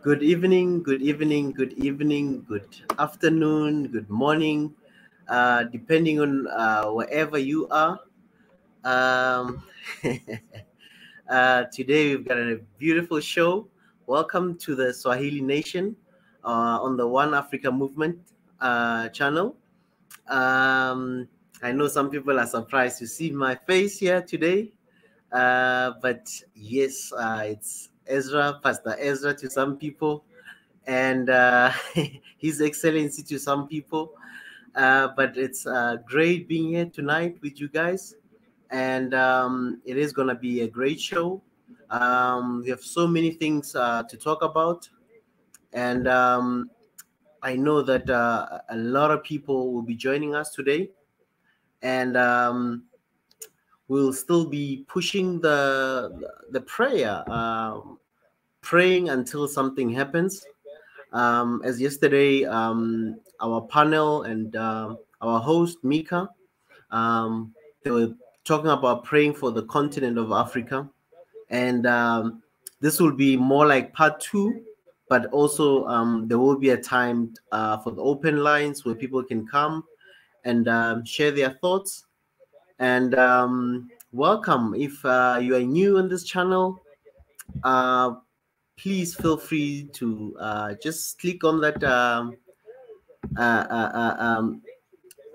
Good evening, good evening, good evening, good afternoon, good morning, depending on wherever you are. Um, Today we've got a beautiful show. Welcome to the Swahili Nation on the One Africa Movement channel. Um, I know some people are surprised to see my face here today, but yes, it's Ezra, Pastor Ezra to some people and His Excellency to some people. But it's great being here tonight with you guys, and it is going to be a great show. We have so many things to talk about, and I know that a lot of people will be joining us today, and we'll still be pushing the prayer, praying until something happens. As yesterday, our panel and our host, Mika, they were talking about praying for the continent of Africa. And this will be more like part two, but also there will be a time for the open lines where people can come and share their thoughts. And welcome. If you are new on this channel, uh, please feel free to just click on that uh, uh, uh, um,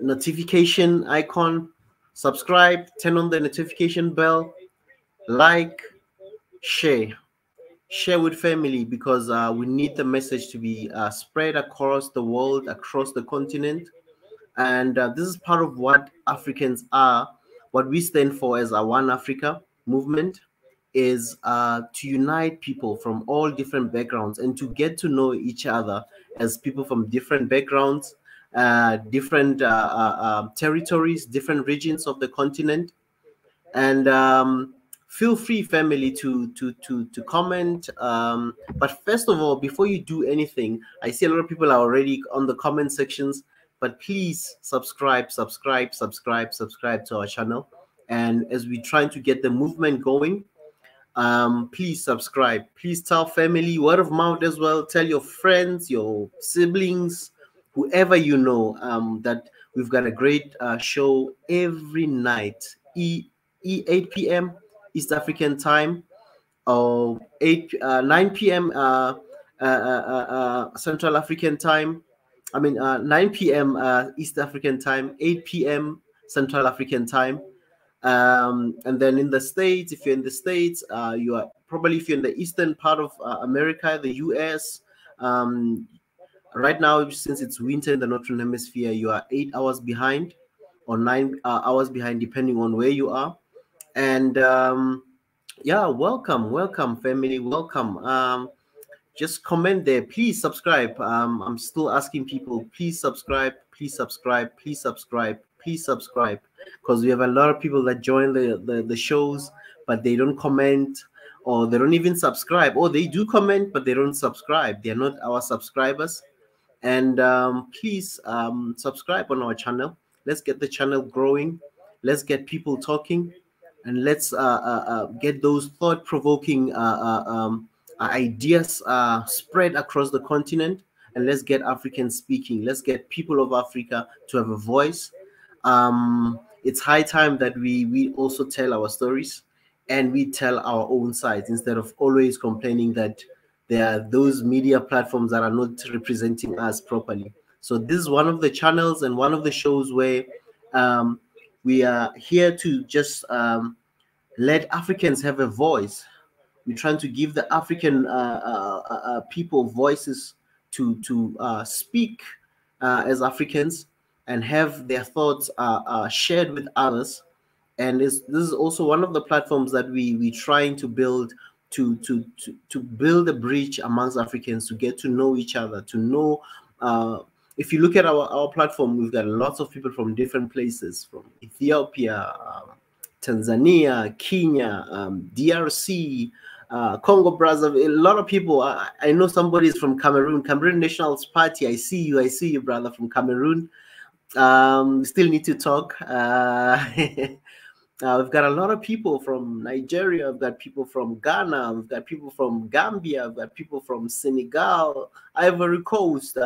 notification icon, subscribe, turn on the notification bell, like, share with family, because we need the message to be spread across the world, across the continent. And this is part of what Africans are, what we stand for as a One Africa movement, is to unite people from all different backgrounds and to get to know each other as people from different backgrounds, different territories, different regions of the continent. And feel free, family, to comment. But first of all, before you do anything, I see a lot of people are already on the comment sections. But please subscribe to our channel. And as we're trying to get the movement going, please subscribe. Please tell family, word of mouth as well. Tell your friends, your siblings, whoever you know, that we've got a great show every night, 8 p.m. East African time, or 9 p.m. Central African time. 9 p.m. East African time, 8 p.m. Central African time. And then in the States, if you're in the States, you are probably, if you're in the eastern part of America, the US, right now, since it's winter in the Northern Hemisphere, you are 8 hours behind or 9 hours behind, depending on where you are. And yeah, welcome, family, welcome. Just comment there. Please subscribe. I'm still asking people, please subscribe, please subscribe, please subscribe, please subscribe, because we have a lot of people that join the shows, but they don't comment, or they don't even subscribe, or they do comment, but they don't subscribe. They're not our subscribers. And please subscribe on our channel. Let's get the channel growing. Let's get people talking, and let's get those thought-provoking ideas spread across the continent. And let's get Africans speaking. Let's get people of Africa to have a voice. It's high time that we also tell our stories, and we tell our own sides, instead of always complaining that there are those media platforms that are not representing us properly. So this is one of the channels and one of the shows where we are here to just let Africans have a voice. We're trying to give the African people voices to speak as Africans and have their thoughts shared with others. And this is also one of the platforms that we're trying to build, to build a bridge amongst Africans, to get to know each other, to know. If you look at our platform, we've got lots of people from different places, from Ethiopia, Tanzania, Kenya, DRC, Congo Brazzaville. A lot of people. I know somebody is from Cameroon National Party. I see you, brother, from Cameroon. Still need to talk. We've got a lot of people from Nigeria. We've got people from Ghana. We've got people from Gambia. We've got people from Senegal, Ivory Coast,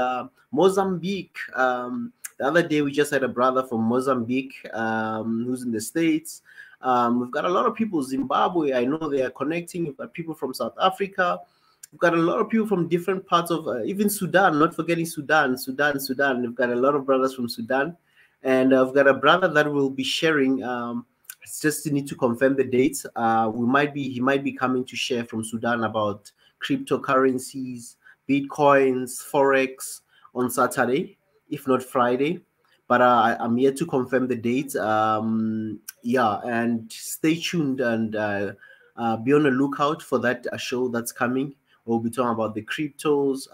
Mozambique. The other day, we just had a brother from Mozambique who's in the States. We've got a lot of people, Zimbabwe. I know they are connecting. We've got people from South Africa. We've got a lot of people from different parts of even Sudan, not forgetting Sudan. We've got a lot of brothers from Sudan. And I've got a brother that will be sharing. It's just need to confirm the dates. He might be coming to share from Sudan about cryptocurrencies, bitcoins, forex on Saturday, if not Friday. But I'm here to confirm the dates. Yeah, and stay tuned and be on the lookout for that show that's coming. We'll be talking about the cryptos,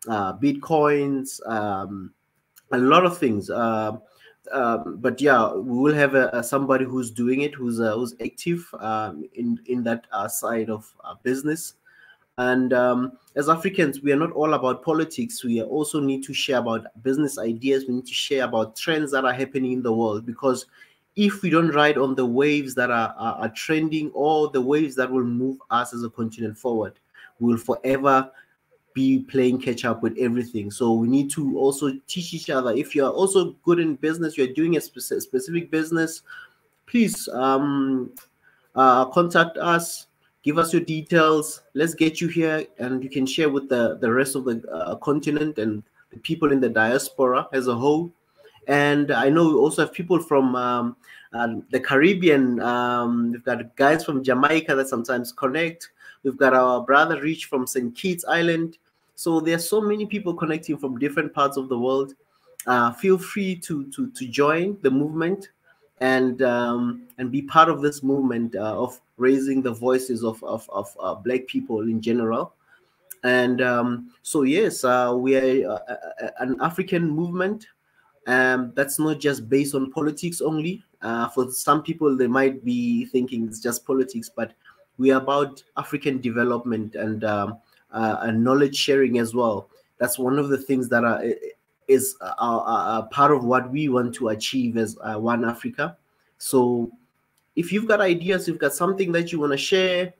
bitcoins, a lot of things. But yeah, we will have somebody who's doing it, who's active in that side of business. And as Africans, we are not all about politics. We also need to share about business ideas. We need to share about trends that are happening in the world, because if we don't ride on the waves that are trending, or the waves that will move us as a continent forward, we will forever be playing catch up with everything. So we need to also teach each other. If you're also good in business, you're doing a specific business, please contact us, give us your details. Let's get you here, and you can share with the rest of the continent and the people in the diaspora as a whole. And I know we also have people from the Caribbean. We've got guys from Jamaica that sometimes connect. We've got our brother Rich from St. Kitts Island. So there are so many people connecting from different parts of the world. Feel free to join the movement and be part of this movement of raising the voices of Black people in general. And so yes, we are an African movement. That's not just based on politics only. For some people, they might be thinking it's just politics, but we are about African development and knowledge sharing as well. That's one of the things that is part of what we want to achieve as One Africa. So if you've got ideas, you've got something that you want to share,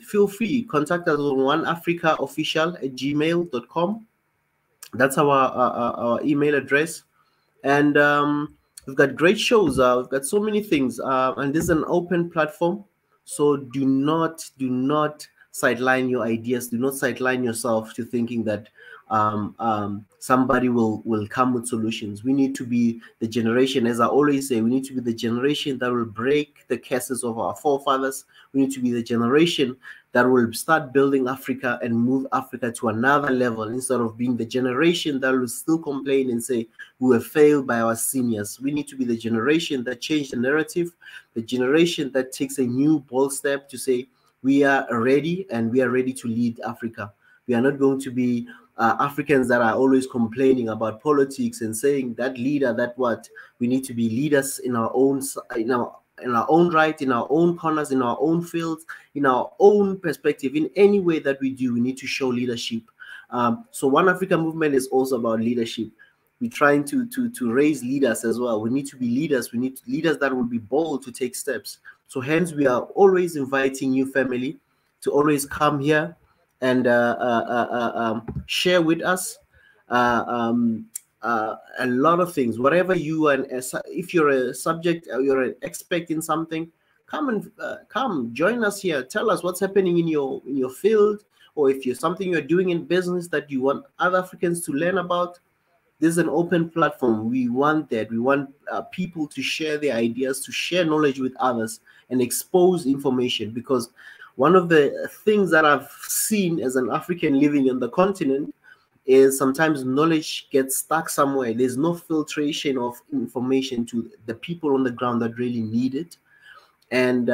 feel free. Contact us on oneafricaofficial@gmail.com. That's our email address. And we've got great shows. We've got so many things. And this is an open platform. So do not sideline your ideas. Do not sideline yourself to thinking that somebody will come with solutions. We need to be the generation, as I always say, we need to be the generation that will break the curses of our forefathers. We need to be the generation that will start building Africa and move Africa to another level, instead of being the generation that will still complain and say we were failed by our seniors. We need to be the generation that changed the narrative, the generation that takes a new bold step to say we are ready, and we are ready to lead Africa. We are not going to be Africans that are always complaining about politics and saying that leader, that what. We need to be leaders in our own right, in our own corners, in our own fields, in our own perspective. In any way that we do, we need to show leadership. So One Africa movement is also about leadership. We're trying to raise leaders as well. We need to be leaders. We need leaders that will be bold to take steps. So hence, we are always inviting you, family, to always come here and share with us a lot of things. Whatever you are, if you're a subject, you're an expert in something, come join us here. Tell us what's happening in your field, or if you're something you're doing in business that you want other Africans to learn about. This is an open platform. We want that. We want people to share their ideas, to share knowledge with others, and expose information. Because one of the things that I've seen as an African living on the continent is sometimes knowledge gets stuck somewhere. There's no filtration of information to the people on the ground that really need it. And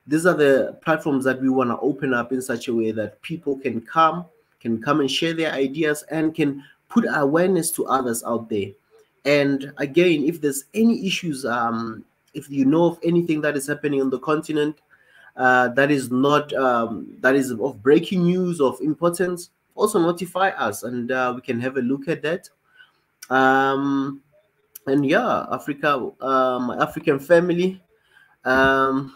these are the platforms that we want to open up in such a way that people can come and share their ideas and can put awareness to others out there. And again, if there's any issues, if you know of anything that is happening on the continent that is not that is of breaking news, of importance, also notify us, and we can have a look at that. And And yeah, Africa, my African family, um,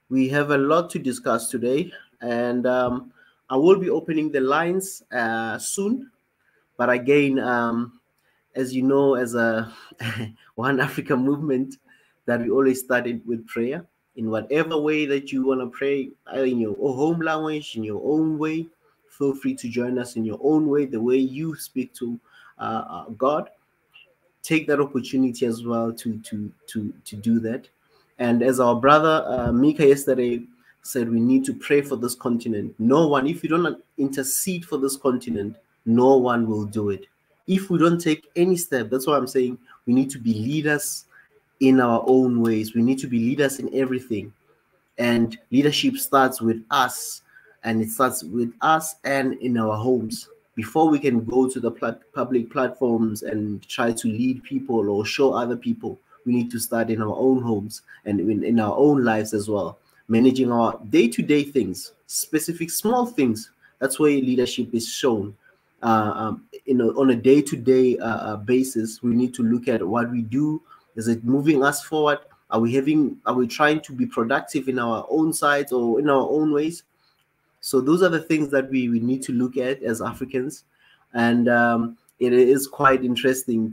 we have a lot to discuss today, and I will be opening the lines soon. But again, as you know, as a One Africa movement, that we always started with prayer in whatever way that you want to pray, either in your home language, in your own way. Feel free to join us in your own way, the way you speak to God. Take that opportunity as well to do that. And as our brother Mika yesterday said, we need to pray for this continent. No one, if you don't intercede for this continent, no one will do it. If we don't take any step, that's why I'm saying we need to be leaders in our own ways. We need to be leaders in everything. And leadership starts with us, and it starts with us and in our homes. Before we can go to the public platforms and try to lead people or show other people, we need to start in our own homes and in our own lives as well, managing our day-to-day things, specific small things. That's where leadership is shown. On a day-to-day basis, we need to look at what we do. Is it moving us forward? Are we trying to be productive in our own sides or in our own ways? So those are the things that we need to look at as Africans. And it is quite interesting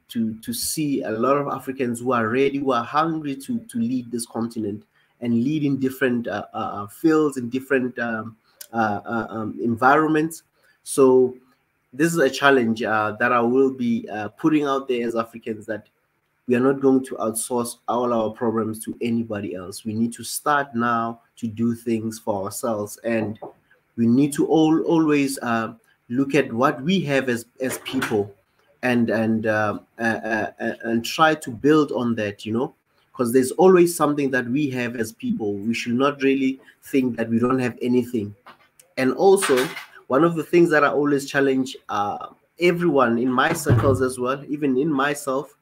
to see a lot of Africans who are ready, who are hungry to lead this continent and lead in different fields, in different environments. So this is a challenge that I will be putting out there as Africans, that we are not going to outsource all our problems to anybody else. We need to start now to do things for ourselves, and we need to always look at what we have as people, and try to build on that. Because there's always something that we have as people. We should not really think that we don't have anything. And also, one of the things that I always challenge everyone in my circles as well, even in myself,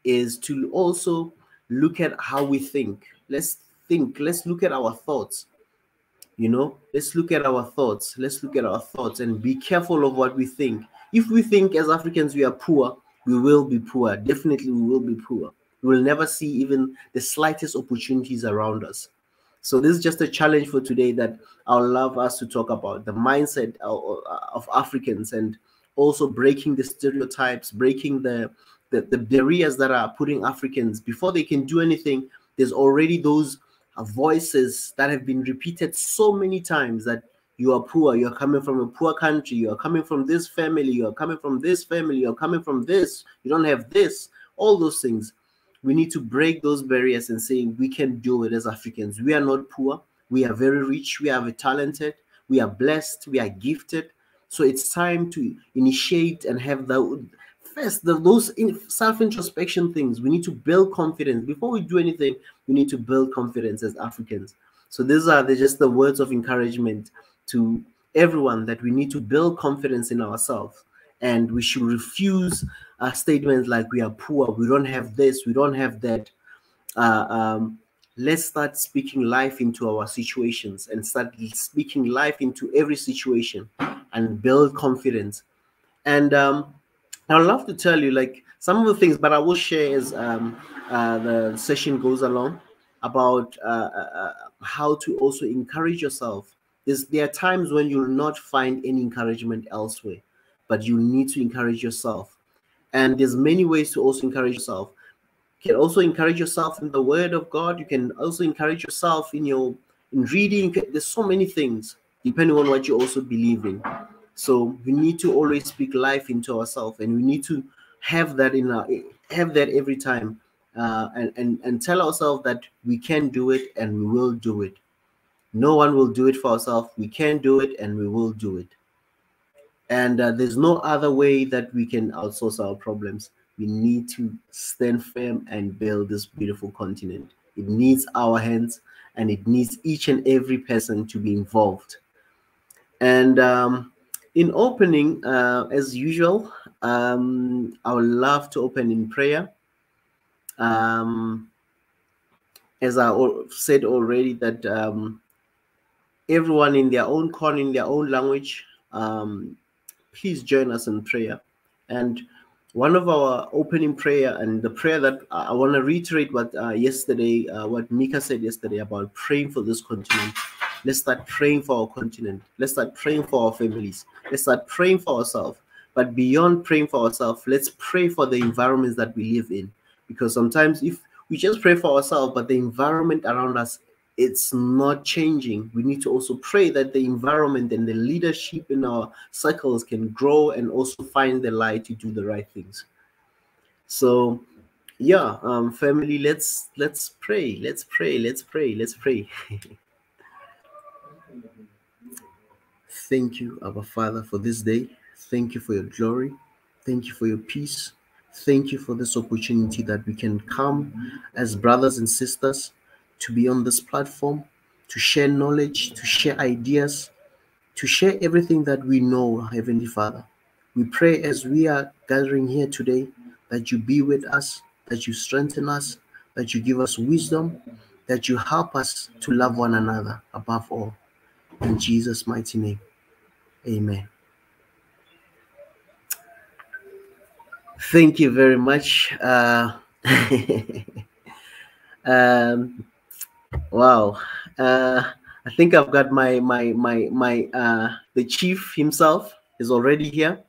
is to also look at how we think. Let's look at our thoughts. Let's look at our thoughts. Let's look at our thoughts and be careful of what we think. If we think as Africans we are poor, we will be poor. Definitely, we will be poor. We will never see even the slightest opportunities around us. So this is just a challenge for today that I would love us to talk about, the mindset of Africans, and also breaking the stereotypes, breaking the barriers that are putting Africans, before they can do anything, there's already those voices that have been repeated so many times, that you are poor, you're coming from a poor country, you're coming from this family, you're coming from this family, you're coming from this, you don't have this, all those things. We need to break those barriers and say we can do it as Africans. We are not poor. We are very rich. We are talented. We are blessed. We are gifted. So it's time to initiate and have those self-introspection things. We need to build confidence. Before we do anything, we need to build confidence as Africans. So these are just the words of encouragement to everyone, that we need to build confidence in ourselves. And we should refuse statements like we are poor, we don't have this, we don't have that. Let's start speaking life into our situations and start speaking life into every situation and build confidence. And I'd love to tell you like some of the things, but I will share as the session goes along, about how to also encourage yourself. There are times when you'll not find any encouragement elsewhere, but you need to encourage yourself. And there's many ways to also encourage yourself. You can also encourage yourself in the Word of God. You can also encourage yourself in reading. There's so many things depending on what you also believe in. So we need to always speak life into ourselves, and we need to have that every time, and tell ourselves that we can do it and we will do it. No one will do it for ourselves. We can do it and we will do it. And there's no other way that we can outsource our problems. We need to stand firm and build this beautiful continent. It needs our hands, and it needs each and every person to be involved. And in opening, as usual, I would love to open in prayer. As I said already, that everyone in their own corner, in their own language, please join us in prayer. And one of our opening prayer, and the prayer that I want to reiterate what yesterday, what Mika said yesterday about praying for this continent. Let's start praying for our continent. Let's start praying for our families. Let's start praying for ourselves. But beyond praying for ourselves, let's pray for the environments that we live in. Because sometimes if we just pray for ourselves, but the environment around us, it's not changing. We need to also pray that the environment and the leadership in our circles can grow and also find the light to do the right things. So yeah, family, let's pray. Let's pray. Let's pray. Let's pray. Thank you, Abba Father, for this day. Thank you for your glory. Thank you for your peace. Thank you for this opportunity that we can come as brothers and sisters to be on this platform, to share knowledge, to share ideas, to share everything that we know, Heavenly Father. We pray as we are gathering here today that you be with us, that you strengthen us, that you give us wisdom, that you help us to love one another above all. In Jesus' mighty name, amen. Thank you very much. Um, wow. I think I've got the chief himself is already here.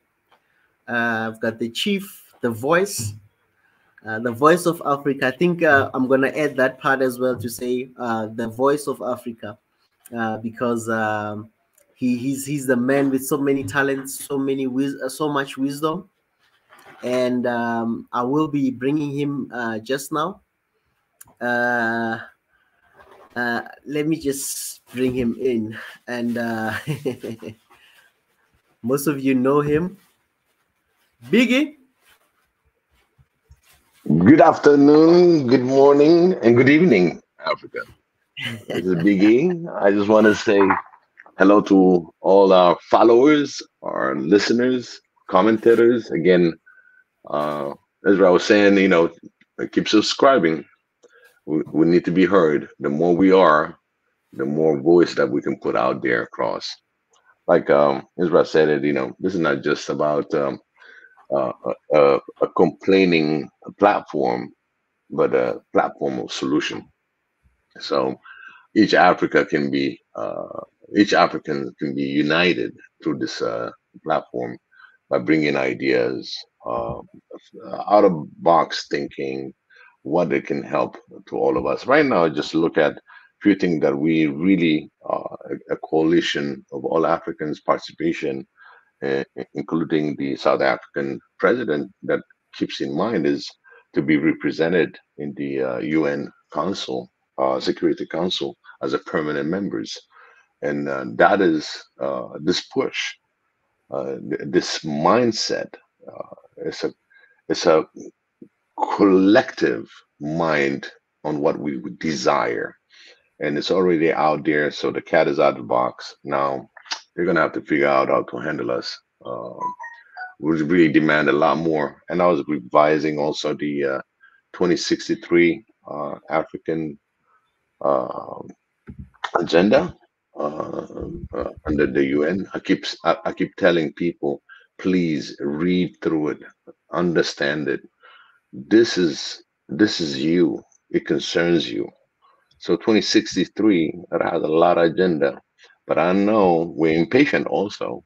I've got the chief, the voice of Africa. I think I'm gonna add that part as well to say the voice of Africa, because he's the man with so many talents, so much wisdom, and I will be bringing him just now. Let me just bring him in, and most of you know him, Biggie. Good afternoon, good morning, and good evening, Africa. This is Big E. I just want to say hello to all our followers, our listeners, commentators. Again, as I was saying, keep subscribing. We need to be heard. The more we are, the more voice that we can put out there across. Like Israel said it, this is not just about uh, a complaining platform, but a platform of solution. So each Africa can be each African can be united through this platform by bringing ideas, out of box thinking, what it can help to all of us. Right now, just look at a few things that we really a coalition of all Africans participation, including the South African president, that keeps in mind is to be represented in the UN Council, Security Council, as a permanent members, and that is this push, this mindset. It's a collective mind on what we would desire, and it's already out there. So the cat is out of the box. Now they're gonna have to figure out how to handle us. Would really demand a lot more. And I was revising also the 2063 African uh, agenda under the UN. I keep telling people, please read through it, understand it. This is you. It concerns you. So 2063, that has a lot of agenda, but I know we're impatient also.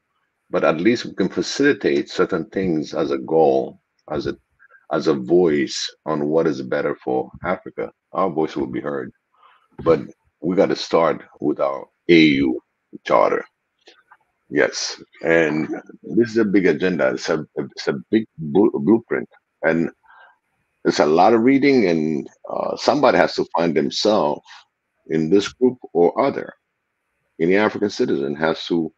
But at least we can facilitate certain things as a goal, as a voice on what is better for Africa. Our voice will be heard. But we got to start with our AU charter. Yes, and this is a big agenda. It's a big blueprint, and it's a lot of reading, and somebody has to find themselves in this group or other. Any African citizen has to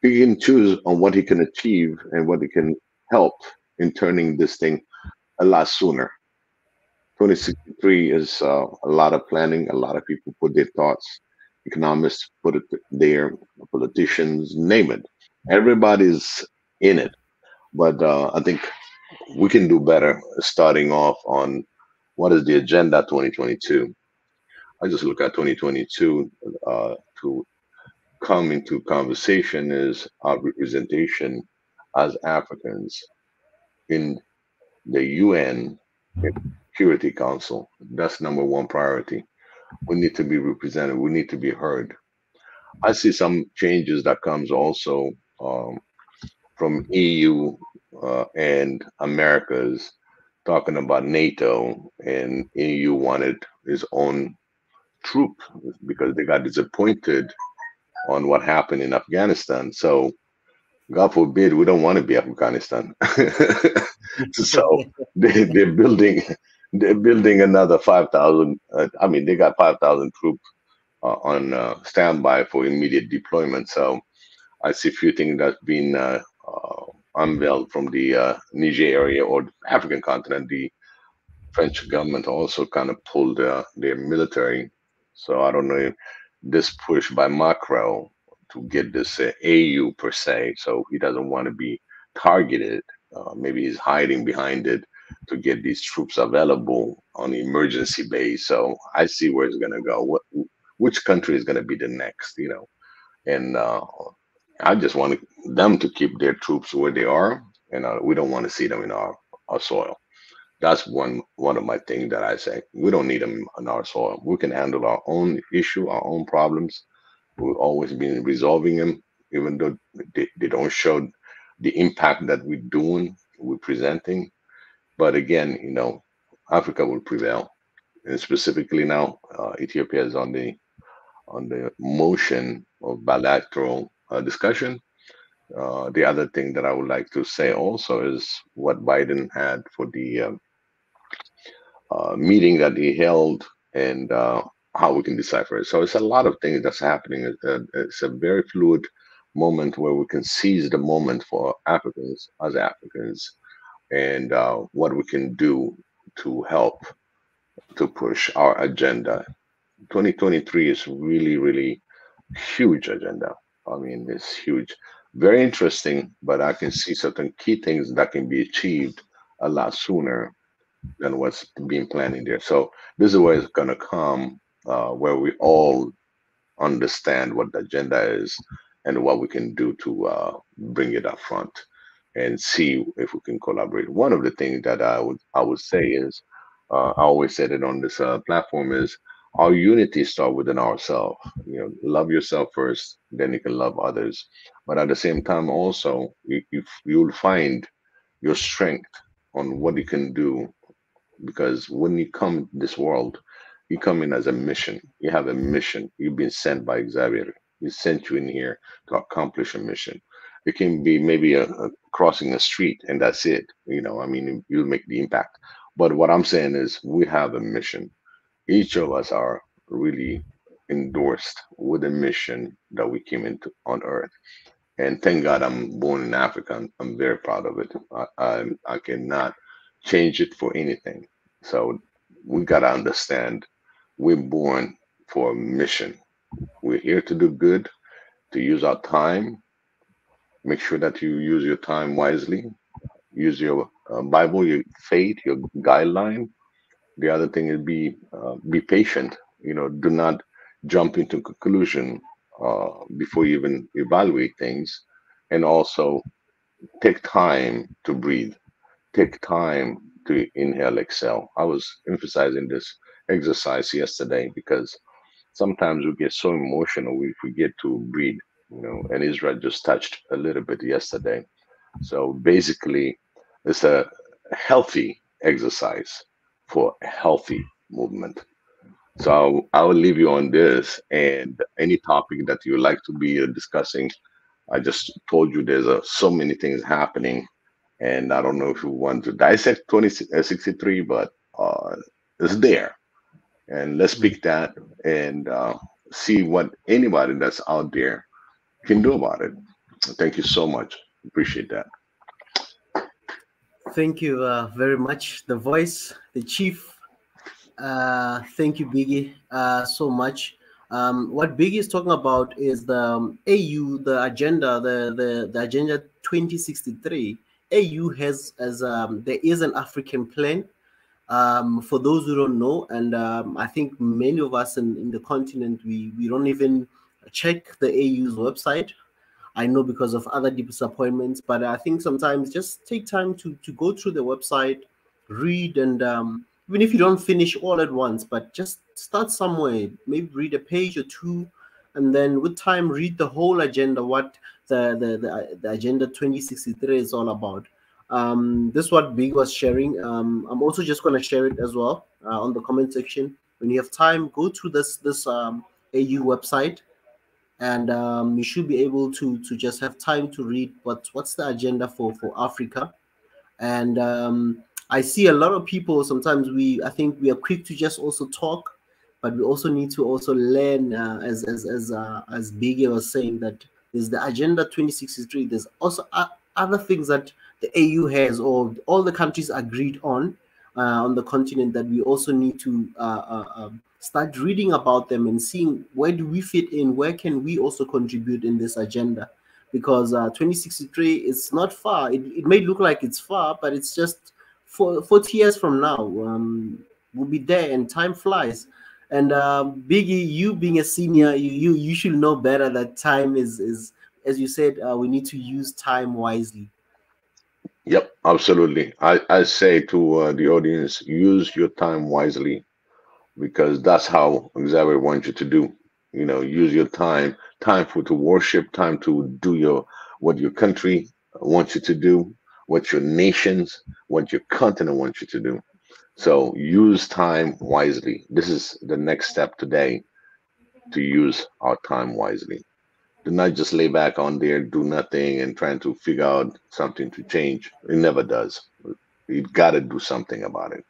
pick and choose on what he can achieve and what he can help in turning this thing a lot sooner. 2063 is a lot of planning. A lot of people put their thoughts. Economists put it there. Politicians, name it. Everybody's in it. But I think we can do better starting off on what is the agenda 2022. I just look at 2022 to come into conversation is our representation as Africans in the UN Security Council. That's number one priority. We need to be represented. We need to be heard. I see some changes that comes also from EU and Americas talking about NATO, and EU wanted its own troop because they got disappointed on what happened in Afghanistan. So God forbid we don't want to be Afghanistan. So they're building another 5,000. I mean, they got 5,000 troops on standby for immediate deployment. So I see a few things that's been unveiled from the Niger area or the African continent. The French government also kind of pulled their military. So I don't know if this push by Macron to get this AU per se. So he doesn't want to be targeted. Maybe he's hiding behind it to get these troops available on the emergency base. So I see where it's going to go. Which country is going to be the next, you know? And I just want them to keep their troops where they are, and we don't want to see them in our soil. That's one of my things that I say. We don't need them on our soil. We can handle our own issue, our own problems. We've always been resolving them, even though they don't show the impact that we're presenting. But again, you know, Africa will prevail, and specifically now, Ethiopia is on the motion of bilateral discussion. The other thing that I would like to say also is what Biden had for the meeting that he held, and how we can decipher it. So it's a lot of things that's happening. It's a very fluid moment where we can seize the moment for Africans as Africans, and what we can do to help to push our agenda. 2023 is really, really huge agenda. I mean, it's huge, very interesting, but I can see certain key things that can be achieved a lot sooner than what's being planned in there. So this is where it's going to come, where we all understand what the agenda is and what we can do to bring it up front and see if we can collaborate. One of the things that I would say is, I always said it on this platform is our unity start within ourselves. You know, love yourself first, then you can love others. But at the same time, also, you'll find your strength on what you can do, because when you come this world, you come in as a mission. You have a mission. You've been sent by Xavier. He sent you in here to accomplish a mission. It can be maybe a crossing a street and that's it. You know, I mean, you'll make the impact. But what I'm saying is we have a mission. Each of us are really endorsed with a mission that we came into on earth. And thank God I'm born in Africa. I'm very proud of it. I cannot change it for anything. So we got to understand we're born for a mission. We're here to do good, to use our time. Make sure that you use your time wisely. Use your Bible, your faith, your guideline. The other thing is be patient. You know, do not jump into conclusion before you even evaluate things, and also take time to breathe. Take time to inhale, exhale. I was emphasizing this exercise yesterday because sometimes we get so emotional we forget to breathe. You know, and Israel just touched a little bit yesterday. So basically, it's a healthy exercise for a healthy movement. So I will leave you on this, and any topic that you would like to be discussing. I just told you there's so many things happening, and I don't know if you want to dissect 2063, but it's there, and let's pick that and see what anybody that's out there can do about it. Thank you so much. Appreciate that. Thank you very much. The voice, the chief. Thank you, Biggie, so much. What Biggie is talking about is the AU, the agenda, the agenda 2063. AU has as there is an African plan. For those who don't know, and I think many of us in the continent, we don't even check the AU's website. I know because of other disappointments, but I think sometimes just take time to go through the website, read, and even if you don't finish all at once, but just start somewhere, maybe read a page or two, and then with time read the whole agenda, what the agenda 2063 is all about. This is what Big was sharing. I'm also just going to share it as well on the comment section. When you have time, go to this AU website, and you should be able to just have time to read what's the agenda for Africa. And I see a lot of people sometimes, I think we are quick to just also talk, but we also need to also learn, as Biggie was saying, that there's the agenda 2063. There's also other things that the AU has, or all the countries agreed on the continent, that we also need to start reading about them and seeing where do we fit in, where can we also contribute in this agenda. Because 2063 is not far. It may look like it's far, but it's just 40 years from now. We'll be there, and time flies. And Biggie, you being a senior, you should know better that time is as you said, we need to use time wisely. Yep, absolutely. I say to the audience, use your time wisely, because that's how Xavier wants you to do. Use your time to worship, time to do what your country wants you to do, what your nations, what your continent wants you to do. So use time wisely. This is the next step today, to use our time wisely. Do not just lay back on there, do nothing, and trying to figure out something to change. It never does. You got to do something about it.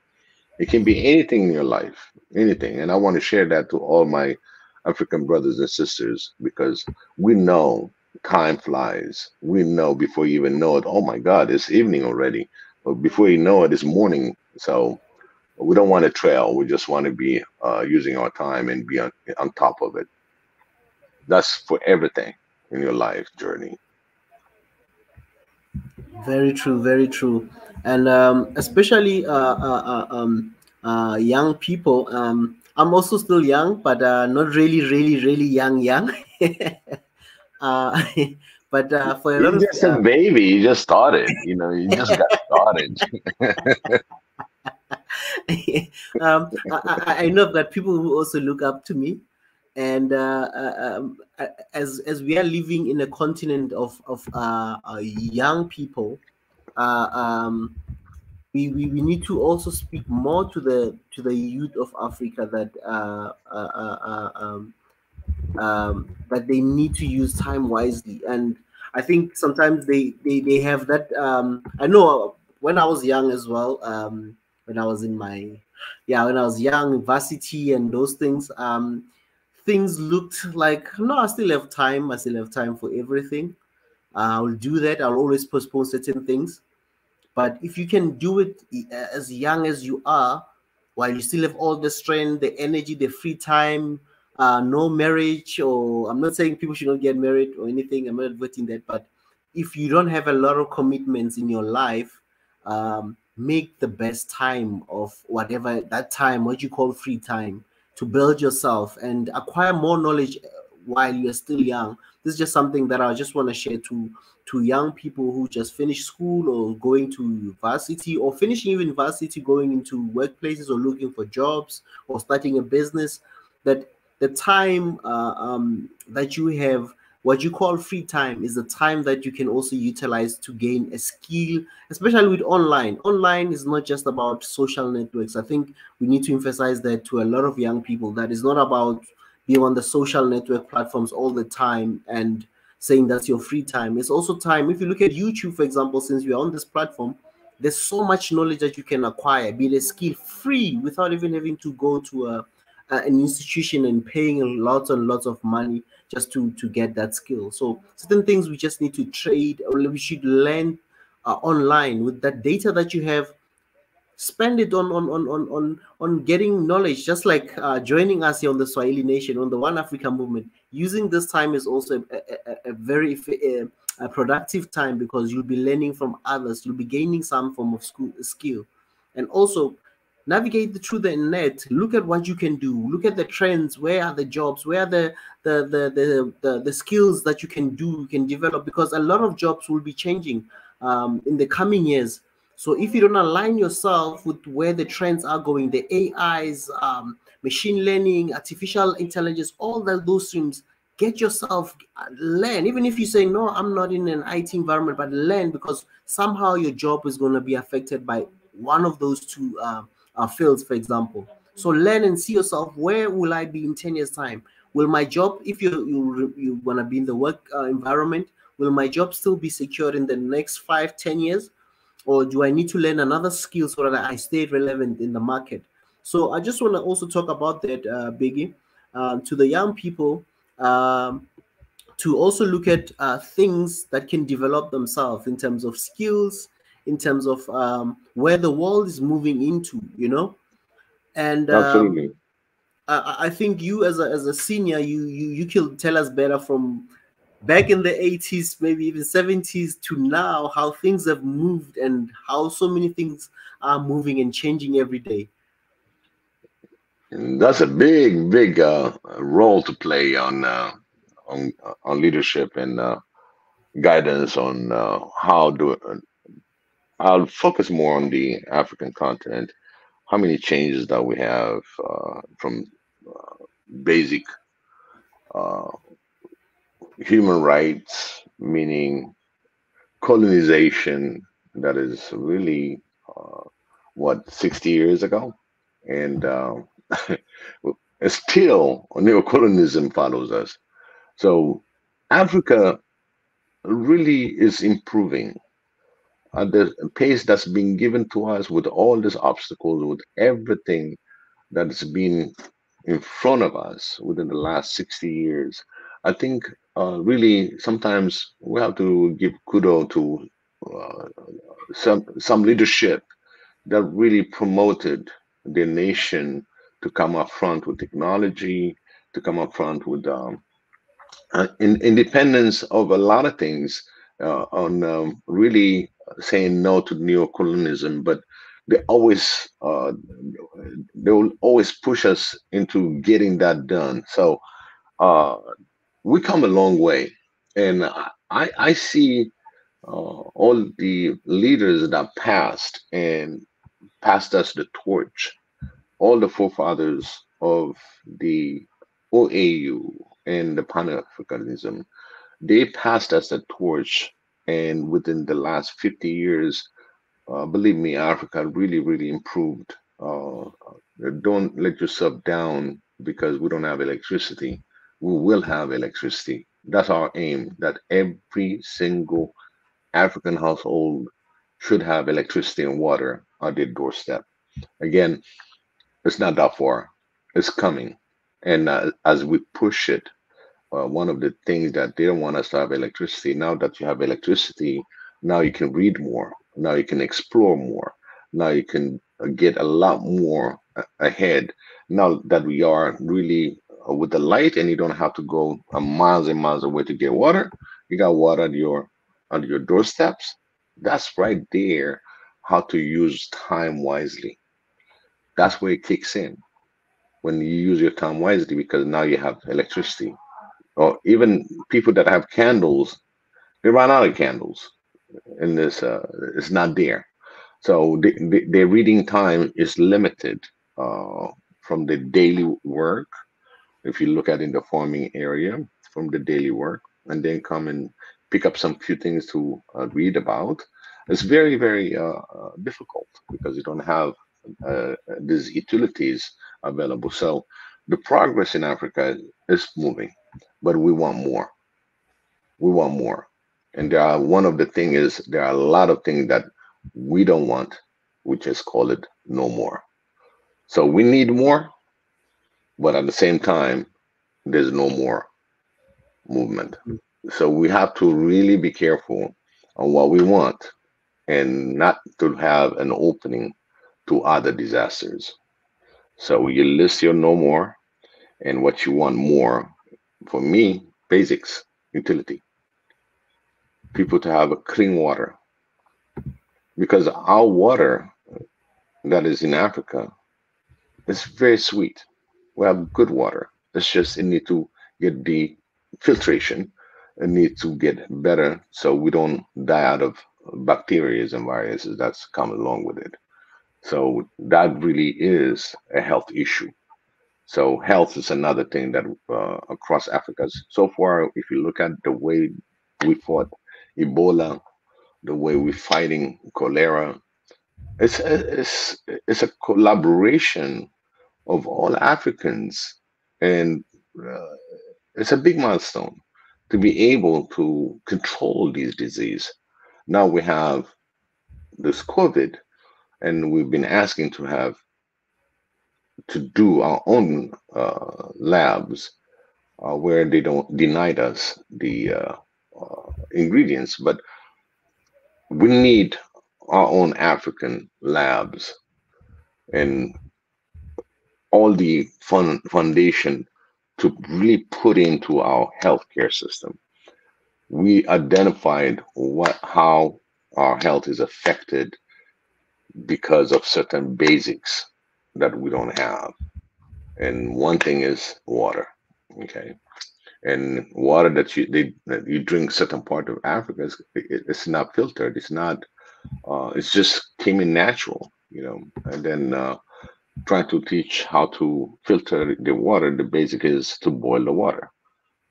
It can be anything in your life, anything. And I want to share that to all my African brothers and sisters, because we know time flies. We know before you even know it, oh my God, it's evening already. But before you know it, it's morning. So we don't want to trail. We just want to be using our time and be on top of it. That's for everything in your life journey. Very true, very true. And especially young people. I'm also still young, but not really, really, really young. uh, but for a lot You're of just a baby. You just started. You just got started. I know that people who also look up to me, and as we are living in a continent of young people, uh, um, we need to also speak more to the youth of Africa, that that they need to use time wisely. And I think sometimes they have that. I know when I was young as well. When I was in my when I was young, varsity and those things. Things looked like, no, I still have time. I still have time for everything. I'll do that. I'll always postpone certain things. But if you can do it as young as you are, while you still have all the strength, the energy, the free time, no marriage, or I'm not saying people should not get married or anything, I'm not adverting that, but if you don't have a lot of commitments in your life, make the best time of whatever that time, what you call free time, to build yourself and acquire more knowledge while you're still young. This is just something that I just want to share to young people who just finished school or going to varsity, or finishing even varsity, going into workplaces or looking for jobs or starting a business. That the time that you have, what you call free time, is the time that you can also utilize to gain a skill, especially with online. Online is not just about social networks. I think we need to emphasize that to a lot of young people, that is not about being on the social network platforms all the time and saying that's your free time. It's also time. If you look at YouTube, for example, since we're on this platform, there's so much knowledge that you can acquire, be it a skill, free, without even having to go to an institution and paying lots and lots of money just to get that skill. So certain things we just need to trade, or we should learn online with that data that you have. Spend it on getting knowledge, just like joining us here on the Swahili Nation, on the One Africa movement. Using this time is also a very productive time, because you'll be learning from others, you'll be gaining some form of skill, and also navigate through the net. Look at what you can do, look at the trends, where are the jobs, where are the skills that you can do, you can develop, because a lot of jobs will be changing in the coming years. So if you don't align yourself with where the trends are going, the AIs, machine learning, artificial intelligence, all those streams, get yourself, learn. Even if you say, no, I'm not in an IT environment, but learn, because somehow your job is going to be affected by one of those two fields, for example. So learn and see yourself, where will I be in 10 years time? Will my job, if you want to be in the work environment, will my job still be secured in the next 5, 10 years? Or do I need to learn another skill so that I stay relevant in the market? So I just want to also talk about that, Biggie, to the young people, um, to also look at things that can develop themselves in terms of skills, in terms of where the world is moving into, and Absolutely. I think you, as a senior, you can tell us better, from back in the 80s, maybe even 70s to now, how things have moved and how so many things are moving and changing every day. And that's a big, big role to play on leadership and guidance on how do. I'll focus more on the African continent. How many changes that we have from basic uh, human rights, meaning colonization, that is really uh, what, 60 years ago, and still neocolonialism follows us. So Africa really is improving at the pace that's been given to us, with all these obstacles, with everything that's been in front of us within the last 60 years. I think really sometimes we have to give kudos to uh, some leadership that really promoted the nation to come up front with technology, to come up front with independence of a lot of things, on really saying no to neocolonialism, but they always they will always push us into getting that done. So we come a long way, and I see all the leaders that passed us the torch, all the forefathers of the OAU and the Pan Africanism. They passed us the torch, and within the last 50 years, believe me, Africa really, really improved. Don't let yourself down because we don't have electricity. We will have electricity. That's our aim, that every single African household should have electricity and water at their doorstep. Again, it's not that far. It's coming. And as we push it, one of the things that they don't want us to have electricity. Now that you have electricity, now you can read more. Now you can explore more. Now you can get a lot more ahead. Now that we are really with the light, and you don't have to go miles and miles away to get water. You got water at your doorsteps. That's right there. How to use time wisely. That's where it kicks in, when you use your time wisely, because now you have electricity. Or even people that have candles, they run out of candles, and this it's not there. So their reading time is limited uh, from the daily work. If you look at in the farming area, from the daily work, and then come and pick up some few things to read about, it's very, very difficult because you don't have these utilities available. So the progress in Africa is moving, but we want more. We want more. And there are, one of the thing is, there are a lot of things that we don't want. We just call it no more. So we need more, but at the same time, there's no more movement. So we have to really be careful on what we want, and not to have an opening to other disasters. So you list your no more and what you want more. For me, basics, utility, people to have a clean water, because our water that is in Africa is very sweet. We have good water. It's just it need to get the filtration. It need to get better so we don't die out of bacteria and viruses that's come along with it. So that really is a health issue. So health is another thing that across Africa. So far, if you look at the way we fought Ebola, the way we're fighting cholera, it's a collaboration of all Africans, and uh, it's a big milestone to be able to control these disease. Now we have this COVID, and we've been asking to have to do our own labs where they don't denied us the ingredients, but we need our own African labs and all the foundation to really put into our healthcare system. We identified how our health is affected because of certain basics that we don't have. And one thing is water. Okay. And water that you drink certain part of Africa it's not filtered. It's not. It's just came in natural, And then trying to teach how to filter the water. The basic is to boil the water.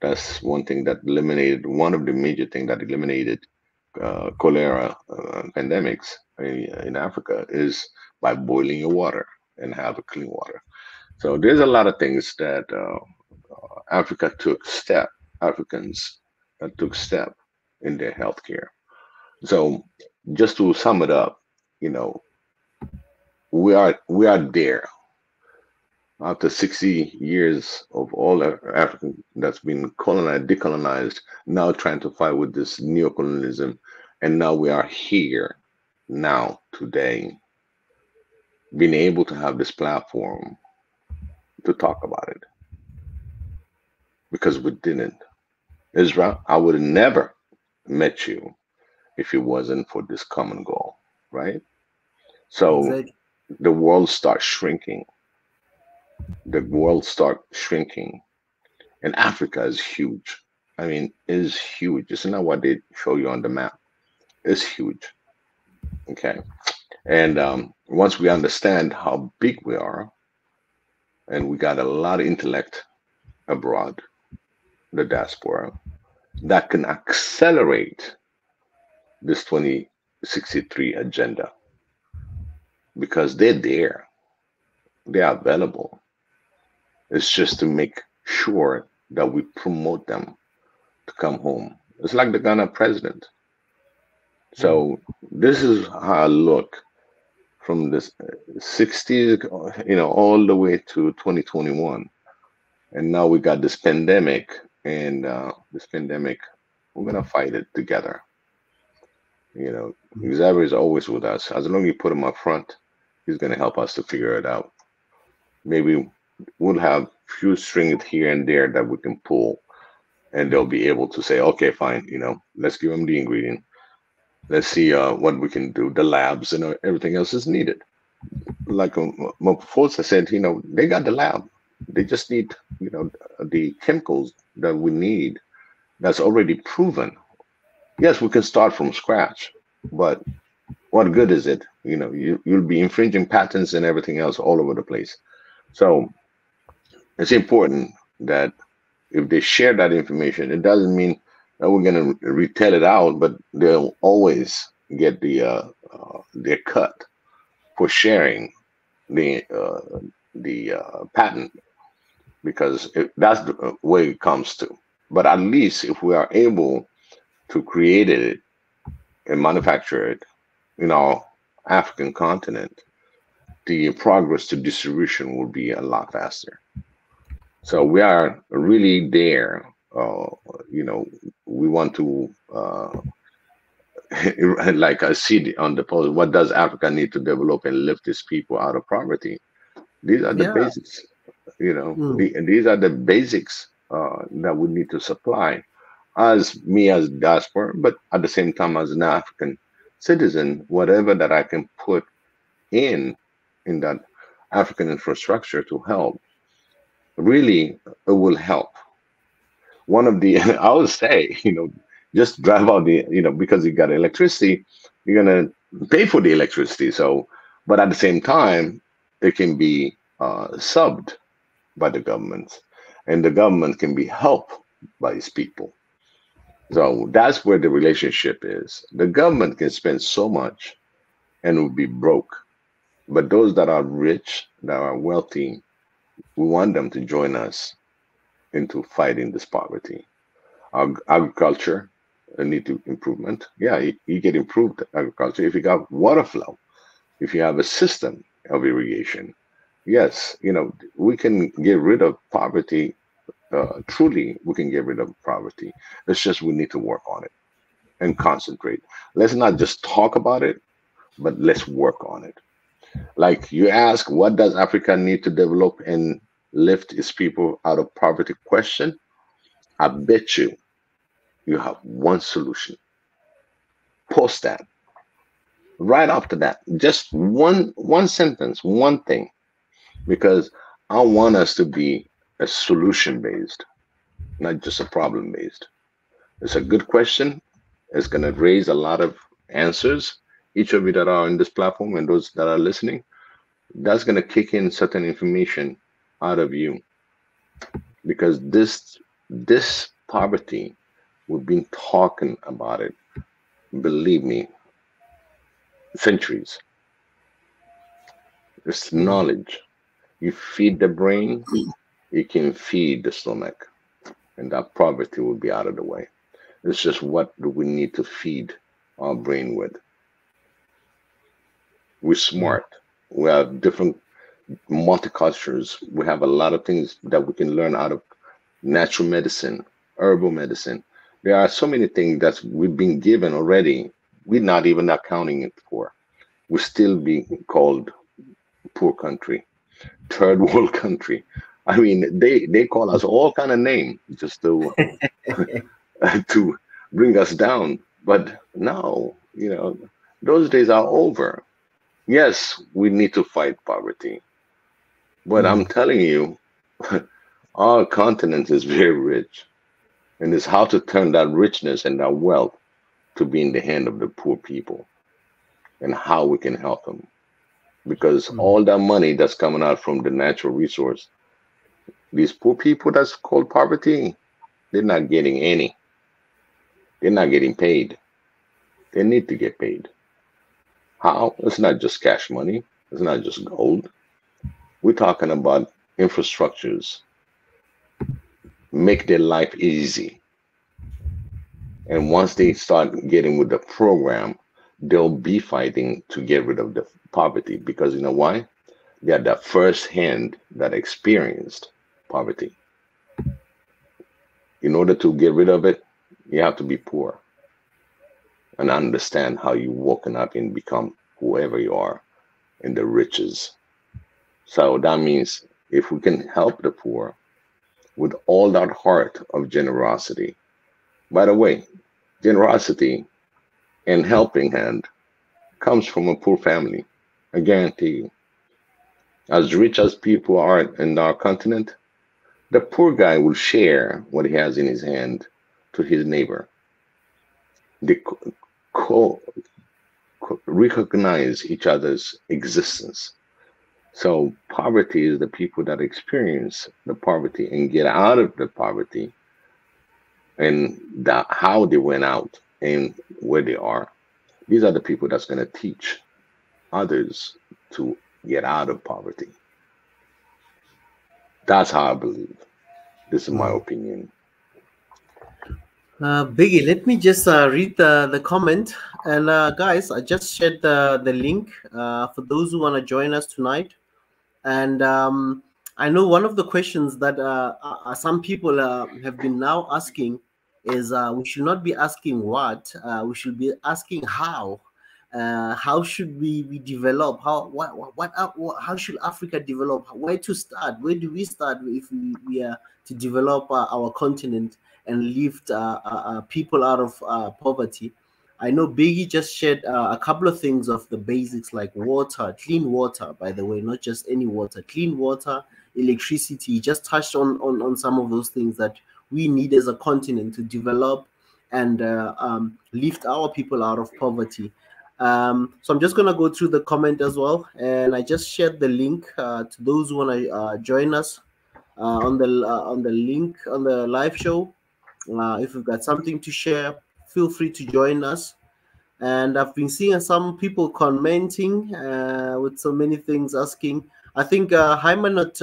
That's one thing that eliminated one of the major things that eliminated cholera pandemics in Africa is by boiling your water and have a clean water. So there's a lot of things that Africa took step, Africans took step in their healthcare. So just to sum it up, you know, we are there after 60 years of all African that's been colonized, decolonized, now trying to fight with this neocolonialism, and now we are here now today, being able to have this platform to talk about it because we didn't. Israel, I would have never met you if it wasn't for this common goal, right? So Exactly. the world starts shrinking. The world starts shrinking, and Africa is huge. I mean, is huge. It's not what they show you on the map. It's huge. Okay, and once we understand how big we are, and we got a lot of intellect abroad, the diaspora, that can accelerate this 2063 agenda because they're there, they are available. It's just to make sure that we promote them to come home. It's like the Ghana president. So this is how I look from the 60s, all the way to 2021. And now we got this pandemic, and this pandemic, we're gonna fight it together. Xavier is always with us. As long as you put him up front, he's gonna help us to figure it out. Maybe we'll have few strings here and there that we can pull, and they'll be able to say, okay, fine, let's give them the ingredient. Let's see what we can do. The labs and everything else is needed. Like Mopofosa said, they got the lab. They just need, the chemicals that we need that's already proven. Yes, we can start from scratch, but what good is it? You'll be infringing patents and everything else all over the place. So it's important that if they share that information, it doesn't mean that we're going to retell it out, but they'll always get their cut for sharing the patent, because that's the way it comes to. But at least if we are able to create it and manufacture it in our African continent, the progress to distribution will be a lot faster. So we are really there. We want to, like I see on the post, what does Africa need to develop and lift its people out of poverty? These are the Yeah. basics, and these are the basics that we need to supply as me as diaspora, but at the same time as an African citizen, whatever that I can put in that African infrastructure to help, really it will help. One of the I would say, just drive out the, because you got electricity, you're gonna pay for the electricity. So, but at the same time, it can be subbed by the government, and the government can be helped by its people. So that's where the relationship is. The government can spend so much and will be broke, but those that are rich, that are wealthy, we want them to join us into fighting this poverty. Agriculture need to improvement. Yeah, you get improved agriculture if you got water flow, if you have a system of irrigation. Yes, we can get rid of poverty. Truly, we can get rid of poverty. It's just we need to work on it and concentrate. Let's not just talk about it, but let's work on it. Like you ask, what does Africa need to develop and lift its people out of poverty question? I bet you have one solution. Post that right after that. Just one sentence, one thing, because I want us to be a solution based, not just a problem based. It's a good question. It's going to raise a lot of answers. Each of you that are on this platform and those that are listening, that's going to kick in certain information out of you, because this poverty, we've been talking about it, believe me, centuries. It's knowledge. You feed the brain, you can feed the stomach, and that poverty will be out of the way. It's just what do we need to feed our brain with? We're smart. We have different multicultures. We have a lot of things that we can learn out of natural medicine, herbal medicine. There are so many things that we've been given already. We're not even accounting it for. We're still being called poor country, third world country. I mean, they call us all kind of names just to to bring us down. But now, those days are over. Yes, we need to fight poverty. But I'm telling you, our continent is very rich. And it's how to turn that richness and that wealth to be in the hand of the poor people, and how we can help them. Because all that money that's coming out from the natural resource, these poor people that's called poverty, they're not getting any. They're not getting paid. They need to get paid. How? It's not just cash money. It's not just gold. We're talking about infrastructures. Make their life easy. And once they start getting with the program, they'll be fighting to get rid of the poverty, because you know why? They are the first hand that experienced poverty. In order to get rid of it, you have to be poor and understand how you woken up and become whoever you are in the riches. So that means if we can help the poor with all that heart of generosity. By the way, generosity and helping hand comes from a poor family. I guarantee you. As rich as people are in our continent, the poor guy will share what he has in his hand to his neighbor. They recognize each other's existence. So poverty is the people that experience the poverty and get out of the poverty, and that how they went out and where they are. These are the people that's going to teach others to get out of poverty. That's how I believe. This is my opinion. Biggie, let me just read the comment. And guys, I just shared the link for those who want to join us tonight. And I know one of the questions that some people have been now asking is we should not be asking what, we should be asking how. How should we develop? How should Africa develop? Where to start? Where do we start if we are to develop our continent and lift people out of poverty? I know Biggie just shared a couple of things of the basics, like water, clean water, by the way, not just any water, clean water, electricity. He just touched on some of those things that we need as a continent to develop and lift our people out of poverty. So I'm just gonna go through the comment as well, and I just shared the link to those who wanna join us on the link on the live show. If you've got something to share, feel free to join us. And I've been seeing some people commenting with so many things, asking. I think Hymanot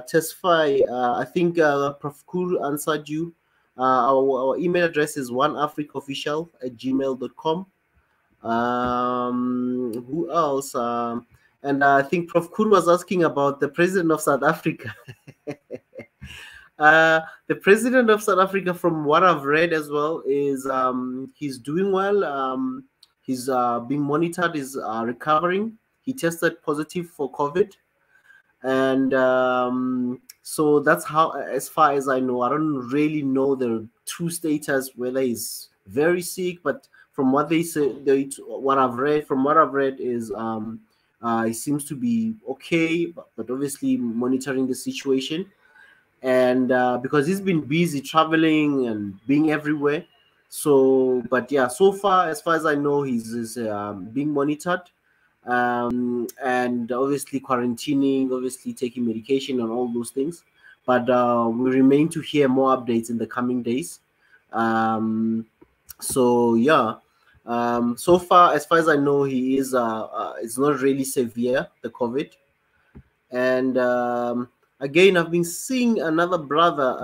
Tesfai, I think Prof. Kuru answered you. Our email address is oneafricaofficial@gmail.com. Who else? And I think Prof. Kuru was asking about the president of South Africa. The president of South Africa, from what I've read as well, is he's doing well. He's being monitored, is recovering. He tested positive for COVID. And so that's how, as far as I know, I don't really know the true status, whether he's very sick, but from what they say, what I've read is he seems to be okay, but obviously monitoring the situation. And because he's been busy traveling and being everywhere. So, but yeah, so far, as far as I know, he's being monitored. And obviously quarantining, obviously taking medication and all those things. But we remain to hear more updates in the coming days. So yeah, so far as I know, he is it's not really severe, the COVID. And again, I've been seeing another brother,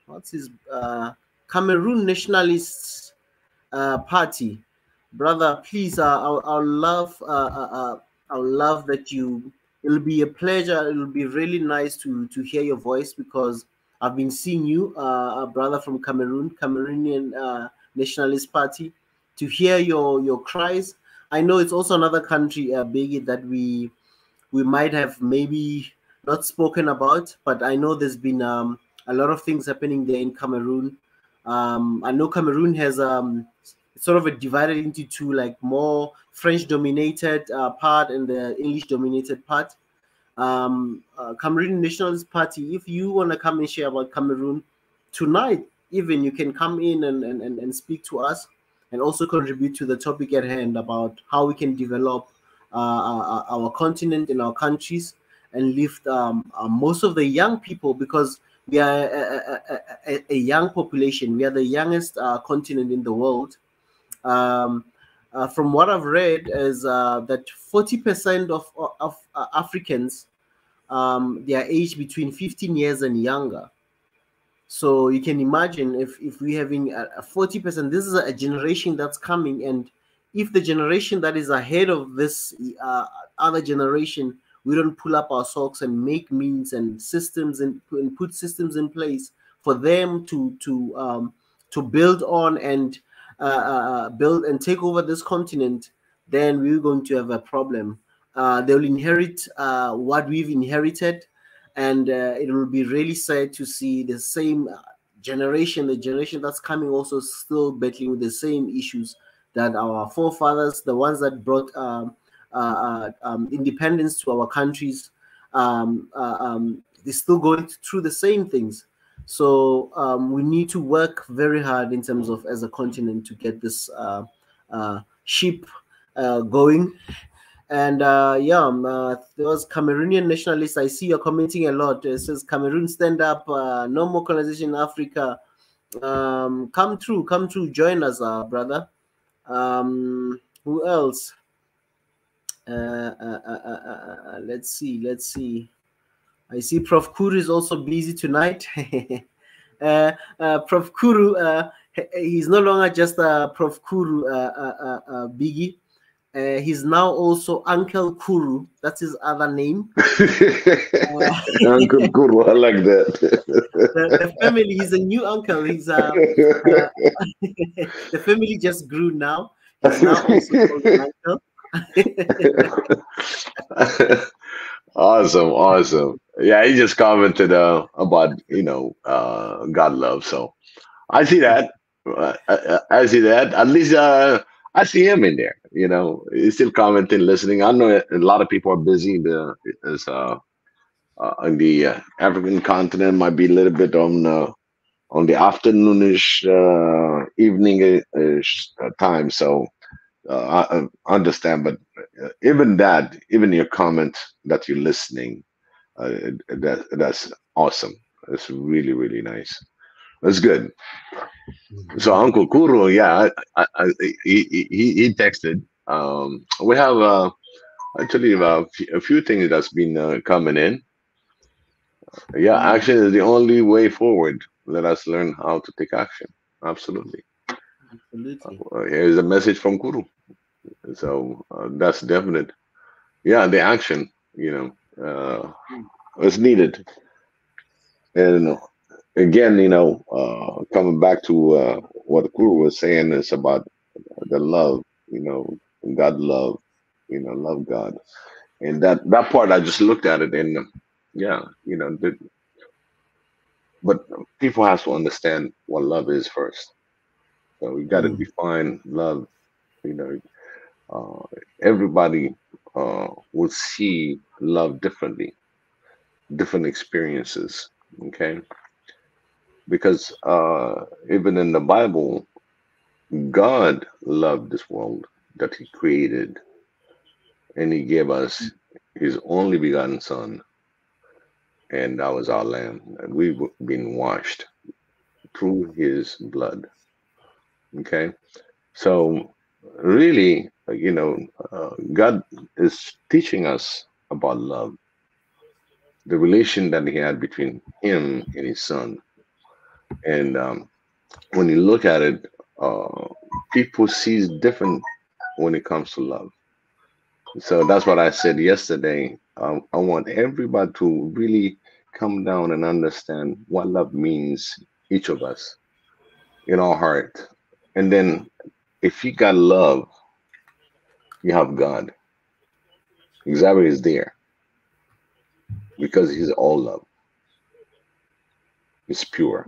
what's his Cameroon Nationalist Party. Brother, please, I'll love that you. It'll be a pleasure. It'll be really nice to hear your voice, because I've been seeing you, a brother from Cameroonian Nationalist Party, to hear your cries. I know it's also another country, Biggie, that we might have maybe not spoken about, but I know there's been a lot of things happening there in Cameroon. I know Cameroon has sort of divided into two, like more French-dominated part and the English-dominated part. Cameroon Nationalist Party, if you want to come and share about Cameroon tonight, even you can come in and speak to us, and also contribute to the topic at hand about how we can develop our continent and our countries, and lift most of the young people, because we are a young population. We are the youngest continent in the world. From what I've read is that 40% of Africans, they are aged between 15 years and younger. So you can imagine if we're having a 40%, this is a generation that's coming. And if the generation that is ahead of this other generation, we don't pull up our socks and make means and systems and put systems in place for them to build on and build and take over this continent, then we're going to have a problem. They'll inherit what we've inherited, and it will be really sad to see the same generation, the generation that's coming, also still battling with the same issues that our forefathers, the ones that brought independence to our countries, they're still going through the same things. So we need to work very hard in terms of, as a continent, to get this ship going. And there was Cameroonian nationalists. I see you're commenting a lot. It says Cameroon stand up, no more colonization in Africa. Come through, join us, brother. Who else? Let's see. I see Prof. Kuru is also busy tonight. Prof. Kuru, he's no longer just Prof. Kuru, Biggie. He's now also Uncle Kuru. That's his other name. Uncle Kuru, I like that. The family, he's a new uncle. He's the family just grew now. He's now also called an uncle. Awesome. Yeah, he just commented about God love. So I see that. At least I see him in there. He's still commenting, listening. I know a lot of people are busy. In the African continent might be a little bit on on the afternoonish, evening time. So I understand, but even that, even your comment that you're listening, that's awesome. That's really, really nice. That's good. So Uncle Kuro, yeah, he texted. We have actually a few things that's been coming in. Yeah, action is the only way forward. Let us learn how to take action. Absolutely. Absolutely. Here's a message from Kuru. So that's definite. Yeah, the action, is needed. And again, coming back to what Kuru was saying is about the love, God love, love God. And that part, I just looked at it and yeah, but people have to understand what love is first. So we got to define love. You know, everybody will see love differently, different experiences. Okay, because even in the Bible, God loved this world that He created, and He gave us His only begotten Son, and that was our Lamb, and we've been washed through His blood. Okay, so really, God is teaching us about love, the relation that He had between Him and His Son. And when you look at it, people see different when it comes to love. So that's what I said yesterday. I want everybody to really come down and understand what love means, each of us, in our heart. And then if you got love, you have God. Xavier is there because He's all love. It's pure.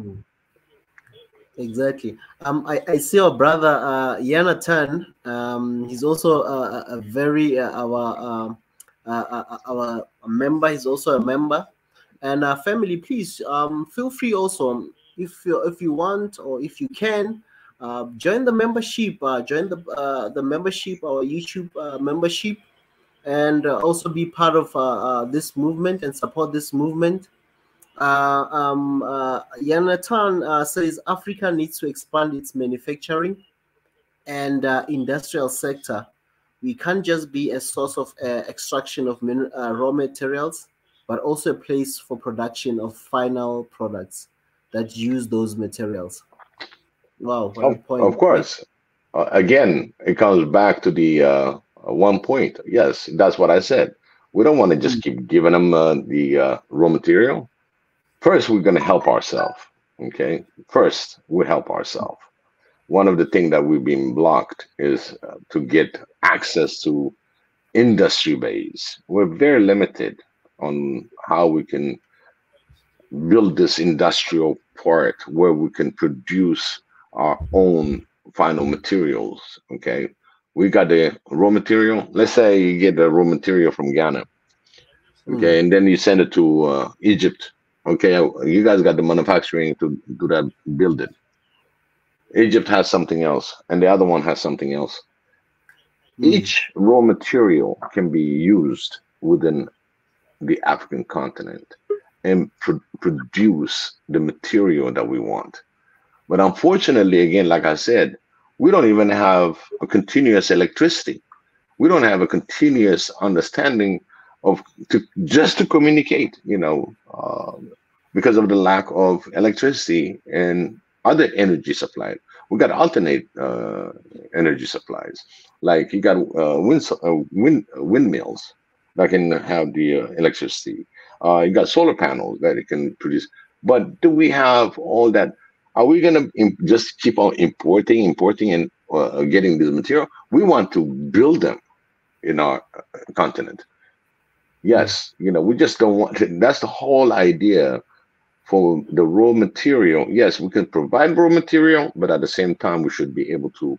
Exactly. I see our brother Yanatan. He's also a very our member. He's also a member, and family. Please feel free also if you want or if you can join the membership. Join the membership, our YouTube membership, and also be part of this movement and support this movement. Yanatan says Africa needs to expand its manufacturing and industrial sector. We can't just be a source of extraction of raw materials, but also a place for production of final products that use those materials. Wow, what a Of point. course. Again, it comes back to the one point. Yes, that's what I said. We don't want to just keep giving them the raw material. First, we're going to help ourselves. Okay. First, we help ourselves. One of the things that we've been blocked is to get access to industry base. We're very limited on how we can build this industrial part where we can produce our own final materials. Okay. We got the raw material. Let's say you get the raw material from Ghana. Okay. And then you send it to Egypt. Okay. You guys got the manufacturing to do that, build it. Egypt has something else, and the other one has something else. Each raw material can be used within the African continent and produce the material that we want. But unfortunately, again, like I said, we don't even have a continuous electricity. We don't have a continuous understanding of just to communicate, because of the lack of electricity and other energy supply. We got alternate energy supplies, like you got windmills that can have the electricity. You got solar panels that it can produce. But do we have all that? Are we going to just keep on importing, and getting this material? We want to build them in our continent. Yes, we just don't want to. That's the whole idea for the raw material. Yes, we can provide raw material, but at the same time, we should be able to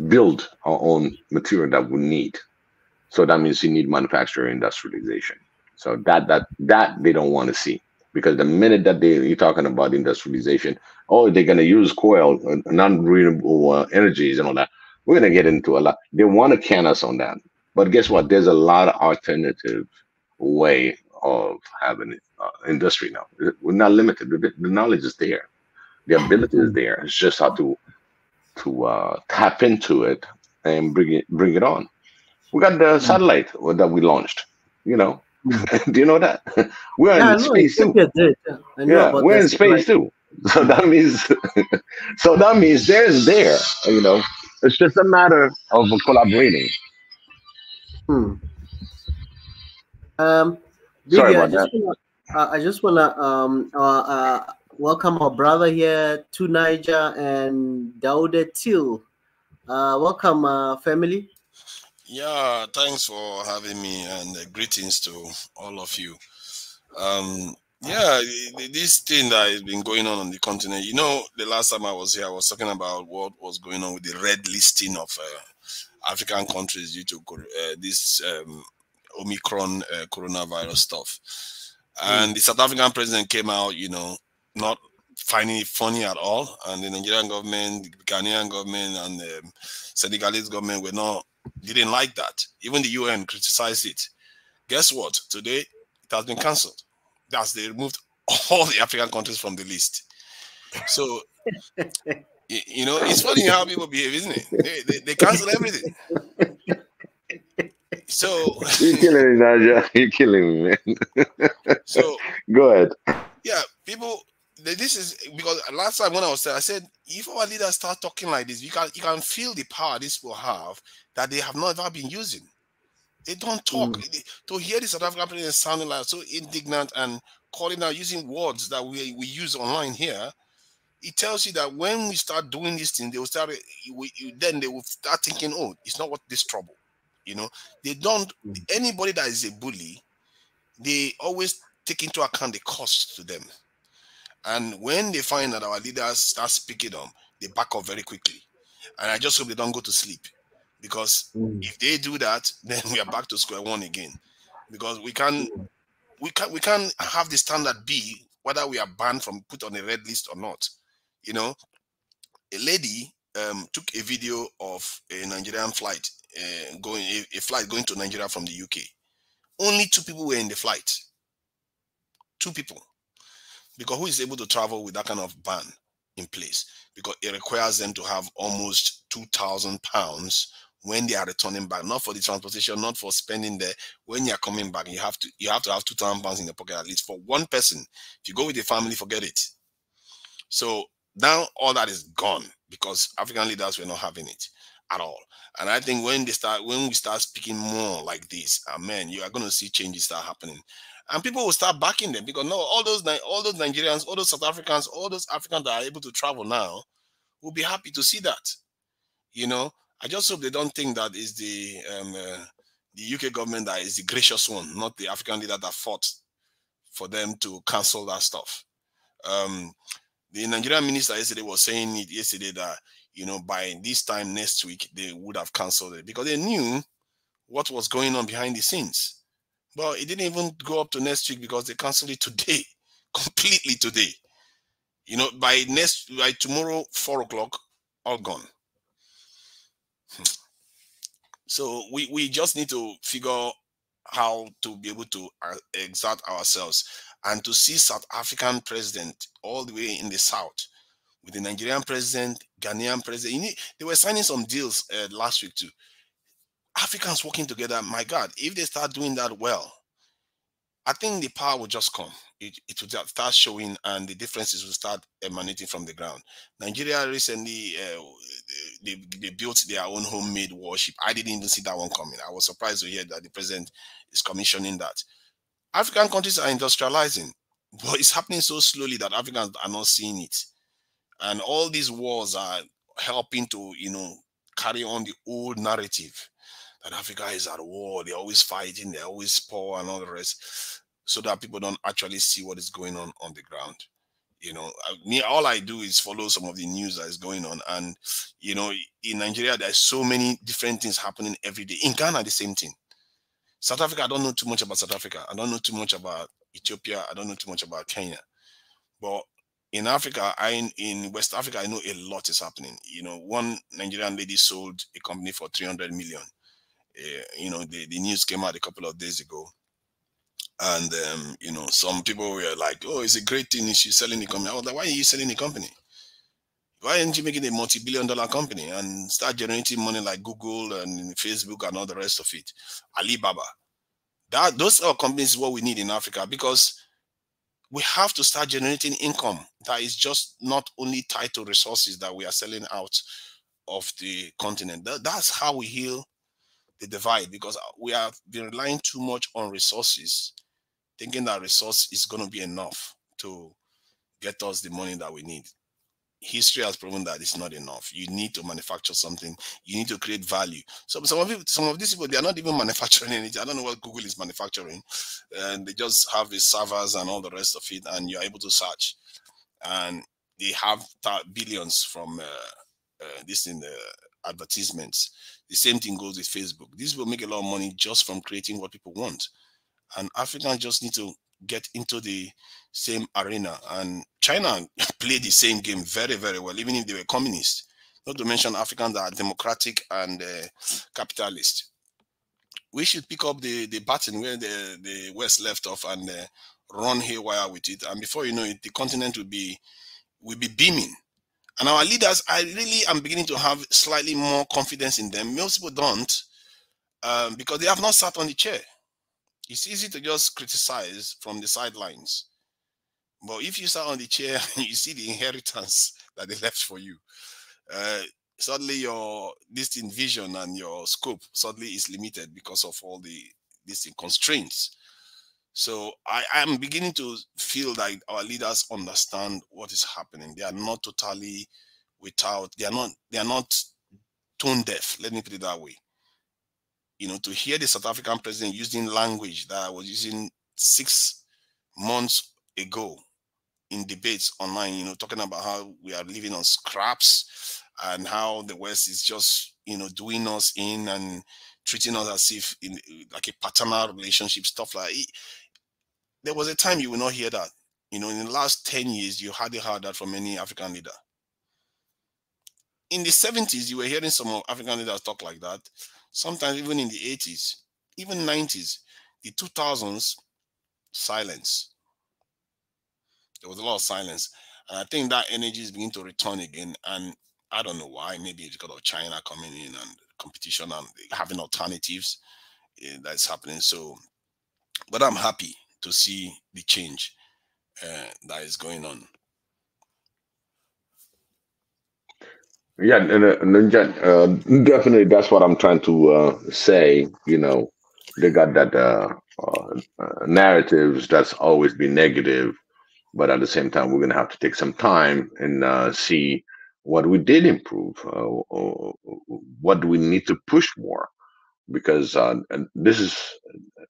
build our own material that we need. So that means you need manufacturing industrialization. So that they don't want to see. because the minute that you're talking about industrialization, oh, they're going to use coal, non-renewable energies and all that. We're going to get into a lot. They want to can us on that. But guess what? There's a lot of alternative way of having industry now. We're not limited. The knowledge is there. The ability is there. It's just how to tap into it and bring it on. We got the satellite that we launched. You know, do you know that we're Yeah, I in know. space too? I know Yeah, about we're in this. space too. So that means, so that means there's there. You know, it's just a matter of collaborating. Hmm. Um, Sorry Biggie, about that. I just wanna welcome our brother here to Niger and Daude Till. Welcome, family. Yeah, thanks for having me and greetings to all of you. Yeah, this thing that has been going on the continent, you know, the last time I was here, I was talking about what was going on with the red listing of African countries due to this Omicron coronavirus stuff. And the South African president came out, you know, not finding it funny at all. And the Nigerian government, the Ghanaian government, and the Senegalese government didn't like that. Even the UN criticized it. Guess what? Today, it has been cancelled. They removed all the African countries from the list. So, you know, it's funny how people behave, isn't it? They cancel everything. So You're killing me, Naja. You're killing me, man. So go ahead. Yeah, people. This is because last time when I was there, I said if our leaders start talking like this, you can feel the power these people have that they have not ever been using. They don't talk. To hear the South African president sounding like so indignant and calling out using words that we use online here, it tells you that when we start doing this thing, they will start. Then they will start thinking, oh, it's not worth this trouble. You know, they don't. Anybody that is a bully, they always take into account the cost to them. And when they find that our leaders start speaking them, they back up very quickly. And I just hope they don't go to sleep. Because if they do that, then we are back to square one again. Because we can't have the standard be whether we are banned from put on a red list or not. You know, a lady took a video of a Nigerian flight a flight going to Nigeria from the UK. Only 2 people were in the flight. 2 people. Because who is able to travel with that kind of ban in place? Because it requires them to have almost £2,000 when they are returning back, not for the transportation, not for spending there. When you are coming back, you have to have £2,000 in your pocket at least for one person. If you go with a family, forget it. So now all that is gone because African leaders were not having it at all. And I think when we start speaking more like this, man, you are going to see changes start happening. And people will start backing them because no, all those Nigerians, all those South Africans, all those Africans that are able to travel now will be happy to see that. You know, I just hope they don't think that is the UK government that is the gracious one, not the African leader that fought for them to cancel that stuff. The Nigerian minister yesterday was saying it yesterday that, you know, by this time next week, they would have cancelled it because they knew what was going on behind the scenes. But it didn't even go up to next week because they canceled it today, completely today. You know, by tomorrow, 4 o'clock, all gone. So we just need to figure how to be able to exert ourselves and to see South African president all the way in the south with the Nigerian president, Ghanaian president. They were signing some deals last week too. Africans working together, my God, if they start doing that well, I think the power will just come. It will start showing and the differences will start emanating from the ground. Nigeria recently, they built their own homemade warship. I didn't even see that one coming. I was surprised to hear that the president is commissioning that. African countries are industrializing, but it's happening so slowly that Africans are not seeing it. And all these wars are helping to, you know, carry on the old narrative that Africa is at war, they're always fighting, they're always poor and all the rest, so that people don't actually see what is going on the ground. You know, all I do is follow some of the news that is going on. And, you know, in Nigeria, there's so many different things happening every day. In Ghana, the same thing. South Africa, I don't know too much about South Africa. I don't know too much about, Ethiopia. I don't know too much about Kenya, but in Africa, in West Africa, I know a lot is happening. You know, one Nigerian lady sold a company for 300 million. You know, the news came out a couple of days ago, and you know, some people were like, "Oh, it's a great thing she's selling the company." I was like, "Why are you selling the company? Why aren't you making a multi-billion-dollar company and start generating money like Google and Facebook and all the rest of it, Alibaba?" Those are companies what we need in Africa, because we have to start generating income that is just not only tied to resources that we are selling out of the continent. That's how we heal the divide, because we have been relying too much on resources, thinking that resource is going to be enough to get us the money that we need. History has proven that it's not enough. You need to manufacture something. You need to create value. So some of these people, they are not even manufacturing anything. I don't know what Google is manufacturing, and they just have the servers and all the rest of it, and you're able to search, and they have billions from this in the advertisements. The same thing goes with Facebook. These will make a lot of money just from creating what people want, and Africans just need to get into the same arena. And China played the same game very, very well, even if they were communist. Not to mention Africans that are democratic and capitalist. We should pick up the baton where the West left off and run haywire with it. And before you know it, the continent will be beaming. And our leaders, I really am beginning to have slightly more confidence in them. Most people don't, because they have not sat on the chair. It's easy to just criticize from the sidelines. But if you sat on the chair and you see the inheritance that they left for you, suddenly your distant vision and your scope suddenly is limited because of all these constraints. So I am beginning to feel like our leaders understand what is happening. They are not totally they are not tone deaf. Let me put it that way. You know, to hear the South African president using language that I was using 6 months ago in debates online, you know, talking about how we are living on scraps and how the West is just, you know, doing us in and treating us as if in like a paternal relationship, stuff like it. There was a time you will not hear that. You know, in the last 10 years, you hardly heard that from any African leader. In the 70s, you were hearing some African leaders talk like that. Sometimes even in the 80s, even 90s, the 2000s, silence. There was a lot of silence. And I think that energy is beginning to return again. And I don't know why. Maybe it's because of China coming in and competition and having alternatives that's happening. So, but I'm happy to see the change that is going on. Yeah, definitely. That's what I'm trying to say. You know, they got that narratives that's always been negative, but at the same time, we're gonna have to take some time and see what we did improve, or what do we need to push more, because and this is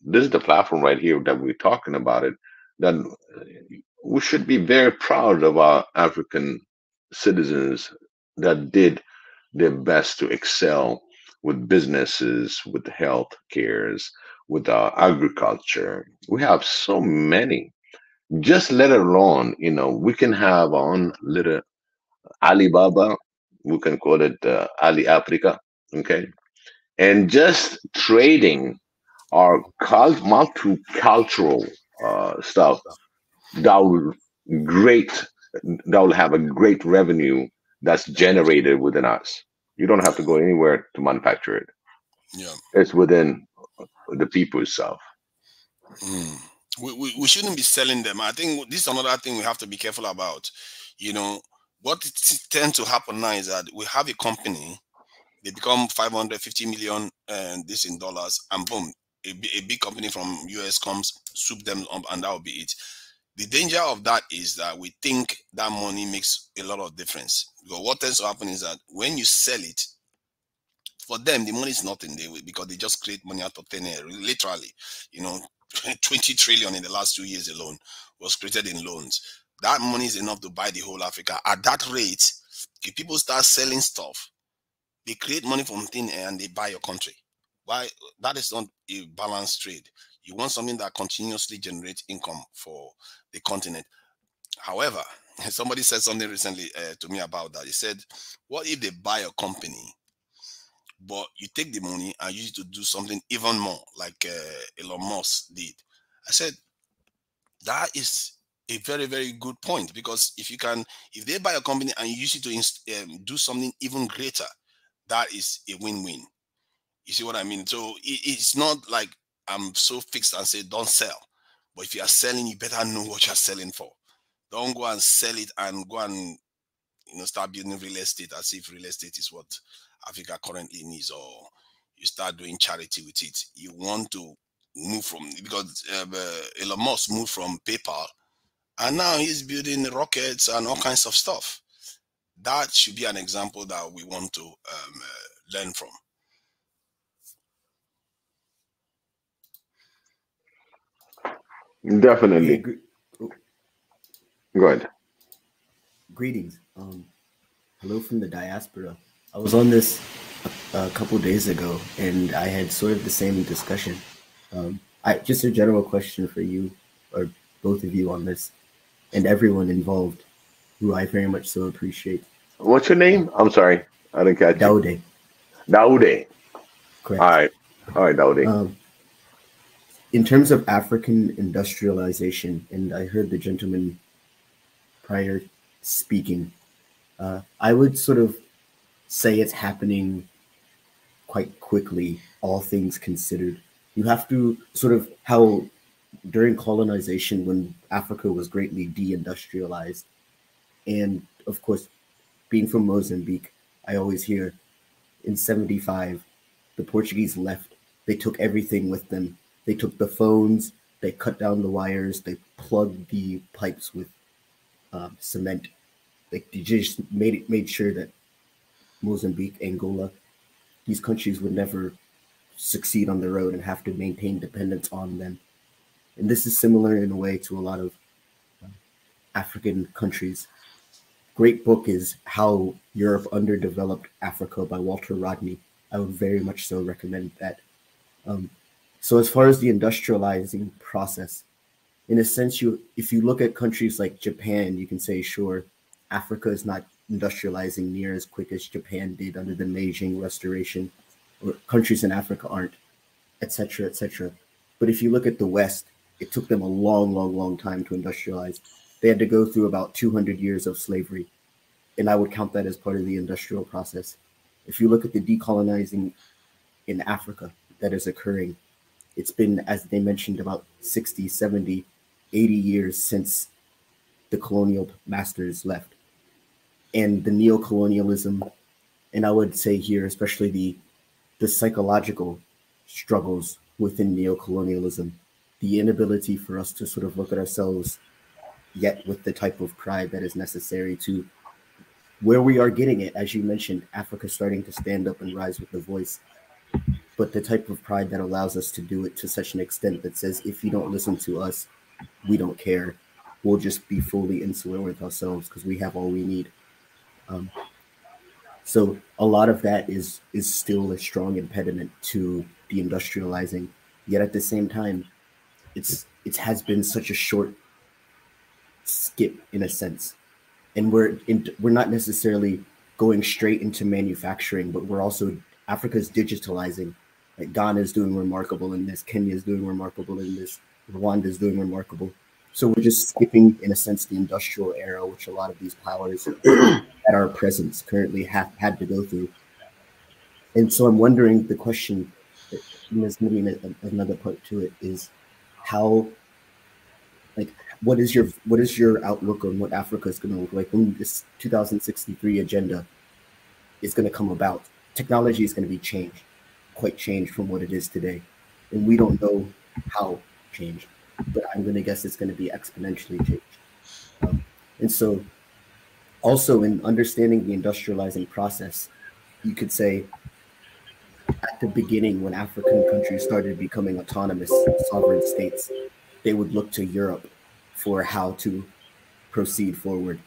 the platform right here that we're talking about it. That we should be very proud of our African citizens that did their best to excel with businesses, with health cares, with our agriculture. We have so many. Just let alone, you know, we can have on little Alibaba, we can call it Ali Africa, okay? And just trading our multicultural stuff, that will great, that will have a great revenue that's generated within us. You don't have to go anywhere to manufacture it. Yeah, It's within the people itself. We shouldn't be selling them. I think this is another thing we have to be careful about. You know, what tends to happen now is that we have a company, they become 550 million and this in dollars, and boom, a big company from US comes, swoop them up, and that will be it. The danger of that is that we think that money makes a lot of difference. Because what tends to happen is that when you sell it, for them, the money is nothing, because they just create money out of thin air, literally. You know, 20 trillion in the last 2 years alone was created in loans. That money is enough to buy the whole Africa. At that rate, if people start selling stuff, they create money from thin air and they buy your country. Why? That is not a balanced trade. You want something that continuously generates income for the continent. However, somebody said something recently to me about that. He said, what if they buy a company, but you take the money and use it to do something even more, like Elon Musk did? I said, that is a very, very good point, because if they buy a company and you use it to do something even greater, that is a win-win. You see what I mean? So it's not like I'm so fixed and say don't sell. But if you are selling, you better know what you're selling for. Don't go and sell it and go and start building real estate as if real estate is what Africa currently needs, or you start doing charity with it. You want to move from, because Elon Musk moved from PayPal, and now he's building rockets and all kinds of stuff. That should be an example that we want to learn from. Definitely. Go ahead. Greetings. Hello from the diaspora. I was on this a couple days ago, and I had sort of the same discussion. Just a general question for you, or both of you on this, and everyone involved, who I very much so appreciate. What's your name? I'm sorry, I didn't catch Daude. Daude. Correct. All right, Daude. In terms of African industrialization, and I heard the gentleman prior speaking, I would sort of say it's happening quite quickly, all things considered. You have to sort of, how during colonization, when Africa was greatly deindustrialized, and of course, being from Mozambique, I always hear in 75, the Portuguese left. They took everything with them. They took the phones, they cut down the wires, they plugged the pipes with cement. They just made sure that Mozambique, Angola, these countries would never succeed on their own and have to maintain dependence on them. And this is similar in a way to a lot of African countries. Great book is How Europe Underdeveloped Africa by Walter Rodney. I would very much so recommend that. So as far as the industrializing process, in a sense, if you look at countries like Japan, you can say, sure, Africa is not industrializing near as quick as Japan did under the Meiji Restoration, or countries in Africa aren't, etc., etc. But if you look at the West, it took them a long, long, long time to industrialize. They had to go through about 200 years of slavery, and I would count that as part of the industrial process. If you look at the decolonizing in Africa that is occurring, it's been, as they mentioned, about 60, 70, 80 years since the colonial masters left. And the neo-colonialism, and I would say here, especially the psychological struggles within neo-colonialism, the inability for us to sort of look at ourselves yet with the type of pride that is necessary to where we are getting it. As you mentioned, Africa starting to stand up and rise with the voice, but the type of pride that allows us to do it to such an extent that says, if you don't listen to us, we don't care. We'll just be fully insular with ourselves because we have all we need. So a lot of that is still a strong impediment to deindustrializing. Yet at the same time, it has been such a short skip in a sense, and we're not necessarily going straight into manufacturing, but we're also, Africa's digitalizing. Like Ghana is doing remarkable in this, Kenya is doing remarkable in this, Rwanda is doing remarkable. So we're just skipping, in a sense, the industrial era, which a lot of these powers at our presence currently have had to go through. And so I'm wondering, the question, and there's maybe another part to it, is how, like, what is your outlook on what Africa is going to look like when this 2063 agenda is going to come about? Technology is going to be quite changed from what it is today. And we don't know how changed, but I'm going to guess it's going to be exponentially changed. And so also in understanding the industrializing process, you could say at the beginning, when African countries started becoming autonomous sovereign states, they would look to Europe for how to proceed forward.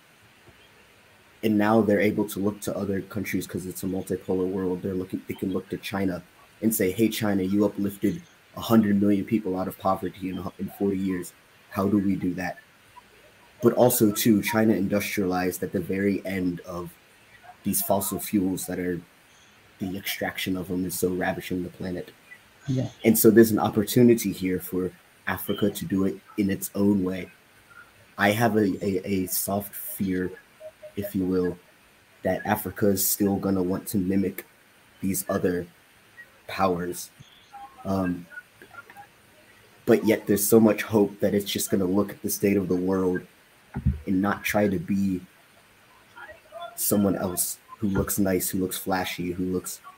And now they're able to look to other countries because it's a multipolar world. They can look to China and say, hey, China, you uplifted 100 million people out of poverty in 40 years. How do we do that? But also, too, China industrialized at the very end of these fossil fuels that are, the extraction of them is so ravishing the planet. Yeah. And so there's an opportunity here for Africa to do it in its own way. I have a soft fear, if you will, that Africa is still going to want to mimic these other powers. But yet there's so much hope that it's just going to look at the state of the world and not try to be someone else who looks nice, who looks flashy,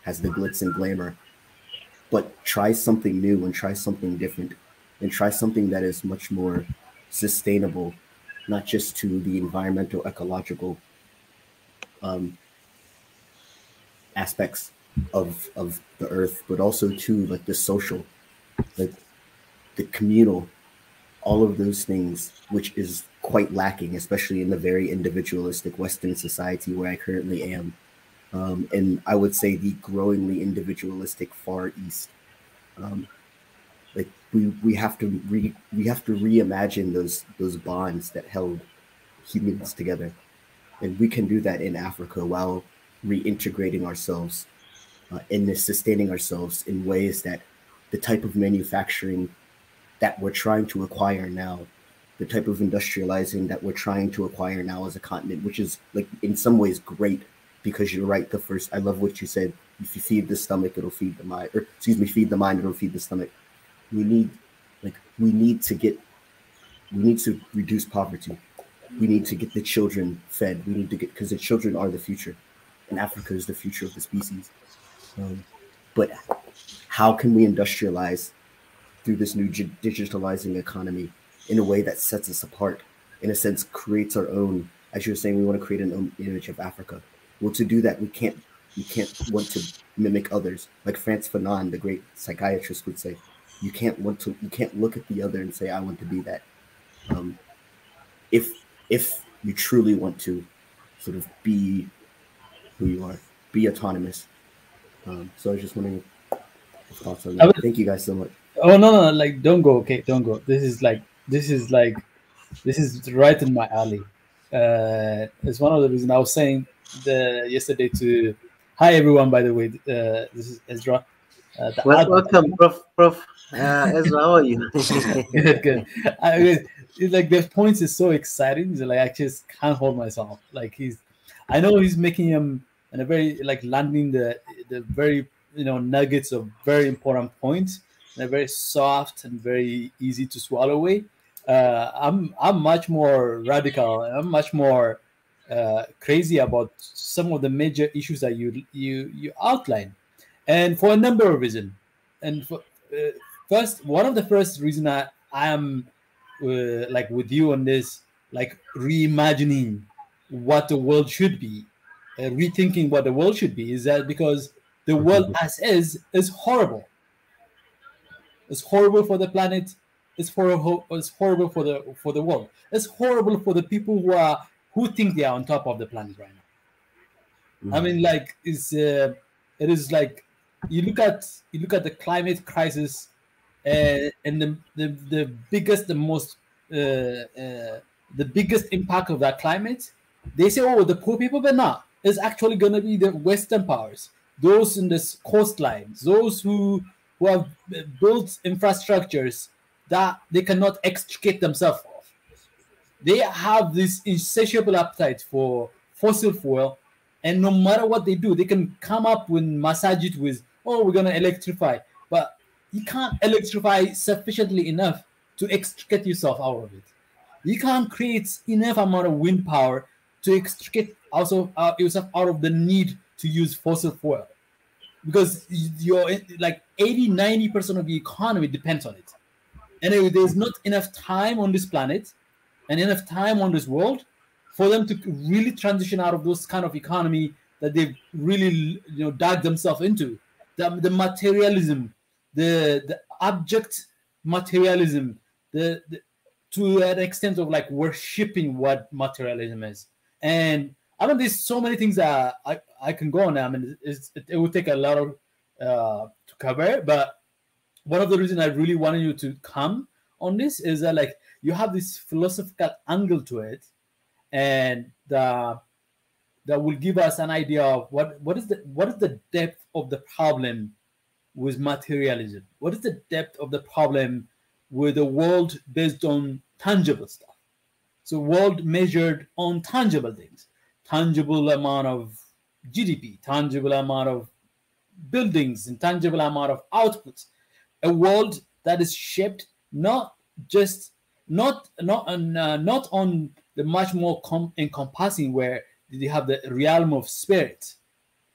has the glitz and glamour, but try something new and try something different and try something that is much more sustainable, not just to the environmental, ecological aspects of the earth, but also to like the social, like the communal, all of those things, which is quite lacking, especially in the very individualistic Western society where I currently am. And I would say the growingly individualistic Far East. Like we have to reimagine those bonds that held humans together, and we can do that in Africa while reintegrating ourselves and sustaining ourselves in ways that the type of manufacturing that we're trying to acquire now, the type of industrializing that we're trying to acquire now as a continent, which is like in some ways great, because you're right. I love what you said. If you feed the stomach, it'll feed the mind, or excuse me, feed the mind, it'll feed the stomach. We need to reduce poverty. We need to get the children fed. We need to get, because the children are the future, and Africa is the future of the species. But how can we industrialize through this new digitalizing economy in a way that sets us apart, in a sense, creates our own, as you were saying, we want to create an own image of Africa. Well, to do that, we can't want to mimic others. Like Frantz Fanon, the great psychiatrist, would say, you can't look at the other and say, I want to be that. If you truly want to sort of be who you are, be autonomous. So I was just wondering your thoughts on that. Thank you guys so much. Oh no, like don't go. Okay, don't go. This is right in my alley. It's one of the reasons I was saying yesterday to. Hi everyone, by the way. This is Ezra. Welcome, Prof. Ezra, how are you? Good. It's like the points is so exciting. Like I just can't hold myself. Like I know he's making him in a very like landing the very nuggets of very important points in a very soft and very easy to swallow way. I'm much more radical. I'm much more crazy about some of the major issues that you outline, and for a number of reasons. And one of the first reason I am like with you on this, like reimagining what the world should be, rethinking what the world should be, is that because the world as is horrible. It's horrible for the planet. It's horrible for the world. It's horrible for the people who think they are on top of the planet right now. I mean, like it is like you look at the climate crisis, and the biggest impact of that climate. They say, oh, the poor people, but not. It's actually going to be the Western powers, those in the coastlines, those who have built infrastructures that they cannot extricate themselves of. They have this insatiable appetite for fossil fuel, and no matter what they do, they can come up with massage it with, oh, we're going to electrify. But you can't electrify sufficiently enough to extricate yourself out of it. You can't create enough amount of wind power to extricate yourself out of the need to use fossil fuel, because you're like 80-90% of the economy depends on it. And there's not enough time on this planet and enough time on this world for them to really transition out of those kind of economy that they've really dug themselves into. The materialism, the abject materialism, to an extent of like worshipping what materialism is. And I mean, there's so many things that I can go on. I mean, it would take a lot of to cover, but one of the reasons I really wanted you to come on this is that like you have this philosophical angle to it, and that will give us an idea of what is the depth of the problem with materialism. What is the depth of the problem with a world based on tangible stuff? So world measured on tangible things, tangible amount of GDP, tangible amount of buildings, and tangible amount of outputs. A world that is shaped not on the much more encompassing, where you have the realm of spirit,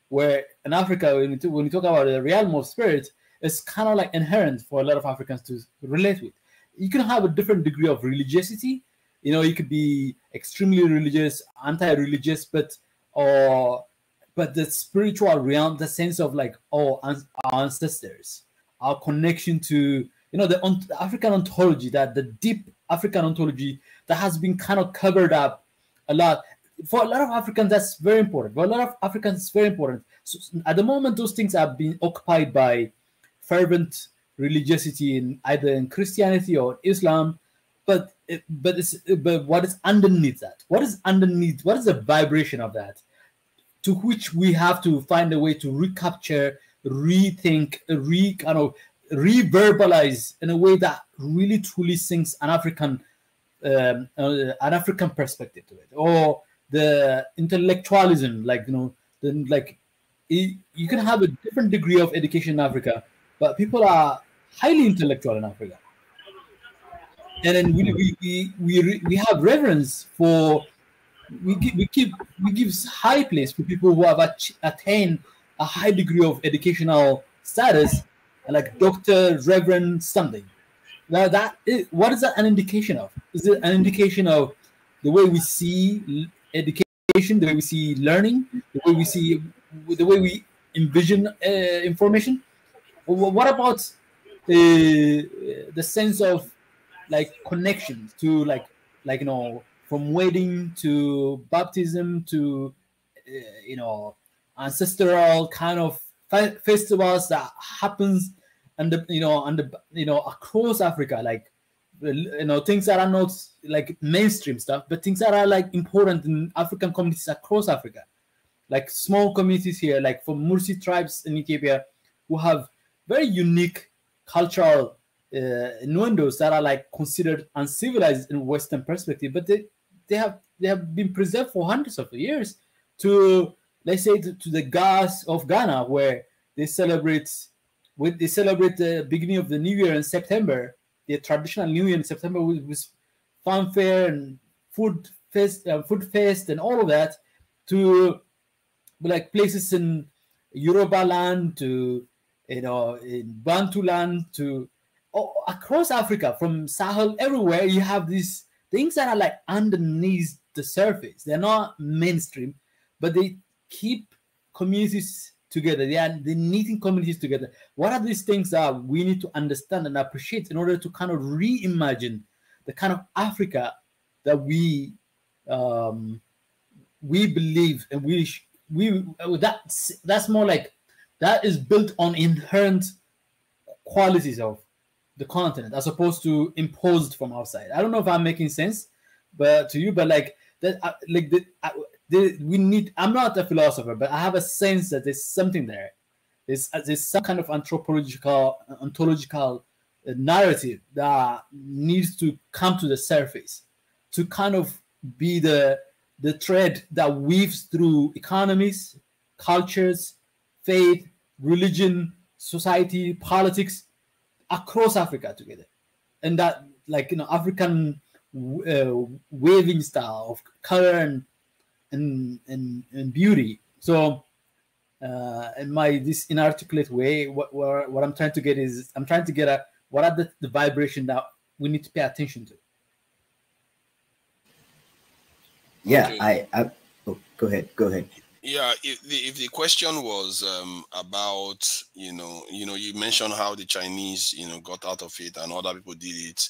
where in Africa, when we talk about the realm of spirit, it's kind of like inherent for a lot of Africans to relate with. You can have a different degree of religiosity. You know, you could be extremely religious, anti-religious, but the spiritual realm, the sense of like, our ancestors, our connection to, the African ontology, that the deep African ontology that has been kind of covered up a lot. For a lot of Africans, that's very important. For a lot of Africans, it's very important. So at the moment, those things are being occupied by fervent religiosity in either in Christianity or Islam. But what is underneath that? What is underneath? What is the vibration of that? To which we have to find a way to recapture, rethink, reverbalize in a way that really truly sinks an African perspective to it, or the intellectualism, you can have a different degree of education in Africa, but people are highly intellectual in Africa, and then we have reverence for. We give high place to people who have attained a high degree of educational status, like doctor, reverend, something. Now what is that an indication of? Is it an indication of the way we see education, the way we see learning, the way we envision information? What about the sense of like connection to from wedding to baptism to ancestral kind of festivals that happens across Africa, things that are not like mainstream stuff, but things that are like important in African communities across Africa, like small communities here, like from Mursi tribes in Ethiopia, who have very unique cultural innuendos that are like considered uncivilized in Western perspective, but they have been preserved for hundreds of years. To let's say to the Gas of Ghana, where they celebrate the beginning of the New Year in September, the traditional New Year in September with fanfare and food fest and all of that, to like places in Yoruba land, to in Bantu land, to across Africa, from Sahel, everywhere you have these things that are like underneath the surface. They're not mainstream, but they keep communities together. They're knitting communities together. What are these things that we need to understand and appreciate in order to kind of reimagine the kind of Africa that we believe, and that's more like that is built on inherent qualities of the continent as opposed to imposed from outside. I don't know if I'm making sense, but to you, but like that, we need. I'm not a philosopher, but I have a sense that there's something there. There's some kind of ontological narrative that needs to come to the surface to kind of be the thread that weaves through economies, cultures, faith, religion, society, politics across Africa together. And that African waving style of color and beauty. So in this inarticulate way, what I'm trying to get is what are the vibration that we need to pay attention to. Yeah, Okay. Go ahead. Yeah, if the question was about you mentioned how the Chinese got out of it and other people did it,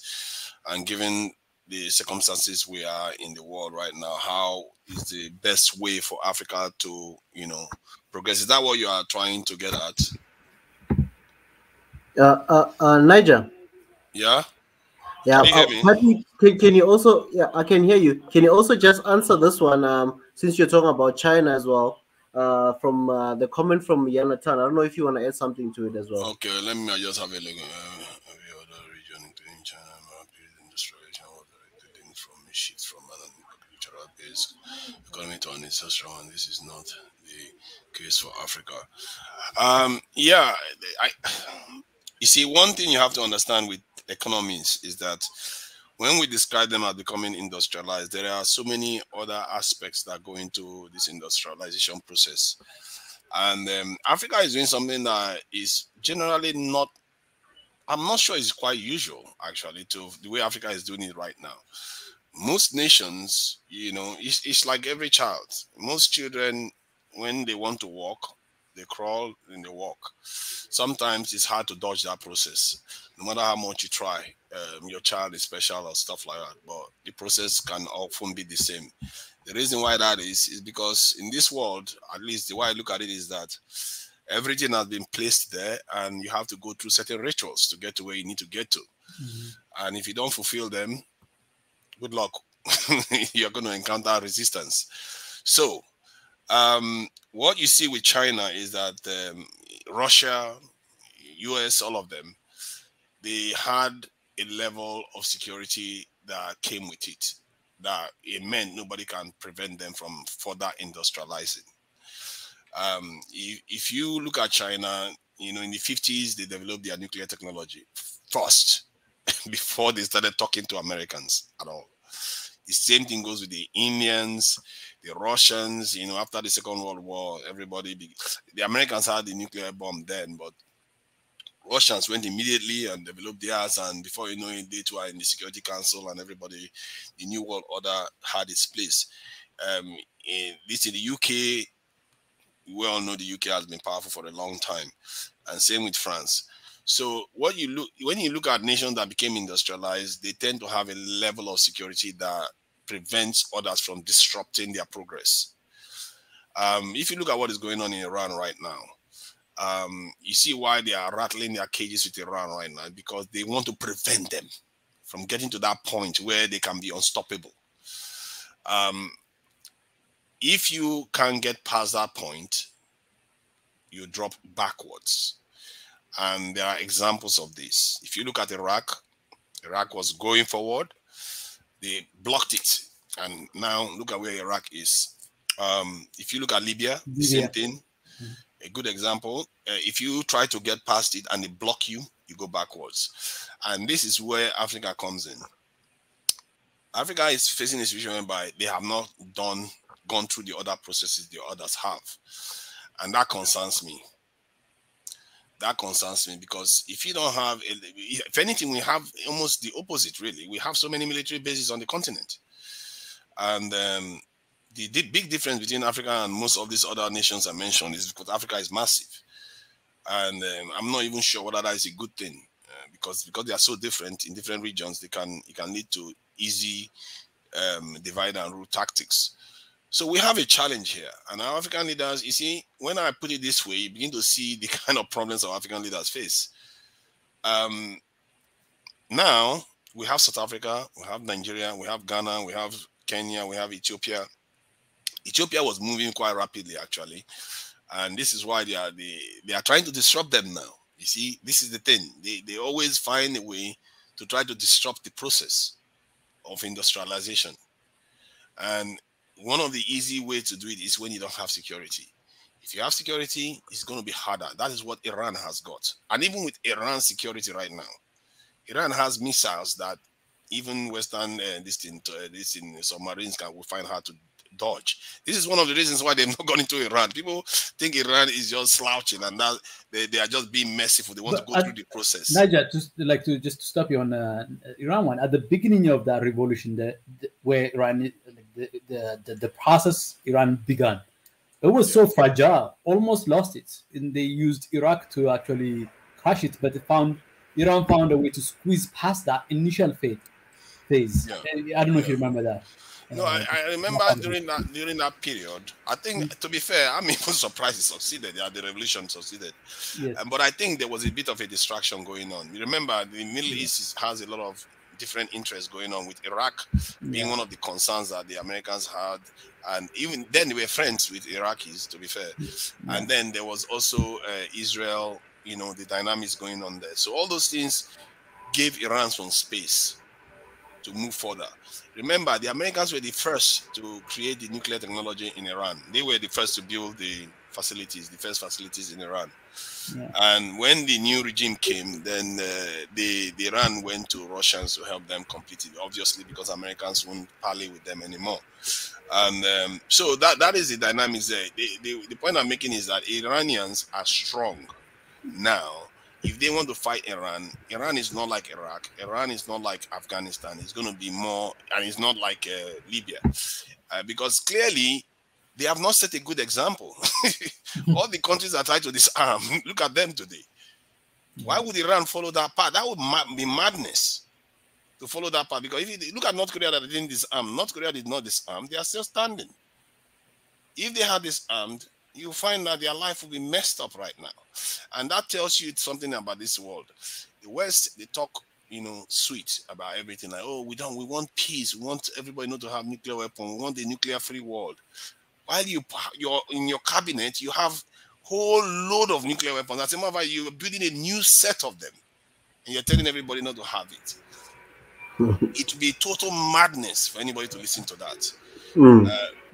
and given the circumstances we are in the world right now, how is the best way for Africa to progress? Is that what you are trying to get at? Niger. Yeah. Yeah, Can you hear me? Patty, can you also? Yeah, I can hear you. Can you also just answer this one? Since you're talking about China as well, from the comment from Yanatan. I don't know if you want to add something to it as well. Okay, let me just have a look. Every other region, including China, industrialization was directed in from shifts from an agricultural based economy to an industrial one. This is not the case for Africa. Yeah, I. You see, one thing you have to understand with economies is that when we describe them as becoming industrialized, there are so many other aspects that go into this industrialization process. And Africa is doing something that is generally not, I'm not sure it's quite usual, actually, to the way Africa is doing it right now. Most nations, it's like every child. Most children, when they want to walk, they crawl and they walk. Sometimes it's hard to dodge that process. No matter how much you try, your child is special or stuff like that, but the process can often be the same. The reason why that is because in this world, at least the way I look at it is that everything has been placed there and you have to go through certain rituals to get to where you need to get to. Mm-hmm. And if you don't fulfill them, good luck. You're going to encounter resistance. So what you see with China is that Russia, US, all of them, they had a level of security that came with it, that it meant nobody can prevent them from further industrializing. If you look at China, in the 50s, they developed their nuclear technology first before they started talking to Americans at all. The same thing goes with the Indians, the Russians. After the Second World War, the Americans had the nuclear bomb then, but Russians went immediately and developed theirs, and before you know it, they too are in the Security Council, and everybody, the New World Order had its place. In the UK, we all know the UK has been powerful for a long time, and same with France. So when you look at nations that became industrialized, they tend to have a level of security that prevents others from disrupting their progress. If you look at what is going on in Iran right now, you see why they are rattling their cages with Iran right now, because they want to prevent them from getting to that point where they can be unstoppable. If you can't get past that point, you drop backwards. And there are examples of this. If you look at Iraq was going forward, they blocked it. And now look at where Iraq is. If you look at Libya, the same thing. A good example, if you try to get past it and they block you, you go backwards. And this is where Africa comes in. Africa is facing a situation whereby they have not gone through the other processes the others have. And that concerns me. That concerns me, because if you don't have, if anything, we have almost the opposite, really. We have so many military bases on the continent. And the big difference between Africa and most of these other nations I mentioned is because Africa is massive. And I'm not even sure whether that is a good thing, because they are so different in different regions, it can lead to easy divide and rule tactics. So we have a challenge here, and our African leaders, you see, when I put it this way, you begin to see the kind of problems our African leaders face. Now we have South Africa, we have Nigeria, we have Ghana, we have Kenya, we have Ethiopia. Ethiopia was moving quite rapidly, actually, and this is why they are trying to disrupt them now. You see, this is the thing. They always find a way to try to disrupt the process of industrialization. And one of the easy ways to do it is when you don't have security. If you have security, it's going to be harder. That is what Iran has got. And even with Iran's security right now, Iran has missiles that even Western submarines will find hard to dodge. This is one of the reasons why they've not gone into Iran. People think Iran is just slouching and that they are just being merciful. They want to go through the process. Naja, just to stop you on Iran one. At the beginning of that revolution, where Iran, the process Iran began, it was so fragile, almost lost it. And they used Iraq to actually crush it, but Iran found a way to squeeze past that initial phase. Yeah. I don't know if you remember that. No, I remember during that period. I think, to be fair, I'm even surprised it succeeded. Yeah, the revolution succeeded. Yes. But I think there was a bit of a distraction going on. You remember, the Middle East has a lot of different interests going on, with Iraq being one of the concerns that the Americans had, and even then they were friends with Iraqis, to be fair. And then there was also Israel. You know, the dynamics going on there. So all those things gave Iran some space to move further. Remember, the Americans were the first to create the nuclear technology in Iran. They were the first to build the facilities, the first facilities in Iran. And when the new regime came, then the Iran went to Russians to help them complete it, obviously, because Americans won't parley with them anymore. And so that is the dynamics there. The point I'm making is that Iranians are strong now. If they want to fight Iran, Iran is not like Iraq. Iran is not like Afghanistan. It's going to be more, and it's not like Libya, because clearly they have not set a good example. All the countries that try to disarm, look at them today. Why would Iran follow that path? That would be madness to follow that path. Because if you look at North Korea, that they didn't disarm, North Korea did not disarm. They are still standing. If they had disarmed, you find that their life will be messed up right now. And that tells you something about this world. The West, they talk, you know, sweet about everything. Like, oh, we want peace. We want everybody not to have nuclear weapons. We want a nuclear-free world. While you're in your cabinet, you have whole load of nuclear weapons. As a matter of fact, you're building a new set of them. And you're telling everybody not to have it. It would be total madness for anybody to listen to that.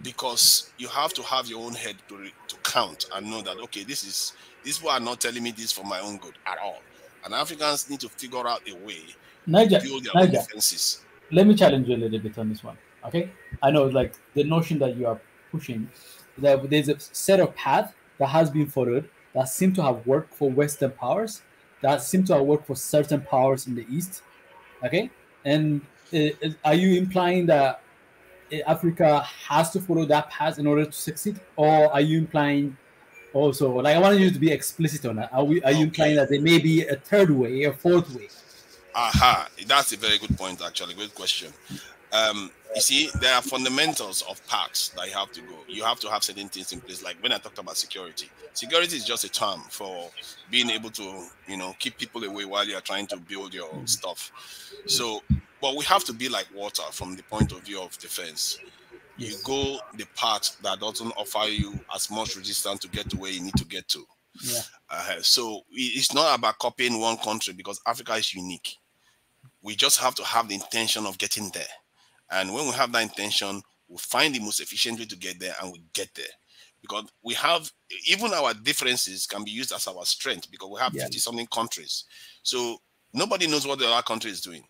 Because you have to have your own head to count and know that, okay, these people are not telling me this for my own good at all. And Africans need to figure out a way to build their own defenses. Let me challenge you a little bit on this one. Okay, I know, like, the notion that you are pushing, that there's a set of path that has been followed that seem to have worked for Western powers, that seem to have worked for certain powers in the East. Okay, and are you implying that Africa has to follow that path in order to succeed, or are you implying also, like, I wanted you to be explicit on that? Are you implying that there may be a third way, a fourth way? That's a very good point, actually. Good question. You see, there are fundamentals of paths that you have to go. You have to have certain things in place. Like when I talked about security, security is just a term for being able to, you know, keep people away while you're trying to build your stuff. So, but we have to be like water from the point of view of defense. You go the path that doesn't offer you as much resistance to get to where you need to get to. So it's not about copying one country, because Africa is unique. We just have to have the intention of getting there. And when we have that intention, we'll find the most efficient way to get there, and we get there. Because we have, even our differences can be used as our strength, because we have 50-something countries. So nobody knows what the other country is doing.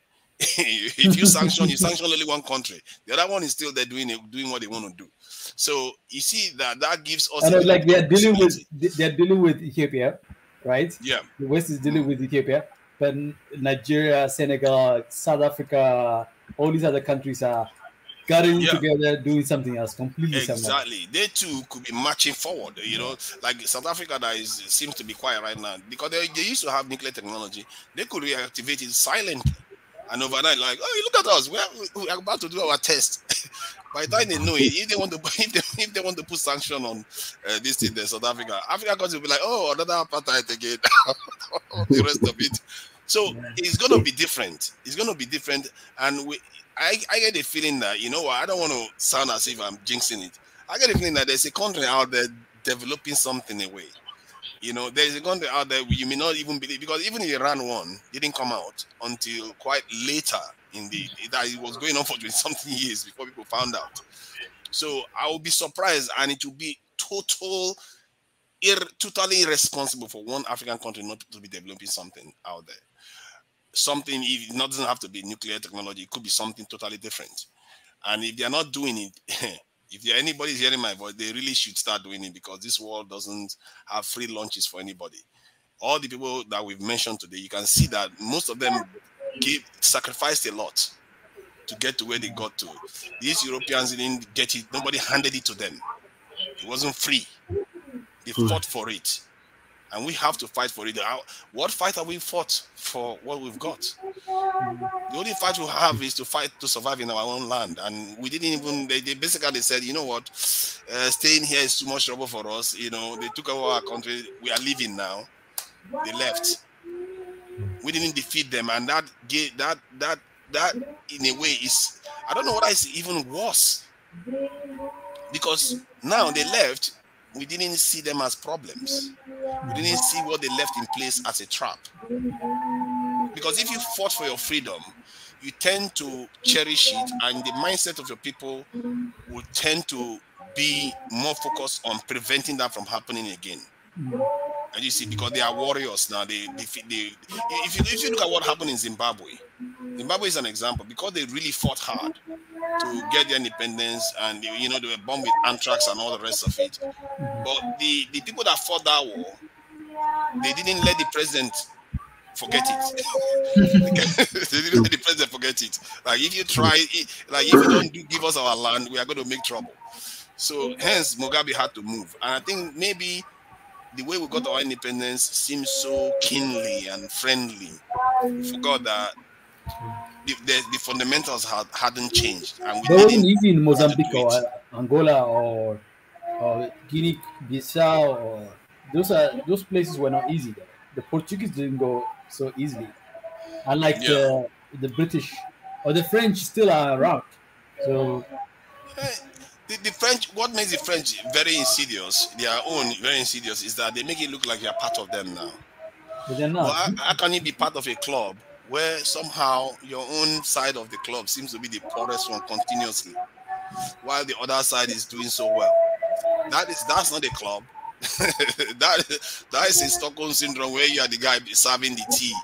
If you sanction only one country. The other one is still there doing what they want to do. So you see that gives us. And like they're dealing with Ethiopia, right? Yeah. The West is dealing with Ethiopia, but Nigeria, Senegal, South Africa, all these other countries are gathering together, doing something else completely. Exactly. They too could be marching forward. You know, like South Africa seems to be quiet right now because they used to have nuclear technology. They could reactivate it silently. And overnight, like, oh, look at us, we're about to do our test. By the time they know it, if they want to put sanction on this thing, the South Africa will be like, oh, another apartheid again, the rest of it. So it's going to be different. It's going to be different, and I get the feeling that, you know what, I don't want to sound as if I'm jinxing it. I get the feeling that there's a country out there developing something away. You know, there's a country out there you may not even believe, because even the Iran one didn't come out until quite later that it was going on for 20-something years before people found out. So I will be surprised, and it will be totally irresponsible for one African country not to be developing something out there. Something, it doesn't have to be nuclear technology, it could be something totally different. And if they're not doing it, if anybody's hearing my voice, they really should start doing it, because this world doesn't have free lunches for anybody. All the people that we've mentioned today, you can see that most of them sacrificed a lot to get to where they got to. These Europeans didn't get it. Nobody handed it to them. It wasn't free. They fought for it. and we have to fight for it. What fight have we fought for what we've got? The only fight we have is to fight to survive in our own land, and we didn't even. They basically said, you know what, staying here is too much trouble for us. You know, they took over our country. We are leaving now. They left. We didn't defeat them, and that in a way is, I don't know what is even worse, because now they left. We didn't see them as problems. We didn't see what they left in place as a trap. Because if you fought for your freedom, you tend to cherish it, and the mindset of your people will tend to be more focused on preventing that from happening again. And you see, because they are warriors now, if you look at what happened in Zimbabwe is an example, because they really fought hard to get their independence, and they were bombed with anthrax and all the rest of it. But the people that fought that war, they didn't let the president forget it. They didn't let the president forget it. Like, if you try it, like, if you don't give us our land, we are going to make trouble. So hence Mugabe had to move. And I think maybe the way we got our independence seems so keenly and friendly. We forgot that the fundamentals hadn't changed. And it wasn't easy in Mozambique or Angola or Guinea-Bissau, or those places were not easy. The Portuguese didn't go so easily, unlike the British or the French still are around. So the French, what makes the French very insidious, their own very insidious, is that they make it look like you're part of them now. But they're not. Well, how can you be part of a club where somehow your own side of the club seems to be the poorest one continuously, while the other side is doing so well? That's not a club. that is a Stockholm syndrome, where you are the guy serving the tea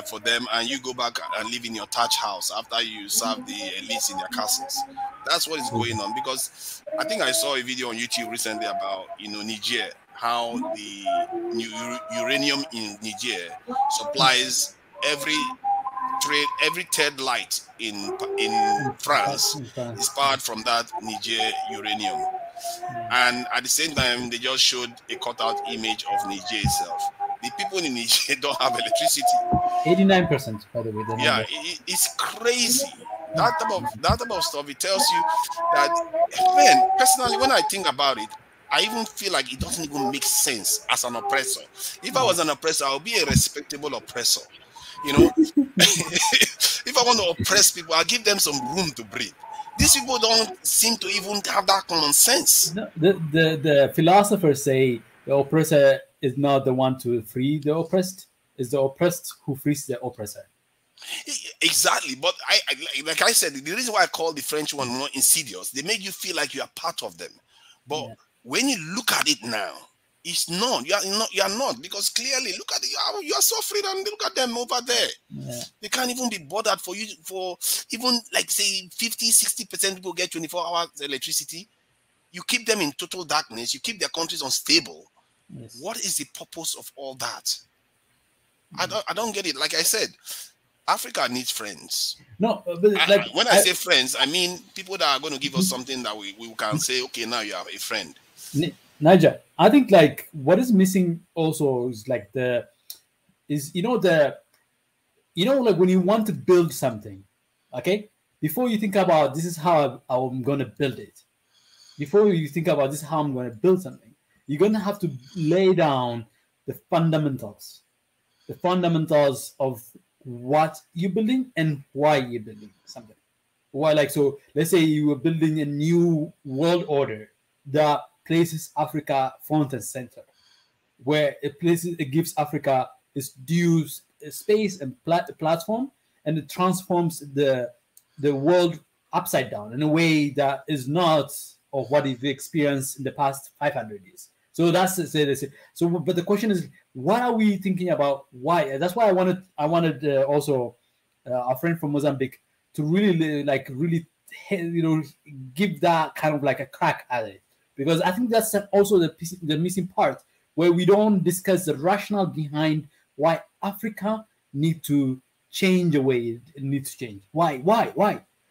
for them, and you go back and live in your thatch house after you serve the elites in their castles. That's what is going on. Because I think I saw a video on YouTube recently about Niger, how the uranium in Niger supplies every third light in France is powered from that Niger uranium. And at the same time, they just showed a cutout image of Niger itself. The people in Niger don't have electricity. 89%, by the way. Yeah, it's crazy. That type of stuff, it tells you that, man, personally, when I think about it, I even feel like it doesn't even make sense as an oppressor. If I was an oppressor, I would be a respectable oppressor. If I want to oppress people, I'll give them some room to breathe. These people don't seem to even have that common sense. No, the philosophers say the oppressor is not the one to free the oppressed; it's the oppressed who frees the oppressor. Exactly, but like I said, the reason why I call the French one more insidious, they make you feel like you are part of them. But when you look at it now, it's not. You are not, because clearly, look at you are suffering, and look at them over there. Yeah. They can't even be bothered for you, for even, like, say 50-60% people get 24 hours electricity. You keep them in total darkness. You keep their countries unstable. Yes. What is the purpose of all that? I don't get it. Like I said, Africa needs friends. No, but when I say friends, I mean people that are going to give us something that we can say, okay, now you have a friend. Niger, I think, like, what is missing also is like like when you want to build something, okay, before you think about this is how I'm going to build it, before you think about this is how I'm going to build something, you're going to have to lay down the fundamentals of what you're building and why you're building something. Why, like, so let's say you were building a new world order that places Africa front and center, where it gives Africa its due space and platform, and it transforms the world upside down in a way that is not of what we've experienced in the past 500 years. So that's it. So, but the question is, what are we thinking about? Why? That's why I wanted also our friend from Mozambique to really give that kind of like a crack at it, because I think that's also the missing part, where we don't discuss the rationale behind why Africa need to change the way it needs to change. Why?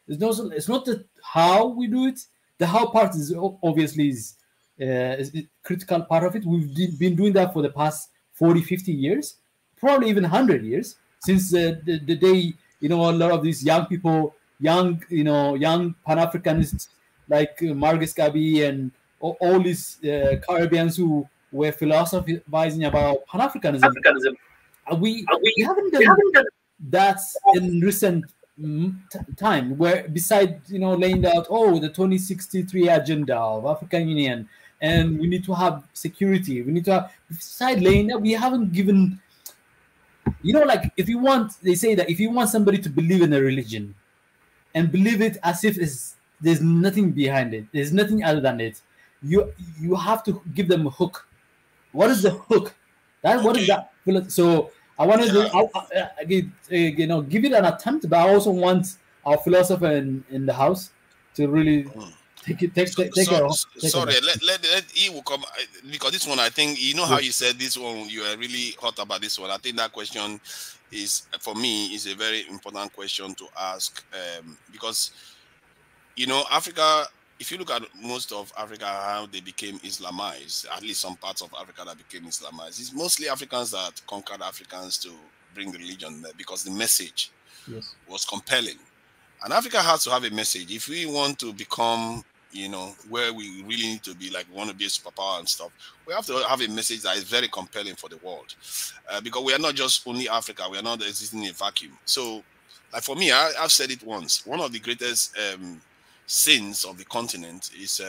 It's not the how we do it. The how part is obviously is a critical part of it. We've been doing that for the past 40, 50 years, probably even 100 years since the day, a lot of these young people, young Pan-Africanists like Marcus Garvey and all these Caribbeans who were philosophizing about Pan-Africanism. We haven't done that in recent time, where besides laying out the 2063 agenda of African Union, and we need to have security, we need to have, beside laying that, we haven't given, like they say that if you want somebody to believe in a religion and believe it as if there's nothing behind it, there's nothing other than it, you have to give them a hook. What is the hook? What is that? So I wanted to give it an attempt, but I also want our philosopher in the house to really take it. Sorry, let he will come, because this one, I think, how you said this one, you are really hot about this one. I think that question is, for me, is a very important question to ask, because Africa, if you look at most of Africa, how they became Islamized, at least some parts of Africa that became Islamized, it's mostly Africans that conquered Africans to bring the religion there, because the message was compelling. And Africa has to have a message. If we want to become, where we really need to be, like we want to be a superpower and stuff, we have to have a message that is very compelling for the world. Because we are not just only Africa, we are not existing in a vacuum. So, like for me, I've said it once, one of the greatest sins of the continent is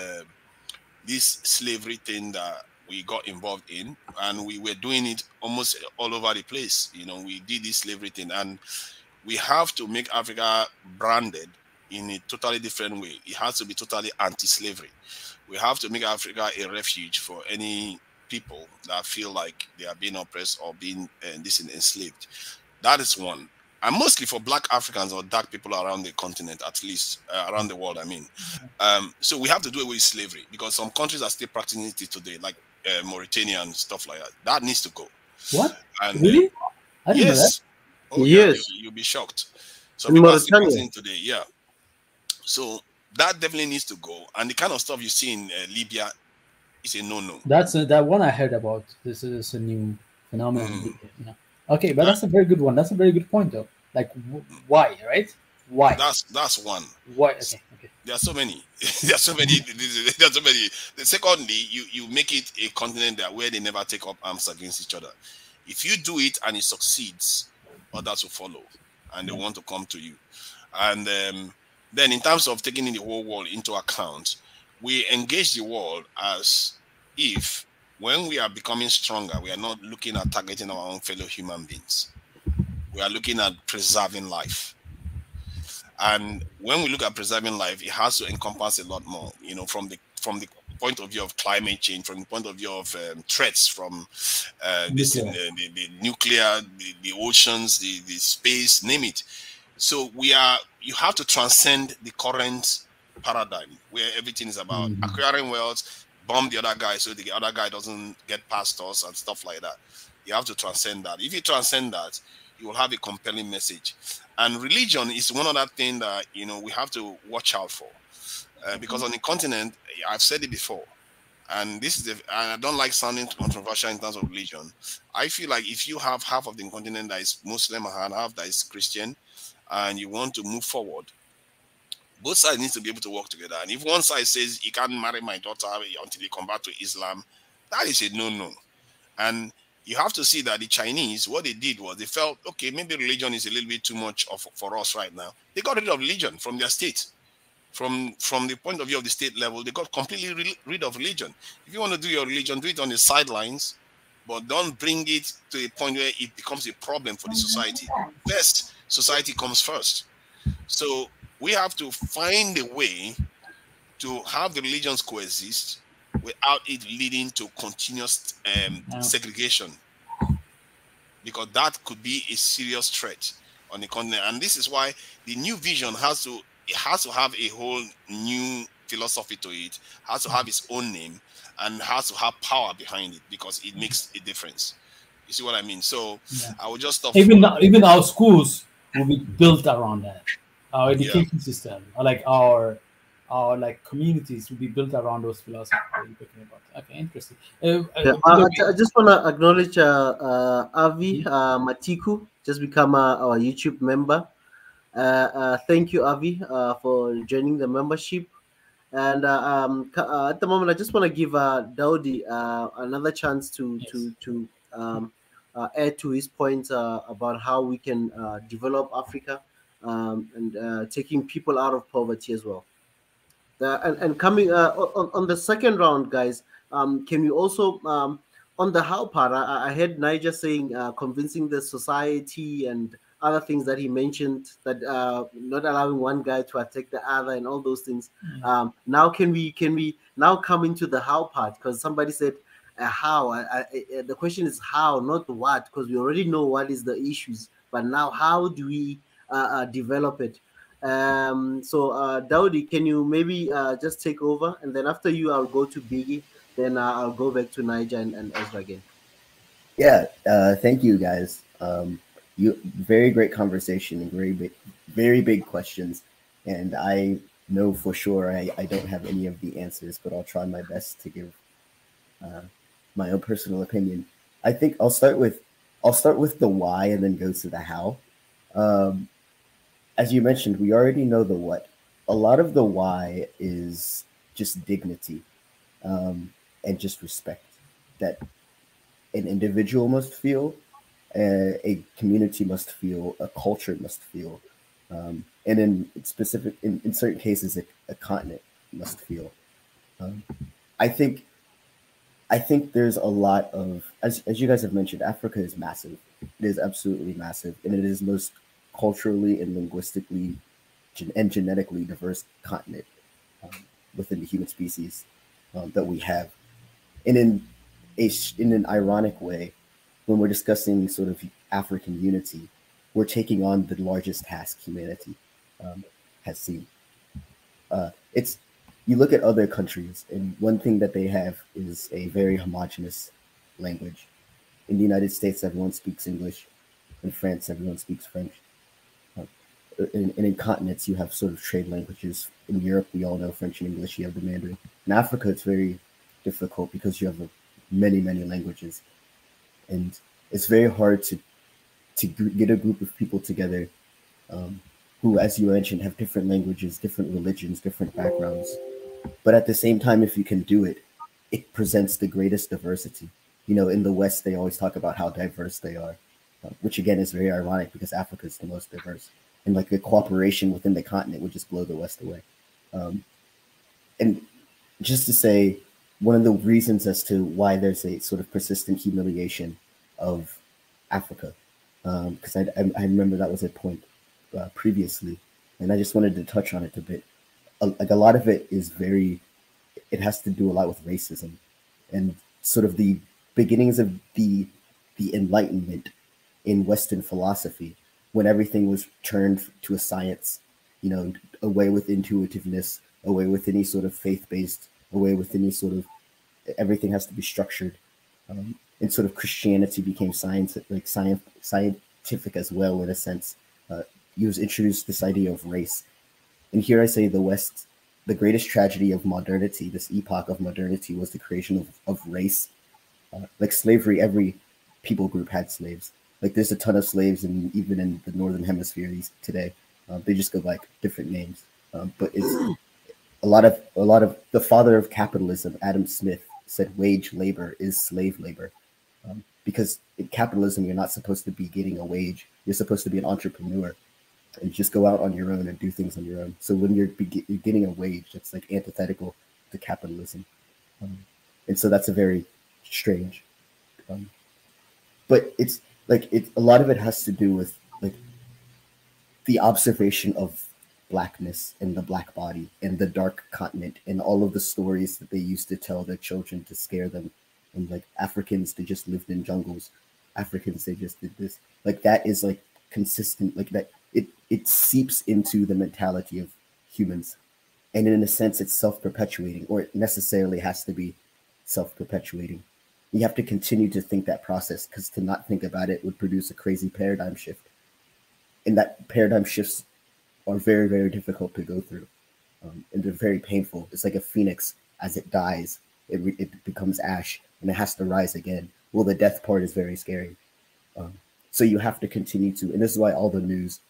this slavery thing that we got involved in, and we were doing it almost all over the place. We did this slavery thing, and we have to make Africa branded in a totally different way. It has to be totally anti-slavery. We have to make Africa a refuge for any people that feel like they are being oppressed or being enslaved. That is one. And mostly for Black Africans or dark people around the continent, at least around the world, I mean. So we have to do away with slavery, because some countries are still practicing it today, like Mauritania and stuff like that. That needs to go. What? And, really? I didn't know that. Oh, yes. Yeah, you'll be shocked. So people are still practicing today, yeah. So that definitely needs to go. And the kind of stuff you see in Libya is a no-no. That's that one I heard about. This is a new phenomenon. Okay, but that's a very good one. That's a very good point, though. Like, why, right? Why? That's one. Why? Okay. There are so many. There are so many. Secondly, you make it a continent where they never take up arms against each other. If you do it and it succeeds, others will follow, and they want to come to you. And then, in terms of taking in the whole world into account, we engage the world as if, when we are becoming stronger, we are not looking at targeting our own fellow human beings. We are looking at preserving life. And when we look at preserving life, it has to encompass a lot more, from the point of view of climate change, from the point of view of threats from the nuclear, the oceans, the space, name it. So you have to transcend the current paradigm where everything is about acquiring wealth, bomb the other guy so the other guy doesn't get past us and stuff like that. You have to transcend that. If you transcend that, you will have a compelling message. And religion is one other thing that we have to watch out for, because on the continent, I've said it before, and this is and I don't like sounding controversial in terms of religion. I feel like if you have half of the continent that is Muslim and half that is Christian, and you want to move forward, both sides need to be able to work together. And if one side says, you can't marry my daughter until you convert to Islam, that is a no-no. And you have to see that the Chinese, what they did was they felt, okay, maybe religion is a little bit too much for us right now. They got rid of religion from their state. From the point of view of the state level, they got completely rid of religion. If you want to do your religion, do it on the sidelines, but don't bring it to a point where it becomes a problem for the society. First, society comes first. So we have to find a way to have the religions coexist without it leading to continuous segregation, because that could be a serious threat on the continent. And this is why the new vision has to have a whole new philosophy to it, has to have its own name, and has to have power behind it, because it makes a difference. You see what I mean? So I will just stop. Even our schools will be built around that. Our education system, like our or like communities will be built around those philosophies that you're talking about. Okay, interesting. Yeah, I just want to acknowledge Avi Matiku, just become our YouTube member. Thank you, Avi, for joining the membership. And at the moment, I just want to give Daudi another chance Yes. to add to his point about how we can develop Africa and taking people out of poverty as well. And coming on the second round, guys, can you also on the how part? I heard Niger saying convincing the society and other things that he mentioned, that not allowing one guy to attack the other and all those things. Now can we now come into the how part? Because somebody said how. The question is how, not what, because we already know what is the issues. But now, how do we develop it? So Daudi, can you maybe just take over, and then after you, I'll go to Biggie, then I'll go back to Niger and Ezra again. Yeah, thank you guys. You very great conversation and very big questions. And I know for sure I don't have any of the answers, but I'll try my best to give my own personal opinion. I think I'll start with the why and then go to the how. As you mentioned, we already know the what. A lot of the why is just dignity and just respect that an individual must feel, a community must feel, a culture must feel, and in certain cases, a continent must feel. I think there's a lot of, as you guys have mentioned, Africa is massive. It is absolutely massive, and it is most culturally and linguistically and genetically diverse continent within the human species that we have. And in an ironic way, when we're discussing sort of African unity, we're taking on the largest task humanity has seen. It's you look at other countries, and one thing that they have is a very homogenous language. In the United States, everyone speaks English. In France, everyone speaks French. In continents, you have sort of trade languages. In Europe, we all know French and English. You have the Mandarin. In Africa, it's very difficult because you have many languages, and it's very hard to get a group of people together who, as you mentioned, have different languages, different religions, different backgrounds. But at the same time, if you can do it, it presents the greatest diversity. You know, in the West, they always talk about how diverse they are, which again is very ironic because Africa is the most diverse. And like the cooperation within the continent would just blow the West away. And just to say, one of the reasons as to why there's a sort of persistent humiliation of Africa, because I remember that was a point previously, and I just wanted to touch on it a bit. Like a lot of it is it has to do a lot with racism and sort of the beginnings of the Enlightenment in Western philosophy, when everything was turned to a science, you know, away with intuitiveness, away with any sort of faith-based, away with any sort of, everything has to be structured. And sort of Christianity became scientific as well, in a sense. He was introduced this idea of race. And here I say the West, the greatest tragedy of modernity, this epoch of modernity, was the creation of race. Like slavery, every people group had slaves. Like there's a ton of slaves, and even in the Northern Hemisphere today, they just go by different names. But it's a lot of the father of capitalism, Adam Smith, said wage labor is slave labor. Because in capitalism, you're not supposed to be getting a wage. You're supposed to be an entrepreneur and just go out on your own and do things on your own. So when you're getting a wage, that's like antithetical to capitalism. And so that's a very strange. But it's like a lot of it has to do with like the observation of blackness and the black body and the dark continent and all of the stories that they used to tell their children to scare them. And like Africans, they just lived in jungles. Africans, they just did this. Like that is like consistent, like that it seeps into the mentality of humans. And in a sense, it's self-perpetuating, or it necessarily has to be self-perpetuating. You have to continue to think that process, because to not think about it would produce a crazy paradigm shift. And that paradigm shifts are very, very difficult to go through. and they're very painful. It's like a phoenix. As it dies, it becomes ash, and it has to rise again. Well, the death part is very scary. So you have to continue to, and this is why all the news,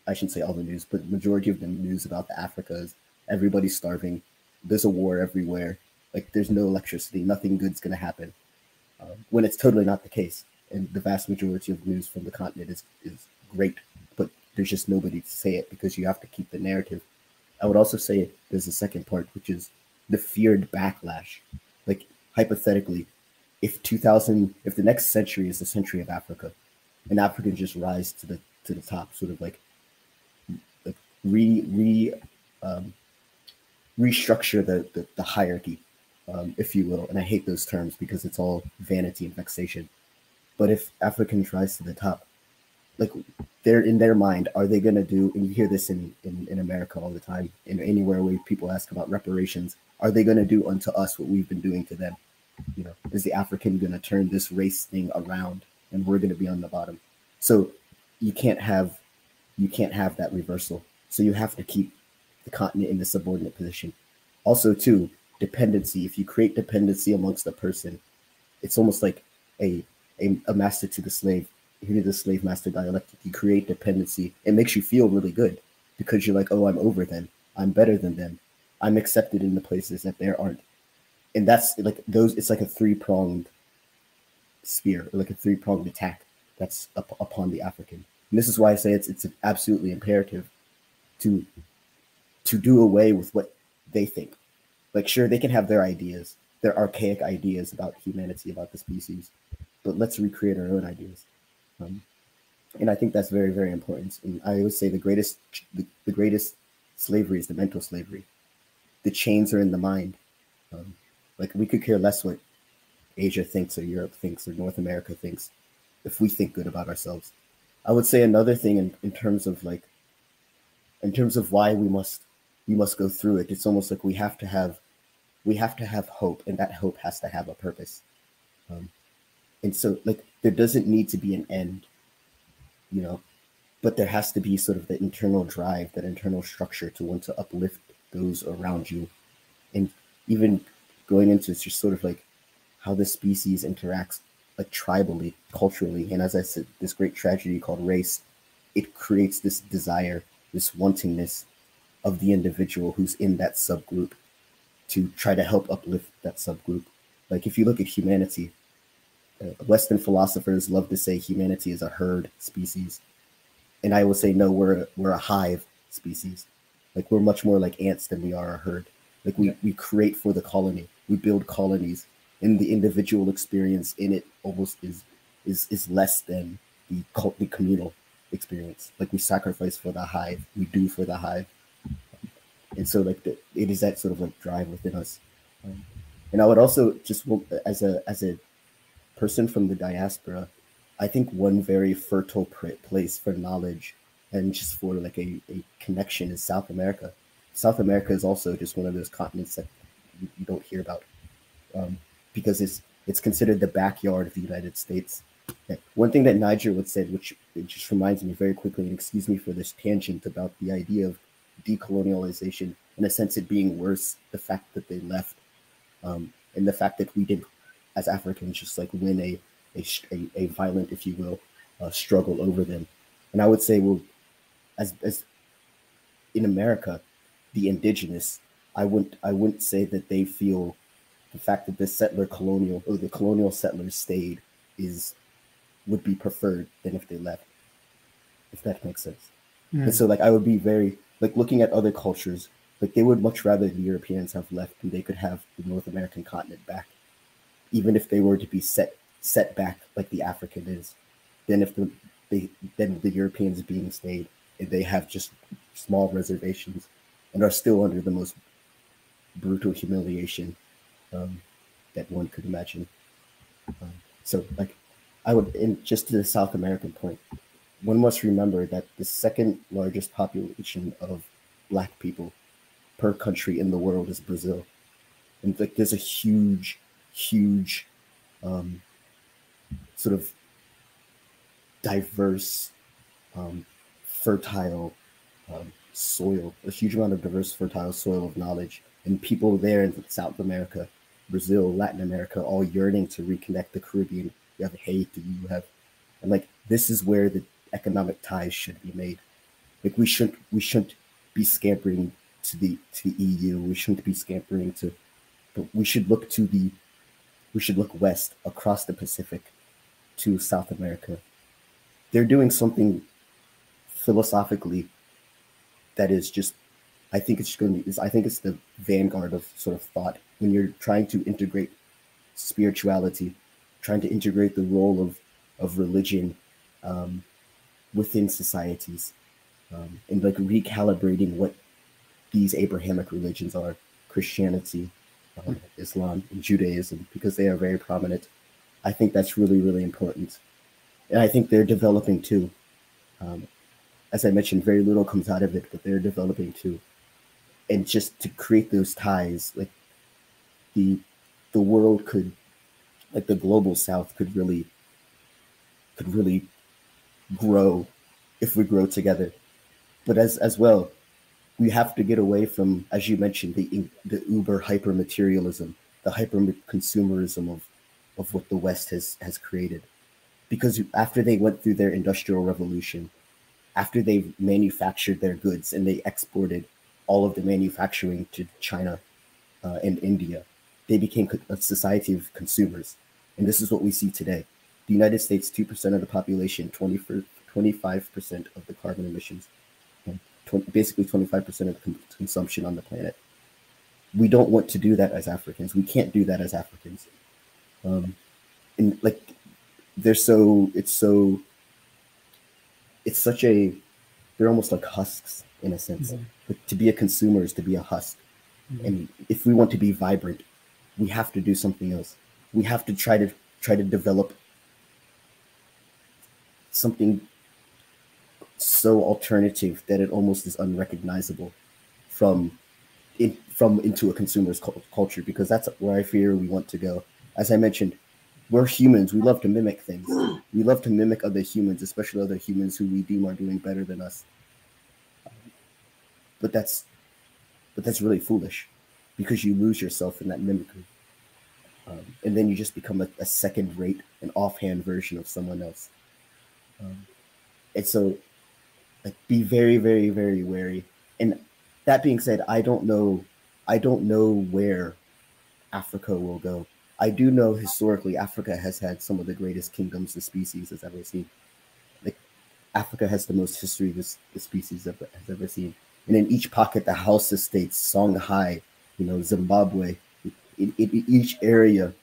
I shouldn't say all the news, but the majority of the news about the Africa is everybody's starving. There's a war everywhere. Like there's no electricity. Nothing good's going to happen. When it's totally not the case. And the vast majority of news from the continent is great, but there's just nobody to say it because you have to keep the narrative. I would also say there's a second part, which is the feared backlash. Like hypothetically, if the next century is the century of Africa, and Africans just rise to the top, sort of like restructure the hierarchy, if you will. And I hate those terms because it's all vanity and vexation. But if Africans rise to the top, like they're in their mind, are they going to do, and you hear this in America all the time, in anywhere where people ask about reparations, are they going to do unto us what we've been doing to them? You know, is the African going to turn this race thing around and we're going to be on the bottom? So you can't have that reversal. So you have to keep the continent in the subordinate position. Also, too, dependency. If you create dependency amongst a person, it's almost like a master to the slave. Here's the slave master dialectic. You create dependency. It makes you feel really good because you're like, oh, I'm over them. I'm better than them. I'm accepted in the places that there aren't. And that's like those, it's like a three-pronged spear, or like a three-pronged attack that's upon the African. And this is why I say it's absolutely imperative to do away with what they think. Like, sure, they can have their ideas, their archaic ideas about humanity, about the species, but let's recreate our own ideas. And I think that's very, very important. And I always say the greatest slavery is the mental slavery. The chains are in the mind. Like we could care less what Asia thinks or Europe thinks or North America thinks if we think good about ourselves. I would say another thing in terms of why we must go through it. It's almost like we have to have hope, and that hope has to have a purpose. And so like there doesn't need to be an end, you know, but there has to be sort of the internal drive, that internal structure to want to uplift those around you. And even going into just sort of like how the species interacts like tribally, culturally. And as I said, this great tragedy called race, it creates this desire, this wantingness of the individual who's in that subgroup to try to help uplift that subgroup. Like if you look at humanity, Western philosophers love to say humanity is a herd species. And I will say, no, we're a hive species. Like we're much more like ants than we are a herd. Like we create for the colony. We build colonies, and the individual experience in it almost is less than the communal experience. Like we sacrifice for the hive, we do for the hive. And so like it is that sort of like drive within us. And I would also just, as a person from the diaspora, I think one very fertile place for knowledge and just for like a connection is South America. South America is also just one of those continents that you don't hear about, because it's considered the backyard of the United States. One thing that Niger would say, which it just reminds me very quickly, and excuse me for this tangent about the idea of decolonialization, in a sense it being worse, the fact that they left, and the fact that we didn't, as Africans, just like win a violent, if you will, struggle over them. And I would say, well, as in America, the indigenous, I wouldn't say that they feel the fact that the colonial settlers stayed would be preferred than if they left, if that makes sense. And so like I would be very like looking at other cultures, like they would much rather the Europeans have left and they could have the North American continent back, even if they were to be set back like the African is, than if the Europeans being stayed and they have just small reservations and are still under the most brutal humiliation that one could imagine. So like I would, and just to the South American point, one must remember that the second largest population of Black people per country in the world is Brazil. And like there's a huge sort of diverse, fertile soil, a huge amount of diverse, fertile soil of knowledge, and people there in South America, Brazil, Latin America, all yearning to reconnect. The Caribbean, you have Haiti, you have, and like this is where the economic ties should be made. Like we shouldn't be scampering to the EU. We shouldn't be scampering to, but we should look west across the Pacific to South America. They're doing something philosophically that is just, I think it's the vanguard of sort of thought when you're trying to integrate spirituality, trying to integrate the role of religion within societies, and like recalibrating what these Abrahamic religions are, Christianity, Islam, and Judaism, because they are very prominent. I think that's really, really important. And I think they're developing too. As I mentioned, very little comes out of it, but they're developing too. And just to create those ties, like the world could, like the global South could really grow if we grow together. But as well, we have to get away from, as you mentioned, the uber hyper materialism, the hyper consumerism of what the West has created. Because after they went through their industrial revolution, after they manufactured their goods and they exported all of the manufacturing to China and India, they became a society of consumers. And this is what we see today. The United States, 2% of the population, 25% of the carbon emissions, basically 25% of the consumption on the planet. We don't want to do that as Africans. We can't do that as Africans. And like, they're almost like husks in a sense. Mm-hmm. But to be a consumer is to be a husk. Mm-hmm. And if we want to be vibrant, we have to do something else. We have to try to develop something so alternative that it almost is unrecognizable from into a consumer's culture, because that's where I fear we want to go. As I mentioned, we're humans. We love to mimic things. We love to mimic other humans, especially other humans who we deem are doing better than us. But that's really foolish, because you lose yourself in that mimicry. And then you just become a second-rate, an offhand version of someone else. And so, like, be very, very, very wary. And that being said, I don't know where Africa will go. I do know historically Africa has had some of the greatest kingdoms the species has ever seen. Like, Africa has the most history the species has ever seen. And in each pocket, the Hausa states, Songhai, Zimbabwe, in each area,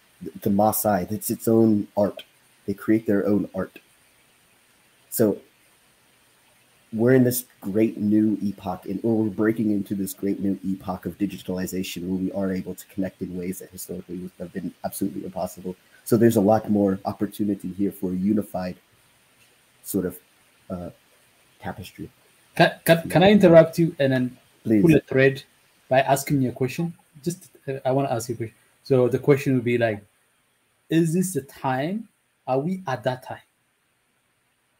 the Maasai, it's its own art. They create their own art. So we're in this great new epoch, or we're breaking into this great new epoch of digitalization, where we are able to connect in ways that historically would have been absolutely impossible. So there's a lot more opportunity here for a unified sort of tapestry. Can I interrupt you and then Please. Pull a thread by asking you a question? I want to ask you a question. So the question would be like, is this the time? Are we at that time?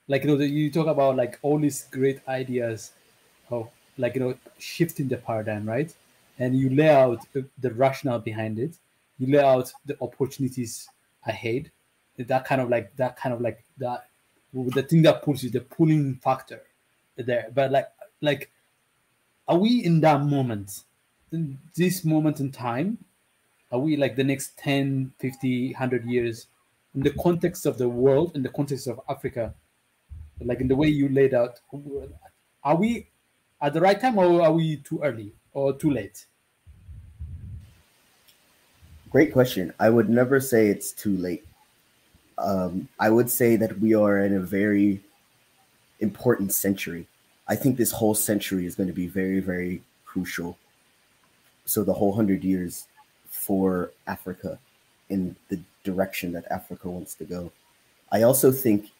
Like, you talk about like all these great ideas of like, shifting the paradigm, right? And you lay out the rationale behind it. You lay out the opportunities ahead. The thing that pulls you, the pulling factor there. But like, are we in that moment, in this moment in time? Are we like the next 10, 50, 100 years in the context of the world, in the context of Africa? Like in the way you laid out, are we at the right time, or are we too early or too late? Great question. I would never say it's too late. I would say that we are in a very important century. I think this whole century is going to be very, very crucial. So the whole 100 years for Africa in the direction that Africa wants to go. I also think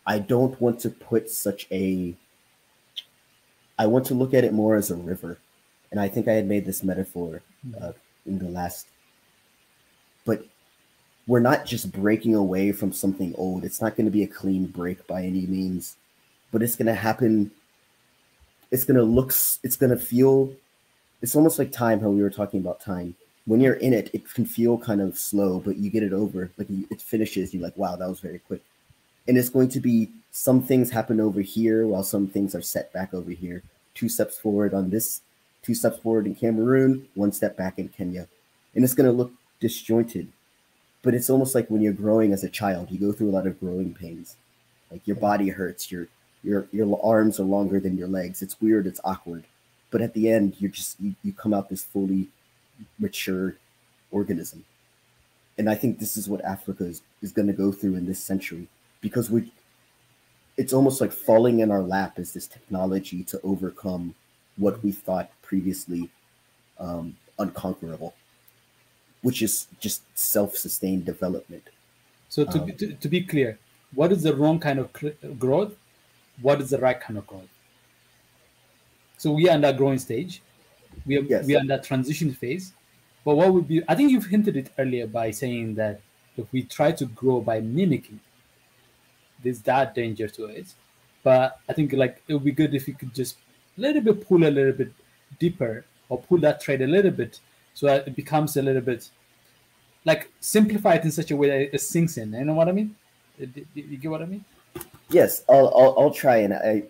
I don't want to put I want to look at it more as a river. And I think I had made this metaphor in the last, but we're not just breaking away from something old. It's not going to be a clean break by any means, but it's going to happen it's gonna look, it's gonna feel, it's almost like time, how we were talking about time. When you're in it, it can feel kind of slow, but you get it over, like it finishes, you're like, wow, that was very quick. And it's going to be, some things happen over here while some things are set back over here. 2 steps forward on this, 2 steps forward in Cameroon, 1 step back in Kenya. And it's going to look disjointed. But it's almost like when you're growing as a child, you go through a lot of growing pains. Like your body hurts, your arms are longer than your legs. It's weird, it's awkward. But at the end, you come out this fully mature organism. And I think this is what Africa is going to go through in this century, because it's almost like falling in our lap is this technology to overcome what we thought previously unconquerable, which is just self-sustained development. So to be clear, what is the wrong kind of growth? What is the right kind of growth? So we are in that growing stage. We are in that transition phase. But what would be, I think you've hinted it earlier by saying that if we try to grow by mimicking, there's that danger to it. But I think like it would be good if you could just pull a little bit deeper, or pull that thread a little bit, so that it becomes a little bit like, simplify it in such a way that it sinks in. You know what I mean? You get what I mean? Yes, I'll try, and I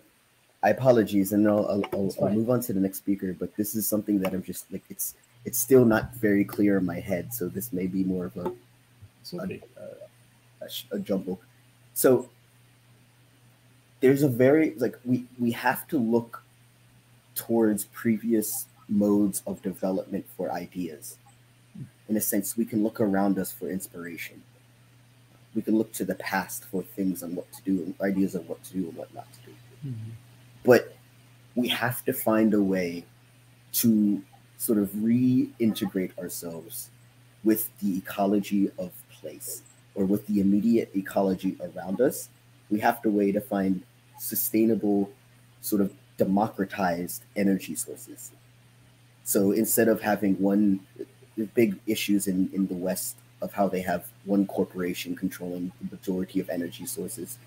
apologize, and I'll move on to the next speaker. But this is something that I'm just like, it's still not very clear in my head, so this may be more of a jumble. So there's a very, like, we have to look towards previous modes of development for ideas. In a sense, we can look around us for inspiration. We can look to the past for things on what to do, and ideas of what to do and what not to do. Mm-hmm. But we have to find a way to sort of reintegrate ourselves with the ecology of place, or with the immediate ecology around us. We have to way to find sustainable, sort of democratized energy sources. So instead of having the big issues in the West of how they have one corporation controlling the majority of energy sources,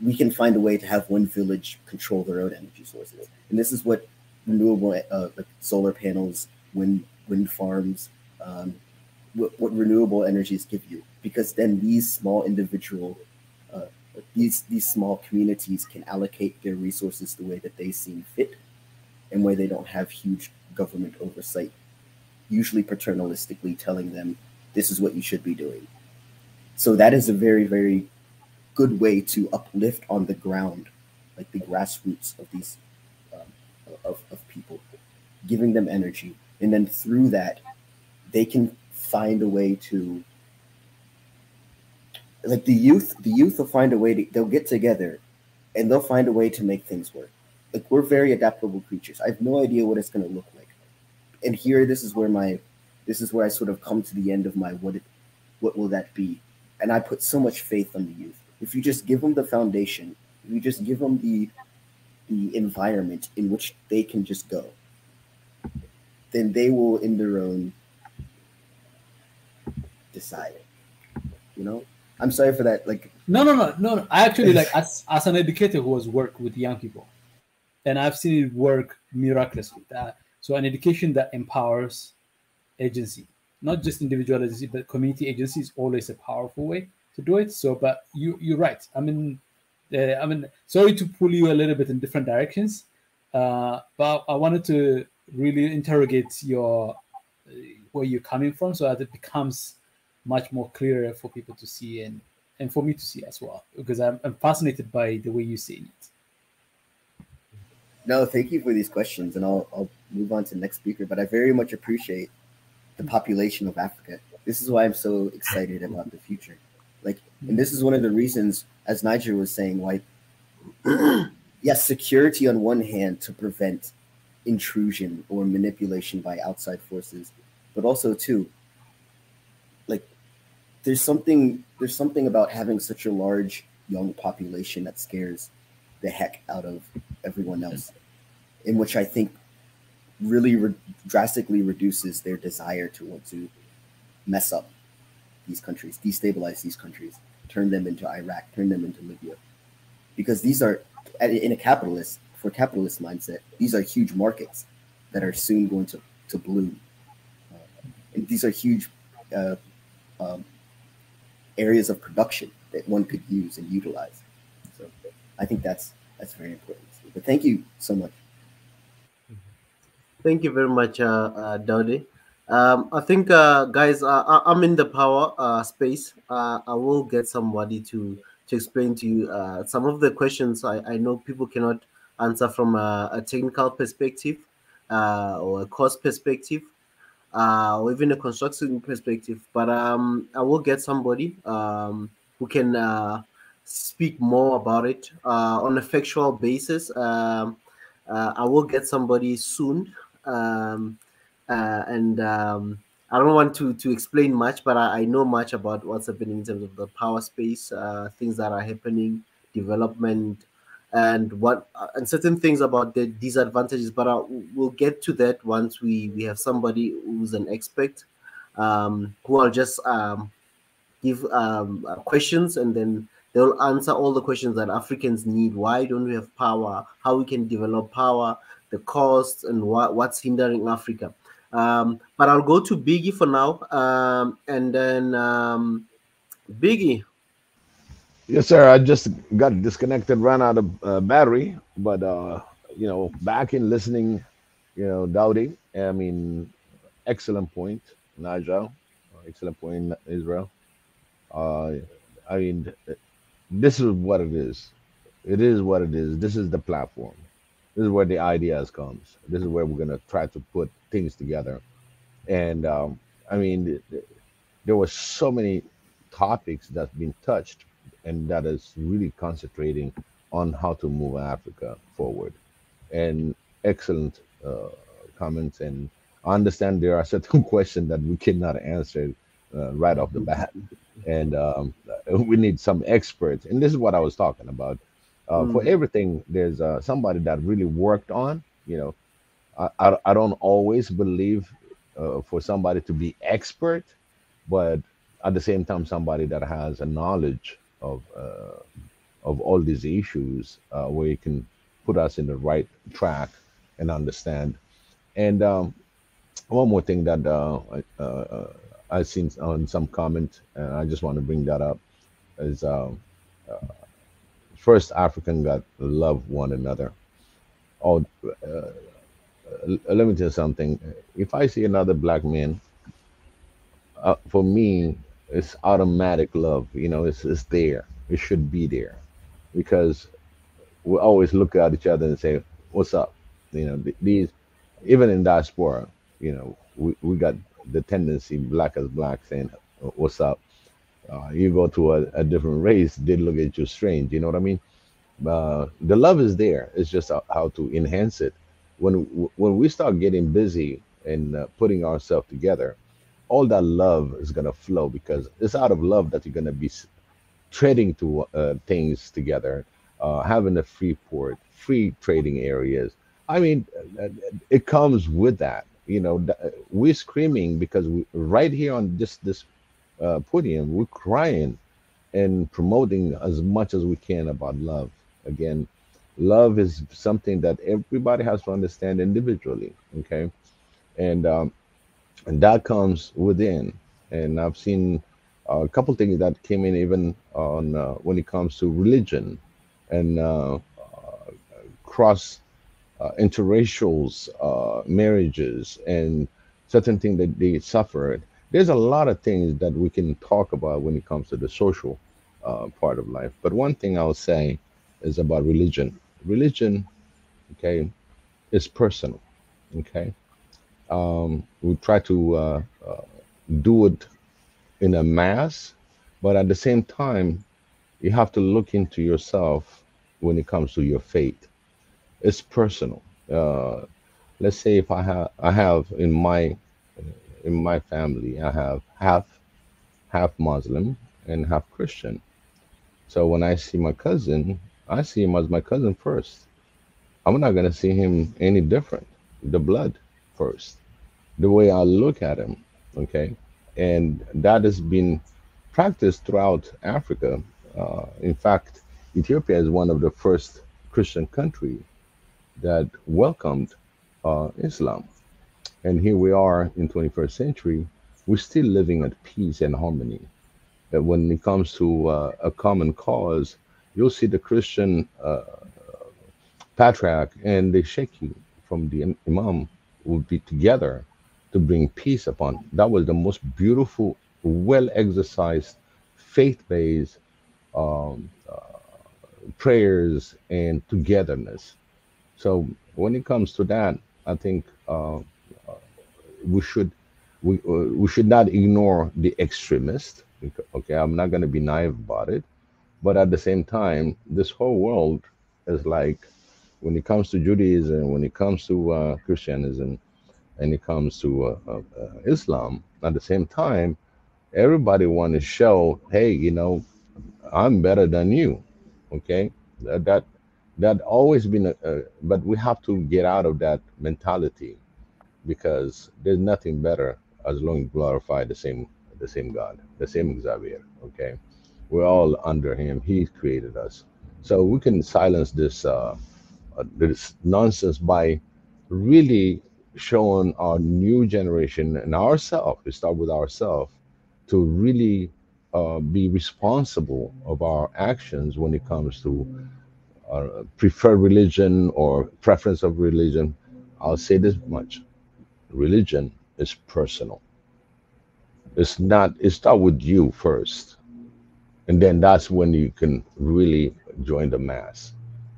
we can find a way to have one village control their own energy sources. And this is what renewable, like solar panels, wind farms, what renewable energies give you. Because then these small individual, these small communities can allocate their resources the way that they seem fit, and where they don't have huge government oversight, usually paternalistically telling them, this is what you should be doing. So that is a very, very good way to uplift on the ground, like the grassroots of these of people, giving them energy, and then through that they can find a way to, like, the youth will find a way to, they'll get together and they'll find a way to make things work. Like, we're very adaptable creatures. I have no idea what it's going to look like, and here this is where I sort of come to the end of my what will that be. And I put so much faith on the youth. If you just give them the foundation, if you just give them the environment in which they can just go, then they will, in their own, decide. You know, I'm sorry for that. Like, no. I actually, like, as an educator who has worked with young people, and I've seen it work miraculously. So an education that empowers agency, not just individual agency, but community agency, is always a powerful way to do it. So, but you're right. I mean, sorry to pull you a little bit in different directions, but I wanted to really interrogate where you're coming from, so that it becomes much more clearer for people to see, and for me to see as well, because I'm fascinated by the way you see it. No, thank you for these questions, and I'll move on to the next speaker. But I very much appreciate the population of Africa. This is why I'm so excited about the future. Like, and this is one of the reasons, as Niger was saying, why, yes, security on one hand to prevent intrusion or manipulation by outside forces, but also too, like, there's something about having such a large young population that scares the heck out of everyone else, in which I think really drastically reduces their desire to want to mess up these countries, destabilize these countries, turn them into Iraq, turn them into Libya, because these are, in a capitalist, for capitalist mindset, these are huge markets that are soon going to bloom. And these are huge areas of production that one could use and utilize. So I think that's very important. But thank you so much. Thank you very much, Dowdy. I think, guys, I'm in the power space. I will get somebody to explain to you some of the questions I know people cannot answer from a technical perspective or a cost perspective or even a construction perspective. But I will get somebody who can speak more about it on a factual basis. I will get somebody soon, and I don't want to explain much, but I know much about what's happening in terms of the power space, things that are happening, development, and what and certain things about the disadvantages. But we'll get to that once we have somebody who's an expert, who will just give questions, and then they'll answer all the questions that Africans need. Why don't we have power? How we can develop power, the costs, and what's hindering Africa. But I'll go to Biggie for now, and then Biggie. Yes, sir. I just got disconnected, ran out of battery, but back in listening, Dowdy. I mean, excellent point, Nigel. Excellent point, Israel. I mean, this is what it is. It is what it is. This is the platform. This is where the ideas comes. This is where we're gonna try to put things together. And I mean, there were so many topics that's been touched, and that is really concentrating on how to move Africa forward. And excellent comments. And I understand there are certain questions that we cannot answer right off the bat, and we need some experts. And this is what I was talking about. For everything, there's somebody that really worked on. I don't always believe for somebody to be expert, but at the same time, somebody that has a knowledge of all these issues, where you can put us in the right track and understand. And one more thing that I've seen on some comment, and I just want to bring that up, is first African got love one another. Oh, let me tell you something. If I see another black man, for me, it's automatic love. It's there. It should be there, because we always look at each other and say, "What's up?" These, even in diaspora, we got the tendency, black as black, saying, "What's up?" You go to a different race, they look at you strange. You know what I mean? The love is there. It's just how to enhance it. When we start getting busy and putting ourselves together, all that love is gonna flow, because it's out of love that you're gonna be trading to things together, having a free port, free trading areas. I mean, it comes with that. We're screaming because right here on this podium, we're crying and promoting as much as we can about love. Again, love is something that everybody has to understand individually. Okay, and that comes within. And I've seen a couple things that came in even on when it comes to religion and cross interracials marriages and certain things that they suffered. There's a lot of things that we can talk about when it comes to the social part of life. But one thing I'll say is about religion. Religion, okay, is personal. Okay, we try to do it in a mass, but at the same time, you have to look into yourself when it comes to your faith. It's personal. Let's say if I have in my family, I have half Muslim and half Christian. So when I see my cousin, I see him as my cousin first. I'm not gonna see him any different. The blood first, the way I look at him. Okay, and that has been practiced throughout Africa. In fact, Ethiopia is one of the first Christian country that welcomed Islam. And here we are in 21st century, we're still living at peace and harmony. That when it comes to a common cause, you'll see the Christian patriarch and the sheikh from the imam would be together to bring peace upon. That was the most beautiful, well exercised, faith based um, prayers and togetherness. So when it comes to that, I think we should we should not ignore the extremist. Okay, I'm not going to be naive about it, but at the same time, this whole world is like when it comes to Judaism, when it comes to Christianism, and it comes to Islam. At the same time, everybody want to show, hey, I'm better than you. Okay, that that always been but we have to get out of that mentality because there's nothing better as long as you glorify the same God, the same Xavier. Okay, we're all under Him. He created us, so we can silence this nonsense by really showing our new generation and ourselves. We start with ourselves to really be responsible of our actions when it comes to preferred religion or preference of religion. I'll say this much: religion is personal. It's not. It start with you first, and then that's when you can really join the mass.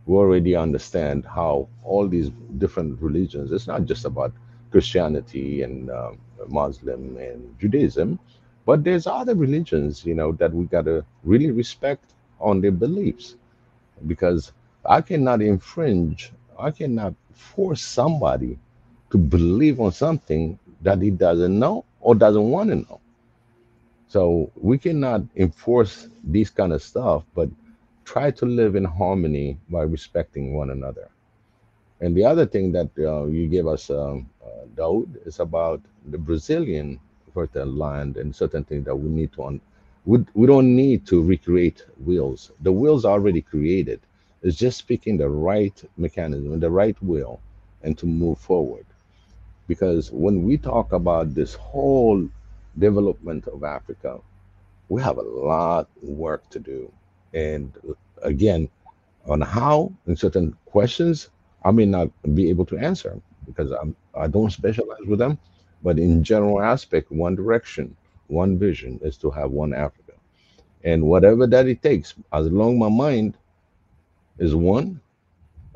We already understand how all these different religions. It's not just about Christianity and Muslim and Judaism, but there's other religions, that we gotta really respect on their beliefs because I cannot infringe, I cannot force somebody to believe on something that he doesn't know or doesn't want to know. So we cannot enforce these kind of stuff, but try to live in harmony by respecting one another. And the other thing that you gave us, Daud, is about the Brazilian fertile land and certain things that we need to we don't need to recreate wheels. The wheels are already created. It's just picking the right mechanism and the right wheel and to move forward. Because when we talk about this whole development of Africa, we have a lot of work to do. And again, on how in certain questions, I may not be able to answer because I don't specialize with them. But in general aspect, one direction, one vision is to have one Africa. And whatever that it takes, as long my mind is one,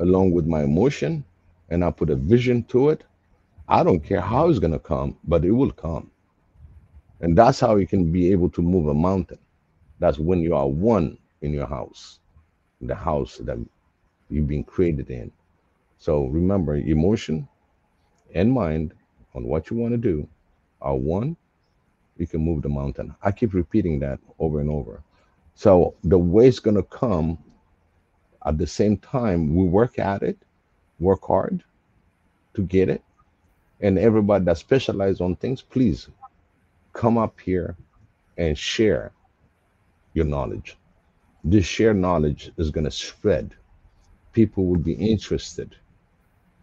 along with my emotion, and I put a vision to it, I don't care how it's gonna come, but it will come. And that's how you can be able to move a mountain. That's when you are one in your house, the house that you've been created in. So remember, emotion and mind on what you want to do are one, you can move the mountain. I keep repeating that over and over. So the way it's going to come at the same time, we work at it, work hard to get it. And everybody that specializes on things, please come up here and share your knowledge. This shared knowledge is going to spread. People will be interested.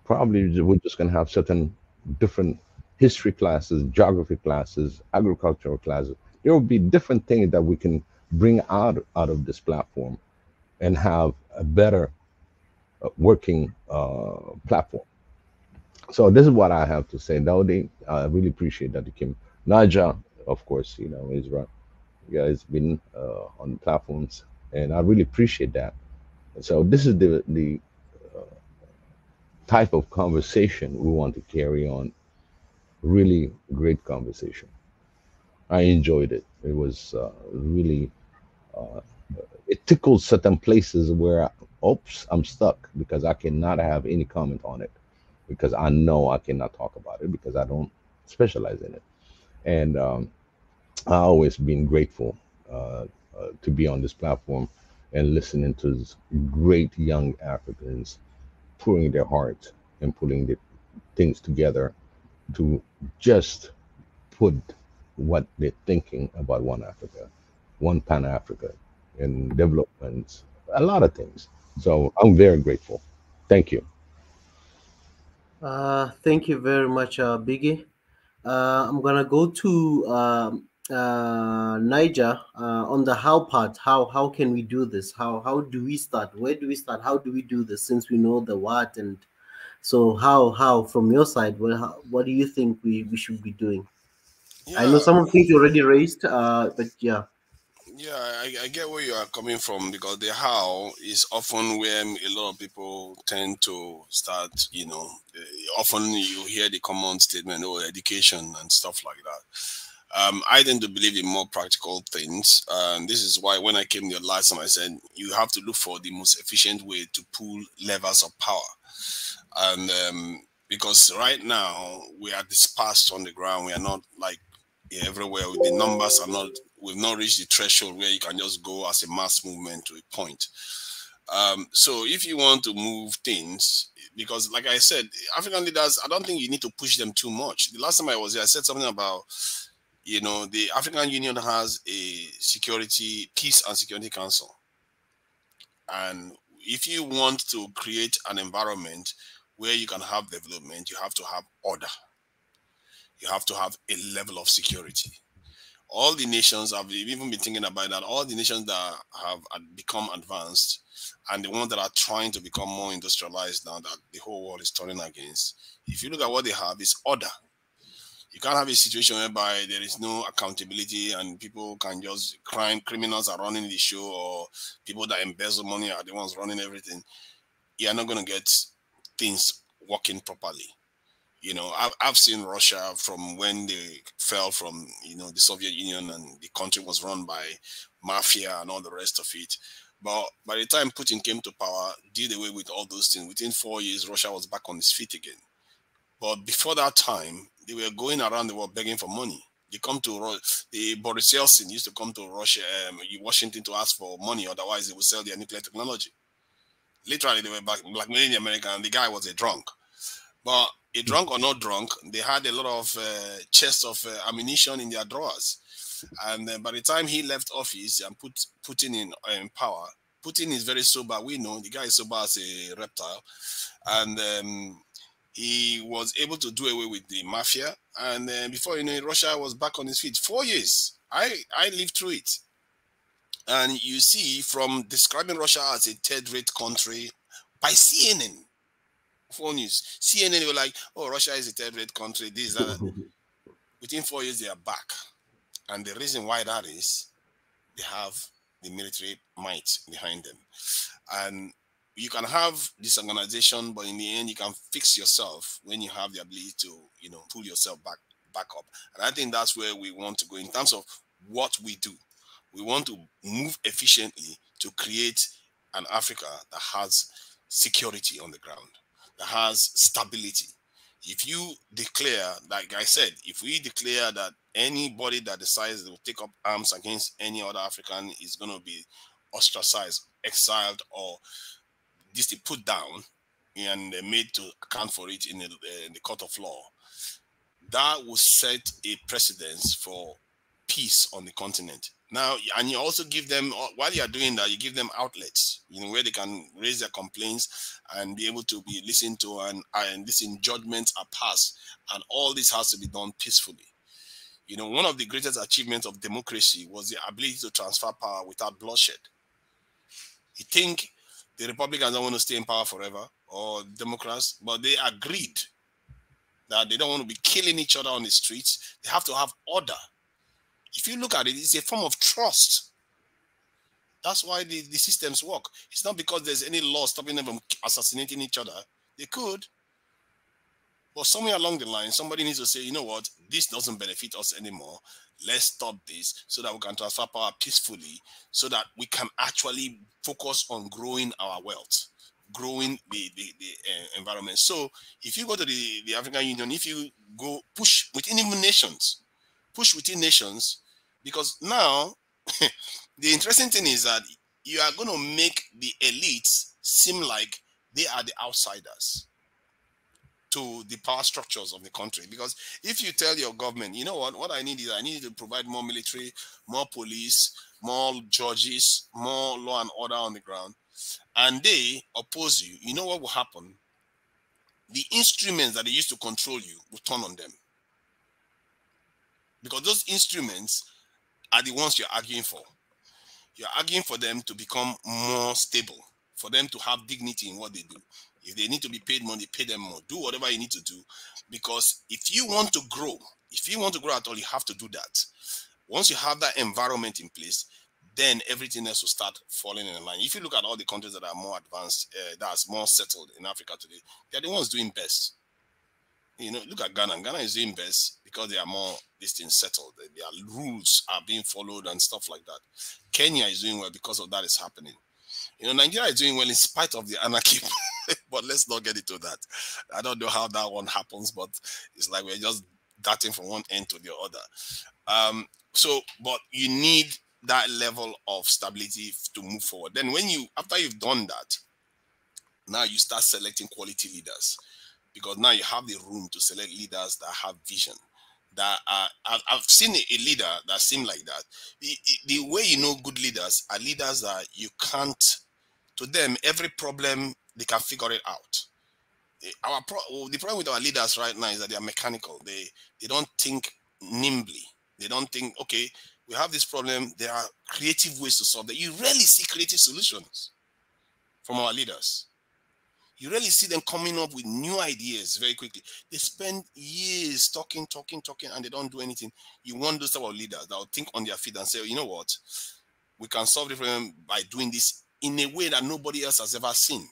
Probably we're just going to have certain different history classes, geography classes, agricultural classes. There will be different things that we can bring out of this platform and have a better working platform. So this is what I have to say. Daudi, I really appreciate that you came. Naja, of course, Israel. You guys been on platforms, and I really appreciate that. So this is the type of conversation we want to carry on. Really great conversation. I enjoyed it. It was really it tickled certain places where oops, I'm stuck because I cannot have any comment on it because I know I cannot talk about it because I don't specialize in it. And I always been grateful to be on this platform and listening to these great young Africans pouring their heart and putting the things together to just put what they're thinking about one Africa, one Pan Africa, and development, a lot of things. So I'm very grateful. Thank you. Thank you very much, Biggie. I'm gonna go to Niger on the how part. How can we do this? How do we start? Where do we start? How do we do this? Since we know the what, and so how from your side, what do you think we should be doing? I know Yeah, some of the things you already raised, but yeah. yeah, I get where you are coming from, because the how is often where a lot of people tend to start. Often you hear the common statement, "Oh, education" and stuff like that. I tend to believe in more practical things, and this is why when I came the last time, I said you have to look for the most efficient way to pull levers of power, and because right now we are dispersed on the ground, we are not like everywhere. The numbers are not. We've not reached the threshold where you can just go as a mass movement to a point. So if you want to move things, because like I said, African leaders, I don't think you need to push them too much. The last time I was here, I said something about, the African Union has a peace and security council. And if you want to create an environment where you can have development, you have to have order. You have to have a level of security. All the nations, have even been thinking about that, all the nations that have become advanced and the ones that are trying to become more industrialized now that the whole world is turning against, if you look at what they have, is order. You can't have a situation whereby there is no accountability and people can just criminals are running the show, or people that embezzle money are the ones running everything. You're not going to get things working properly. I've seen Russia from when they fell from, the Soviet Union, and the country was run by mafia and all the rest of it. But by the time Putin came to power, did away with all those things. Within 4 years, Russia was back on its feet again. But before that time, they were going around the world begging for money. The Boris Yeltsin used to come to Russia, Washington, to ask for money. Otherwise, they would sell their nuclear technology. Literally, they were blackmailing the American, and the guy was a drunk. But a drunk or not drunk, they had a lot of chests of ammunition in their drawers. And by the time he left office and put Putin in power, Putin is very sober. We know the guy is sober as a reptile. And he was able to do away with the mafia. And before you know it, Russia was back on its feet. 4 years. I lived through it. And you see, from describing Russia as a third-rate country by CNN, phone news, CNN were like, "Oh, Russia is a third-rate country. This, that." Within 4 years, they are back. And the reason why that is, they have the military might behind them. And you can have this organization, but in the end, you can fix yourself when you have the ability to, pull yourself back up. And I think that's where we want to go in terms of what we do. We want to move efficiently to create an Africa that has security on the ground, that has stability. If you declare, like I said, if we declare that anybody that decides to take up arms against any other African is going to be ostracized, exiled, or just put down and made to account for it in the court of law, that will set a precedence for peace on the continent. Now, and you also give them, while you are doing that, you give them outlets, where they can raise their complaints and be able to be listened to, and listen, judgments are passed, and all this has to be done peacefully. One of the greatest achievements of democracy was the ability to transfer power without bloodshed. You think the Republicans don't want to stay in power forever, or Democrats, but they agreed that they don't want to be killing each other on the streets. They have to have order. If you look at it, it's a form of trust. That's why the systems work. It's not because there's any law stopping them from assassinating each other. They could. But somewhere along the line, somebody needs to say, you know what, this doesn't benefit us anymore. Let's stop this so that we can transfer power peacefully, so that we can actually focus on growing our wealth, growing the environment. So if you go to the African Union, if you go push within even nations, because now the interesting thing is that you are going to make the elites seem like they are the outsiders to the power structures of the country. Because if you tell your government, you know what I need is, I need to provide more military, more police, more judges, more law and order on the ground, and they oppose you, you know what will happen? the instruments that they use to control you will turn on them. Because those instruments are the ones you're arguing for. You're arguing for them to become more stable, for them to have dignity in what they do. If they need to be paid more, pay them more. Do whatever you need to do. Because if you want to grow at all, you have to do that. Once you have that environment in place, then everything else will start falling in line. If you look at all the countries that are more advanced, that's more settled in Africa today, they're the ones doing best. You know, look at Ghana. Ghana is doing best because they are more these things settled. Their rules are being followed and stuff like that. Kenya is doing well because of that is happening. You know, Nigeria is doing well in spite of the anarchy. But let's not get into that. I don't know how that one happens, but it's like we're just darting from one end to the other. But you need that level of stability to move forward. Then after you've done that, now you start selecting quality leaders. Because now you have the room to select leaders that have vision. I've seen a leader that seemed like that. The way you know good leaders are leaders that you can't, to them, every problem, they can figure it out. The problem with our leaders right now is that they are mechanical. They don't think nimbly. They don't think, okay, we have this problem. There are creative ways to solve it. You rarely see creative solutions from our leaders. You really see them coming up with new ideas very quickly. They spend years talking, and they don't do anything. You want those type of leaders that will think on their feet and say, you know what? We can solve the problem by doing this in a way that nobody else has ever seen.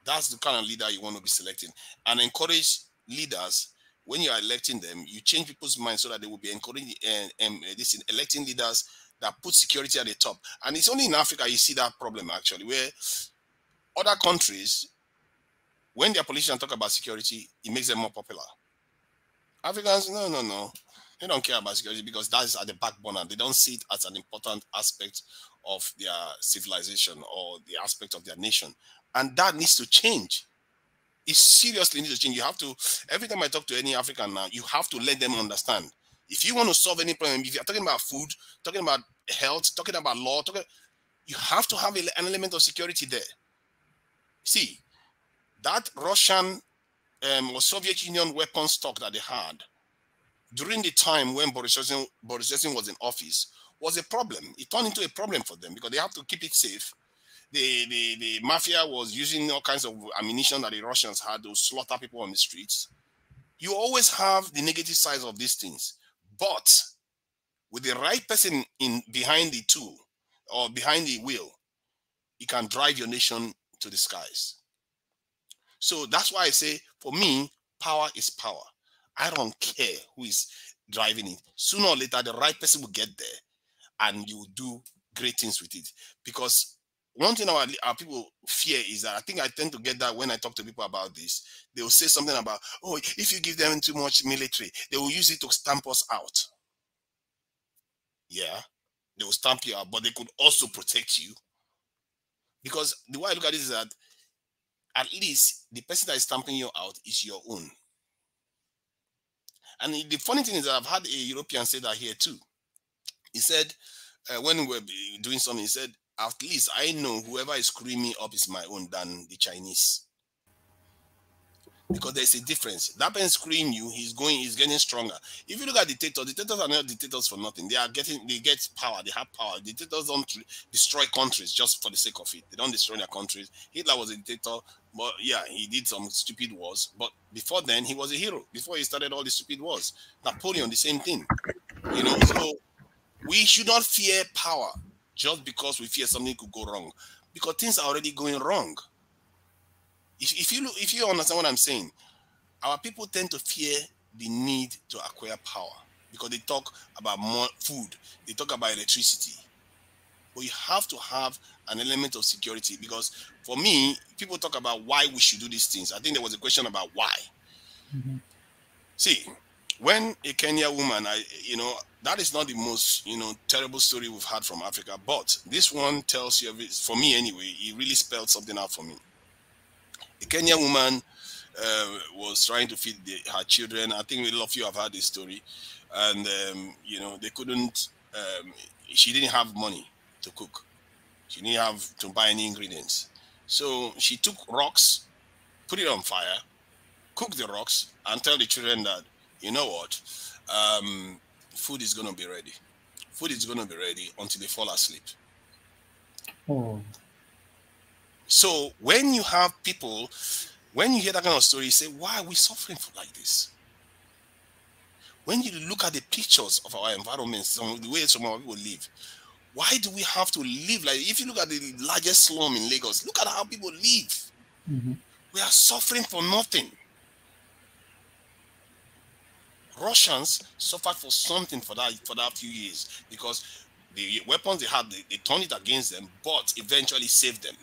That's the kind of leader you want to be selecting. And encourage leaders, when you are electing them, you change people's minds so that they will be encouraging electing leaders that put security at the top. And it's only in Africa you see that problem, actually, where other countries, when their politicians talk about security, it makes them more popular. Africans, no. They don't care about security because that is at the backbone and they don't see it as an important aspect of their civilization or the aspect of their nation. And that needs to change. It seriously needs to change. You have to, every time I talk to any African now, you have to let them understand. If you want to solve any problem, if you're talking about food, talking about health, talking about law, you have to have an element of security there. See, that Russian or Soviet Union weapon stock that they had during the time when Boris Yeltsin was in office was a problem. It turned into a problem for them because they have to keep it safe. The mafia was using all kinds of ammunition that the Russians had to slaughter people on the streets. You always have the negative sides of these things. But with the right person behind the tool or behind the wheel, it can drive your nation to the skies. So that's why I say, for me, power is power. I don't care who is driving it. Sooner or later, the right person will get there and you will do great things with it. Because one thing our people fear is that, I think I tend to get that when I talk to people about this, they will say something about, oh, if you give them too much military, they will use it to stamp us out. Yeah, they will stamp you out, but they could also protect you. Because the way I look at it is that at least the person that is stamping you out is your own. And the funny thing is that I've had a European say that here too. He said, when we were doing something, he said, at least I know whoever is screwing me up is my own than the Chinese. Because there's a difference. That person screwing you, he's getting stronger. If you look at dictators are not dictators for nothing. They get power, they have power. Dictators don't destroy countries just for the sake of it. They don't destroy their countries. Hitler was a dictator, but yeah, he did some stupid wars. But before then, he was a hero. Before he started all the stupid wars. Napoleon, the same thing. You know, so we should not fear power just because we fear something could go wrong. Because things are already going wrong. If you understand what I'm saying, our people tend to fear the need to acquire power because they talk about more food, they talk about electricity. But you have to have an element of security because for me, people talk about why we should do these things. I think there was a question about why. Mm-hmm. See, when a Kenya woman, that is not the most, terrible story we've had from Africa, but this one tells you, for me anyway, it really spelled something out for me. A Kenyan woman was trying to feed her children. I think a lot of you have heard this story. And, they couldn't, she didn't have money to cook. She didn't have to buy any ingredients. So she took rocks put it on fire, cook the rocks, and tell the children that, you know what, food is going to be ready. Food is going to be ready until they fall asleep. Oh. So when you have people, when you hear that kind of story, you say, why are we suffering like this? When you look at the pictures of our environment, the way some of our people live, why do we have to live like, if you look at the largest slum in Lagos, look at how people live. Mm-hmm. We are suffering for nothing. Russians suffered for something for that few years, because the weapons they had, they turned it against them, but eventually saved them.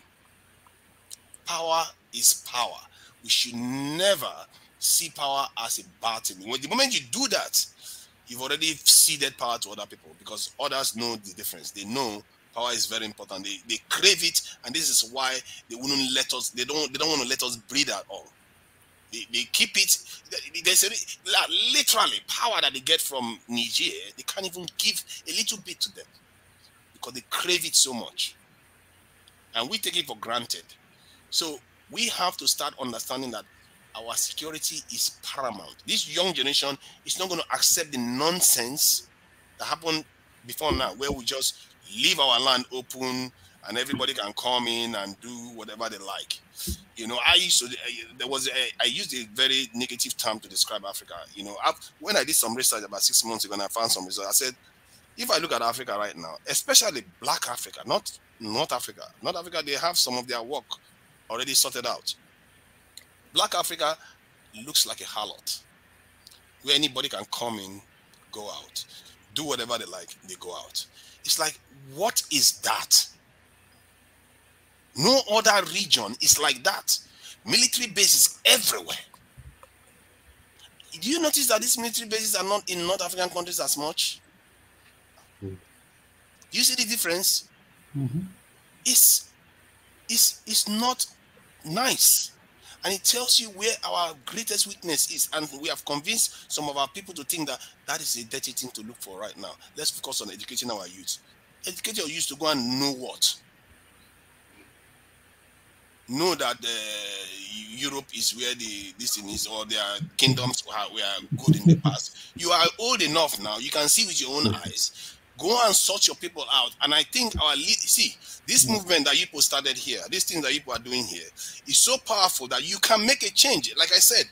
Power is power. We should never see power as a bad thing. When the moment you do that, you've already ceded power to other people, because others know the difference. They know power is very important. They crave it, and this is why they wouldn't let us. They don't want to let us breathe at all. They keep it. There's literally power that they get from Niger. They can't even give a little bit to them because they crave it so much, and we take it for granted. So we have to start understanding that our security is paramount. This young generation is not going to accept the nonsense that happened before now, where we just leave our land open and everybody can come in and do whatever they like. You know, I used a very negative term to describe Africa. You know, when I did some research about 6 months ago and I found some results, I said, if I look at Africa right now, especially Black Africa, not North Africa. North Africa, they have some of their work already sorted out. Black Africa looks like a harlot, where anybody can come in, go out, do whatever they like, they go out. It's like, what is that? No other region is like that. Military bases everywhere. Do you notice that these military bases are not in North African countries as much? Do you see the difference? Mm-hmm. It's not nice. And it tells you where our greatest weakness is. And we have convinced some of our people to think that that is a dirty thing to look for right now. Let's focus on educating our youth. Educate your youth to go and know what? Know that Europe is where this thing is, or their kingdoms were good in the past. You are old enough now. You can see with your own eyes. Go and sort your people out. And I think this movement that you started here, this thing that you are doing here, is so powerful that you can make a change. Like I said,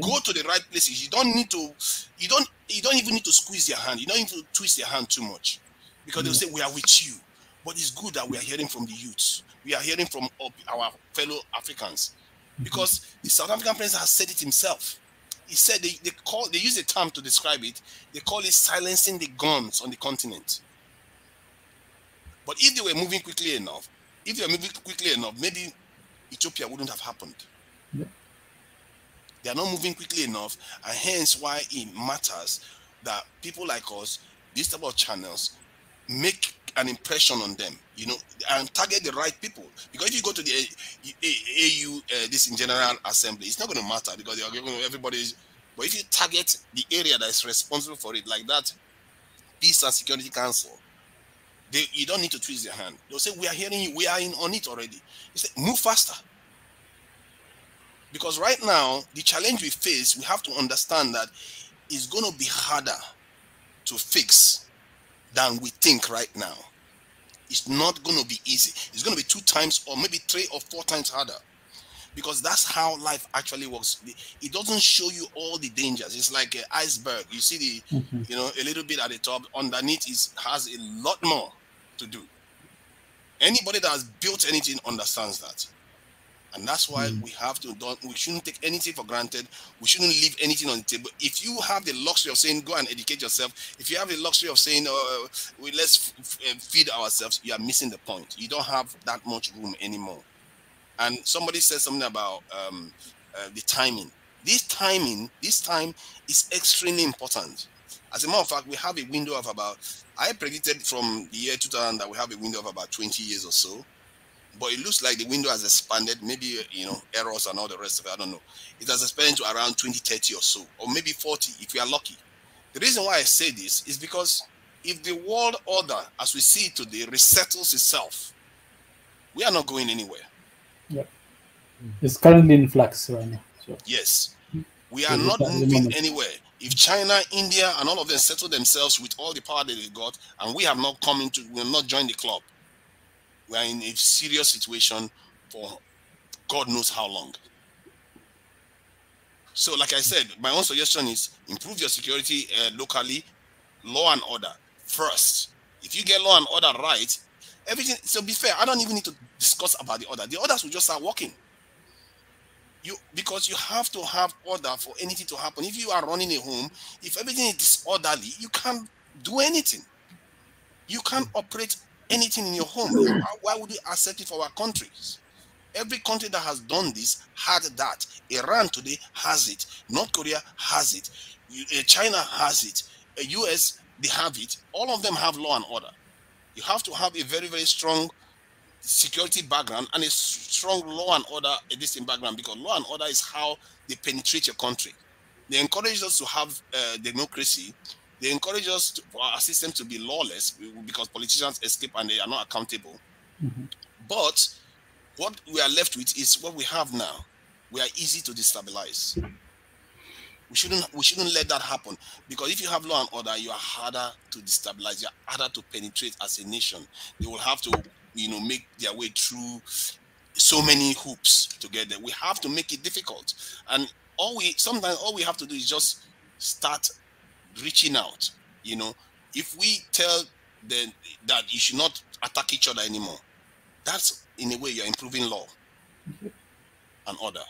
go to the right places. You don't even need to squeeze their hand. You don't need to twist their hand too much, because they'll say we are with you. But it's good that we are hearing from the youths. We are hearing from our fellow Africans, because the South African president has said it himself. He said they use a term to describe it. They call it silencing the guns on the continent. But if they were moving quickly enough, maybe Ethiopia wouldn't have happened. Yeah. They are not moving quickly enough, and hence why it matters that people like us, these type of channels, make an impression on them, you know, and target the right people. Because if you go to the AU, this in General Assembly, it's not going to matter, because everybody. But if you target the area that is responsible for it, like that Peace and Security Council, you don't need to twist their hand. They'll say, we are hearing you, we are on it already. You say, move faster. Because right now, the challenge we face, we have to understand that it's going to be harder to fix than we think right now. It's not going to be easy. It's going to be 2 times or maybe 3 or 4 times harder, because that's how life actually works. It doesn't show you all the dangers. It's like an iceberg. You see a little bit at the top. Underneath has a lot more to do. Anybody that has built anything understands that. And that's why we shouldn't take anything for granted. We shouldn't leave anything on the table. If you have the luxury of saying, go and educate yourself, if you have the luxury of saying, let's feed ourselves, you are missing the point. You don't have that much room anymore. And somebody said something about the timing. This time is extremely important. As a matter of fact, we have a window of I predicted from the year 2000 that we have a window of about 20 years or so. But it looks like the window has expanded, maybe, errors and all the rest of it, I don't know. It has expanded to around 2030 or so, or maybe 40 if we are lucky. The reason why I say this is because if the world order, as we see it today, resettles itself, we are not going anywhere. Yep. It's currently in flux right now. So Yes. We are So not at the moving moment. anywhere. If China, India, and all of them settle themselves with all the power that they got, and we have not come into, we have not joined the club, we are in a serious situation for God knows how long. So, like I said, my own suggestion is improve your security locally, law and order first. If you get law and order right, everything. So, be fair, I don't even need to discuss about the order. The orders will just start working. Because you have to have order for anything to happen. If you are running a home, if everything is disorderly, you can't do anything. You can't operate anything in your home. Why would you accept it for our countries? Every country that has done this had that. Iran today has it. North Korea has it. China has it. US, they have it. All of them have law and order. You have to have a very, very strong security background and a strong law and order this in background, because law and order is how they penetrate your country. They encourage us to have democracy. They encourage us for our system to be lawless because politicians escape and they are not accountable. But what we are left with is what we have now. We are easy to destabilize. We shouldn't let that happen, because if you have law and order, you are harder to destabilize. You are harder to penetrate as a nation. They will have to, make their way through so many hoops to get there. We have to make it difficult, and sometimes all we have to do is just start reaching out. If we tell them that you should not attack each other anymore, that's in a way you're improving law and order.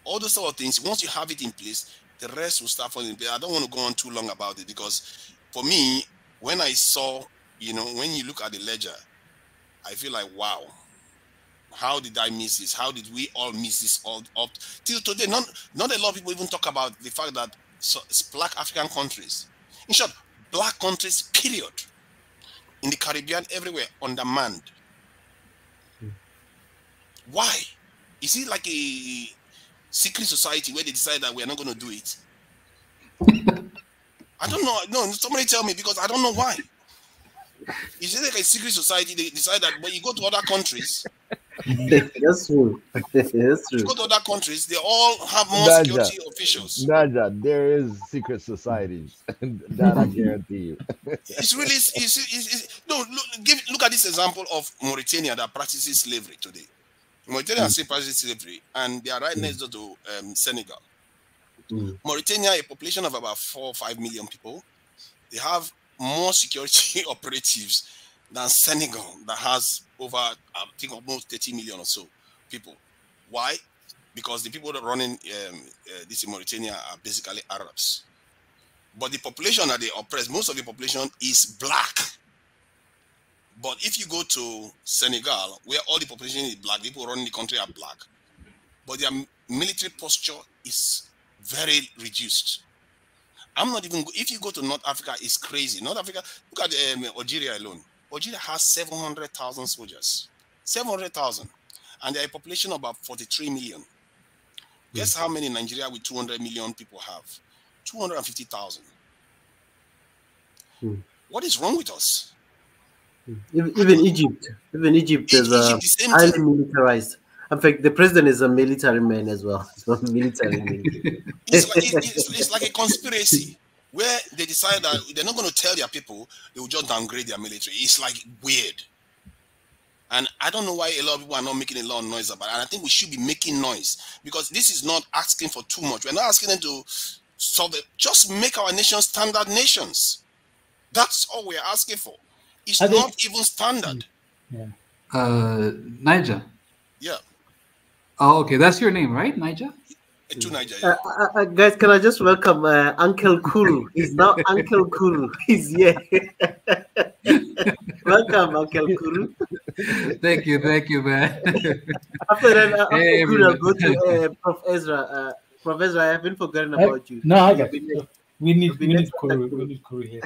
All those sort of things, once you have it in place, the rest will start falling in place. I don't want to go on too long about it, because for me, when I saw, when you look at the ledger, I feel like, wow, how did I miss this? How did we all miss this all up till today? Not a lot of people even talk about the fact that it's black African countries, in short, black countries, period, in the Caribbean, everywhere, undermanned. Why? Is it like a secret society where they decide that we are not going to do it? I don't know. No, somebody tell me, because I don't know why. Is it like a secret society? They decide that when you go to other countries, That's true. That's true. you go to other countries, they all have more Naja. security officials. Naja, there is secret societies. That I guarantee you. It's really no. Look at this example of Mauritania that practices slavery today. Mauritania still practices slavery, and they are right next door to Senegal. Mauritania, a population of about 4 or 5 million people, they have more security operatives than Senegal, that has over, I think, almost 30 million or so people. Why? Because the people that are running this in Mauritania are basically Arabs. But the population that they oppress, most of the population is black. But if you go to Senegal, where all the population is black, people running the country are black, but their military posture is very reduced. I'm not even, if you go to North Africa, it's crazy. North Africa, look at Algeria alone. Algeria has 700,000 soldiers. 700,000. And they're a population of about 43 million. Guess how many Nigeria with 200 million people have? 250,000. What is wrong with us? Even Egypt is highly militarized. In fact, the president is a military man as well. So military. It's like a conspiracy where they decide that they're not going to tell their people, they will just downgrade their military. It's like weird. And I don't know why a lot of people are not making a lot of noise about it. And I think we should be making noise, because this is not asking for too much. We're not asking them to solve it. Just make our nation standard nations. That's all we're asking for. It's not even standard. Yeah. Niger. Yeah. Oh, okay. That's your name, right? Niger? To Niger. Guys, can I just welcome Uncle Kuru? He's now Uncle Kuru. He's here. Welcome, Uncle Kuru. Thank you, man. After that, Uncle Kuru, I'll go to Prof. Ezra. Prof. Ezra, I haven't forgotten about you. No, I got it. We need Kuru. We need Kuru here.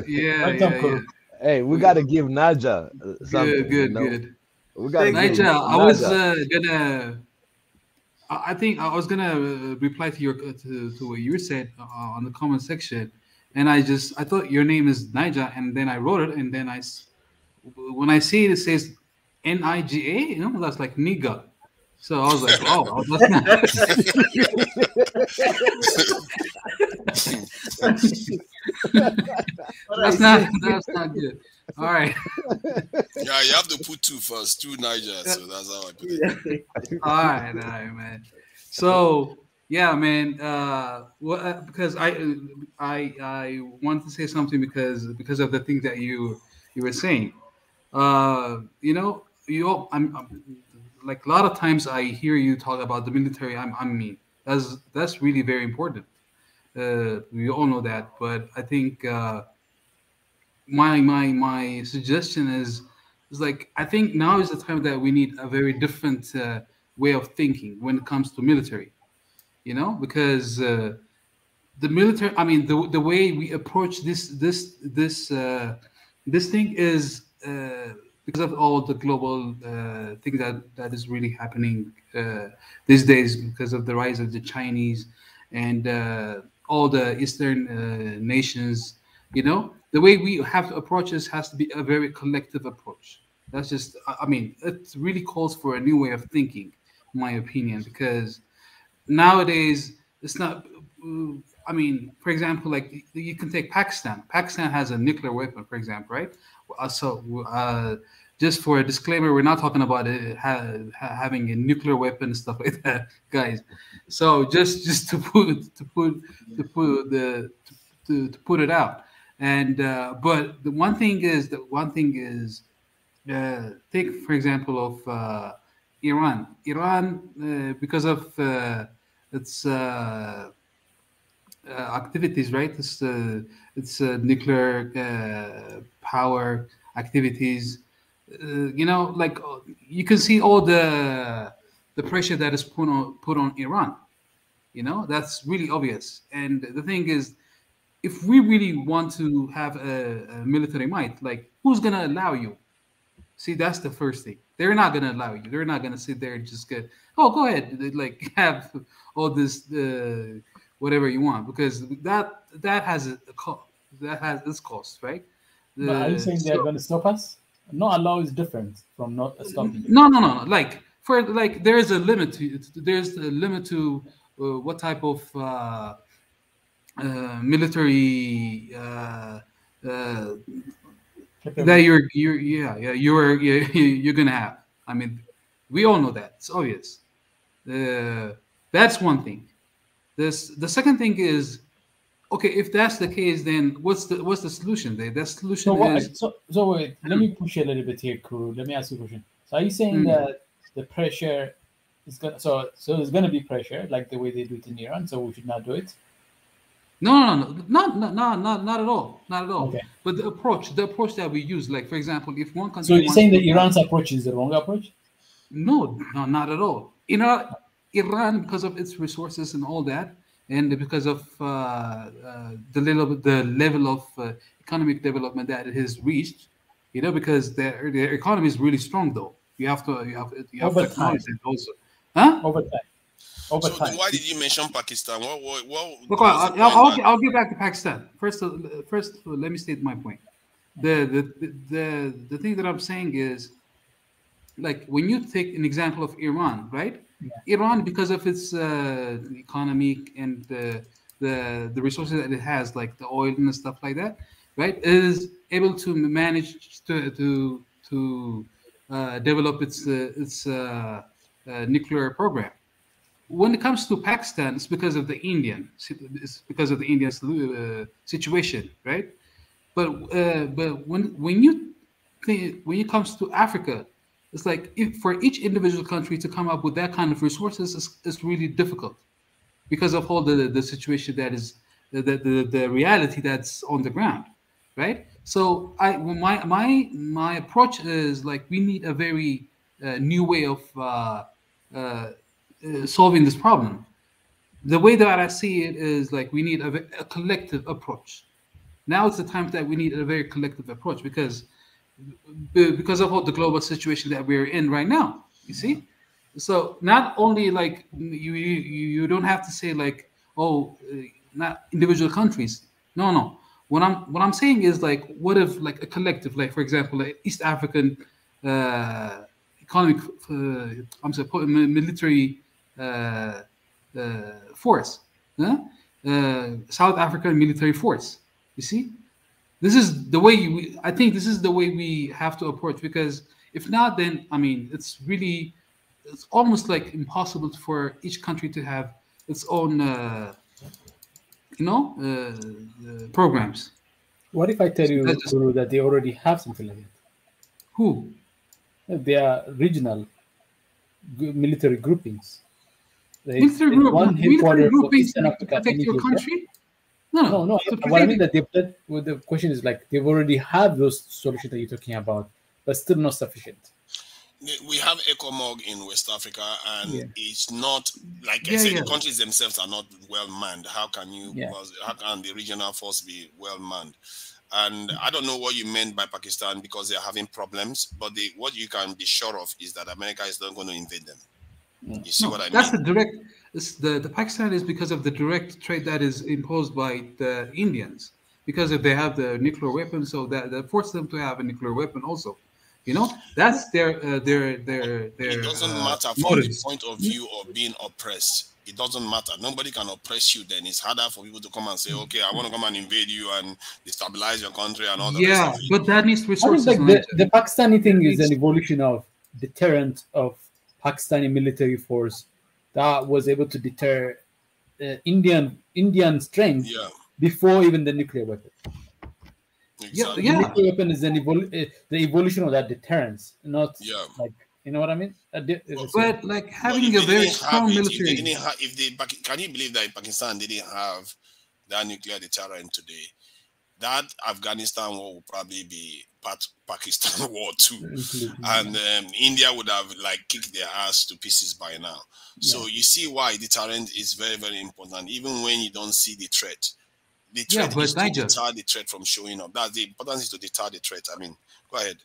Yeah. Hey, we got to give Naja something. Good. We got Niger, I was gonna. I think I was gonna reply to your to what you said on the comment section, and I thought your name is Niger, and then I wrote it, and then when I see it says Niga, that's like nigga. So I was like, oh, that's not that's not good. All right. Yeah, you have to put two first, two Niger. So that's how I put it. All right, man. So yeah, man. Because I want to say something because of the things that you were saying. I'm like a lot of times I hear you talk about the military. I mean, that's really very important. We all know that, but I think my suggestion is like I think now is the time that we need a very different way of thinking when it comes to military. Because the military. I mean, the way we approach this thing is because of all the global thing that is really happening these days, because of the rise of the Chinese and all the Eastern nations. The way we have to approach this has to be a very collective approach. That's just, I mean, it really calls for a new way of thinking, in my opinion, because nowadays it's not. I mean, for example, like you can take Pakistan. Pakistan has a nuclear weapon, for example, right? Just for a disclaimer, we're not talking about it having a nuclear weapon and stuff like that, guys. So just to put it out. And but the one thing is take for example of Iran. Iran, because of its activities, right? It's nuclear power activities. Like you can see all the pressure that is put on Iran. That's really obvious. And the thing is, if we really want to have a military might, like who's gonna allow you? See, that's the first thing. They're not gonna allow you. They're not gonna sit there and just get, oh, go ahead, like have all this whatever you want, because that has a cost. That has its cost, right? But are you saying they're going to stop us? Not allow is different from not stopping. No. Like there's a limit to what type of military that you're gonna have. I mean, we all know that. It's obvious. That's one thing. The second thing is, okay, if that's the case, then what's the solution there? The solution is... So wait, let me push you a little bit here, Kuru. Let me ask you a question. So are you saying that the pressure is going to... So there's going to be pressure, like the way they do it in Iran, so we should not do it? No, not at all. Not at all. Okay. But the approach that we use, like, for example, if one country... So you're saying that Iran's approach is the wrong approach? No, not at all. Iran, because of its resources and all that, and because of the level of economic development that it has reached, because their economy is really strong, though. You have to acknowledge it also. Huh? Over time. Then why did you mention Pakistan? Look, I'll get back to Pakistan. First, let me state my point. The thing that I'm saying is, like, when you take an example of Iran, right? Yeah. Iran, because of its economic and the resources that it has, like the oil and stuff like that, right, is able to manage to develop its nuclear program. When it comes to Pakistan, it's because of the Indian situation, right? But when it comes to Africa, it's like for each individual country to come up with that kind of resources is really difficult because of all the situation that is the reality that's on the ground, right? So my approach is like we need a very new way of solving this problem. The way that I see it is like we need a collective approach. Now it's the time that we need a very collective approach because of all the global situation that we're in right now, you see. So not only like you don't have to say like, oh, not individual countries. No. What I'm saying is like, what if like a collective, like for example, like East African economic, military force, South African military force. You see, this is the way I think this is the way we have to approach, because if not, then I mean, it's almost like impossible for each country to have its own, programs. What if I tell you, Guru, that they already have something like that? Who? They are regional military groupings. Military groupings protect your country? No. What I mean that the question is like they've already have those solutions that you're talking about, but still not sufficient. We have ECOMOG in West Africa, and it's not like I said. The countries themselves are not well manned. How can how can the regional force be well manned? And I don't know what you meant by Pakistan because they're having problems. But what you can be sure of is that America is not going to invade them. You see what I mean? That's the direct. The Pakistan is because of the direct trade that is imposed by the Indians, because if they have the nuclear weapons, so that force them to have a nuclear weapon also. That's their. It doesn't matter from the point of view of being oppressed. It doesn't matter. Nobody can oppress you. Then it's harder for people to come and say, "Okay, I want to come and invade you and destabilize your country and all that." Yeah, but that needs resources. I think the Pakistani thing is an evolution of deterrent of Pakistani military force that was able to deter Indian strength before even the nuclear weapon. Exactly. The nuclear weapon is the evolution of that deterrence, not like, you know what I mean? But like having a very strong military. Can you believe that in Pakistan they didn't have that nuclear deterrent today? That Afghanistan war will probably be part Pakistan war too, and India would have like kicked their ass to pieces by now. So you see why deterrent is very, very important, even when you don't see the threat. The threat is to deter the threat from showing up. That's the importance, is to deter the threat. I mean, go ahead.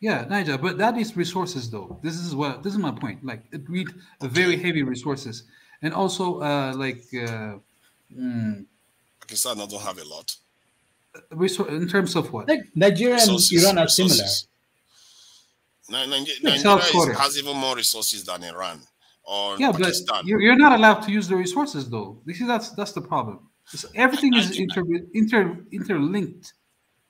Yeah, Niger, but that is resources though. This is my point. Like it needs very heavy resources, and also Pakistan don't have a lot. In terms of what? Like Nigeria and Iran are similar. Nigeria has even more resources than Iran or Pakistan. But you're not allowed to use the resources though. You see, that's the problem. Everything is interlinked.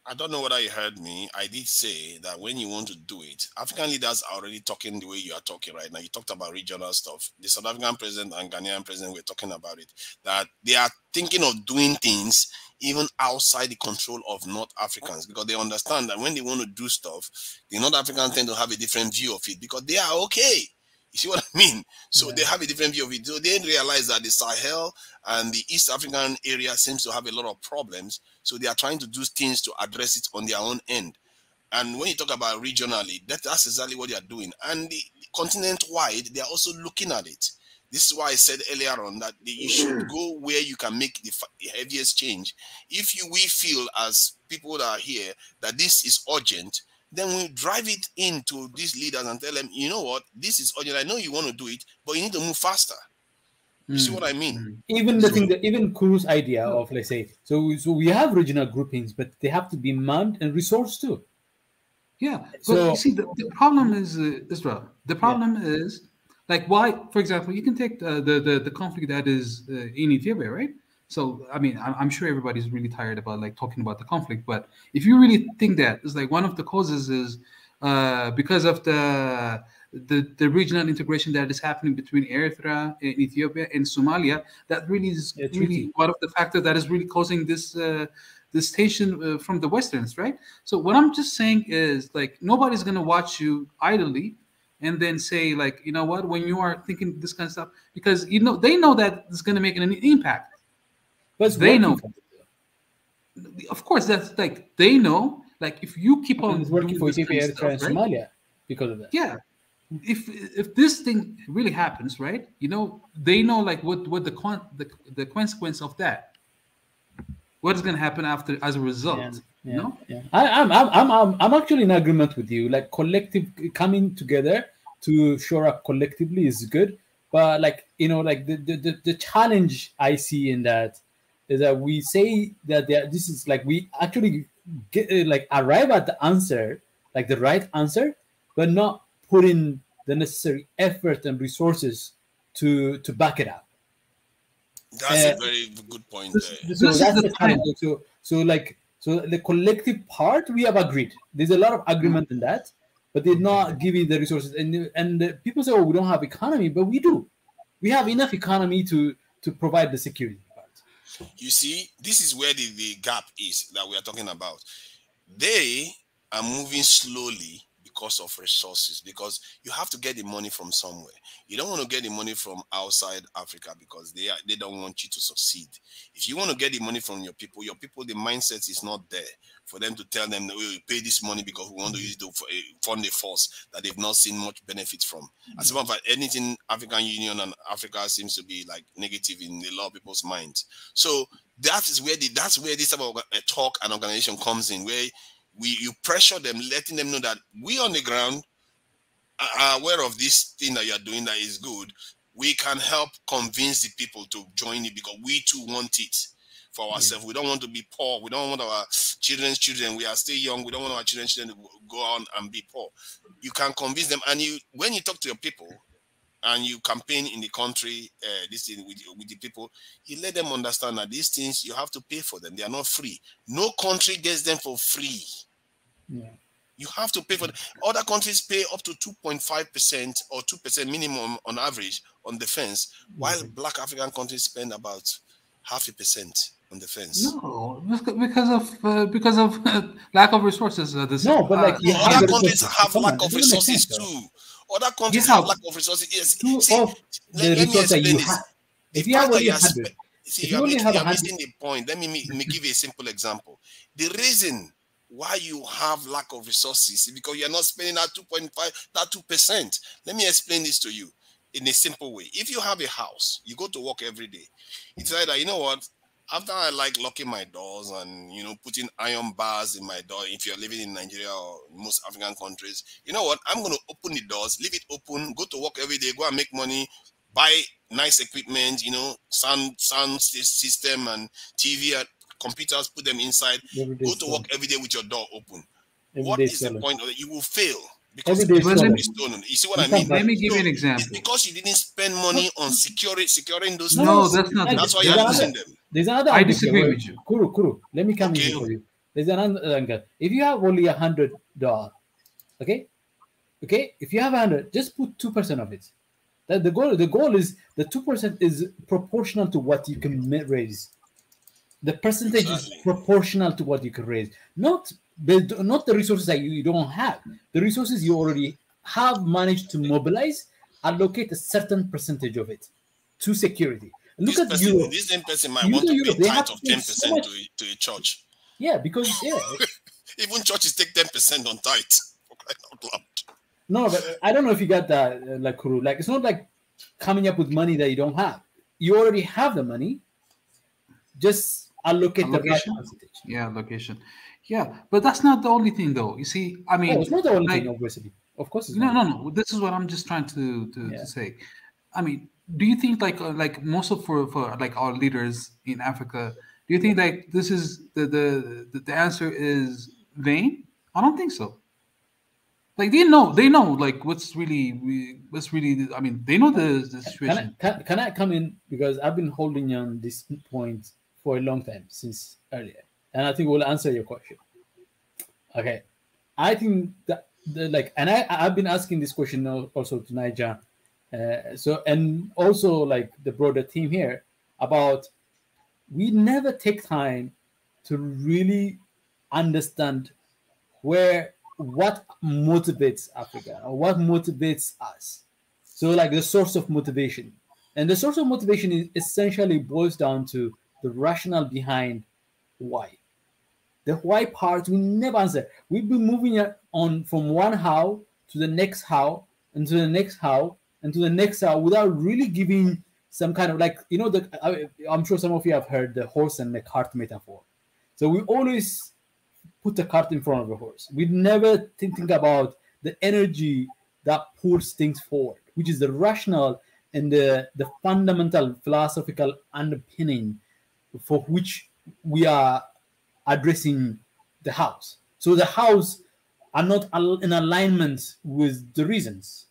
I don't know whether you heard me. I did say that when you want to do it, African leaders are already talking the way you are talking right now. You talked about regional stuff. The South African president and Ghanaian president were talking about it, that they are thinking of doing things even outside the control of North Africans, because they understand that when they want to do stuff, the North Africans tend to have a different view of it because they are okay. You see what I mean? So they have a different view of it. So they didn't realize that the Sahel and the East African area seems to have a lot of problems. So they are trying to do things to address it on their own end. And when you talk about regionally, that's exactly what they are doing. And the continent-wide, they are also looking at it. This is why I said earlier on that you should go where you can make the heaviest change. If we feel as people that are here that this is urgent, then we drive it into these leaders and tell them, you know what, this is urgent. I know you want to do it, but you need to move faster. You see what I mean? Even even Kuru's idea of, let's say, so we have regional groupings, but they have to be manned and resourced too. Yeah, but you see, the problem is Israel. The problem is, like, why? For example, you can take the conflict that is in Ethiopia, right? So, I mean, I'm sure everybody's really tired about like talking about the conflict, but if you really think that, it's like one of the causes is because of the regional integration that is happening between Eritrea and Ethiopia and Somalia, that really is really one of the factors that is really causing this this tension from the Westerns, right? So what I'm just saying is, like, nobody's gonna watch you idly and then say, like, you know what, when you are thinking this kind of stuff, because they know that it's gonna make an impact. But they know, of course, that's like they know. Like if you keep on working for Ethiopia, Eritrea, and Somalia because of that. Yeah, if this thing really happens, right? They know like what the consequence of that. What is going to happen after as a result? Yeah. I'm actually in agreement with you. Like collective coming together to shore up collectively is good, but like like the challenge I see in that is that we say that this is like we actually get like arrive at the answer, like the right answer, but not put in the necessary effort and resources to back it up. That's a very good point there. So This is that's the the time. challenge. So the collective part we have agreed. There's a lot of agreement in that, but they're not giving the resources. And people say, "Oh, we don't have economy," but we do. We have enough economy to provide the security part. You see, this is where the gap is that we are talking about. They are moving slowly because of resources, because you have to get the money from somewhere. You don't want to get the money from outside Africa because they don't want you to succeed. If you want to get the money from your people, the mindset is not there for them to tell them, we pay this money because we want to use it to fund a force that they've not seen much benefit from. As a matter of fact, anything African Union and Africa seems to be like negative in a lot of people's minds. So that's where this type of talk and organization comes in, where you pressure them, letting them know that we on the ground are aware of this thing that you're doing that is good. We can help convince the people to join it because we too want it for ourselves. We don't want to be poor. We don't want our children's children. We are still young. We don't want our children's children to go on and be poor. You can convince them, and when you talk to your people and you campaign in the country, this thing with the people, you let them understand that these things you have to pay for them. They are not free. No country gets them for free. Yeah. You have to pay for them. Other countries pay up to 2.5% or 2% minimum on average on defense, while Black African countries spend about 0.5% on defense. No, because of lack of resources. No, but like other countries have lack of resources too. Other countries have lack of resources. Yes. Let me explain this. If you only have 100, you're missing the point. Let me give you a simple example. The reason why you have lack of resources is because you're not spending that 2.5, that 2%. Let me explain this to you in a simple way. If you have a house, you go to work every day. It's like that, you know what? After I like locking my doors and, putting iron bars in my door, if you're living in Nigeria or most African countries, you know what? I'm going to open the doors, leave it open, go to work every day, go and make money, buy nice equipment, sound system and TV and computers, put them inside, go to work every day with your door open. What is the point of it? You will fail. Because you see what I mean? Let me give you an example. It's because you didn't spend money on securing those things. No, that's not. That's why you're losing them. There's another. I disagree with you. Kuru, let me come in for you. There's another angle. If you have only $100, okay, if you have 100, just put 2% of it. That the goal is the 2% is proportional to what you can raise. The percentage is proportional to what you can raise, not the resources that you don't have. The resources you already have managed to mobilize, allocate a certain percentage of it to security. Look at Europe. This same person might want to pay tithe of 10% to a church. Yeah, because even churches take 10% on tithe. No, but I don't know if you got that, like Kuru. Like it's not like coming up with money that you don't have. You already have the money. Just allocate the right percentage. Yeah, allocation. Yeah, but that's not the only thing, though. You see, I mean, it's not the only thing, obviously. Of course, it's no. This is what I'm just trying to say. I mean, do you think like most of for like our leaders in Africa, do you think like this is the answer is vain? I don't think so. Like they know like what's really. I mean, they know the situation. Can I come in, because I've been holding on this point for a long time, since earlier, and I think we'll answer your question. Okay, I think that I've been asking this question also to Niger, and also like the broader team here, about we never take time to really understand what motivates Africa or what motivates us. So like the source of motivation, and the source of motivation is essentially boils down to the rationale behind why. The why part we never answer. We've been moving on from one how to the next how, and to the next how, and to the next how, without really giving some kind of I'm sure some of you have heard the horse and the cart metaphor. So we always put the cart in front of the horse. We never think about the energy that pulls things forward, which is the rationale and the fundamental philosophical underpinning for which we are addressing the house. So the house are not in alignment with the reasons.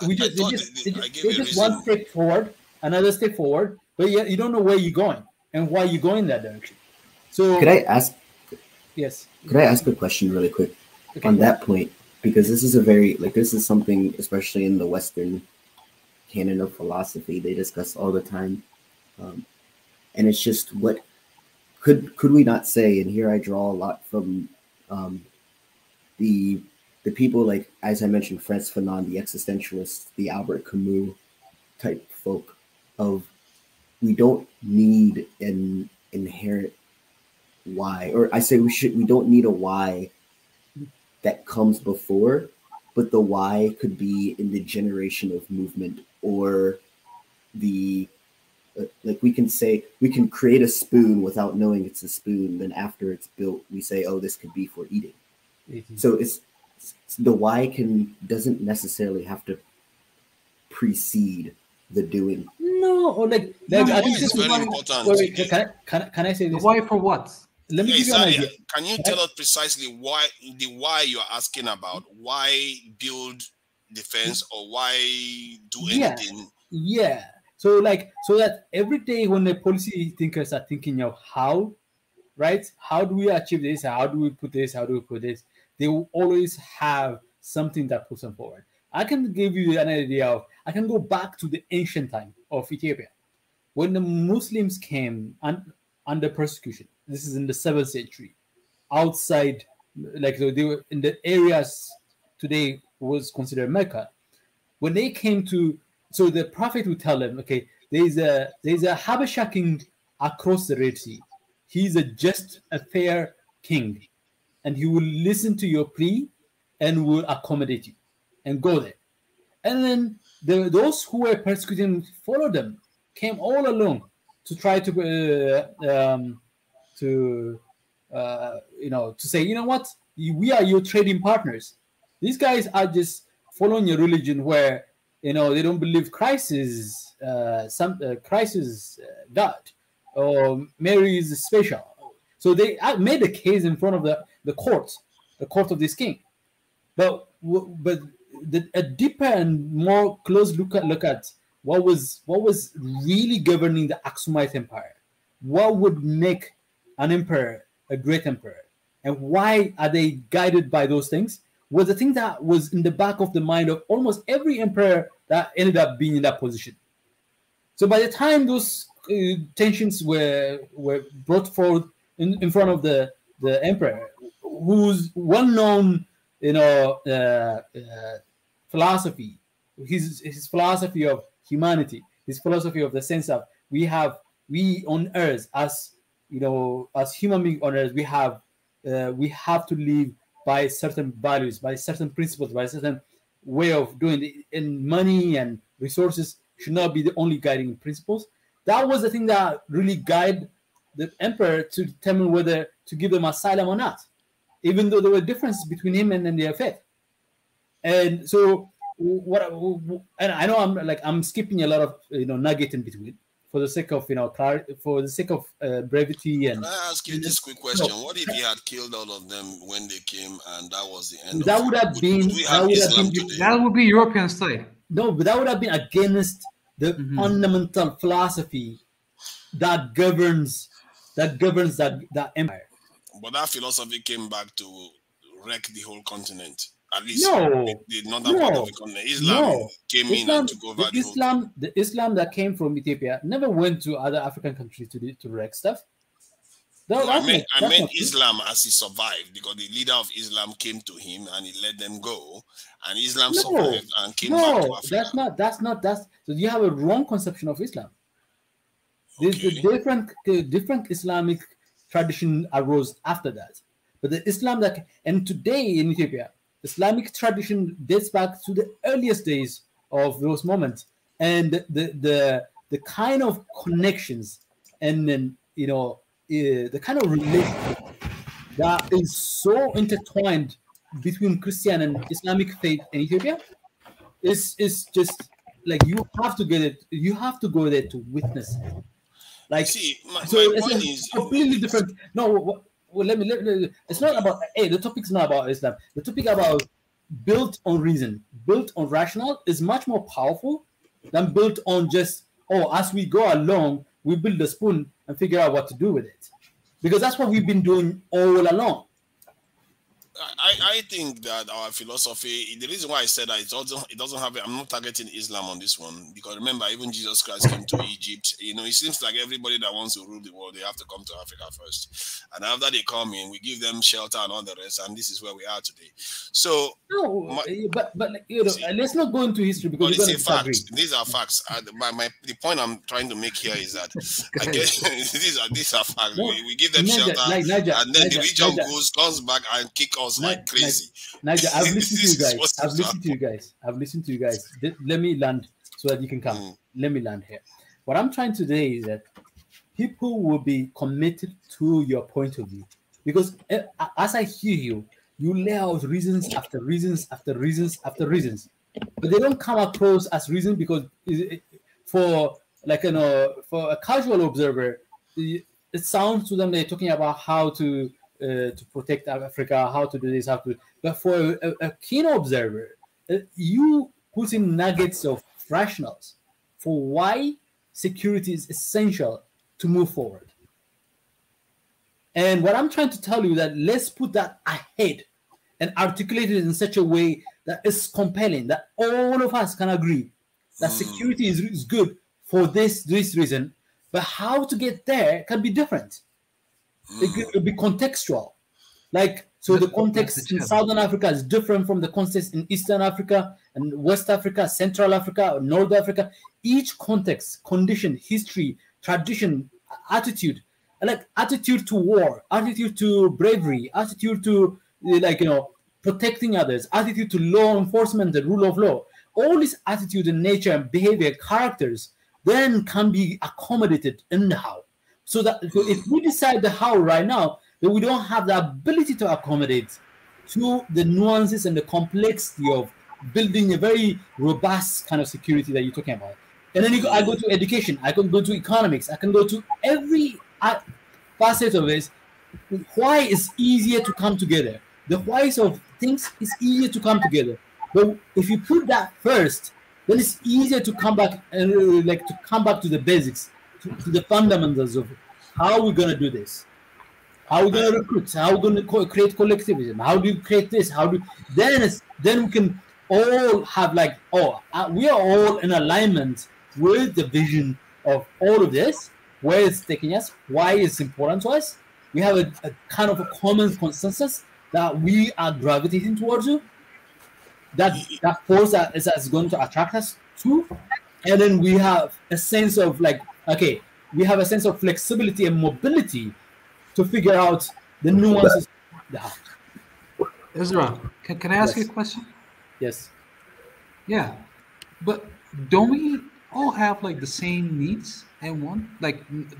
They just one step forward, another step forward, but yet you don't know where you're going and why you're going that direction. So could I ask? Yes. Could I ask a question really quick on that point? Because this is this is something, especially in the Western canon of philosophy, they discuss all the time, and it's just what could we not say? And here I draw a lot from the people like, as I mentioned, Frantz Fanon, the existentialists, the Albert Camus type folk of we don't need an inherent why, or I say we don't need a why that comes before, but the why could be in the generation of movement, or the like we can say we can create a spoon without knowing it's a spoon, then after it's built we say, oh, this could be for eating. So it's the why doesn't necessarily have to precede the doing. No, or I think this is very important. Can I say this? Why for what? Let me give you an idea. Can you tell us precisely why you're asking about? Why build defense, or why do anything? Yeah. So that every day when the policy thinkers are thinking of how, right? How do we achieve this? How do we put this? How do we put this? They will always have something that puts them forward. I can give you an idea of. I can go back to the ancient time of Ethiopia, when the Muslims came under persecution. This is in the 7th century, outside, so they were in the areas today was considered Mecca. When they came so the Prophet would tell them, okay, there's a Habasha king across the Red Sea. He's a fair king, and he will listen to your plea and will accommodate you, and go there. And then those who were persecuting followed them, came all along to try to say, you know what, we are your trading partners. These guys are just following a religion where they don't believe Christ is God, or Mary is special. So they made a case in front of the court of this king. But a deeper and more close look at what was really governing the Aksumite Empire. What would make an emperor a great emperor, and why are they guided by those things? Was the thing that was in the back of the mind of almost every emperor that ended up being in that position. So by the time those tensions were brought forth in front of the emperor, whose well-known philosophy, his philosophy of humanity, his philosophy of the sense of we on earth as human beings on earth, we have to live by certain values, by certain principles, by a certain way of doing it. And money and resources should not be the only guiding principles. That was the thing that really guided the emperor to determine whether to give them asylum or not, even though there were differences between him and their faith. And so and I know I'm skipping a lot of nugget in between for the sake of brevity. And can I ask you this quick question? What if he had killed all of them when they came, and that was the end? That would have been that would be European style. No, but that would have been against the fundamental philosophy that governs that empire. But that philosophy came back to wreck the whole continent. At least the northern part of the continent. Islam came in and took over the Islam that came from Ethiopia never went to other African countries to wreck stuff. I meant Islam as he survived, because the leader of Islam came to him and he let them go, and Islam survived and came back to Africa. That's so you have a wrong conception of Islam. There's a different Islamic tradition arose after that, but the Islam and today in Ethiopia, Islamic tradition dates back to the earliest days of those moments, and the kind of connections and then the kind of relationship that is so intertwined between Christian and Islamic faith in Ethiopia is just like you have to get it. You have to go there to witness it. Like, see, my it's point is completely different. No, well, let me. It's not about. Hey, the topic's not about Islam. The topic about built on reason, built on rational, is much more powerful than built on just as we go along, we build a spoon and figure out what to do with it, because that's what we've been doing all along. I think that our philosophy, the reason why I said that it doesn't have, I'm not targeting Islam on this one, because remember, even Jesus Christ came to Egypt. It seems like everybody that wants to rule the world, they have to come to Africa first. And after they come in, we give them shelter and all the rest, and this is where we are today. So, but let's not go into history, because it's a fact. These are facts. The point I'm trying to make here is that I guess these are facts. We give them shelter, and then the region comes back and kick us like crazy. Nigel, I've listened to you guys. I've listened to you guys. Let me land so that you can come. Let me land here. What I'm trying to say is that people will be committed to your point of view, because as I hear you, you lay out reasons after reasons after reasons after reasons, but they don't come across as reason, because for a casual observer, it sounds to them they're talking about how to protect Africa, how to do this, but for a keen observer, you put in nuggets of rationals for why security is essential to move forward. And what I'm trying to tell you that let's put that ahead and articulate it in such a way that is compelling, that all of us can agree that security is good for this reason, but how to get there can be different. It could be contextual. So the context in Southern Africa is different from the context in Eastern Africa and West Africa, Central Africa, North Africa. Each context, condition, history, tradition, attitude, attitude to war, attitude to bravery, attitude to protecting others, attitude to law enforcement, the rule of law. All this attitude and nature and behavior, characters, then can be accommodated in the how. So that if we decide the how right now, then we don't have the ability to accommodate to the nuances and the complexity of building a very robust kind of security that you're talking about. And then I go to education, I can go to economics, I can go to every facet of this. Why is easier to come together? The whys of things is easier to come together. But if you put that first, then it's easier to come back and to come back to the basics, to the fundamentals of how we're going to do this. How are we going to recruit? How are we going to create collectivism? How do you create this? Then we can all have we are all in alignment with the vision of all of this, where it's taking us, why it's important to us. We have a kind of a common consensus that we are gravitating towards you. That force that is going to attract us to, and then we have a sense of we have a sense of flexibility and mobility to figure out the nuances. Ezra, can I ask you a question? Yes. Yeah, but don't we all have the same needs and want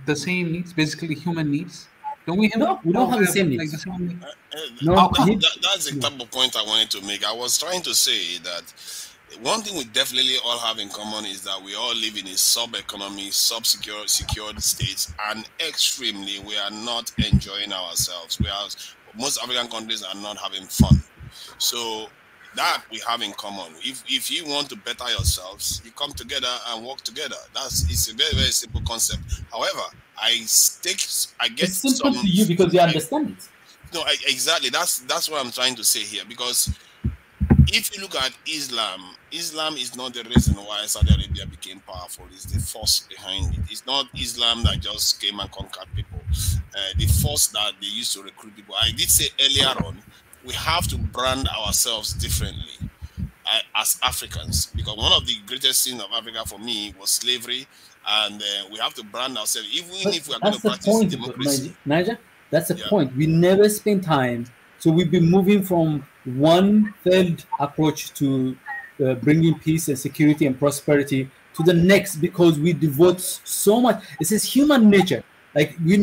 the same needs, basically human needs? Don't we have? No, we don't have the same needs. That's the type of point I wanted to make. I was trying to say that one thing we definitely all have in common is that we all live in a sub-economy, sub-secured states, and extremely we are not enjoying ourselves. Most African countries are not having fun. So that we have in common. If you want to better yourselves, you come together and work together. It's a very, very simple concept. However, it's simple to you because you understand it. No, exactly. That's what I'm trying to say here, because if you look at Islam is not the reason why Saudi Arabia became powerful. It's the force behind it. It's not Islam that just came and conquered people. The force that they used to recruit people. I did say earlier on, we have to brand ourselves differently as Africans, because one of the greatest sins of Africa for me was slavery, and we have to brand ourselves, even if we are going to practice democracy. Niger, that's the point. We never spend time. So we've been moving from one failed approach to bringing peace and security and prosperity to the next, because we devote so much. This is human nature. If you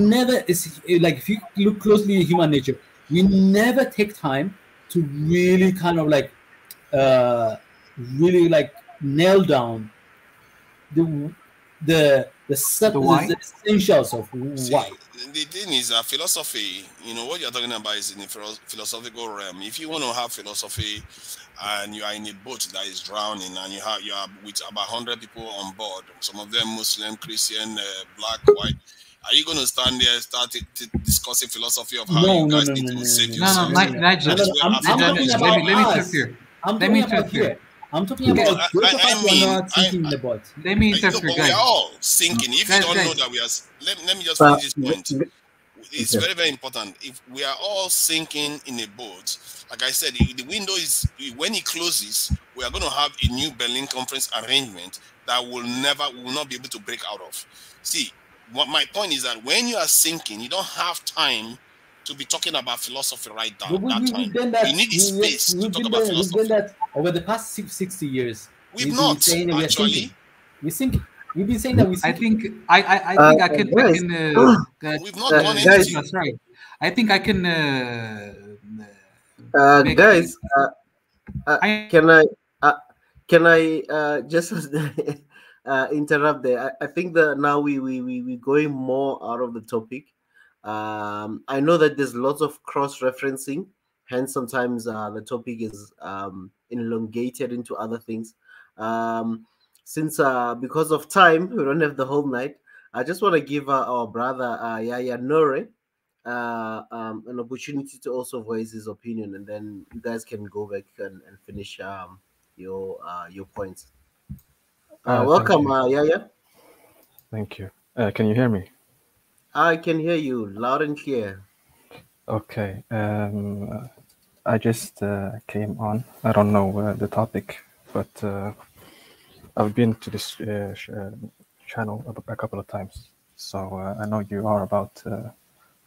look closely at human nature, we never take time to really kind of nail down the why? the essentials of See, why. the thing is that philosophy, what you're talking about is in the philosophical realm. If you want to have philosophy and you are in a boat that is drowning and you are with about 100 people on board, some of them Muslim, Christian, black, white, are you going to stand there and start discussing philosophy of how you guys need to save No, yourself? Nigel. That's where I'm Africa talking is about wrong. Let me us. interfere. I'm Let me talking about interfere. here. I'm talking about No, those of us who are not I sinking in the boat. Let me know, interfere, but we guys. are all sinking. If you Guys, don't know guys. that we are, let me just But- finish this point. It's Okay. very, very important. If we are all sinking in a boat, like I said, the window is, when it closes, we are going to have a new Berlin Conference arrangement that will not be able to break out of. See, what my point is that when you are sinking, you don't have time to be talking about philosophy right now. We've done that. You need the space to talk We've about done philosophy. that over the past 60 years. We've been not, saying that we are actually. sinking. We're sinking. We've been saying that we're I sinking. think I can guys, We've not done guys, anything. sorry. I think I can make- guys, I- can I just interrupt there? I think that now we going more out of the topic. I know that there's lots of cross referencing, hence sometimes the topic is elongated into other things. Since because of time, we don't have the whole night. I just want to give our brother Yaya Nore an opportunity to also voice his opinion, and then you guys can go back and finish your points. Welcome, Yaya. Thank you. Can you hear me? I can hear you loud and clear. Okay. I just came on. I don't know the topic, but I've been to this channel a couple of times, so I know you are about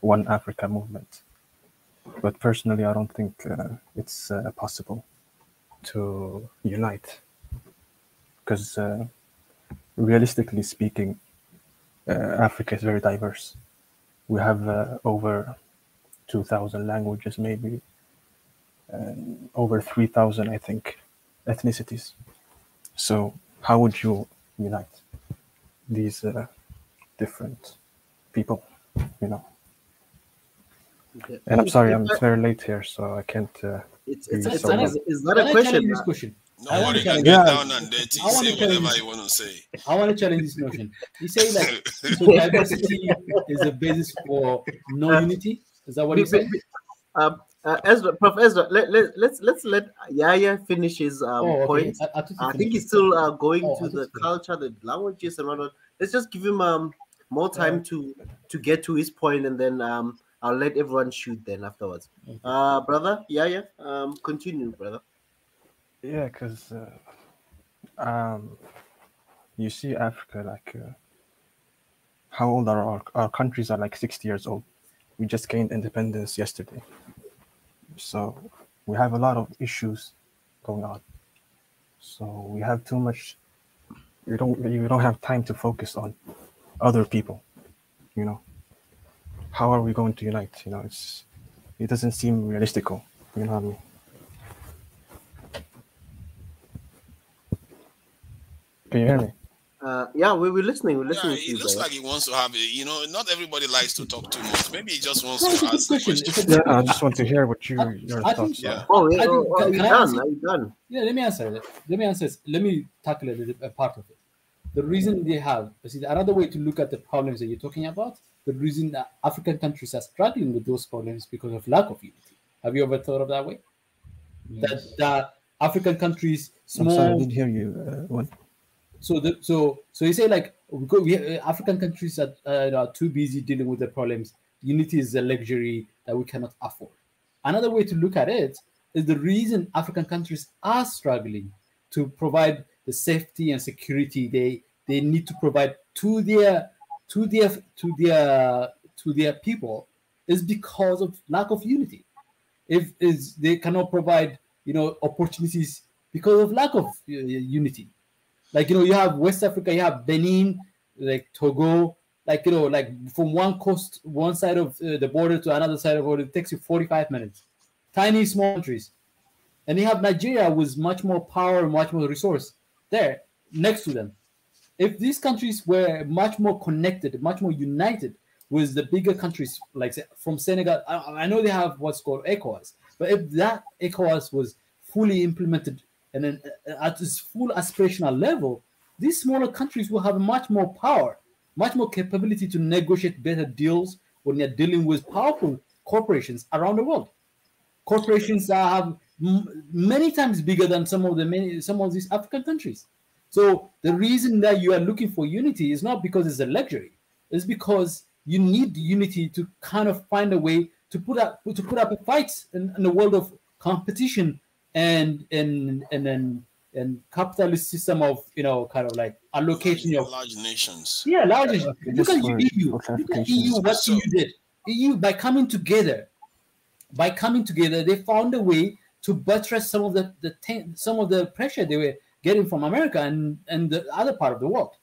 One Africa movement. But personally, I don't think it's possible to unite, because realistically speaking, Africa is very diverse. We have over 2,000 languages, maybe, and over 3,000, I think, ethnicities. So how would you unite these different people, you know? Okay. And I'm sorry, I'm very late here, so I can't It's be it's so not, long. it's not Can a I question. challenge this question? No I worry, want you to can challenge. get Yeah. down and dirty. I want Say to challenge whatever this. you want to say. I want to challenge this notion. You say like so diversity is a basis for no unity. Is that what you say? Ezra, Prof. Ezra, let's let Yaya finish his Oh, okay. points. I thought you I think finished. he's still going Oh, I to thought the you finished. culture, the languages, and whatnot. Let's just give him more time to get to his point, and then I'll let everyone shoot then afterwards. Okay. Brother Yaya, continue, brother. Yeah, because you see Africa, like how old are our countries are like 60 years old. We just gained independence yesterday. So we have a lot of issues going on. So we have too much, you don't have time to focus on other people, you know. How are we going to unite? You know, it doesn't seem realistical, you know what I mean? Can you hear me? Yeah, we're listening. We're listening to It you, looks brother. like he wants to have a, not everybody likes to talk too much. Maybe he just wants No, it's to a good ask the question. question. It's a Yeah, good I question. just want to hear what your I thoughts think- are. Oh, I think- are you can I done? answer? Are you done? Yeah, let me answer it. Let me tackle a part of it. The reason they have, see, another way to look at the problems that you're talking about, the reason that African countries are struggling with those problems because of lack of unity. Have you ever thought of that way? That African countries, I'm sorry, I small. didn't hear you. What? So you say like African countries are too busy dealing with the problems. Unity is a luxury that we cannot afford. Another way to look at it is the reason African countries are struggling to provide the safety and security they need to provide to their people is because of lack of unity. If is they cannot provide opportunities because of lack of unity. Like you have West Africa, you have Benin, like Togo, like from one side of the border to another side of the border, it takes you 45 minutes. Tiny small countries, and you have Nigeria with much more power, much more resource there next to them. if these countries were much more connected, much more united with the bigger countries, like from Senegal, I know they have what's called ECOWAS, but if that ECOWAS was fully implemented and then at its full aspirational level, these smaller countries will have much more power, much more capability to negotiate better deals when they're dealing with powerful corporations around the world. Corporations that have many times bigger than some of these African countries. So the reason that you are looking for unity is not because it's a luxury; it's because you need unity to kind of find a way to put up a fight in the world of competition and capitalist system of kind of like allocation of large nations. Yeah, large. Look at EU. for Look at EU. What So- EU did. EU by coming together, they found a way to buttress some of the pressure they were getting from America and the other part of the world,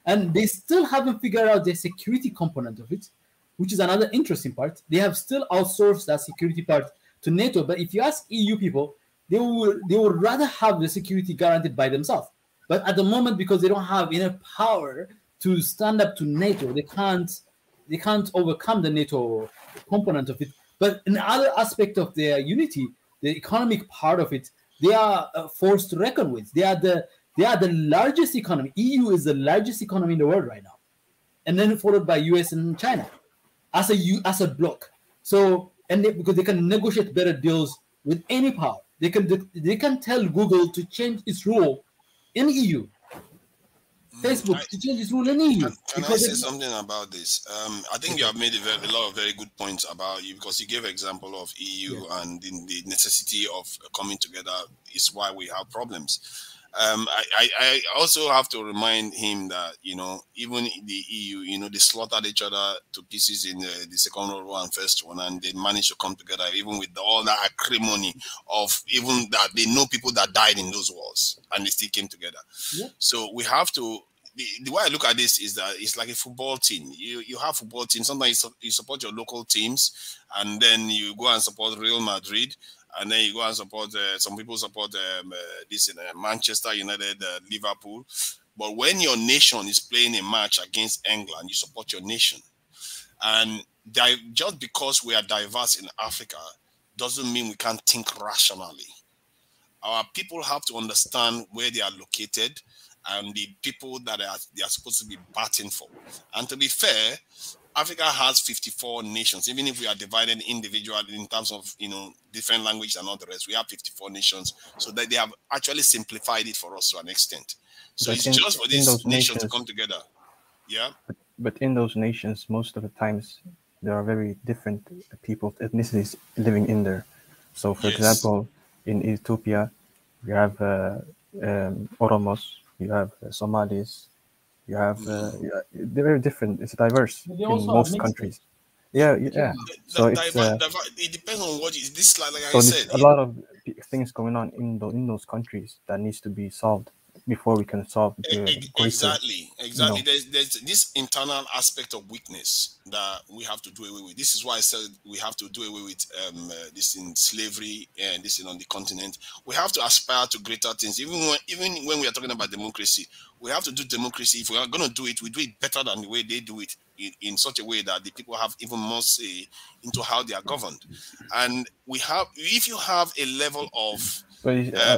and they still haven't figured out the security component of it, which is another interesting part. They have still outsourced that security part to NATO, but if you ask EU people, they would rather have the security guaranteed by themselves. But at the moment, because they don't have enough power to stand up to NATO, they can't overcome the NATO component of it. But in other aspect of their unity, the economic part of it, they are forced to reckon with. They are the largest economy. EU is the largest economy in the world right now, and then followed by US and China as a bloc. So because they can negotiate better deals with any power, they can tell Google to change its rule in EU. Facebook to change its rule in EU. Can I say something about this? I think you have made a lot of very good points about you, because you gave example of EU and the necessity of coming together is why we have problems. I also have to remind him that, even the EU, they slaughtered each other to pieces in the Second World War and First one, and they managed to come together, even with all that acrimony of even that they know people that died in those wars, and they still came together. Yeah. So we have to. The way I look at this is that it's like a football team. You have football teams. Sometimes you support your local teams, and then you go and support Real Madrid, and then you go and support. Some people support this in Manchester United, Liverpool. But when your nation is playing a match against England, you support your nation. And just because we are diverse in Africa doesn't mean we can't think rationally. Our people have to understand where they are located and the people that they are supposed to be batting for. And to be fair, Africa has 54 nations. Even if we are divided individually in terms of different language and all the rest, we have 54 nations. So that they have actually simplified it for us to an extent. So But it's in- just for in these those nations to nations- come together. Yeah. But in those nations, most of the times, there are very different people, ethnicities living in there. So, for Yes. example, in Ethiopia, you have Oromos, you have Somalis, you have they're very different. It's diverse They in also have most mixed countries. Yeah. So it's It depends on what is this, like so I there's said. a lot of things going on in those countries that needs to be solved before we can solve the greater. Exactly. There's this internal aspect of weakness that we have to do away with. This is why I said we have to do away with this in slavery and this in on the continent. We have to aspire to greater things. Even when we are talking about democracy, we have to do democracy. If we are going to do it, we do it better than the way they do it, in such a way that the people have even more say into how they are governed. And if you have a level of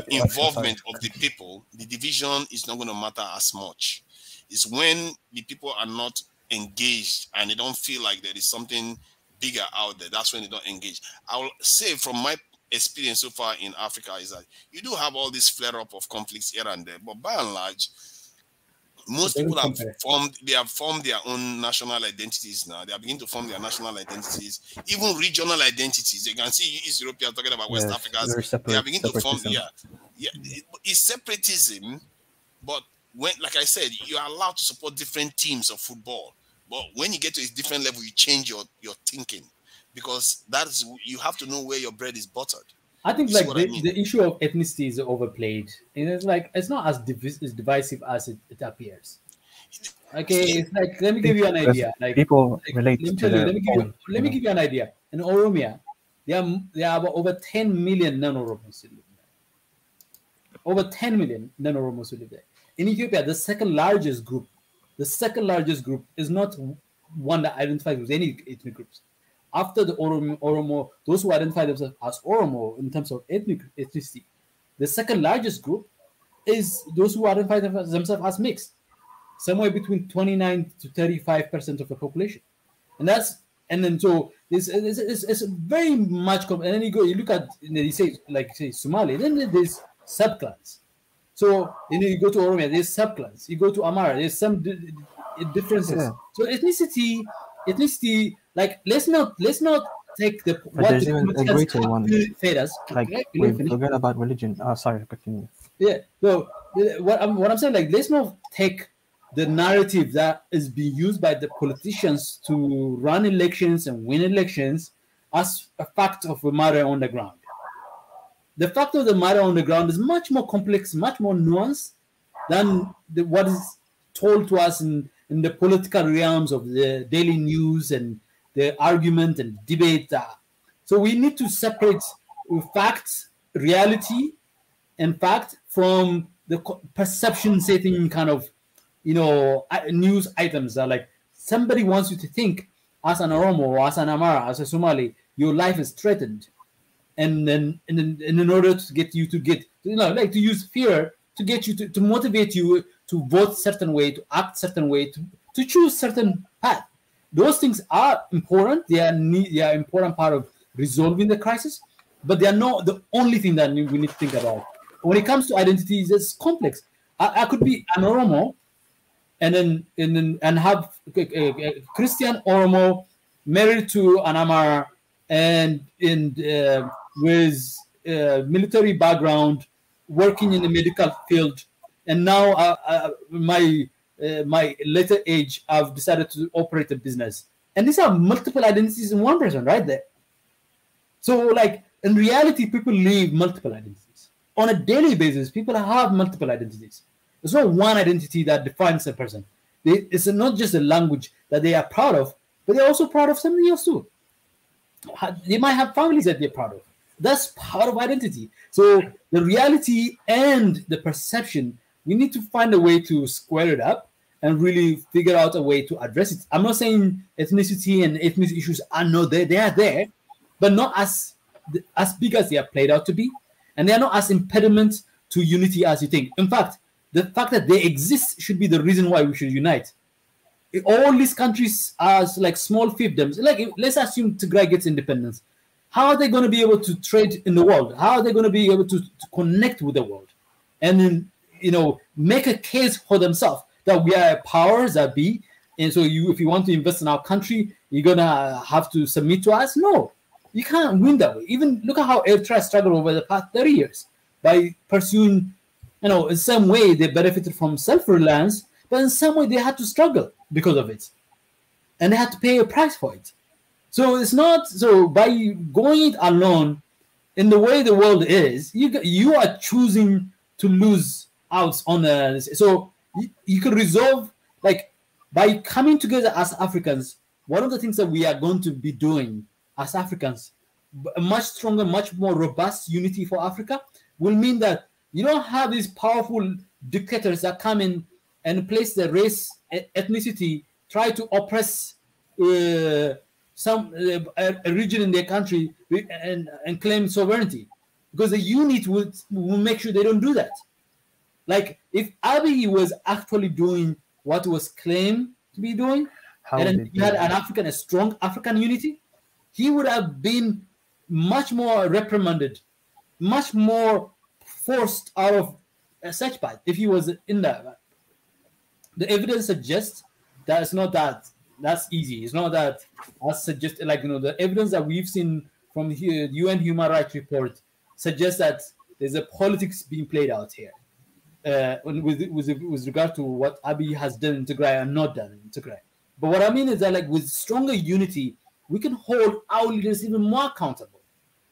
involvement of the people, the division is not going to matter as much. It's when the people are not engaged and they don't feel like there is something bigger out there, that's when they don't engage. I will say from my experience so far in Africa is that you do have all this flare up of conflicts here and there, but by and large, most people have formed their own national identities now. They are beginning to form their national identities, even regional identities. You can see East Europe are talking about West Africa. They are beginning to form, it's separatism, but when, like I said, you are allowed to support different teams of football. But when you get to a different level, you change your thinking, because you have to know where your bread is buttered. I think the issue of ethnicity is overplayed. And it's not as divisive as it appears. Okay, it's like, let me give you an idea. Like people relate to let me give you an idea. In Oromia, there are about over 10 million non-Oromos who live there. Over 10 million non-Oromos who live there. in Ethiopia, the second largest group is not one that identifies with any ethnic groups. After the Oromo, those who identify themselves as Oromo in terms of ethnicity, the second largest group is those who identify themselves as mixed, somewhere between 29 to 35% of the population, and then so it's very much. And then you look at, you say Somali, then there's subclans. So you go to Oromia, there's subclans. You go to Amara, there's some differences. Yeah. So ethnicity, like let's not take the what there's even a greater one. Fed us. Like we forget about religion. Sorry, continue. Yeah. So what I'm saying, like, let's not take the narrative that is being used by the politicians to run elections and win elections as a fact of the matter on the ground. The fact of the matter on the ground is much more complex, much more nuanced than what is told to us in the political realms of the daily news and the argument and debate. So we need to separate facts, reality, and fact from the perception setting kind of, news items that, like, somebody wants you to think as an Oromo or as an Amara, as a Somali, your life is threatened. And then in order to get you to to use fear to get you to motivate you to vote certain way, to act certain way, to choose certain path. Those things are important. They are important part of resolving the crisis, but they are not the only thing that we need to think about. When it comes to identities, it's complex. I could be an Oromo and have a Christian Oromo married to an Amara and with military background, working in the medical field, and now my later age, I've decided to operate a business. And these are multiple identities in one person right there. So, like, in reality, people live multiple identities. On a daily basis, people have multiple identities. There's not one identity that defines a person. It's not just a language that they are proud of, but they're also proud of something else too. They might have families that they're proud of. That's part of identity. So the reality and the perception, we need to find a way to square it up and really figure out a way to address it. I'm not saying ethnicity and ethnic issues are not there. They are there, but not as big as they are played out to be. And they are not as impediment to unity as you think. In fact, the fact that they exist should be the reason why we should unite. All these countries are like small fiefdoms. Like, let's assume Tigray gets independence. How are they going to be able to trade in the world? How are they going to be able to connect with the world? And then, make a case for themselves that we are powers that be. And so if you want to invest in our country, you're going to have to submit to us? No, you can't win that way. Even look at how Eritrea struggled over the past 30 years by pursuing, in some way they benefited from self-reliance, but in some way they had to struggle because of it. And they had to pay a price for it. So it's not, so by going it alone, in the way the world is, you are choosing to lose out on so you can resolve, like, by coming together as Africans. One of the things that we are going to be doing as Africans, a much stronger, much more robust unity for Africa, will mean that you don't have these powerful dictators that come in and place the race, ethnicity, try to oppress a region in their country and claim sovereignty, because the unit will make sure they don't do that. Like, if Abiy was actually doing what was claimed to be doing, and then you had a strong African unity, he would have been much more reprimanded, much more forced out of such path if he was in that. The evidence suggests that it's not that's easy. It's not that as suggested, the evidence that we've seen from the UN Human Rights Report suggests that there's a politics being played out here with regard to what Abiy has done in Tigray and not done in Tigray. But what I mean is that, like, with stronger unity, we can hold our leaders even more accountable.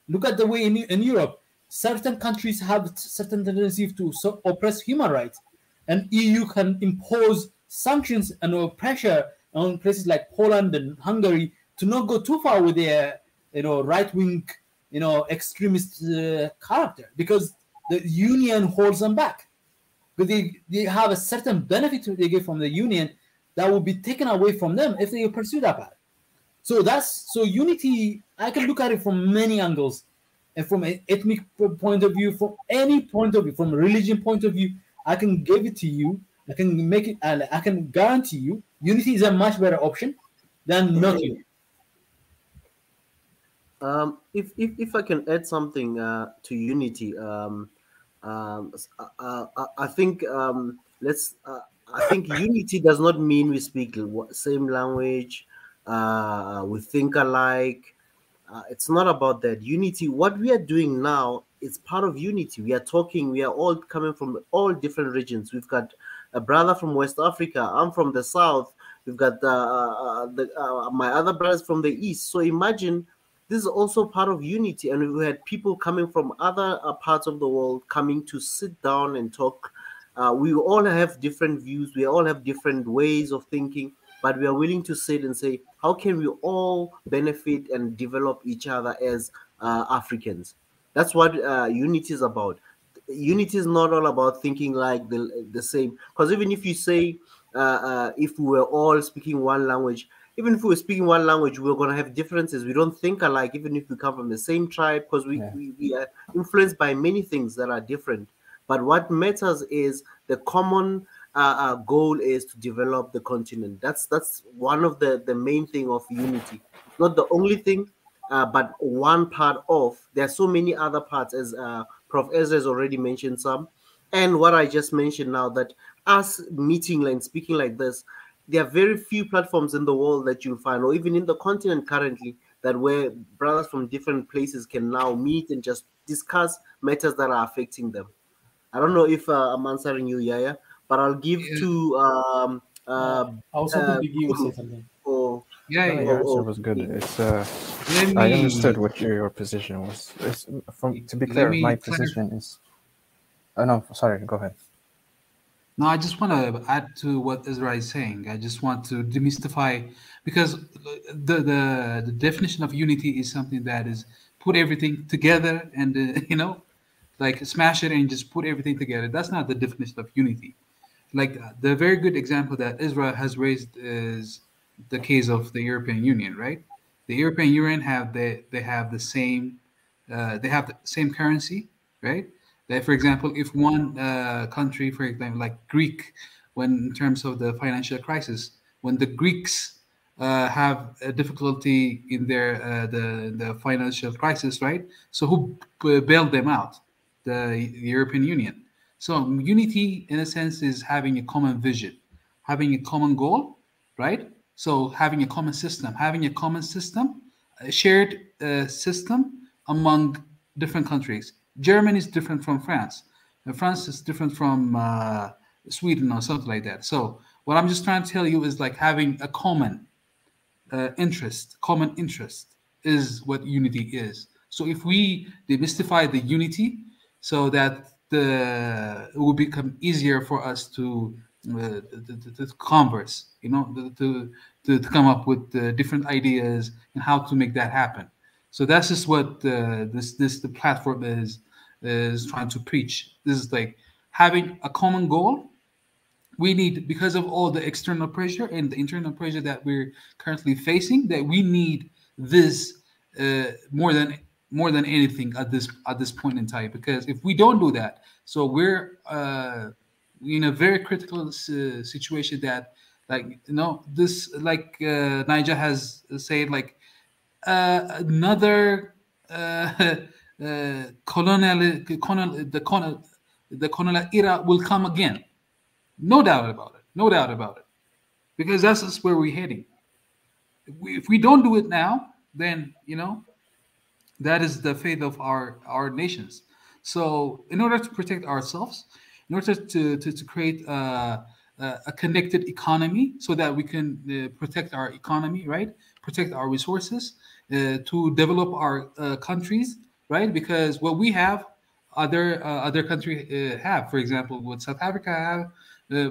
Look at the way in Europe, certain countries have certain tendency to oppress human rights, and EU can impose sanctions and pressure on places like Poland and Hungary to not go too far with their, right-wing, extremist character, because the union holds them back. but they have a certain benefit they get from the union that will be taken away from them if they pursue that path. So unity. I can look at it from many angles, and from an ethnic point of view, from any point of view, from a religion point of view. I can give it to you. I can make it, and I can guarantee you, unity is a much better option than not unity. If I can add something to unity, I think I think unity does not mean we speak the same language, we think alike. It's not about that. Unity, what we are doing now, is part of unity. We are talking. We are all coming from all different regions. We've got a brother from West Africa. I'm from the south. We've got my other brothers from the east. So imagine. This is also part of unity, and we had people coming from other parts of the world coming to sit down and talk. We all have different views, we all have different ways of thinking, but we are willing to sit and say, how can we all benefit and develop each other as Africans? That's what unity is about. Unity is not all about thinking like the same, because even if you say, if we were all speaking one language, even if we were speaking one language, we're going to have differences. We don't think alike, even if we come from the same tribe, because we are influenced by many things that are different. But what matters is the common goal is to develop the continent. That's one of the main thing of unity. Not the only thing, but one part of. There are so many other parts, as Prof. Ezra has already mentioned some. And what I just mentioned now, that us meeting and speaking like this, there are very few platforms in the world that you'll find, or even in the continent currently, that where brothers from different places can now meet and just discuss matters that are affecting them. I don't know if I'm answering you, Yaya, but I'll give to I was hoping Biggie would say something. Your answer was good. It's I understood what your position was. It's, to be clear, my position is. Oh no, sorry. Go ahead. No, I just want to add to what Ezra is saying. I just want to demystify, because the definition of unity is something that is put everything together and like smash it and just put everything together. That's not the definition of unity. Like the very good example that Ezra has raised is the case of the European Union, right? The European Union they have the same currency, right? That, for example, if one country, for example, like Greek, when in terms of the financial crisis, when the Greeks have a difficulty in their the financial crisis, right? So who bailed them out? The European Union. So unity, in a sense, is having a common vision, having a common goal, right? So having a common system, a shared system among different countries. Germany is different from France. France is different from Sweden or something like that. So what I'm just trying to tell you is like having a common interest is what unity is. So if we demystify the unity, so that it will become easier for us to converse, to come up with different ideas and how to make that happen. So that's just what the platform is trying to preach. This is like having a common goal. We need, because of all the external pressure and the internal pressure that we're currently facing, that we need this more than anything at this point in time. Because if we don't do that, so we're in a very critical situation that, like, this, like Niger has said, like another the colonial era will come again. No doubt about it. Because that's just where we're heading. If we don't do it now, then that is the fate of our nations. So in order to protect ourselves, in order to create a connected economy, so that we can protect our economy, right? Protect our resources, to develop our countries, right? Because what we have, other countries have. For example, what South Africa have,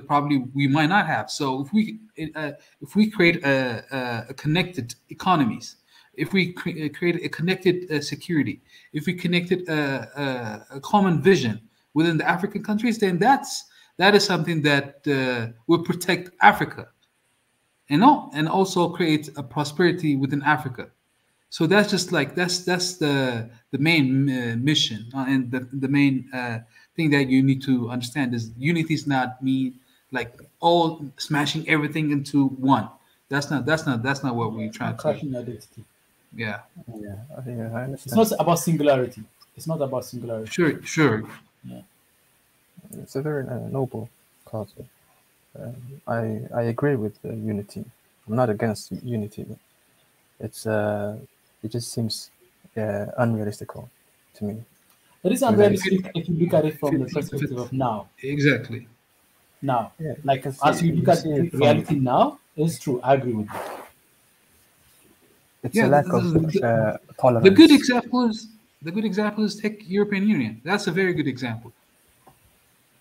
probably we might not have. So if we create a connected economies, if we create a connected security, if we connected a common vision within the African countries, then that's That is something that will protect Africa, and also create a prosperity within Africa. So that's just like that's the main mission, and the main thing that you need to understand is unity is not mean like all smashing everything into one. That's not what we try to. Crushing identity. Yeah. Yeah, I It's understand. not about singularity. It's not about singularity. Sure. It's a very noble cause. I agree with unity. I'm not against unity. It's it just seems unrealistical to me. It is unrealistic if you look at it from the perspective of now. Exactly. Now, Yeah, like because as you look at see it from- reality now, it's true. I agree with you. It's Yeah, a lack of tolerance. The good example is take European Union. That's a very good example.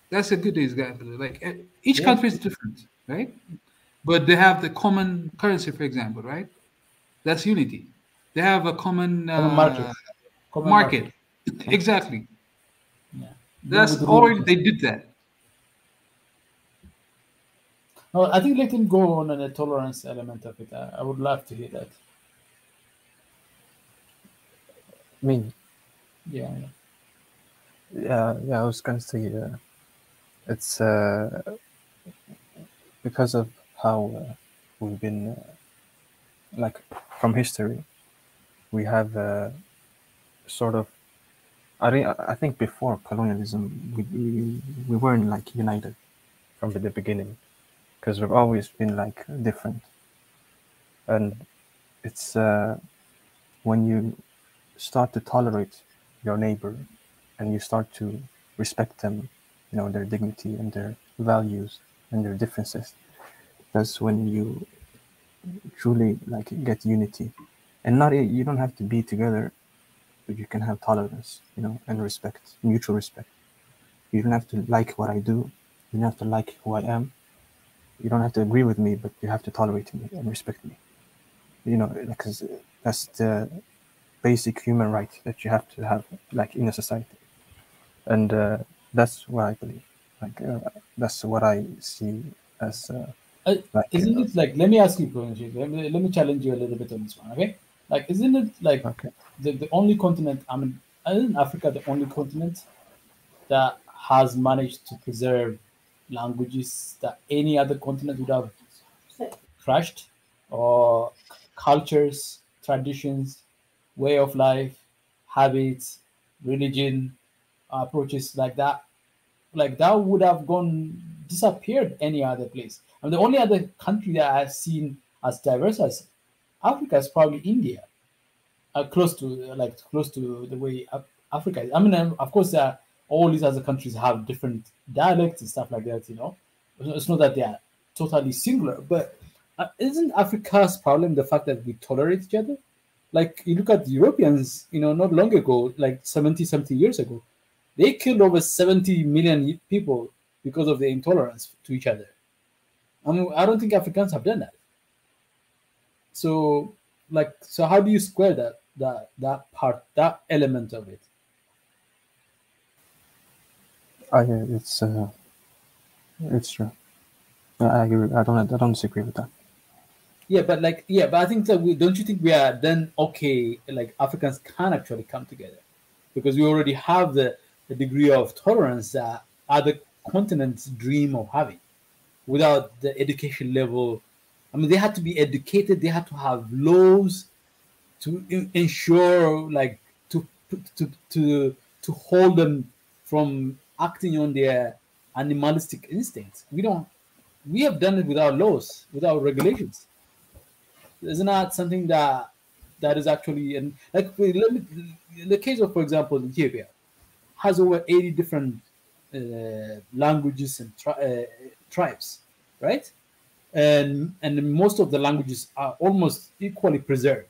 That's a good example. Like each country is different, right? But they have the common currency, for example, right? That's unity. They have a common Common market. Exactly. Yeah. That's With already rules. they did that. No, I think let him go on a tolerance element of it. I would love to hear that. Me, Yeah. yeah, I was gonna say it's because of how we've been like from history, we have sort of. I think before colonialism, we weren't like united from the beginning, because we've always been like different, and it's when you start to tolerate your neighbor and you start to respect them, their dignity and their values and their differences, that's when you truly like get unity. And not you don't have to be together, but you can have tolerance, and respect, mutual respect. You don't have to like what I do, you don't have to like who I am, you don't have to agree with me, but you have to tolerate me and respect me, because that's the basic human right that you have to have like in a society. And that's what I believe, like that's what I see as Isn't it like, let me ask you, Pranjit, let me challenge you a little bit on this one, okay? Like, isn't it like okay. the only continent, isn't Africa the only continent that has managed to preserve languages that any other continent would have crushed, or cultures, traditions, way of life, habits, religion, approaches like that? Like that would have disappeared any other place. The only other country that I've seen as diverse as Africa is probably India, close to the way Africa is. Of course, all these other countries have different dialects and stuff like that. It's not that they are totally singular, but isn't Africa's problem the fact that we tolerate each other? Like you look at the Europeans, not long ago, like 70 something years ago, they killed over 70 million people because of their intolerance to each other. I don't think Africans have done that. So how do you square that element of it? It's true. I agree. I don't disagree with that. Yeah, but I think that don't you think we are then okay? Like Africans can actually come together because we already have the degree of tolerance that other continents dream of having, without the education level. They had to be educated. They had to have laws to ensure, like, to hold them from acting on their animalistic instincts. We have done it without laws, without regulations. Isn't that something that is actually, and like, in the case of, for example, Ethiopia has over 80 different languages and tribes, right? And most of the languages are almost equally preserved.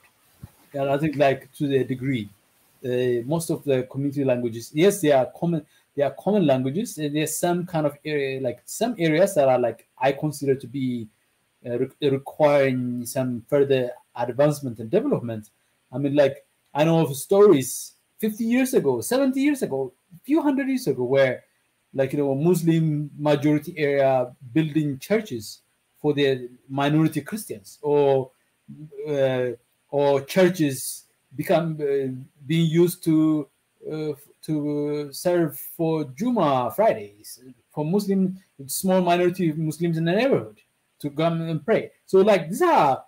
And I think, like, to the degree, most of the community languages, yes, they are common. They are common languages. There's some kind of area, like some areas that are, like, I consider to be requiring some further advancement and development. Like, I know of stories 50 years ago, 70 years ago, a few hundred years ago, where like Muslim majority area building churches for their minority Christians, or churches become being used to serve for Juma Fridays for Muslim small minority Muslims in the neighborhood to come and pray. So like these are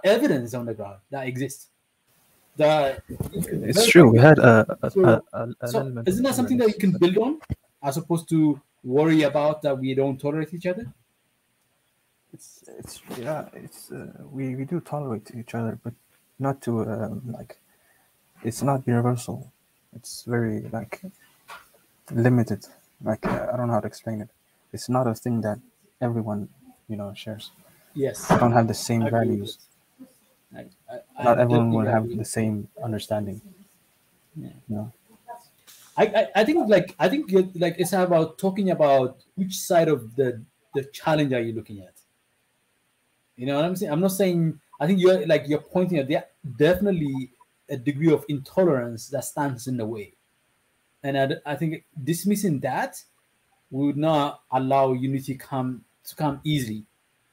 evidence on the ground that exists. It's true. We had an element isn't that of something that you can tolerance, build on, as opposed to worry about that we don't tolerate each other? We do tolerate each other, but not to like, it's not universal. It's very like limited. Like I don't know how to explain it. It's not a thing that everyone shares. Yes, We don't have the same I agree with values. I Not everyone will definitely have agree. the same understanding. Yeah. I think like it's about talking about which side of the challenge are you looking at. You know what I'm saying? I'm not saying. I think you're pointing at there definitely a degree of intolerance that stands in the way, and I think dismissing that would not allow unity to come easily.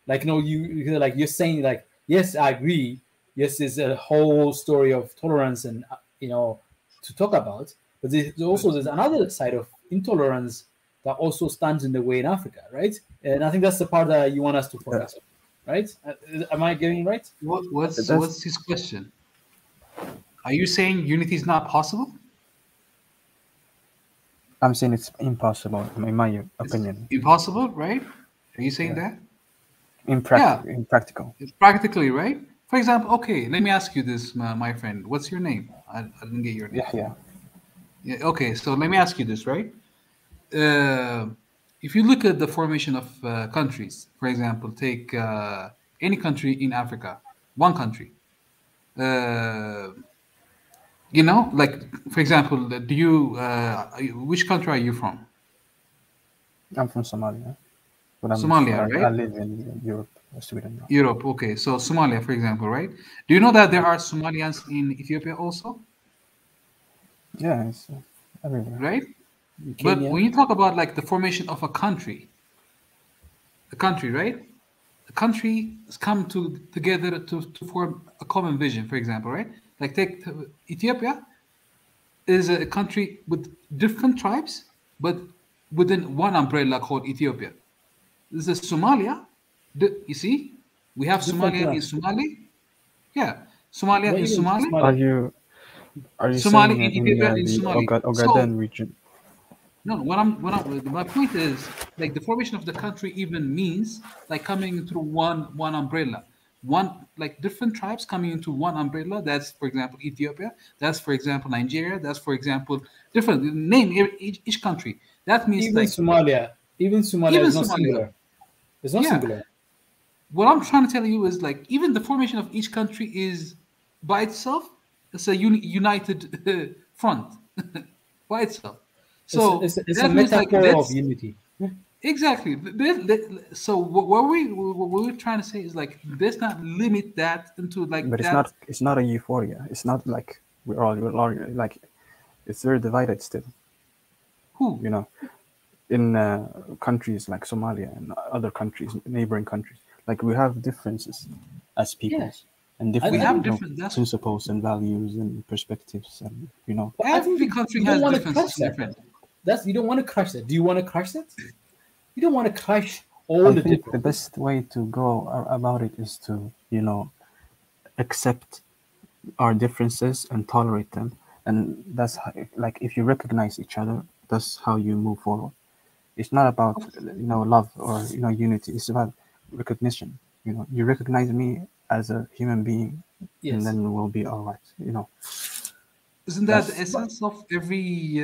Like you're saying like, yes, I agree. Yes, there's a whole story of tolerance and to talk about, but there's another side of intolerance that also stands in the way in Africa, right? And I think that's the part that you want us to focus on, right? Am I getting it right? What's his question? Are you saying unity is not possible? I'm saying it's impossible, in my opinion. Impossible, right? Are you saying that? Impractical. Practically, right? For example, okay, let me ask you this, my friend. What's your name? I didn't get your name. Yeah. Okay, so let me ask you this, right? If you look at the formation of countries, for example, take any country in Africa, one country. Like for example, which country are you from? I'm from Somalia. But Somalia, right? I live in Europe, Sweden now. Europe, okay. So Somalia, for example, right? Do you know that there are Somalians in Ethiopia also? Yeah, it's everywhere. Right? But when you talk about like the formation of a country, right? The country has come together to form a common vision, for example, right? Like take Ethiopia is a country with different tribes, but within one umbrella called Ethiopia. This is Somalia. You see, we have Somalia in Somali. Yeah, Somalia in Somali. Are you Somali saying in Ethiopia in the Somali? Ogaden region? No, my point is like the formation of the country even means like coming through one umbrella, one like different tribes coming into one umbrella. That's for example Ethiopia. That's for example Nigeria. That's for example different name each country. That means even like Somalia is not Somalia. singular. It's not singular. What I'm trying to tell you is like even the formation of each country is by itself. It's a united front by itself. So it's a metaphor of unity. Exactly. So what we're trying to say is like let's not limit that into like. But it's not a euphoria. It's not like we're all like it's very divided still. Who? In countries like Somalia and other countries, neighboring countries, like we have differences as people. And different principles and values and perspectives, and every country has differences, my friend. You don't want to crush that. Do you want to crush that? You don't want to crush all the different. The best way to go about it is to accept our differences and tolerate them, and that's how, like if you recognize each other, that's how you move forward. It's not about love or unity. It's about recognition. You recognize me as a human being, and then we'll be all right. Isn't that the essence of every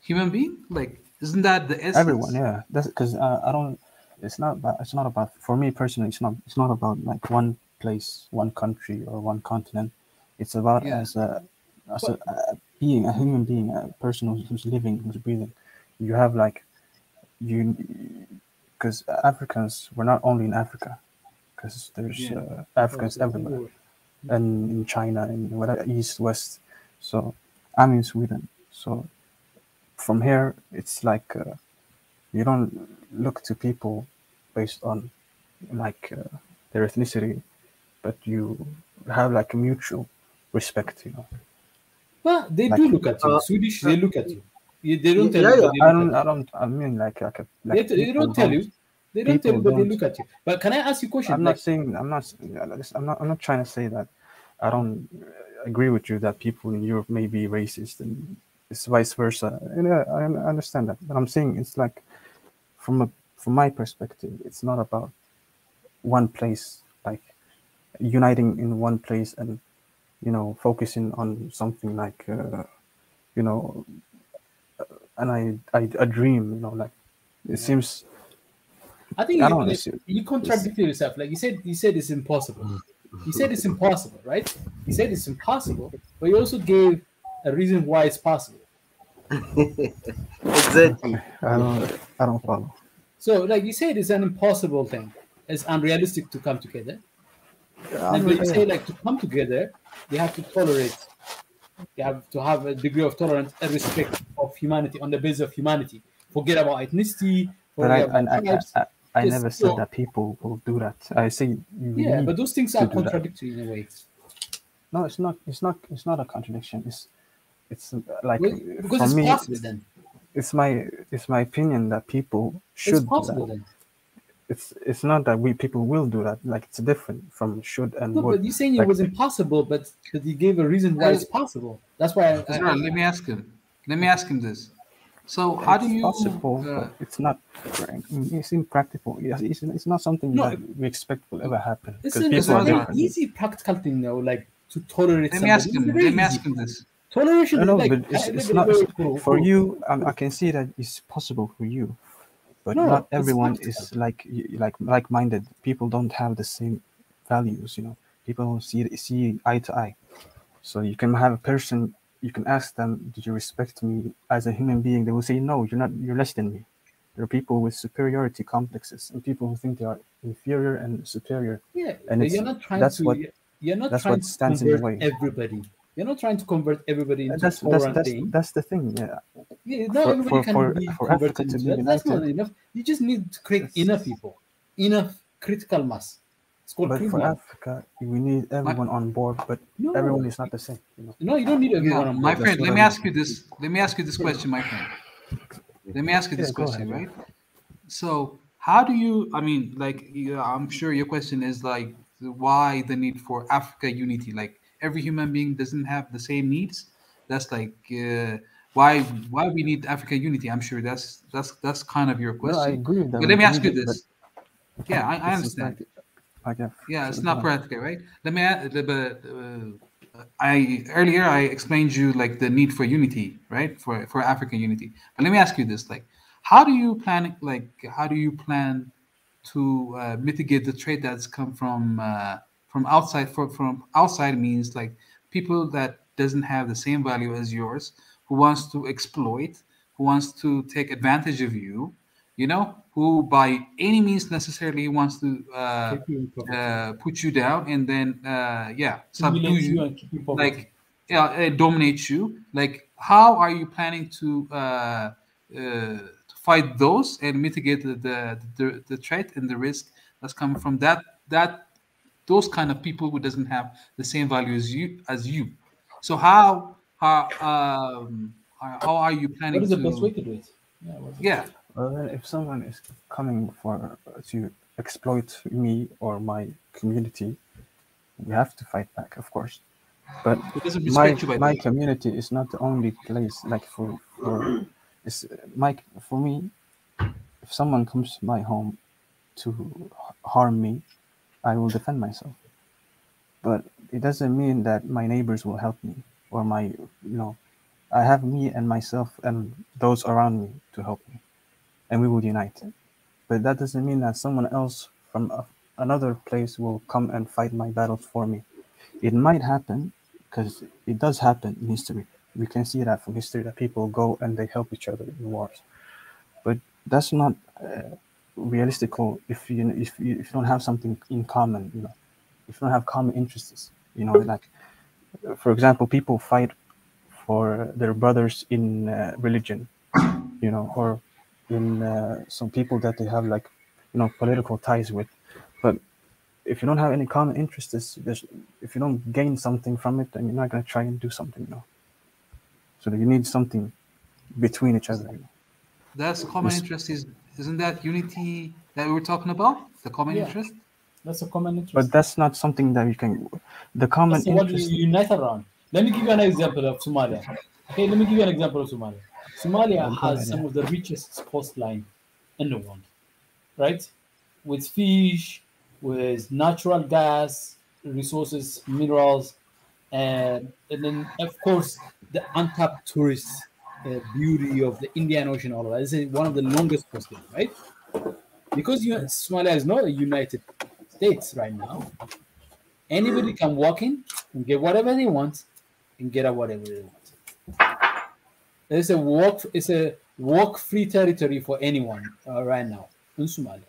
human being? Like, isn't that the essence? Everyone, yeah. That's because I don't. It's not about. For me personally, it's not about like one place, one country, or one continent. It's about as a being, a human being, a person who's living, who's breathing. You have like because Africans, we're not only in Africa. Because there's Africans everywhere, and in China, and whatever, east, west. So I'm in Sweden. So from here, it's like you don't look to people based on like their ethnicity, but you have like a mutual respect, you know. Well, they Like- do look at you. Swedish, they look at you. They don't tell Yeah, you, yeah. but they look at you. I mean like They people don't tell you. They don't tell you, people but they don't- look at you. But can I ask you a question? I'm Like, not saying I'm not trying to say that I don't agree with you that people in Europe may be racist and it's vice versa. And I understand that, but I'm saying it's like from my perspective, it's not about one place, like uniting in one place and focusing on something like a dream, like it seems. I think I don't know, you contradicted yourself. Like you said it's impossible. You said it's impossible, right? You said it's impossible, but you also gave a reason why it's possible. Exactly. I don't follow. So, like you said, it's an impossible thing. It's unrealistic to come together. And but you say, like, to come together, they have to tolerate. They have to have a degree of tolerance and respect of humanity on the basis of humanity. Forget about ethnicity. But I Just never said that people will do that. I say yeah, but those things are contradictory in a way. No, it's not. It's not a contradiction. It's like because for it's me, possible then. It's my opinion that people should. It's possible do that. then. It's not that people will do that. Like it's different from should and No, would. but you're saying like, it was impossible, but you gave a reason why it's possible. That's why. Let me ask him. Let me ask him this. So how do you? Possible, but it's not. It's impractical. It's not something that we expect will ever happen. It's Because a people are very different. easy practical thing now, like to tolerate. Let me ask him. Let me ask him this. Toleration. No, like, but it's not for you. I can see that it's possible for you, but No, not it's everyone practical. is like-minded. People don't have the same values. People don't see eye to eye. So you can have a person. You can ask them, "Did you respect me as a human being?" They will say, "No, you're not. You're less than me." There are people with superiority complexes and people who think they are inferior and superior. Yeah, and you're not trying that's to. what You're not that's trying what to stands in the convert way. everybody. You're not trying to convert everybody into That's tolerant being. that's the thing. Yeah. Yeah, not everybody can be for Africa converted to into be that. That's not united, enough. You just need to create enough people, enough critical mass. It's called but for critical. Africa, we need everyone on board. But No. everyone is not the same. No, you don't need everyone Yeah, on my board. friend. what Let I me mean. ask you this. Let me ask you this question, my friend. Let me ask you this Yeah, go question, ahead, right? So, how do you? I mean, like, I'm sure your question is like, why the need for Africa unity? Like, every human being doesn't have the same needs. That's like, why we need Africa unity? I'm sure that's kind of your No, I question. agree with that. But let me ask you But this. Yeah, I it's understand. like Yeah, it's so not go on. practical, right? Let me add, but I earlier I explained you like the need for unity, right? For African unity. But let me ask you this: like, how do you plan? Like, how do you plan to mitigate the threat that's come from outside? From outside means like people that doesn't have the same value as yours, who wants to exploit, who wants to take advantage of you, who by any means necessarily wants to Keep you in poverty. put you down and then subdue Humiliate you you, and keep you in poverty. like dominate you. Like, how are you planning to fight those and mitigate the threat and the risk that's coming from that those kind of people who doesn't have the same value as you? So how are you What planning is the best way to? to do it? Yeah, what's the Yeah, Well, then if someone is coming to exploit me or my community, we have to fight back, of course. But it doesn't my respect you by the my way. community is not the only place. Like for it's for me, if someone comes to my home to harm me, I will defend myself. But it doesn't mean that my neighbors will help me or I have me and myself and those around me to help me, and we will unite. But that doesn't mean that someone else from another place will come and fight my battles for me. It might happen because it does happen in history. We can see that from history that people go and they help each other in wars. But that's not realistical if you don't have something in common. If you don't have common interests. Like for example, people fight for their brothers in religion. you know, or in some people that they have like, you know, political ties with. But if you don't have any common interests, if you don't gain something from it, then you're not going to try and do something, you know. So you need something between each other. You know? That's common interest. Isn't that unity that we were talking about? The common Yeah. interest. That's a common interest. But that's not something that you can. The common That's what you interest. unite around. Let me give you an example of Somalia. Okay, let me give you an example of Somalia. Somalia Go has ahead, some yeah. of the richest coastline in the world, right? With fish, with natural gas resources, minerals, and then of course the untapped tourist beauty of the Indian Ocean. All of that. It's one of the longest coastline, right? Because Somalia is not a United States right now. Anybody can walk in and get whatever they want and get out whatever they want. It's a walk-free territory for anyone right now in Somalia.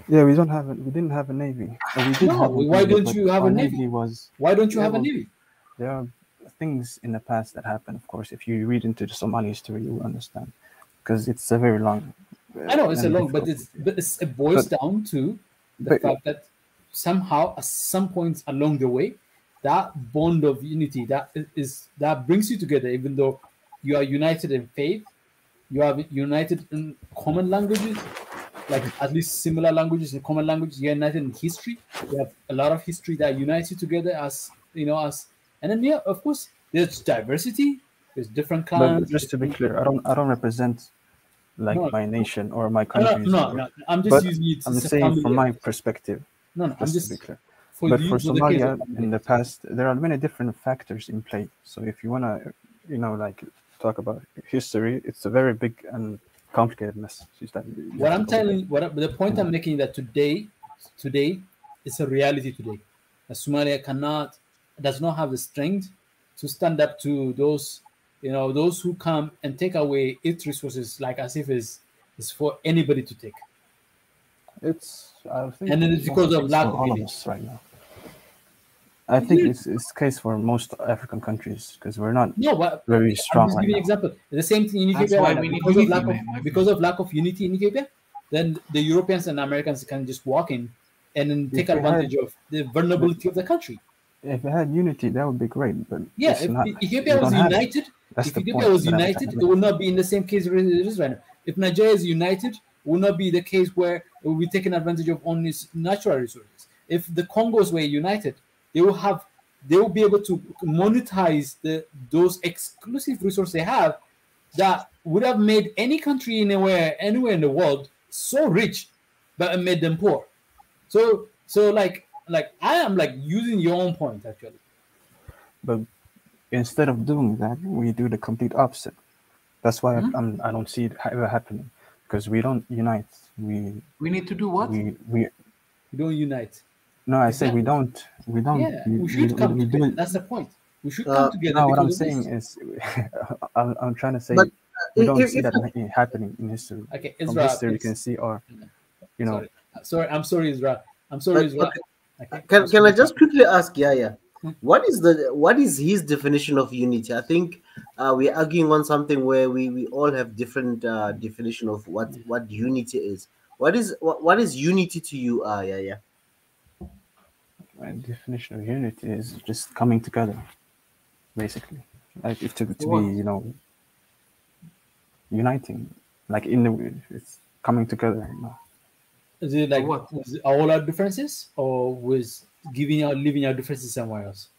Yeah, we didn't have a navy. Or we did No, have a why navy, don't but you have our a navy? navy was. Why don't you Yeah, have a well, navy? There are things in the past that happened. Of course, if you read into the Somali history, you will understand, because it's a very long. I know it's a and long, but difficult it boils down to the but- fact that somehow at some points along the way, that bond of unity that brings you together, even though you are united in faith, you are united in common languages, like at least similar languages and common languages. You're united in history. You have a lot of history that unites you together as and then yeah, of course, there's diversity. There's different But clans. just to be different- clear, I don't represent like No. my nation or my No, country. no. I'm just But using it I'm as a saying from family. my perspective. No, I'm Just just to be clear. for But you, for for the case Somalia, of family. in the past, there are many different factors in play. So if you wanna, like talk about history, it's a very big and complicated mess. The point I'm making that today is a reality today. That Somalia does not have the strength to stand up to those who come and take away its resources, like as if it's for anybody to take. I think And then it's because of lack of all of unity. us right now. I think it's the case for most African countries because we're not very strong I'm just right giving you now. an example. The same thing in That's Ethiopia why right now. we need Because of unity, lack man. because of lack of unity in Ethiopia, then the Europeans and Americans can just walk in and then take we had- advantage of the vulnerability of the country. If we had unity, that would be great. But Yeah, it's if not, Ethiopia we was don't have it. united, That's if the Ethiopia point was that I'm trying united, to it make. would not be in the same case it is right now. If Nigeria is united, it would not be the case where it will be taking advantage of only natural resources. If the Congos were united, they will be able to monetize those exclusive resources they have that would have made any country anywhere in the world so rich, but it made them poor. So like I am like using your own point actually. But instead of doing that, we do the complete opposite. That's why I don't see it ever happening because we don't unite. We need to do what? We We don't unite. no, I say we don't. Yeah, we should come we together. do it. That's the point. We should come together. No, what I'm because of saying this. is, I'm trying to say But, we don't if- see if- that happening in history. Okay, From Israel, history, you please. can see, or you know, Sorry. I'm sorry, Israel. I'm sorry, But- Israel. Okay. Can I just quickly ask Yaya, what is his definition of unity? I think we're arguing on something where we all have different definition of what unity is. What is unity to you, Yaya? my definition of unity is just coming together, basically. Like if to be, you know, uniting, like it's coming together. You know. Is it like what? with all our differences, or with leaving our differences somewhere else?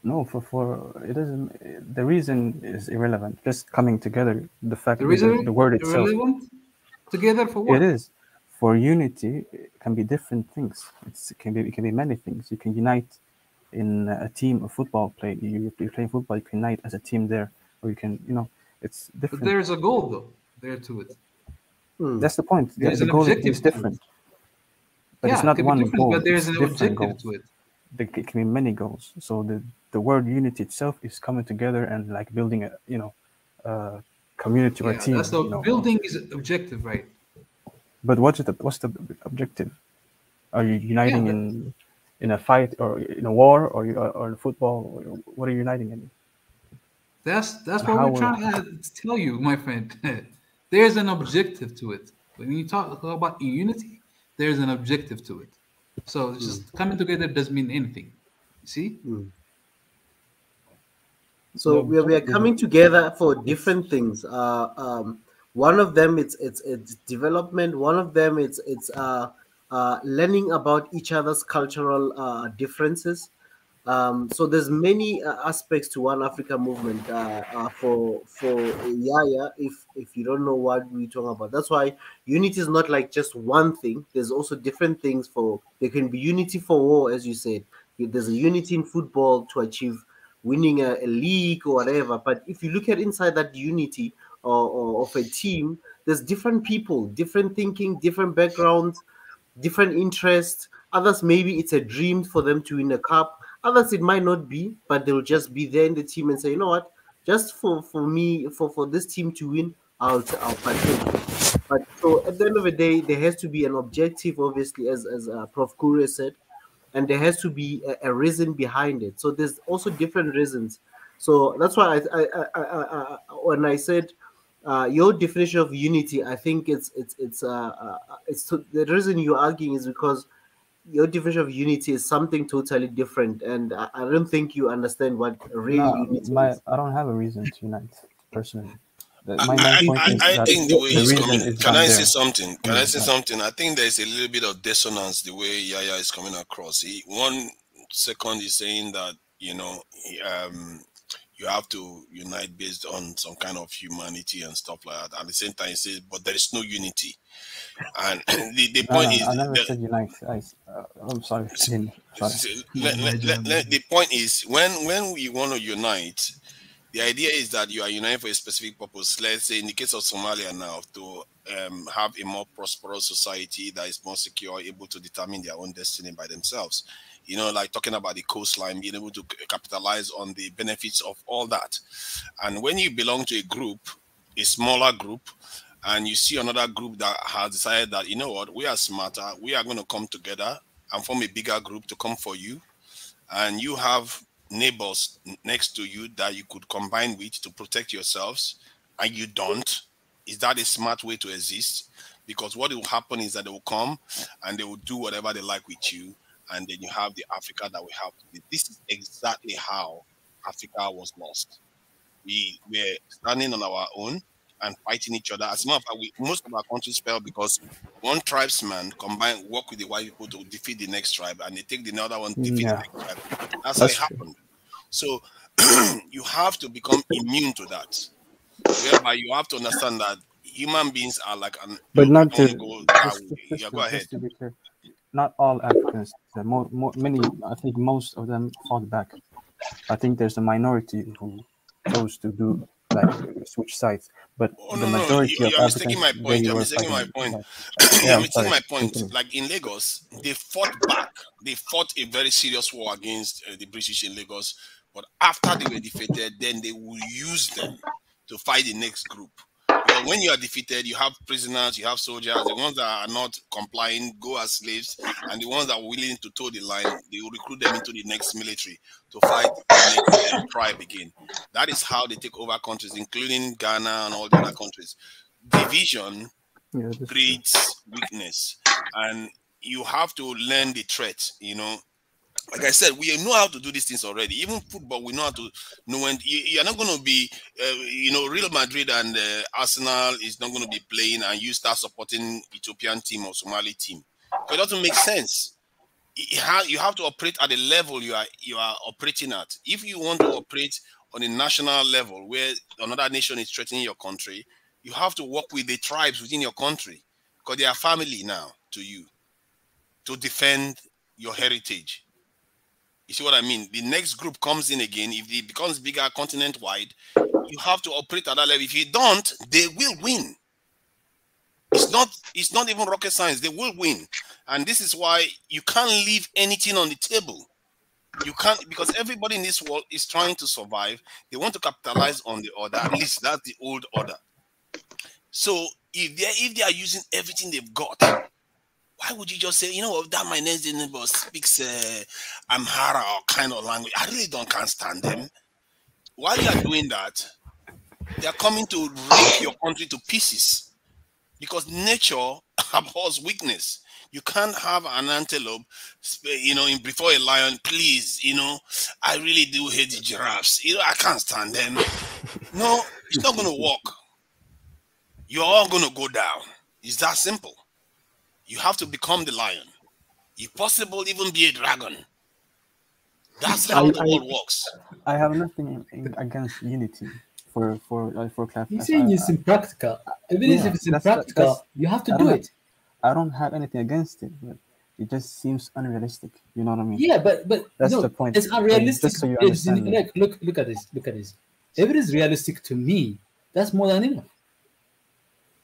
No, for it doesn't. The reason is irrelevant. Just coming together. The fact The that reason the word itself. irrelevant? Together for what? It is. For unity, it can be different things. It can be many things. You can unite in a team of football play. You play football. You can unite as a team there, or you can, you know, it's But different. there's a goal though there to it. That's the point. There's The an goal objective is to it. different, but Yeah, it's it not can be one different, goal. but there's It's an different objective goals. to it. It can be many goals. So the word unity itself is coming together and like building a community or a Yeah, team. that's the you know. building is objective, right? But what's the objective? Are you uniting in a fight or in a war or in football? Or what are you uniting in? That's what How we're trying to tell you, my friend. There's an objective to it. When you talk about unity, there's an objective to it. So just coming together doesn't mean anything. You see? So we are coming together for different things. One of them it's development. One of them it's learning about each other's cultural differences. So there's many aspects to One Africa movement. For Yaya, if you don't know what we're talking about, that's why unity is not like just one thing. There's also different things for. There can be unity for war, as you said. There's a unity in football to achieve winning a league or whatever. But if you look at inside that unity or of a team, there's different people, different thinking, different backgrounds, different interests. Others maybe it's a dream for them to win a cup. Others it might not be, but they'll just be there in the team and say, you know what, just for me, for this team to win, I'll partake. But so at the end of the day, there has to be an objective, obviously, as Prof. Kure said, and there has to be a reason behind it. So there's also different reasons. So that's why when I said your definition of unity, I think it's the reason you're arguing is because your definition of unity is something totally different, and I don't think you understand what real unity is. I don't have a reason to unite personally. My main point is I that think the way the he's reason coming. is Can not I say there. something? Can I say something? I think there's a little bit of dissonance the way Yaya is coming across. 1 second he's saying that you have to unite based on some kind of humanity and stuff like that. At the same time, he says, but there is no unity. And the point is, I never said unite. I'm sorry. Sorry. The point is, when we want to unite, the idea is that you are united for a specific purpose. Let's say in the case of Somalia now, to have a more prosperous society that is more secure, able to determine their own destiny by themselves. Like talking about the coastline, being able to capitalize on the benefits of all that. And when you belong to a group, a smaller group, and you see another group that has decided that, you know what, we are smarter, we are going to come together and form a bigger group to come for you. And you have neighbors next to you that you could combine with to protect yourselves, and you don't. Is that a smart way to exist? Because what will happen is that they will come and they will do whatever they like with you, and then you have the Africa that we have today. This is exactly how Africa was lost. We were standing on our own and fighting each other. As a matter of fact, most of our countries fell because one tribesman work with the white people to defeat the next tribe, and they take the other one to defeat the next tribe. That's how it happened. So you have to become immune to that. Whereby you have to understand that human beings are like an. But not to. Go ahead. Just to be clear, not all Africans. Many, I think most of them fought back. I think there's a minority who chose to do switch sides, but the majority of Africans. You're mistaking my point. You're mistaking my point. Like in Lagos, they fought back. They fought a very serious war against the British in Lagos. But after they were defeated, then they will use them to fight the next group. Because when you are defeated, you have prisoners, you have soldiers. The ones that are not complying go as slaves, and the ones that are willing to toe the line, they will recruit them into the next military to fight the next tribe again. That is how they take over countries, including Ghana and all the other countries. Division breeds weakness, and you have to learn the threat. Like I said, we know how to do these things already. Even football, we know how to know when you're not going to be, Real Madrid and Arsenal is not going to be playing, and you start supporting Ethiopian team or Somali team. It doesn't make sense. You have to operate at the level you are operating at. If you want to operate on a national level where another nation is threatening your country, you have to work with the tribes within your country, because they are family now to you, to defend your heritage. You see what I mean? The next group comes in again. If it becomes bigger continent-wide, you have to operate at that level. If you don't, they will win. It's not even rocket science. They will win. And this is why you can't leave anything on the table. You can't, because everybody in this world is trying to survive. They want to capitalize on the order. At least that's the old order. So if they are using everything they've got, why would you just say, that my next neighbor speaks Amhara or kind of language? I really can't stand them. while you are doing that, they are coming to rip your country to pieces because nature abhors weakness. You can't have an antelope, before a lion. Please, I really do hate the giraffes. I can't stand them. No, it's not going to work. You're all going to go down. It's that simple. You have to become the lion. If possible, even be a dragon. That's how the world works. I have nothing against unity. For class. You're saying it's impractical. Even if it's impractical, you have to do it. I don't have anything against it, but it just seems unrealistic. You know what I mean? Yeah, but that's the point. It's unrealistic. Just so you understand. Look at this. Look at this. If it is realistic to me, that's more than enough.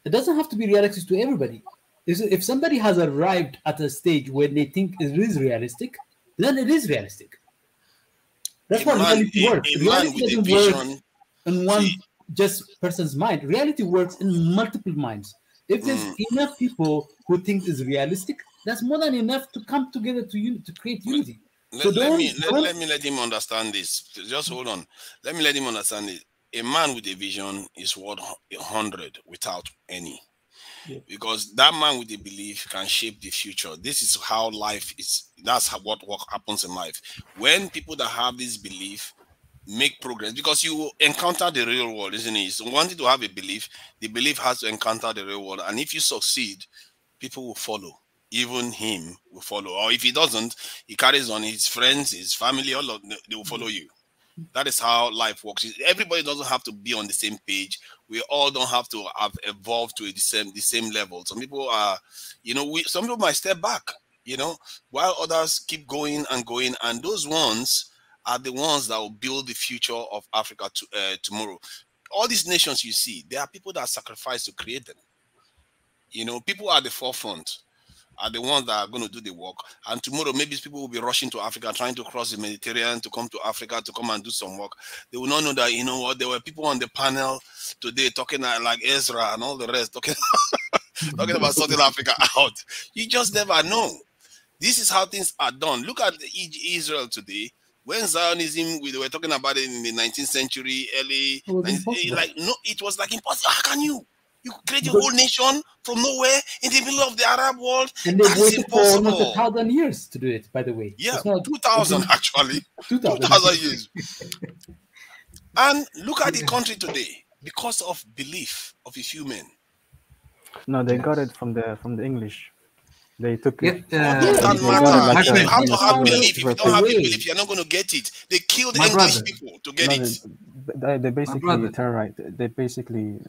It doesn't have to be realistic to everybody. If somebody has arrived at a stage where they think it is realistic, then it is realistic. That's what reality works. Reality doesn't work in one just person's mind. Reality works in multiple minds. If there's enough people who think it's realistic, that's more than enough to come together to create unity. Let me let him understand this. Just hold on. Let me let him understand it. A man with a vision is worth 100 without any. Yeah. Because that man with a belief can shape the future. This is how life is. That's what happens in life. When people that have this belief make progress, because you encounter the real world, isn't it? So wanting to have a belief, the belief has to encounter the real world. And if you succeed, people will follow. Even him will follow. Or if he doesn't, he carries on his friends, his family, all of them, they will follow you. That is how life works. Everybody doesn't have to be on the same page. We all don't have to have evolved to the same level. Some people are, some people might step back, while others keep going and going. And those ones are the ones that will build the future of Africa tomorrow. All these nations you see, there are people that sacrifice to create them. People at the forefront are the ones that are going to do the work. And tomorrow, maybe people will be rushing to Africa, trying to cross the Mediterranean to come to Africa to come and do some work. They will not know that, there were people on the panel today talking like Ezra and all the rest, talking about sorting Africa out. You just never know. This is how things are done. Look at Israel today. When Zionism, we were talking about it in the 19th century, early, it was like impossible. How can you create a whole nation from nowhere in the middle of the Arab world? And they waited for almost 1,000 years to do it, by the way. Yeah, 2,000 actually. 2,000 years. And look at the country today because of belief of a few men. No, they got it from the English. They took it. You have to have belief. If you don't have belief, you're not going to get it. They killed English people to get it. They basically terrorized. They basically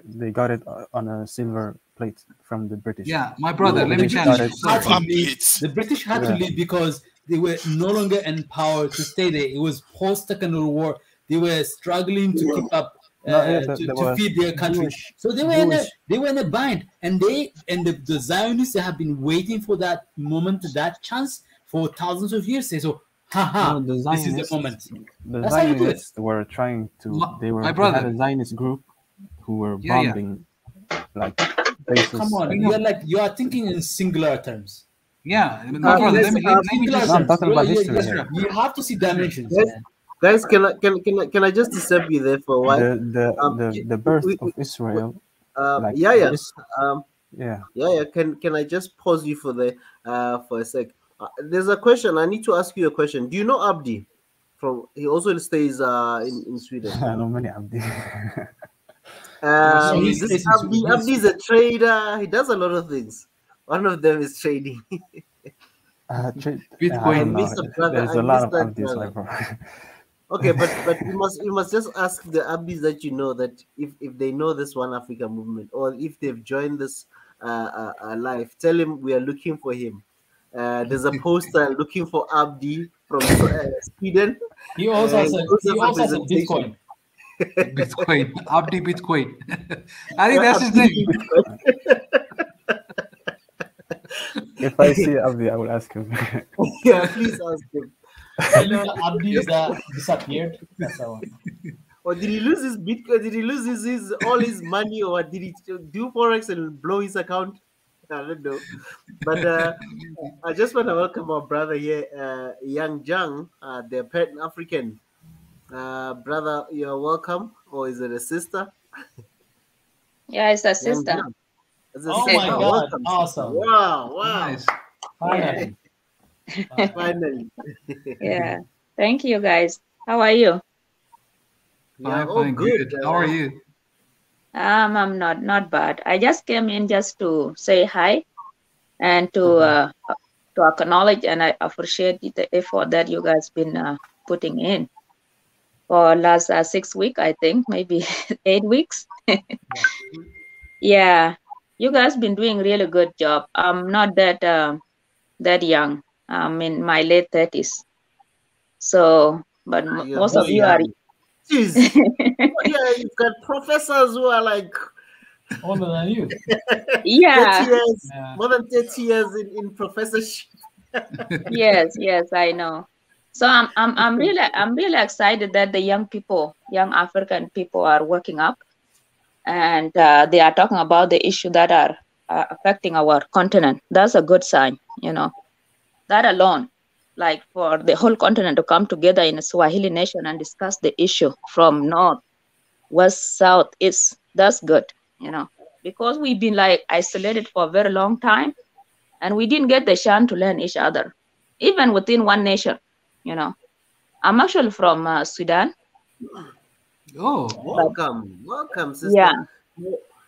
they got it on a silver plate from the British. Yeah, my brother. Let me challenge you. The British had to leave because they were no longer in power to stay there. It was post-Second World War. They were struggling to keep up. To feed their country, so they were in a bind, and the Zionists have been waiting for that moment, that chance for thousands of years. This is the moment. The Zionists were trying to. They had a Zionist group who were bombing bases. Come on, you are thinking in singular terms. Yeah, let me I'm talking about history. You have to see dimensions. Guys, can I just disturb you there for a while? The birth of Israel. Can I just pause you for a sec? There's a question. I need to ask you a question. Do you know Abdi? He also stays in Sweden. I know many Abdi. Abdi is a trader. He does a lot of things. One of them is trading. Bitcoin. There's a lot of Abdis. Okay, but you must just ask the Abdis that you know that if they know this One Africa movement or if they've joined this live, tell him we are looking for him. There's a poster looking for Abdi from Sweden. He also has a Bitcoin. Bitcoin, Abdi Bitcoin. I think that's his name. If I see Abdi, I will ask him. Yeah, please ask him. Abdi disappeared. That's how. Or did he lose his Bitcoin? Did he lose all his money, or did he do forex and blow his account? I don't know. But I just want to welcome our brother here, Yang Zhang, the Pan African Brother, you're welcome. Or is it a sister? Yeah, it's a Young sister. John. It's a Oh sister. my God! Welcome, sister. Awesome! Wow, wow. Nice. Finally. Finally. Yeah. Thank you, guys. How are you? Yeah, Fine, oh, fine, good. good. How are you? I'm not bad. I just came in just to say hi and Mhm. to acknowledge, and I appreciate the effort that you guys been putting in for last 6 weeks, I think, maybe 8 weeks. Yeah, you guys been doing really good job. I'm not that young. I'm in my late 30s. So, but You're most Well, of very you are. young. Jeez. Oh, yeah, you've got professors who are like older than you. 30 Yeah. years, Yeah. more than 30 years in professorship. Yes, I know. So I'm really excited that the young people, young African people, are waking up, and they are talking about the issue that are affecting our continent. That's a good sign, you know. That alone, like for the whole continent to come together in a Swahili nation and discuss the issue from north, west, south, east. That's good, you know, because we've been like isolated for a very long time, and we didn't get the chance to learn each other, even within one nation, you know. I'm actually from Sudan, Oh, but Welcome, yeah, sister.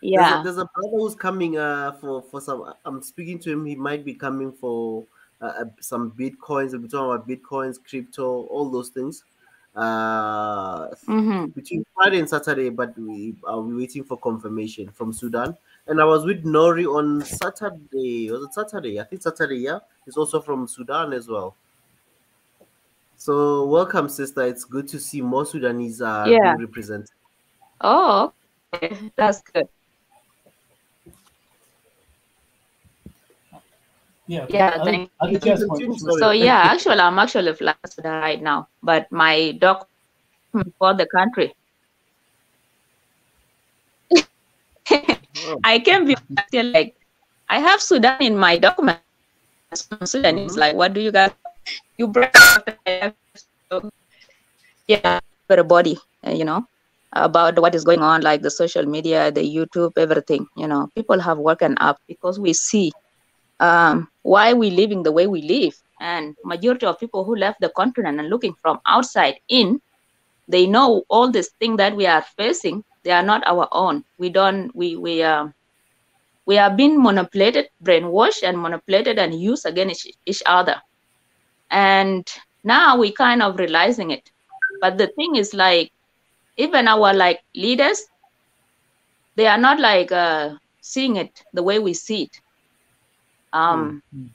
yeah. There's a brother who's coming for some. I'm speaking to him. He might be coming for some bitcoins. We'll be talking about bitcoins, crypto, all those things. Mm-hmm. Between Friday and Saturday, but we are waiting for confirmation from Sudan. And I was with Nori on Saturday. Was it Saturday? I think Saturday. Yeah, he's also from Sudan as well. So welcome, sister. It's good to see more Sudanese Yeah. being represented. Oh, okay. That's good. Yeah. Yeah, Other, thank other you. chairs point. Continue, So sorry. yeah, actually, I'm actually flying to Sudan right now, but my document for the country, Oh. I can be still like, I have Sudan in my document. Sudan is like, what do you guys? You bring yeah, everybody, you know, about what is going on, like the social media, the YouTube, everything. You know, people have woken up because we see why we living the way we live, and majority of people who left the continent and looking from outside in, they know all these things that we are facing. They are not our own. We don't. We are being manipulated, brainwashed, and manipulated and used against each other. And now we kind of realizing it. But the thing is, like, even our like leaders, they are not like seeing it the way we see it.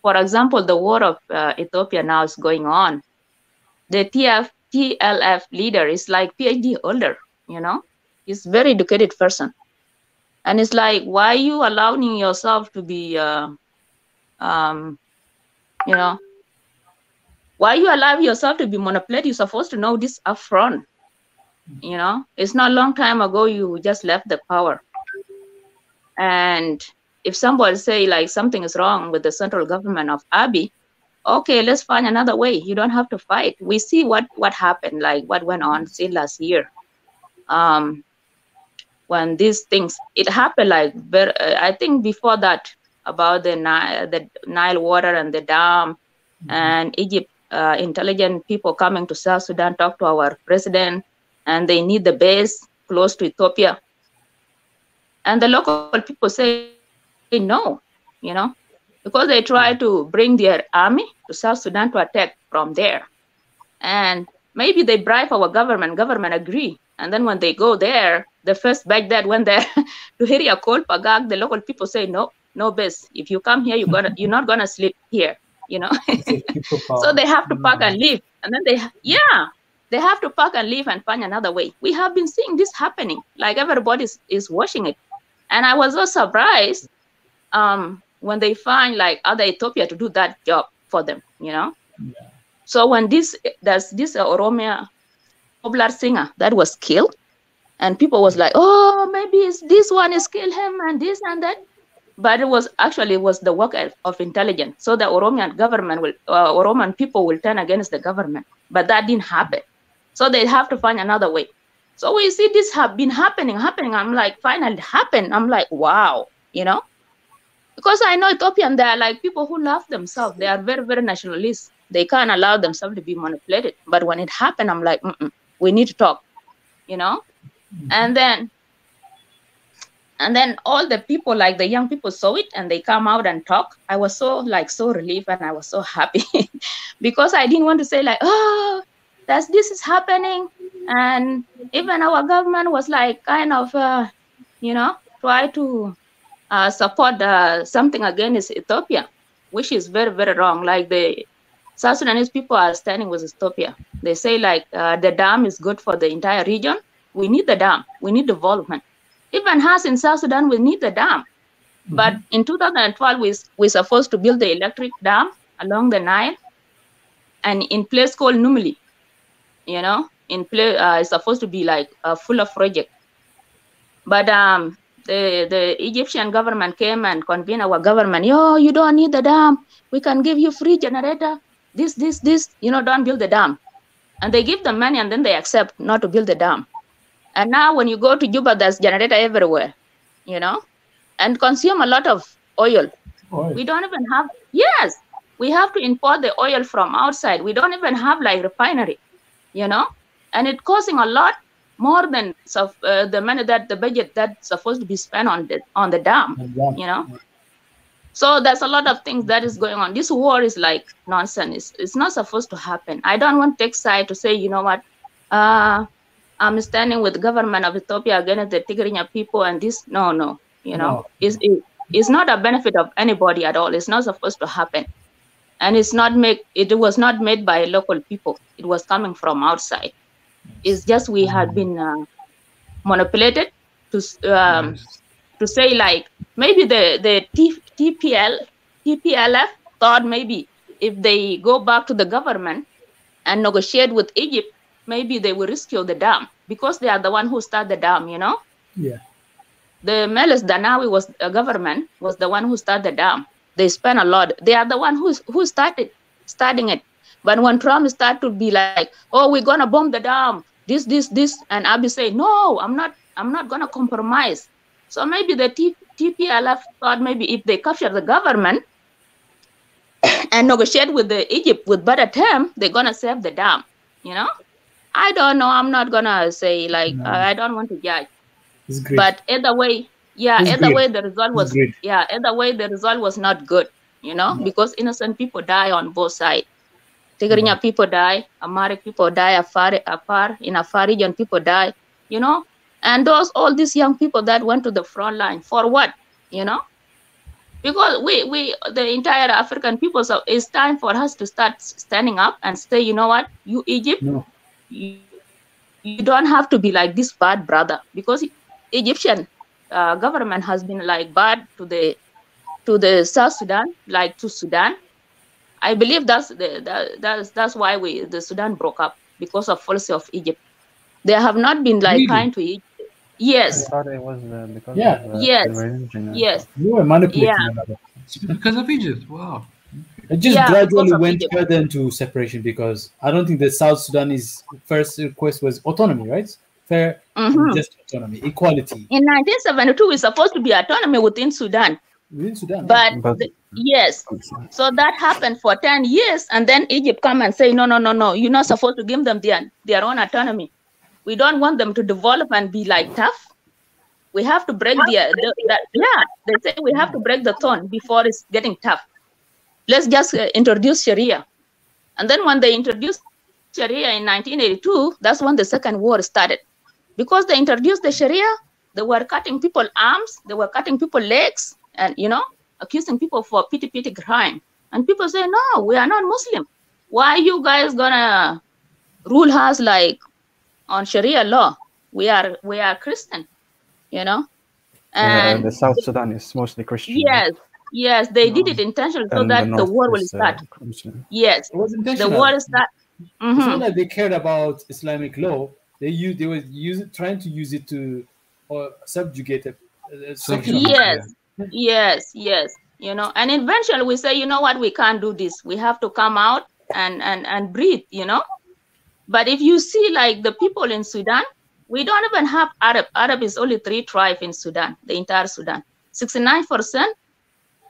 For example, the war of Ethiopia now is going on. The TLF leader is like PhD holder, you know, he's very educated person. And it's like, why are you allowing yourself to be, you know, why you allow yourself to be manipulated? You're supposed to know this upfront. You know, it's not a long time ago you just left the power. And if somebody say like something is wrong with the central government of Abiy, okay, let's find another way. You don't have to fight. We see what happened, like what went on since last year. When these things, it happened like I think before that, about the Nile water and the dam, and Egypt intelligent people coming to South Sudan, talk to our president, and they need the base close to Ethiopia. And the local people say no, you know, because they try to bring their army to South Sudan to attack from there. And maybe they bribe our government agree. And then when they go there, the first batch that went there to Hiriakol, Pagag, the local people say, no base. If you come here, you're not gonna sleep here, you know. So they have to pack and leave. And then they have to pack and leave and find another way. We have been seeing this happening, like everybody is watching it. And I was so surprised when they find like other Ethiopia to do that job for them, you know. Yeah. So when there's this Oromia popular singer that was killed, and people was like, oh, maybe it's this one is kill him and this and that. But it was the work of intelligence. So the Oromian government Oroman people will turn against the government. But that didn't happen. So they have to find another way. So we see this have been happening. I'm like, finally it happened. I'm like, wow, you know, because I know Ethiopian, they are like people who love themselves. They are very, very nationalist. They can't allow themselves to be manipulated. But when it happened, I'm like, we need to talk, you know. And then all the people, like the young people, saw it and they come out and talk. I was so relieved and I was so happy because I didn't want to say like, oh, this is happening. And even our government was like kind of, you know, try to support something against Ethiopia, which is very, very wrong. Like the South Sudanese people are standing with Ethiopia. They say like the dam is good for the entire region. We need the dam. We need development. Even us in South Sudan, we need the dam. But in 2012, we're supposed to build the electric dam along the Nile and in place called Numili, you know, in place it's supposed to be like a full of project. But the Egyptian government came and convened our government. Yo, you don't need the dam. We can give you free generator. This, you know, don't build the dam. And they give them money and then they accept not to build the dam. And now when you go to Juba, there's generator everywhere, you know, and consume a lot of oil. We don't even have, yes, we have to import the oil from outside. We don't even have like refinery, you know, and it's costing a lot more than the money that the budget that's supposed to be spent on the dam, you know. So there's a lot of things that is going on. This war is like nonsense. It's not supposed to happen. I don't want to take side to say, you know what, I'm standing with the government of Ethiopia against the Tigrinya people and this. No, you know, it's not a benefit of anybody at all. It's not supposed to happen. And it was not made by local people. It was coming from outside. It's just we had been manipulated to say like maybe the TPLF thought maybe if they go back to the government and negotiate with Egypt, maybe they will rescue the dam because they are the one who started the dam, you know? Yeah. The Meles Zenawi was a government, was the one who started the dam. They spent a lot. They are the one who starting it. But when Trump started to be like, oh, we're gonna bomb the dam, this, and Abiy say, no, I'm not gonna compromise. So maybe the TPLF thought maybe if they capture the government and negotiate with the Egypt with better terms, they're gonna save the dam, you know? I don't know. I'm not gonna say like I don't want to judge. But either way, either way the result was either way the result was not good, you know, because innocent people die on both sides. Tigrinya people die, Amharic people die, Afar in Afar region people die, you know, and all these young people that went to the front line for what, you know? Because we the entire African people, so it's time for us to start standing up and say, you know what, you Egypt, you don't have to be like this bad brother, because Egyptian government has been like bad to the South Sudan, like to Sudan. I believe that's why the Sudan broke up, because of policy of Egypt. They have not been like kind to Egypt. Yes. I thought it was because of yes. religion. Yes. You were manipulating because of Egypt. Wow. It just gradually went further into separation, because I don't think the South Sudanese first request was autonomy, right? Fair, just autonomy, equality. In 1972, we're supposed to be autonomy within Sudan. But yes, so that happened for 10 years, and then Egypt come and say, no, you're not supposed to give them their own autonomy. We don't want them to develop and be like tough. We have to break they say we have to break the tone before it's getting tough. Let's just introduce Sharia. And then when they introduced Sharia in 1982, that's when the second war started. Because they introduced the Sharia, they were cutting people's arms, they were cutting people's legs, and, you know, accusing people for petty crime. And people say, no, we are not Muslim. Why are you guys gonna rule us like on Sharia law? We are Christian, you know? And the South Sudan is mostly Christian. Yes, they did it intentionally so that the war will start. Yes, it was intentional. The war start. It's not that they cared about Islamic law. They were trying to use it to subjugate a section. Yes. You know, and eventually we say, you know what, we can't do this. We have to come out and breathe, you know, But if you see like the people in Sudan, we don't even have Arab. Arab is only 3 tribes in Sudan, the entire Sudan. 69%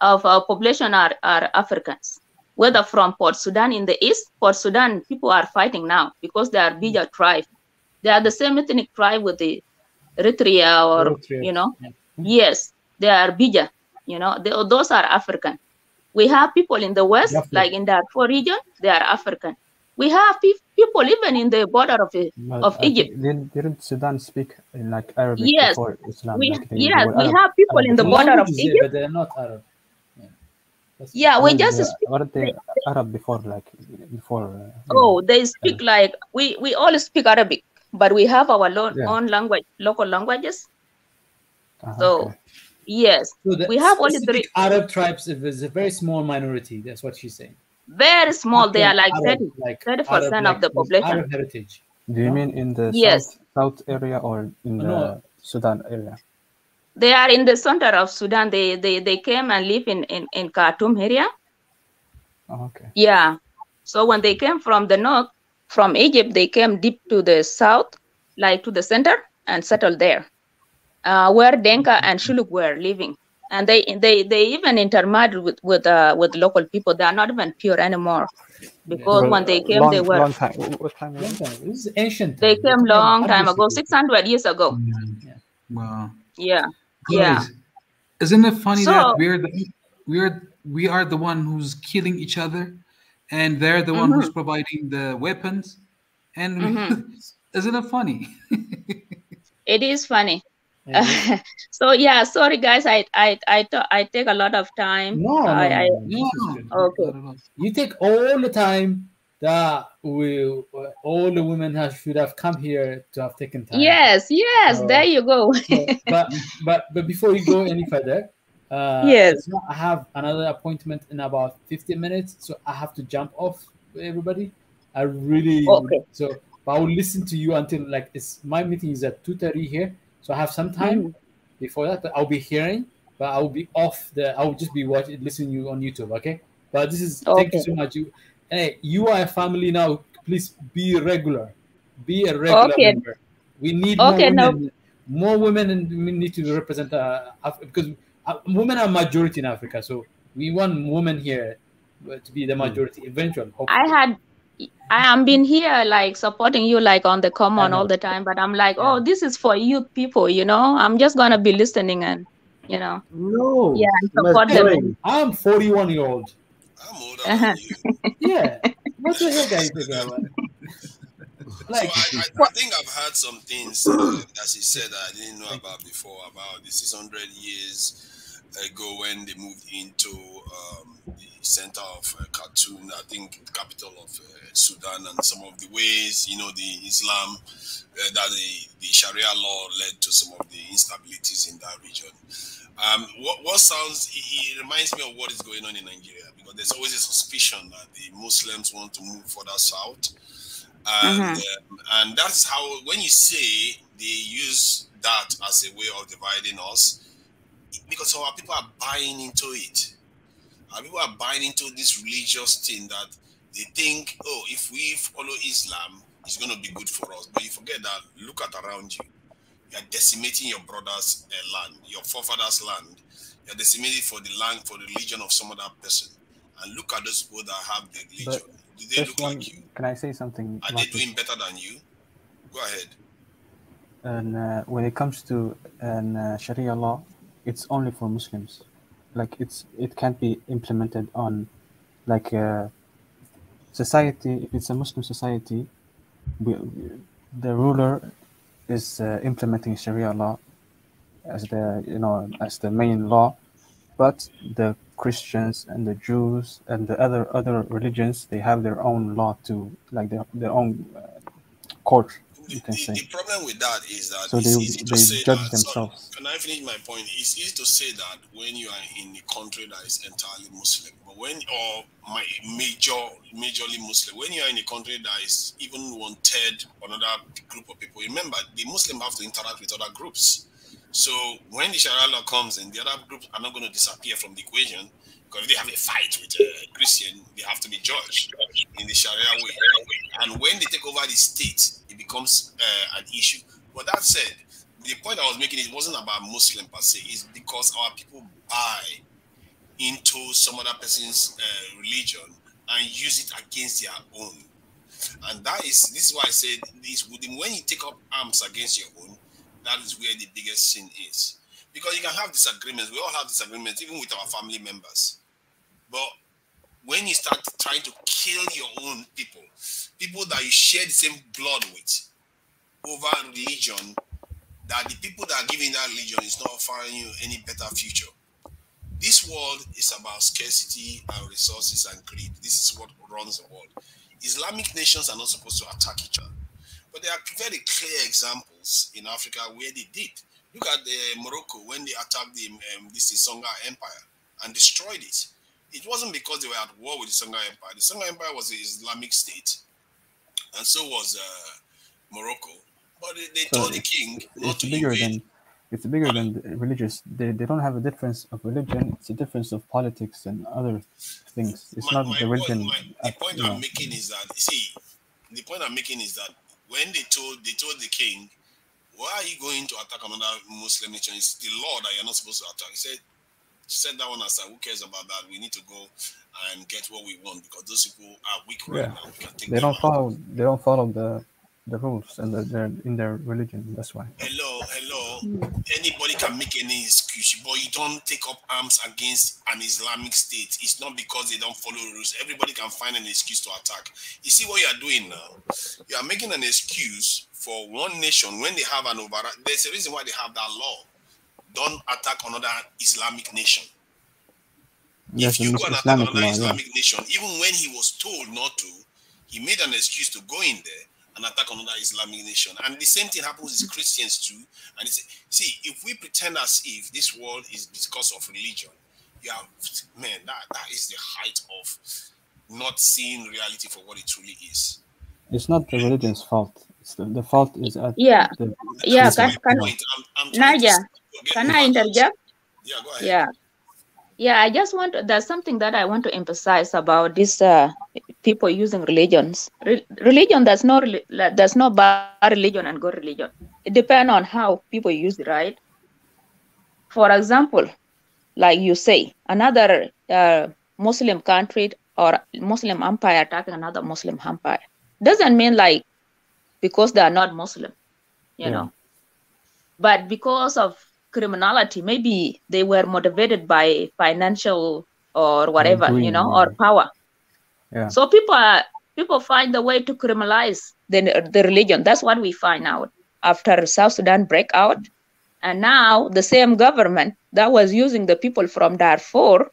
of our population are Africans. Whether from Port Sudan in the east, Port Sudan, people are fighting now because they are bigger tribe. They are the same ethnic tribe with the Eritrea or, you know. Yes, they are bigger, you know. Those are African. We have people in the west, like in the Darfur region, they are African. We have people even in the border of Egypt. Didn't Sudan speak in like Arabic Yes, before Islam? we, Like yes, were we Arab, have people Arab in the before? border of Languages, Egypt. but they're not Arab. Yeah, we just speak. Weren't they Arab before, like before? Oh, they speak like we all speak Arabic, but we have our own language, local languages. So okay. yes, So the we have only 3 Arab tribes. Is a very small minority. That's what she's saying. very small. They are like Arab, 30% of the population. Arab heritage. Do you mean in the Yes. south area or in the Sudan area? They are in the center of Sudan. They came and live in Khartoum area. Oh, okay. Yeah. So when they came from the north, from Egypt, they came deep to the south, like to the center, and settled there, where Denka and Shuluk were living. And they even intermarried with local people. They are not even pure anymore, because when they came, they were long time. What time? Long time. This is ancient. they time. came long time ago, 600 years ago. Wow. Yeah. Guys, Yeah. Isn't it funny So- that we are the one who's killing each other, and they're the one who's providing the weapons, and isn't it funny? It is funny. So yeah, sorry guys, I take a lot of time. No. Okay. You take all the time that all the women should have come here to have taken time. Yes, So- there you go. But before you go any further, Yes. so I have another appointment in about 15 minutes, so I have to jump off. Everybody, I really Okay. but I will listen to you until like my meeting is at 2:30 here, so I have some time before that. But I'll be hearing, but I will be off I will just be listening to you on YouTube. Okay. But this is thank you Okay. so much. You are a family now. Please be regular. Be a regular Okay. member. We need Okay, more no. women. More women, and we need to represent because women are majority in Africa. So we want women here to be the majority eventually. I am been here like supporting you like on the common know. all the time, but I'm like, oh, this is for youth people, you know. I'm just gonna be listening and No. Yeah, and you must support them. join. I'm 41-year-old. I'm older Uh-huh. than you. Yeah. What the hell, guys? Like, So I think I've heard some things, as he said, that I didn't know about before, about the 600 years ago when they moved into the center of Khartoum, I think the capital of Sudan, and some of the ways, you know, the Islam, that the Sharia law led to some of the instabilities in that region. What sounds, it reminds me of what is going on in Nigeria, because there's always a suspicion that the Muslims want to move further south. And that's how, when you say they use that as a way of dividing us, because our people are buying into it. Our people are buying into this religious thing that they think, oh, if we follow Islam, it's going to be good for us. But you forget that, look at around you. You're decimating your brother's land, your forefathers' land. You're decimating for the land, for the religion of some other person. And look at those people that have the religion. Do they look like you? Can I say something? Are they doing better than you? Go ahead. And when it comes to Sharia law, it's only for Muslims. Like it can't be implemented on like society. If it's a Muslim society, the ruler is implementing Sharia law as the main law, but the Christians and the Jews and the other religions, they have their own law too, like their own court. You can say. The problem with that is that So it's easy to say judge that. themselves. Sorry, can I finish my point? It's easy to say that when you are in a country that is entirely Muslim, but majorly Muslim, when you are in a country that is even 1/3 another group of people, remember the Muslim have to interact with other groups. So when the Sharia law comes in, the other groups are not going to disappear from the equation, because if they have a fight with a Christian, they have to be judged in the Sharia way. And when they take over the state, it becomes an issue. But that said, the point I was making, it wasn't about Muslim per se. It's because our people buy into some other person's religion and use it against their own. And this is why I said this: when you take up arms against your own, that is where the biggest sin is. Because you can have disagreements. We all have disagreements, even with our family members. But when you start trying to kill your own people, people that you share the same blood with, over religion, that the people that are giving that religion is not offering you any better future. This world is about scarcity and resources and greed. This is what runs the world. Islamic nations are not supposed to attack each other. But there are very clear examples in Africa where they did. Look at Morocco when they attacked the Songhai Empire and destroyed it. It wasn't because they were at war with the Songhai Empire. The Songhai Empire was an Islamic state, and so was Morocco. But they told the king not to invade. It's bigger than religious. They don't have a difference of religion. It's a difference of politics and other things. It's not the religion. The point I'm making is that, the point I'm making is that when they told the king, why are you going to attack another Muslim nation? It's the law that you're not supposed to attack. He said that one aside. Who cares about that? We need to go and get what we want, because those people are weak right now. We can take they don't follow. They don't follow the rules and in their religion. That's why. Hello. Anybody can make any excuse, but you don't take up arms against an Islamic state. It's not because they don't follow rules. Everybody can find an excuse to attack. You see what you are doing now? You are making an excuse for one nation when they have an override. There's a reason why they have that law. Don't attack another Islamic nation. Yes, if you go and attack another Islamic nation, even when he was told not to, he made an excuse to go in there and attack another Islamic nation. And the same thing happens with Christians too. And see, if we pretend as if this world is because of religion, that is the height of not seeing reality for what it truly is. It's not the religion's fault. It's the fault is at Naja, can I interject? Yeah, go ahead. Yeah, I just there's something that I want to emphasize about this people using religions. Religion, there's no bad religion and good religion. It depends on how people use it, right? For example, like you say, another Muslim country or Muslim empire attacking another Muslim empire doesn't mean like because they are not Muslim, you know, but because of criminality, maybe they were motivated by financial or whatever, or power. So people find the way to criminalize the religion. That's what we find out after South Sudan breakout. And now the same government that was using the people from Darfur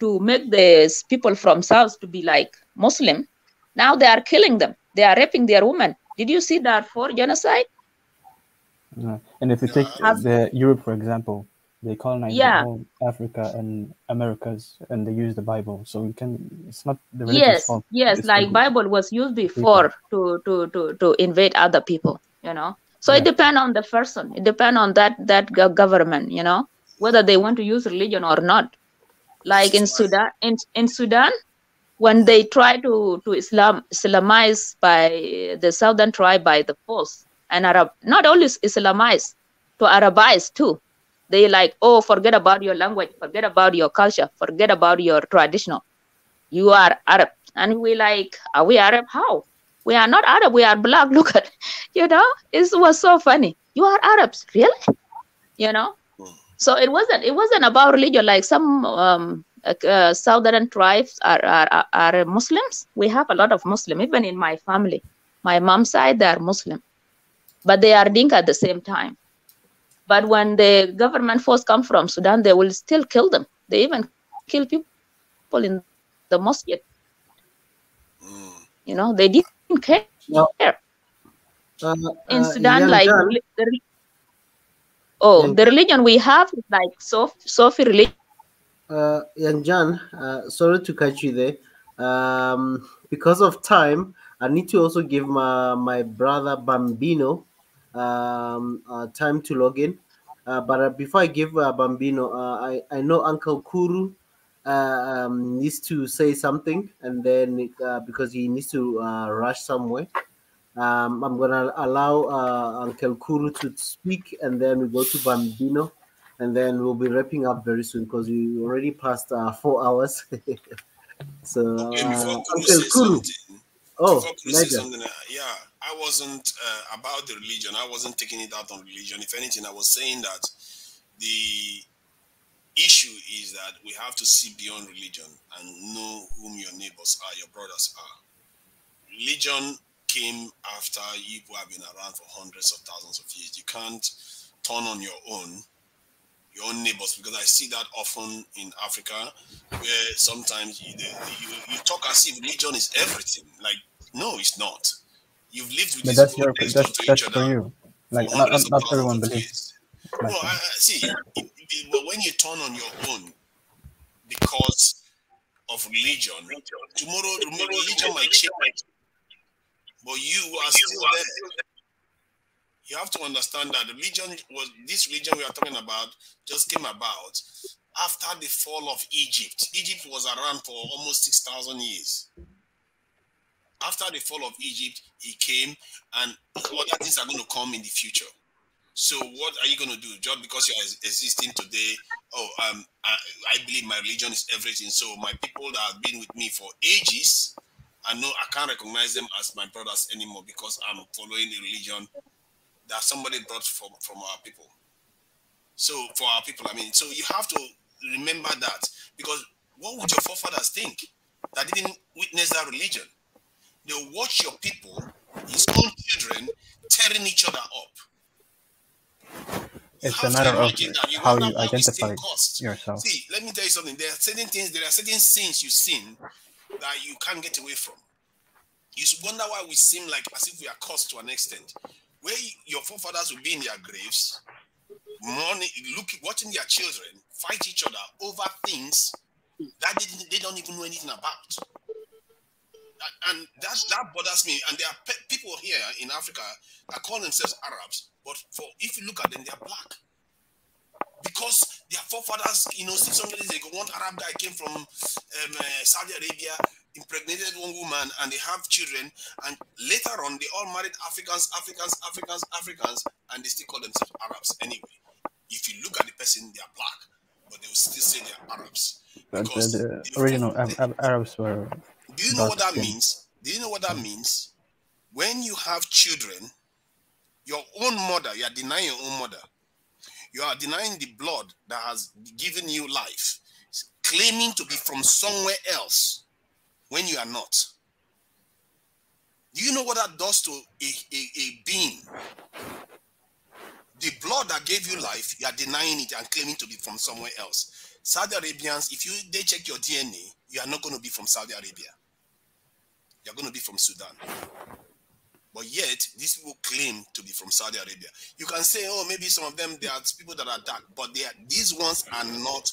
to make the people from South to be like Muslim, now they are killing them. They are raping their women. Did you see Darfur genocide? And if you take Europe, for example, they colonized the whole Africa and Americas, and they use the Bible. So it's not the religion's fault. Yes, like Bible was used before to invade other people, So it depends on the person. It depends on that government, whether they want to use religion or not. Like in Sudan, in Sudan, when they try to Islamize by the southern tribe by the force, and Arab, not only Islamize, to Arabize too. They like, forget about your language, forget about your culture, forget about your traditional. You are Arab. And we like, are we Arab? How? We are not Arab, we are black. Look at, it was so funny. You are Arabs, really? So it wasn't about religion. Like some southern tribes are Muslims. We have a lot of Muslims, even in my family. My mom's side, they are Muslim. But they are Dinka at the same time. But when the government force come from Sudan, they will still kill them. They even kill people in the mosque. They didn't care. No. In Sudan, like the religion we have is like Sofi religion. Young John, sorry to catch you there. Because of time, I need to also give my brother Bambino time to log in. But before I give Bambino, I know Uncle Kuru needs to say something, and then because he needs to rush somewhere. I'm gonna allow Uncle Kuru to speak, and then we go to Bambino, and then we'll be wrapping up very soon because we already passed 4 hours. So, Okay, before Kuru Uncle says Kuru. something, Oh, before Kuru says Niger. something, yeah, I wasn't about the religion. I wasn't taking it out on religion. If anything, I was saying that the issue is that we have to see beyond religion and know whom your neighbors are, your brothers are. Religion came after you who have been around for hundreds of thousands of years. You can't turn on your own neighbors, because I see that often in Africa, where sometimes you talk as if religion is everything. Like, no, it's not. You've lived with But these that's people your next door to that's each for other you. Like for not hundreds of not thousands everyone of believes years. like No, that. see, but when you turn on your own because of religion, tomorrow religion might change, but you are still there. You have to understand that this religion we are talking about just came about after the fall of Egypt. Egypt was around for almost 6,000 years. After the fall of Egypt, he came, and other things are going to come in the future. So what are you going to do? Just because you are existing today, I believe my religion is everything. So my people that have been with me for ages, I can't recognize them as my brothers anymore because I'm following a religion that somebody brought from our people. So for our people, so you have to remember that, because what would your forefathers think that didn't witness that religion? They'll watch your people, his own children, tearing each other up. It's a matter of how you identify yourself. See, let me tell you something. There are certain sins you sin that you can't get away from. You wonder why we seem like as if we are cursed to an extent. Where your forefathers will be in their graves, watching their children fight each other over things that they don't even know anything about. And that bothers me. And there are people here in Africa that call themselves Arabs, but if you look at them, they are black. Because their forefathers, 600 years ago, one Arab guy came from Saudi Arabia, impregnated one woman, and they have children. And later on, they all married Africans, and they still call themselves Arabs anyway. If you look at the person, they are black, but they will still say they are Arabs. But the original Arabs were. Do you know what that means? Do you know what that means? When you have children, your own mother, you are denying your own mother. You are denying the blood that has given you life, claiming to be from somewhere else when you are not. Do you know what that does to a being? The blood that gave you life, you are denying it and claiming to be from somewhere else. Saudi Arabians, if they check your DNA, you are not going to be from Saudi Arabia. You're going to be from Sudan. But yet, these people claim to be from Saudi Arabia. You can say, oh, maybe some of them, they are people that are dark, but these ones are not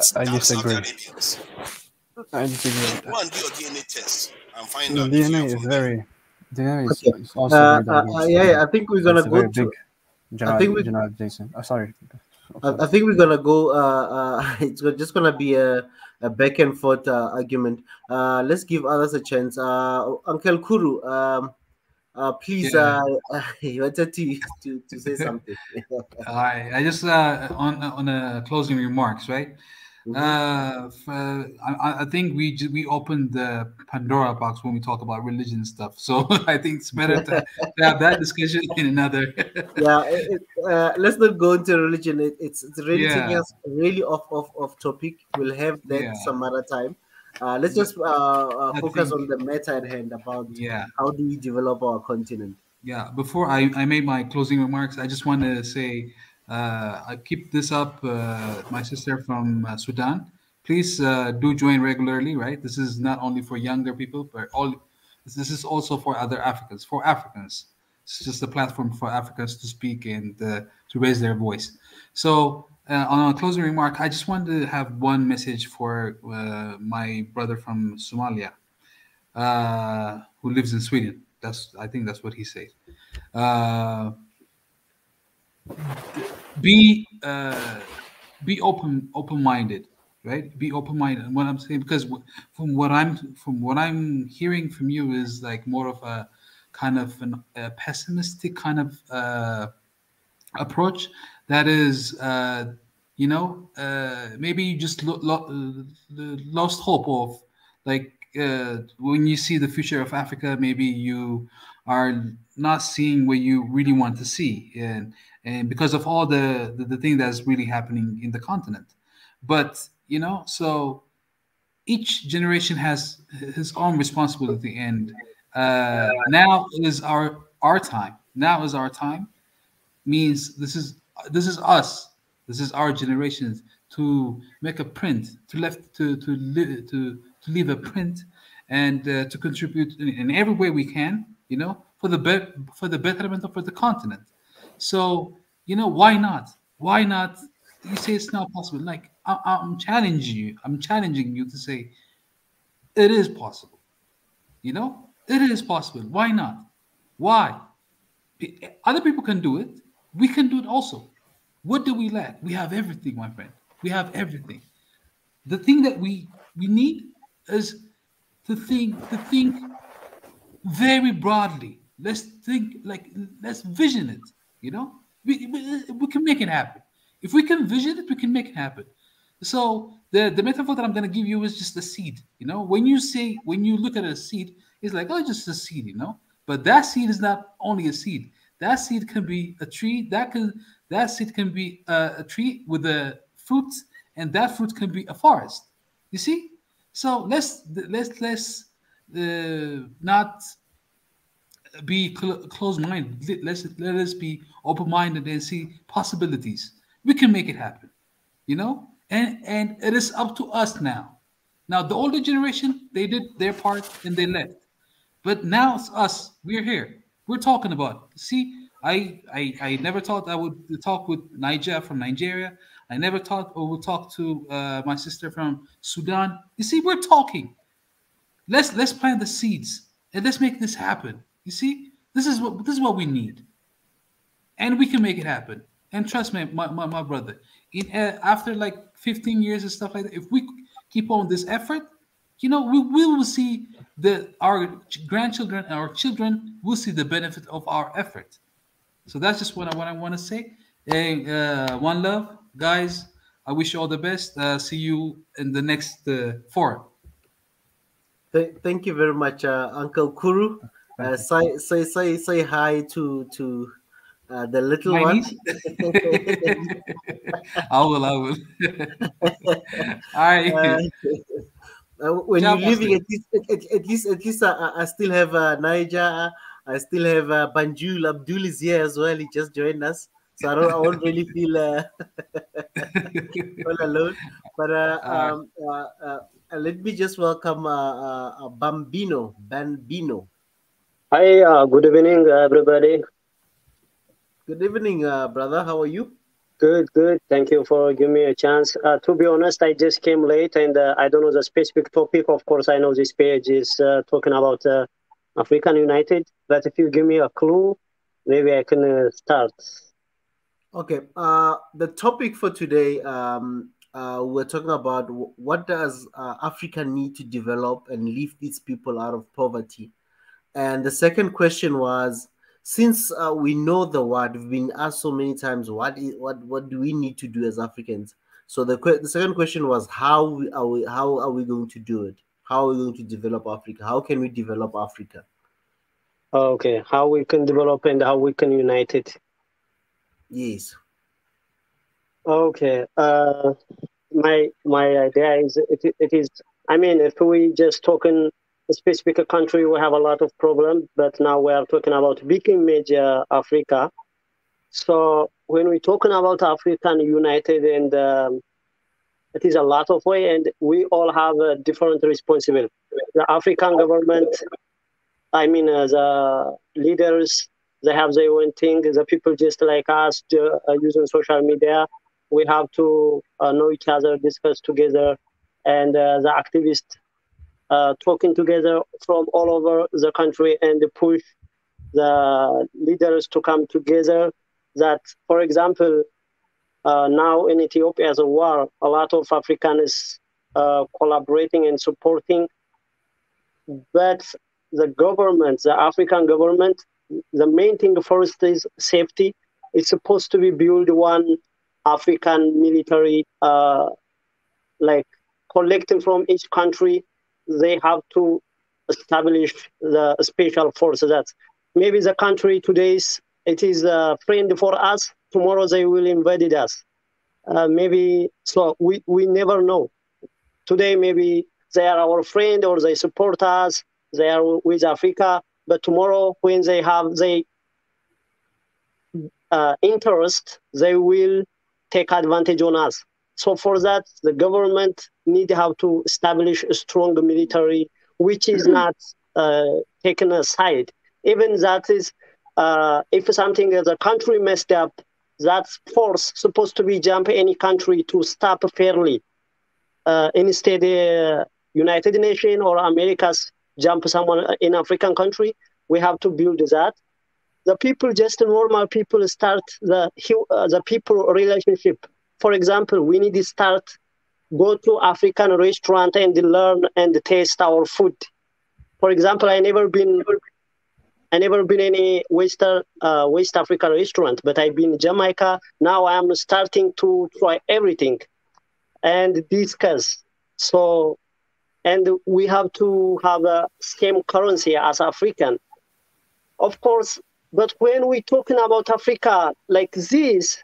Saudi Arabians. I disagree. Go and do your DNA test and find out. DNA is very. DNA is also very diverse. Yeah, I think we're gonna go to. Generalization. Sorry. I think we're gonna go. It's just gonna be a back and forth argument. Let's give others a chance. Uncle Kuru, please, you wanted to say something. I just on closing remarks, right? I think we opened the Pandora box when we talk about religion stuff. So I think it's better to have that discussion in another. Let's not go into religion. It's really taking us really off topic. We'll have that some other time. Let's just focus on the matter at hand about how do we develop our continent. Yeah. Before I made my closing remarks, I just want to say. I keep this up, my sister from Sudan. Please do join regularly, right? This is not only for younger people, but this is also for other Africans. For Africans, it's just a platform for Africans to speak and to raise their voice. So, on a closing remark, I just wanted to have one message for my brother from Somalia, who lives in Sweden. I think that's what he said. be open-minded, right? Be open-minded. What I'm saying, because from what I'm hearing from you is like more of a kind of a pessimistic kind of approach. That is, maybe you just lost hope of, like, when you see the future of Africa, maybe you are not seeing what you really want to see, and because of all the thing that's really happening in the continent. But so each generation has his own responsibility, and now is our time. Now is our time. Means this is us. This is our generation to make a print, to leave a print, and to contribute in every way we can, for the betterment of the continent. So why not? Why not? You say it's not possible. Like, I'm challenging you. I'm challenging you to say it is possible. It is possible. Why not? Why? Other people can do it. We can do it also. What do we lack? We have everything, my friend. We have everything. The thing that we need is to think very broadly. Let's vision it. We can make it happen. If we can vision it, we can make it happen. So the metaphor that I'm going to give you is just a seed. When you look at a seed, it's like, oh, just a seed. But that seed is not only a seed. That seed can be a tree. That seed can be a tree with a fruit, and that fruit can be a forest. You see? So let's not be closed-minded. Let us be open-minded and see possibilities. We can make it happen. And it is up to us now. Now, the older generation, they did their part and they left. But now it's us. We're here. We're talking about it. See, I never thought I would talk with Niger from Nigeria. I never thought I would talk to my sister from Sudan. You see, we're talking. Let's plant the seeds and let's make this happen. You see, this is what we need, and we can make it happen. And trust me, my brother, after like 15 years and stuff like that, if we keep on this effort, we will see our grandchildren, our children will see the benefit of our effort. So that's just what I want to say. Hey, one love, guys. I wish you all the best. See you in the next forum. Thank you very much, Uncle Kuru. Say hi to the little one. I will. All right. When you're leaving, at least I still have Niger. I still have Banjul. Abdul is here as well. He just joined us, so I won't really feel all alone. But let me just welcome Bambino. Hi, good evening, everybody. Good evening, brother. How are you? Good. Thank you for giving me a chance. To be honest, I just came late and I don't know the specific topic. Of course, I know this page is talking about African United, but if you give me a clue, maybe I can start. Okay. The topic for today, we're talking about what does Africa need to develop and lift its people out of poverty. And the second question was, since we know the word, we've been asked so many times, what do we need to do as Africans? So the second question was, how are we going to do it? How are we going to develop Africa? How can we develop Africa? Okay, how we can develop and how we can unite it. Yes. Okay. My idea is it is. I mean, if we just talking a specific country, we have a lot of problems. But now we are talking about big image Africa. So when we're talking about African United, and it is a lot of way, and we all have a different responsibility. The African government, I mean, the leaders, they have their own thing. The people just like us using social media, we have to know each other, discuss together, and the activists talking together from all over the country and push the leaders to come together that, for example, now in Ethiopia as a war, a lot of Africans collaborating and supporting, but the government, the African government, the main thing first is safety. It's supposed to be build one African military, like collecting from each country. They have to establish the special force that maybe the country today it is a friend for us. Tomorrow they will invade us. Maybe so we never know. Today maybe they are our friend or they support us. They are with Africa, but tomorrow when they have interest, they will take advantage on us. So for that, the government need have to establish a strong military, which is not taken aside. Even that is, if something as a country messed up, that force supposed to be jump any country to stop fairly. Instead, United Nations or America's jump someone in African country, we have to build that. The people, just normal people, start the people relationship. For example, we need to start go to African restaurant and learn and taste our food. For example, I never been any West African restaurant, but I've been in Jamaica. Now I am starting to try everything and discuss. So, and we have to have the same currency as African, of course. But when we're talking about Africa like this,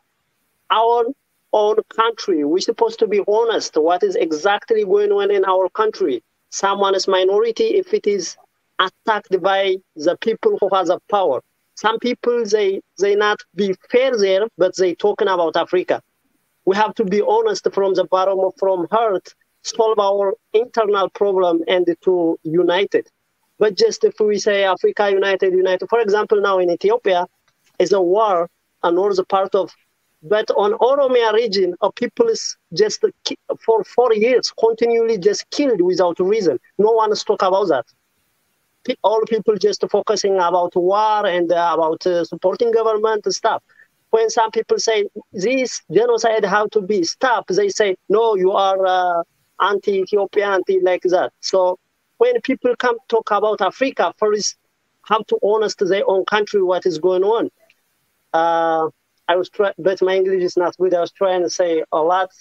our own country, we're supposed to be honest what is exactly going on in our country. Someone is minority if it is attacked by the people who has a power. Some people, they not be fair there, but they talking about Africa. We have to be honest from the bottom of from heart, solve our internal problem and to unite it. But just if we say Africa united, for example, now in Ethiopia is a war, a northern part of, but on Oromia region, people is just for 4 years continually just killed without reason. No one is talk about that. All people just focusing about war and about supporting government and stuff. When some people say this genocide have to be stopped, they say, no, you are anti-Ethiopia, like that. So when people come talk about Africa, first have to honest their own country what is going on. I was trying, but my English is not good. I was trying to say a lot.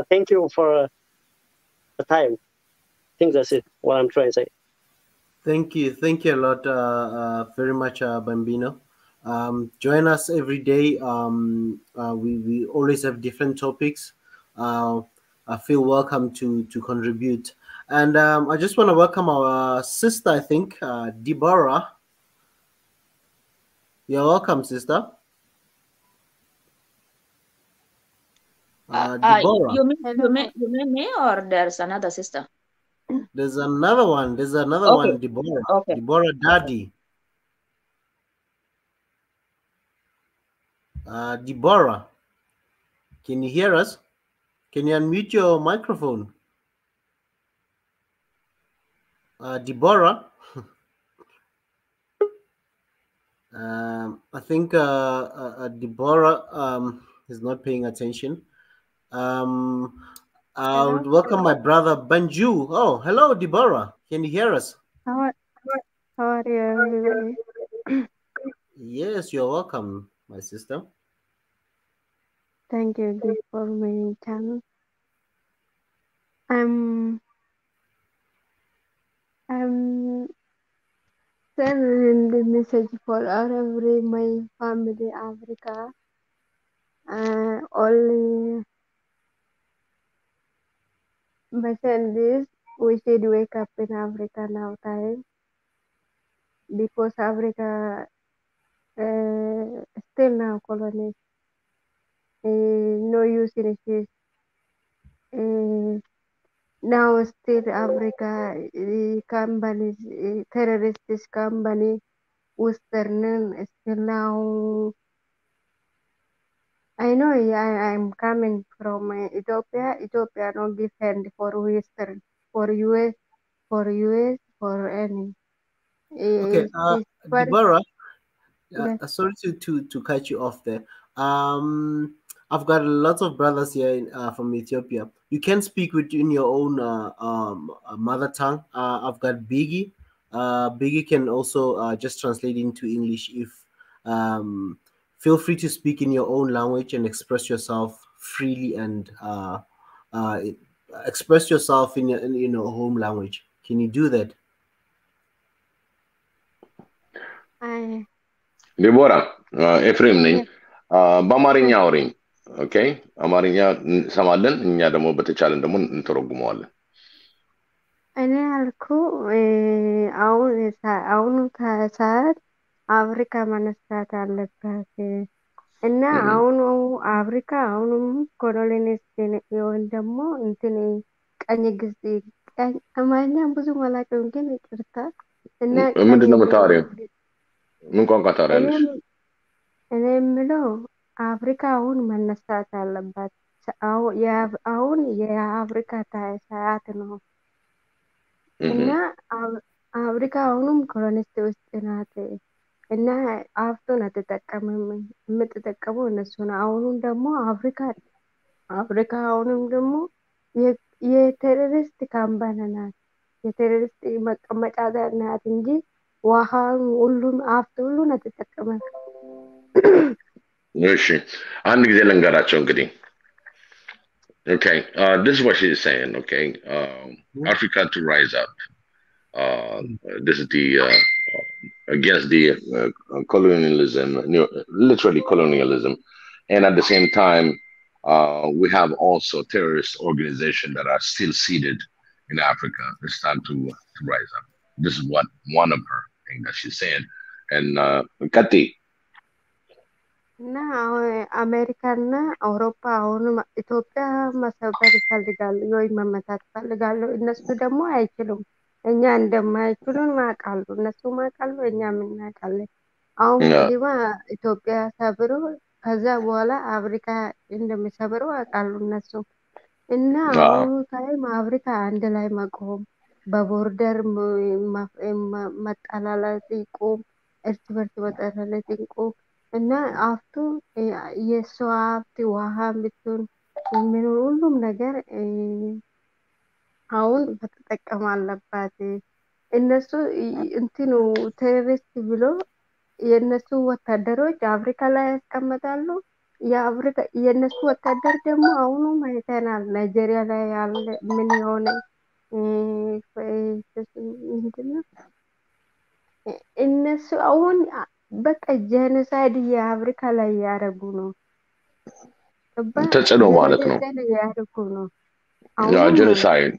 Thank you for the time. I think that's it, what I'm trying to say. Thank you a lot, very much, Bambino. Join us every day. We always have different topics. I feel welcome to contribute. And I just want to welcome our sister, I think, Deborah. You're welcome, sister. Deborah. You mean me, or there's another sister? There's another one. Okay. Deborah. Okay. Deborah Daddy. Deborah, can you hear us? Can you unmute your microphone? Deborah. I think Deborah is not paying attention. I would welcome my brother Banju. Oh, hello, Deborah. Can you hear us? How are you, everybody? Yes, you're welcome, my sister. Thank you for my channel. I'm sending the message for every my family Africa. Only message this, we should wake up in Africa now time, because Africa still now colonies. No use in it. Now still Africa companies, terrorist company, Western still now. I know I'm coming from Ethiopia. Ethiopia no defend for Western, for US, for any. Okay, It's Deborah, yes. sorry to cut you off there. I've got lots of brothers here from Ethiopia. You can speak in your own mother tongue. I've got Biggie. Biggie can also just translate into English if. Feel free to speak in your own language and express yourself freely and express yourself in your home language. Can you do that? ዲቦራ ኤፍሬም ነኝ። በአማርኛ አውሪኝ። ኦኬ፣ አማርኛ እንሰማለን፣ እኛ ደግሞ በተቻለን ደግሞ እንተረጉመዋለን። እኔ አልኩ አሁኑ ሰዓት አፍሪካ መነሳት አለባት እና አሁኑ አፍሪካ አሁኑም ኮሎኒስት ወይም ደግሞ እንትን ቀኝ ግዜ አማርኛ ብዙ አላውቅም ግን ይቅርታ። እና ምንድን ነው የምታወሪው? ምን ቋንቋ ታወሪያለሽ? እኔ የምለው አፍሪካ አሁን መነሳት አለባት። አሁን የአፍሪካ ሰዓት ነው እና አፍሪካ አሁኑም ኮሎኒስት ውስጥ ናት እና ሀብቱን አትጠቀምም። የምትጠቀመው እነሱ ነው። አሁኑም ደግሞ አፍሪካ አሁንም ደግሞ የቴሮሪስት ካምፓኒ ናት። የቴሮሪስት መቀመጫ ናት እንጂ ውሃን ሁሉም ሀብት ሁሉን አትጠቀምም። እሺ፣ አንድ ጊዜ ልንገራቸው እንግዲህ። Okay, this is what she's saying. Okay, Africa to rise up. This is the against the colonialism, literally colonialism, and at the same time, we have also terrorist organizations that are still seated in Africa. It's time to rise up. This is what one of her things that she's saying. And Kati. እና አሜሪካና አውሮፓ አሁን ኢትዮጵያ መሰበር ይፈልጋሉ ወይ መመታት ይፈልጋሉ። እነሱ ደግሞ አይችሉም። እኛ እንደማይችሉን ማቃሉ፣ እነሱ ማቃሉ፣ እኛ ምናቃለን። አሁን ቅድማ ኢትዮጵያ ሰብሮ ከዛ በኋላ አፍሪካ እንደሚሰብሩ አቃሉ እነሱ እና አሁኑ ታይም አፍሪካ አንድ ላይ መቆም፣ በቦርደር መጠላላት ይቁም፣ እርስ በርስ መጠላላት ይቁም እና ሀብቱ የእሱ ሀብት ውሃ ብትሆን የሚኖር ሁሉም ነገር አሁን መጠቀም አለባት። እነሱ እንትኑ ቴሮሪስት ብሎ የእነሱ ወታደሮች አፍሪካ ላይ ያስቀምጣሉ። የእነሱ ወታደር ደግሞ አሁኑ አይተናል። ናይጄሪያ ላይ ያለ ምን የሆነ ምንድነው እነሱ አሁን በቃ ጄኖሳይድ የአፍሪካ ላይ ያደረጉ ነው። ተጽዕኖ ማለት ነው። ያደረጉ ነው። ጄኖሳይድ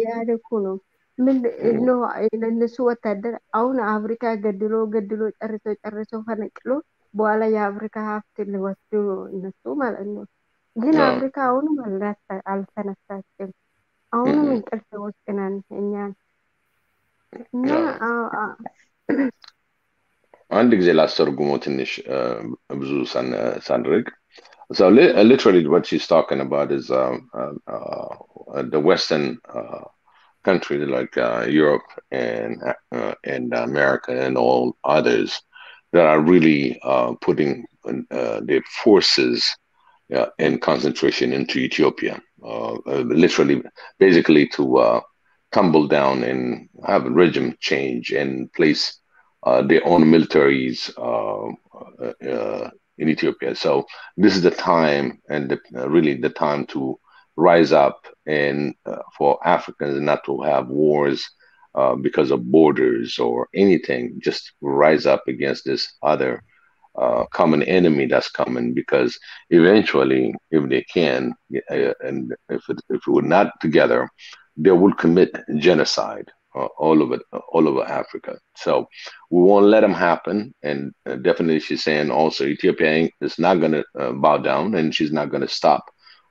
ያደረጉ ነው። ምን ነው እነሱ ወታደር አሁን አፍሪካ ገድሎ ጨርሶ ፈነቅሎ በኋላ የአፍሪካ ሀብት ሊወስዱ እነሱ ማለት ነው። ግን አፍሪካ አሁንም አልተነሳችም። አሁንም እንቅልፍ ውስጥ ነን እኛን እና አንድ ጊዜ ላስተርጉሞ ትንሽ ብዙ ሳንርቅ. So literally what she's talking about is the Western countries like Europe and America and all others that are really putting their forces in concentration into Ethiopia, literally, basically to tumble down and have a regime change and place their own militaries in Ethiopia. So this is the time and really the time to rise up and for Africans not to have wars because of borders or anything, just rise up against this other common enemy that's coming, because eventually, if they can, and if we're not together, they will commit genocide all over Africa. So we won't let them happen. And definitely she's saying also Ethiopia is not going to bow down, and she's not going to stop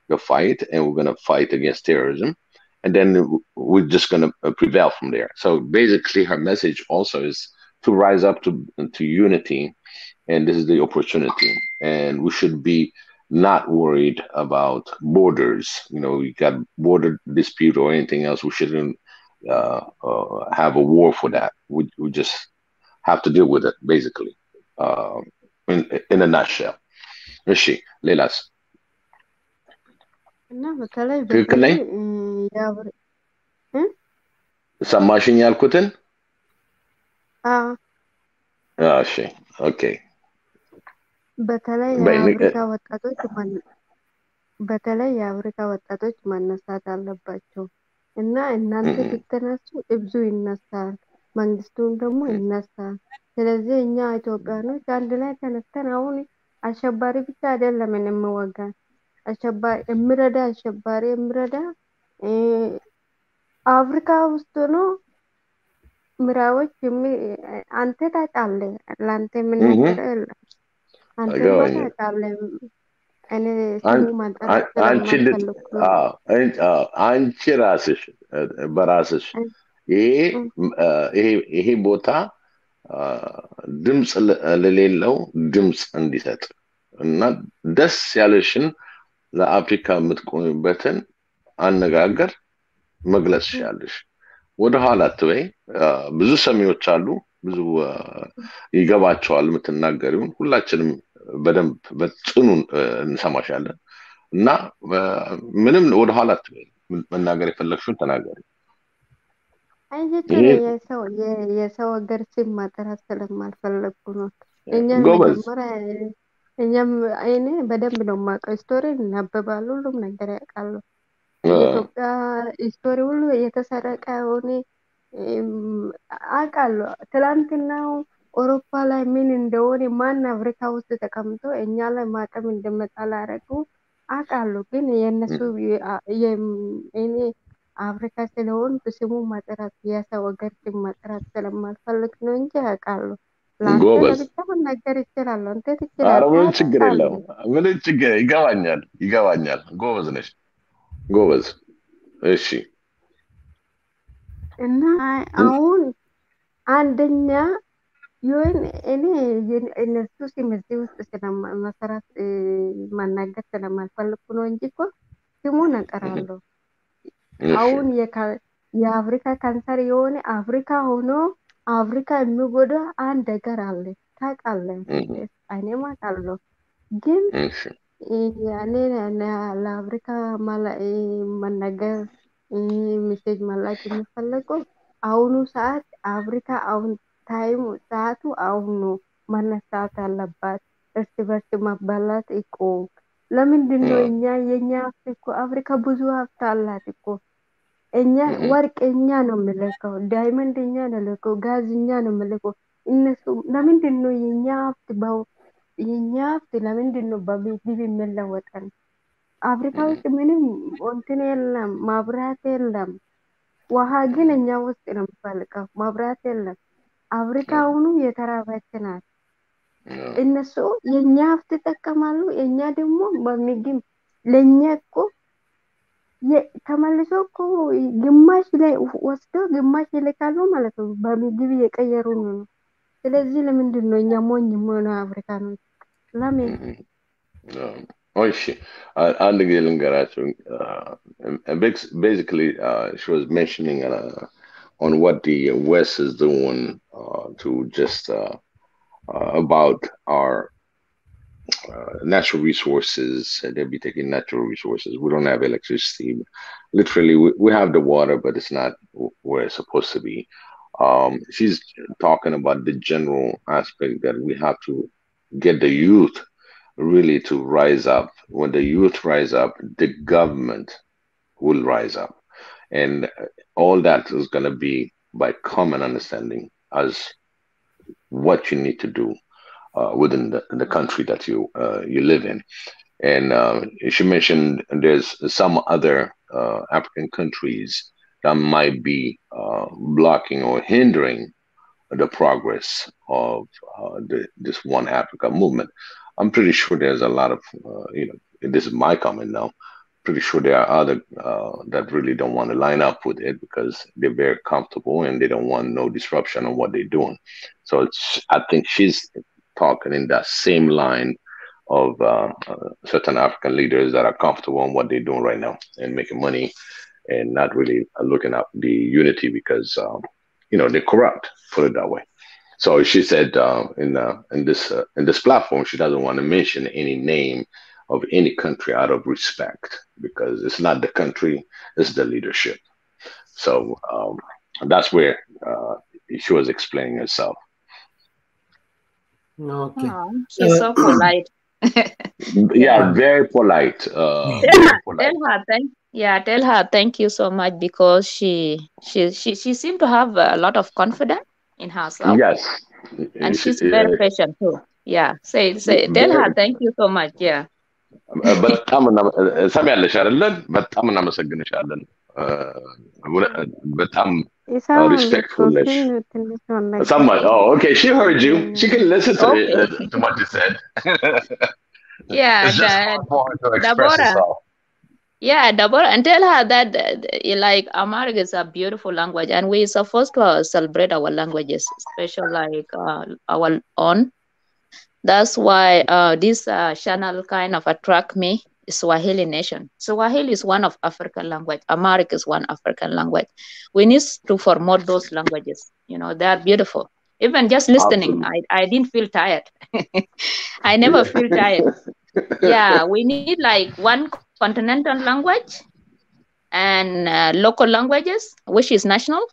the fight, and we're going to fight against terrorism. And then we're just going to prevail from there. So basically her message also is to rise up to unity. And this is the opportunity. And we should be not worried about borders. You know, we got border dispute or anything else. We shouldn't have a war for that. We just have to deal with it, basically, in a nutshell. እሺ ሌላስ? እና በተለይ ትክክል ነኝ? ሰማሽኝ ያልኩትን? እሺ ኦኬ። በተለይ የአፍሪካ ወጣቶች መነሳት አለባቸው እና እናንተ ስትነሱ ብዙ ይነሳል፣ መንግስቱም ደግሞ ይነሳል። ስለዚህ እኛ ኢትዮጵያኖች አንድ ላይ ተነስተን አሁን አሸባሪ ብቻ አይደለም እንወጋን፣ አሸባሪ የሚረዳ አፍሪካ ውስጥ ነው ምራዎች አንተ ታውቃለህ፣ ለአንተ ምን ነገር የለም። አንተ ታውቃለህ። እኔ ስሙ ማንጠራት ስለማልፈልግ አንቺ ራስሽ በራስሽ ይሄ ቦታ ድምፅ ለሌለው ድምፅ እንዲሰጥ እና ደስ ያለሽን ለአፍሪካ የምትቆሚበትን አነጋገር መግለጽ ያለሽ። ወደ ኋላ አትበይ። ብዙ ሰሚዎች አሉ፣ ብዙ ይገባቸዋል የምትናገሪውን። ሁላችንም በደንብ በጽኑ እንሰማሻለን እና ምንም ወደ ኋላ አትበይ። መናገር የፈለግሽውን ተናገሪ። የሰው ሀገር ስም ማጥራት ስለማልፈለግኩ ነው። እኛም እኔ በደንብ ነው የማውቀው። ስቶሪ እናበባሉ፣ ሁሉም ነገር ያውቃለሁ። የኢትዮጵያ ስቶሪ ሁሉ የተሰረቀ ሆነ አውቃለሁ። ትላንትናው አውሮፓ ላይ ምን እንደሆነ ማን አፍሪካ ውስጥ ተቀምጦ እኛ ላይ ማጠም እንደመጣ ላረጉ አውቃለሁ። ግን የእነሱ እኔ አፍሪካ ስለሆን ስሙ ማጥራት የሰው ሀገር ስም ማጥራት ስለማልፈልግ ነው እንጂ አውቃለሁ። ለብቻ መናገር ይችላለሁ። አንተ ትችላለህ። ምንም ችግር የለውም። ምንም ችግር ይገባኛል። ጎበዝ ነሽ፣ ጎበዝ። እሺ። እና አሁን አንደኛ ይሁን እኔ እነሱ ስም እዚህ ውስጥ ስለመሰራት ማናገር ስለማልፈልግ ነው እንጂ እኮ ስሙን እጠራለሁ። አሁን የአፍሪካ ካንሰር የሆነ አፍሪካ ሆኖ አፍሪካ የሚጎዳ አንድ ነገር አለ። ታውቃለህ? እኔም አውቃለሁ። ግን እኔ ለአፍሪካ መናገር ሜሴጅ መላክ የሚፈለገው አሁኑ ሰዓት አፍሪካ አሁን ታይሙ ሰዓቱ አሁን ነው መነሳት አለባት። እርስ በርስ መባላት ይቆም። ለምንድን ነው የኛ አፍሪካ ብዙ ሀብት አላት እኮ። እኛ ወርቅ እኛ ነው የምልከው፣ ዳይመንድ እኛ ነው የምልከው፣ ጋዝ እኛ ነው የምልከው። እነሱ ለምንድን ነው የኛ ሀብት ለምንድን ነው በምግብ የሚለወጠን? አፍሪካ ውስጥ ምንም እንትን የለም፣ ማብራት የለም። ውሃ ግን እኛ ውስጥ ነው የሚፈልቀው፣ ማብራት የለም። አፍሪካ አሁኑ የተራበች ናት። እነሱ የኛ ሀብት ይጠቀማሉ፣ እኛ ደግሞ በምግብ ለኛ እኮ ተመልሶ እኮ ግማሽ ላይ ወስዶ ግማሽ ይልካሉ ማለት ነው። በምግብ እየቀየሩ ነው። ስለዚህ ለምንድን ነው እኛ ሞኝ የሆነው አፍሪካኖች? ለምን? እሺ አንድ ጊዜ ልንገራቸው። basically she was mentioning on what the West is doing to just about our natural resources. They'll be taking natural resources. We don't have electricity. Literally, we have the water, but it's not where it's supposed to be. She's talking about the general aspect that we have to get the youth really to rise up. When the youth rise up, the government will rise up. And all that is going to be by common understanding as what you need to do within the country that you live in. And she mentioned there's some other African countries that might be blocking or hindering the progress of this One Africa movement. I'm pretty sure there's a lot of, this is my comment now, pretty sure there are other that really don't want to line up with it because they're very comfortable and they don't want no disruption on what they're doing. So I think she's talking in that same line of certain African leaders that are comfortable on what they're doing right now and making money and not really looking at the unity because, they're corrupt, put it that way. So she said in this platform, she doesn't want to mention any name of any country out of respect, because it's not the country, it's the leadership. So that's where she was explaining herself. Okay. Oh, she's so polite. Yeah, very polite. Tell Very her, polite. tell her thank you so much, because she seemed to have a lot of confidence in herself, Yes. and she's very patient too. Yeah, tell her thank you so much. Yeah. በጣም ሰሚያለሽ አይደለን? በጣም እናመሰግንሻለን። በጣም ይሰማል እኮ respectful ነሽ። ግን ትንሽ ሆነ Someone, oh, okay, she heard you. She can listen to, Okay. To what you said. Yeah, It's just hard for her to express Deborah. herself. Yeah, Deborah, and tell her that like Amharic is a beautiful language, and we're supposed to celebrate our languages, especially like our own. That's why this channel kind of attract me. Swahili Nation. Swahili is one of African language. Amharic is one African language. We need to promote those languages. You know, they are beautiful. Even just listening, I didn't feel tired. I never feel tired. Yeah, we need like one continental language and local languages, which is national,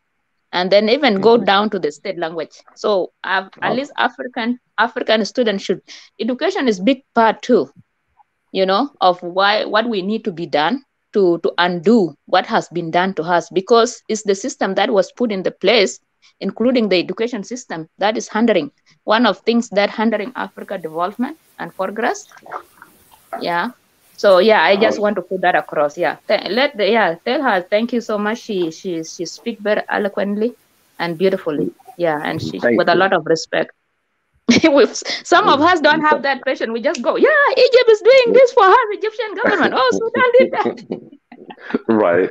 and then even go down to the state language. So at least African students should. Education is big part too, you know, of what we need to be done to undo what has been done to us, because it's the system that was put in the place, including the education system, that is hindering. One of things that hindering Africa development and progress. Yeah. So yeah, I just want to put that across. Yeah. Tell her thank you so much. She speaks very eloquently and beautifully. Yeah, and she with a lot of respect. Some of us don't have that passion. We just go, yeah, Egypt is doing this for her, Egyptian government. Oh, Sudan did that. Right.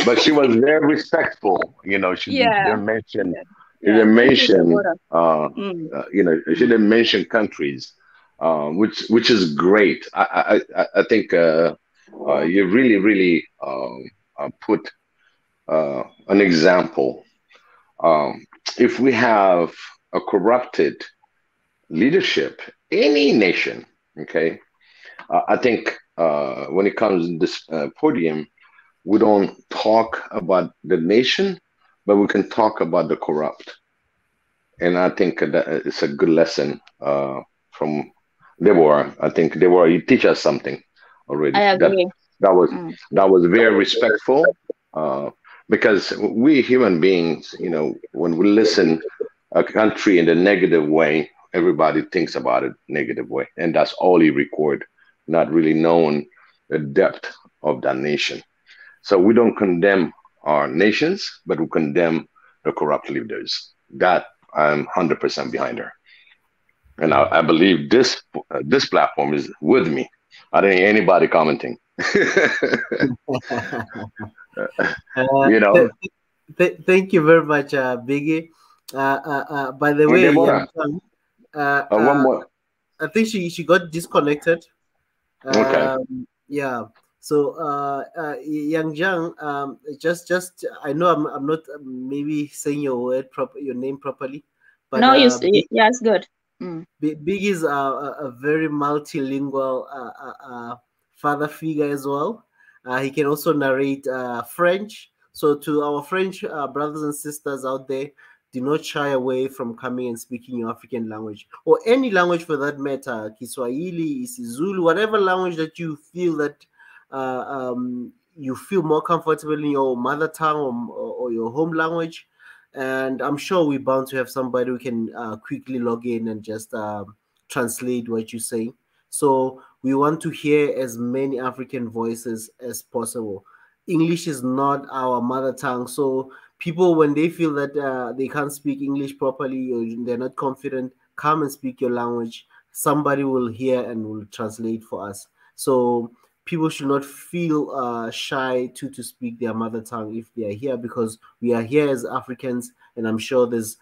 But she was very respectful. You know, she didn't mention, you know, she didn't mention countries, which is great. I think you really put an example. If we have a corrupted leadership, any nation, okay, I think when it comes to this podium, we don't talk about the nation, but we can talk about the corrupt. And I think that it's a good lesson from Deborah. I think Deborah, you teach us something already. I agree. That was very respectful, because we human beings, you know, when we listen a country in the negative way, everybody thinks about it negative way, and that's all you record, not really knowing the depth of that nation. So we don't condemn our nations, but we condemn the corrupt leaders. That I'm 100% behind her, and I believe this platform is with me. I didn't hear anybody commenting. You know. Thank you very much, Biggie. By the way, one more. I think she got disconnected. Okay. Yeah. So, Yang Jiang, just I know I'm not maybe saying your name properly, but no, yeah, it's good. Big is a very multilingual father figure as well. He can also narrate French. So, to our French brothers and sisters out there, do not shy away from coming and speaking your African language, or any language for that matter, Kiswahili, isiZulu, whatever language that you feel that you feel more comfortable in your mother tongue or your home language. And I'm sure we're bound to have somebody who can quickly log in and just translate what you say. So we want to hear as many African voices as possible. English is not our mother tongue, so people, when they feel that they can't speak English properly or they're not confident, come and speak your language. Somebody will hear and will translate for us. So people should not feel shy to speak their mother tongue if they are here, because we are here as Africans, and I'm sure there's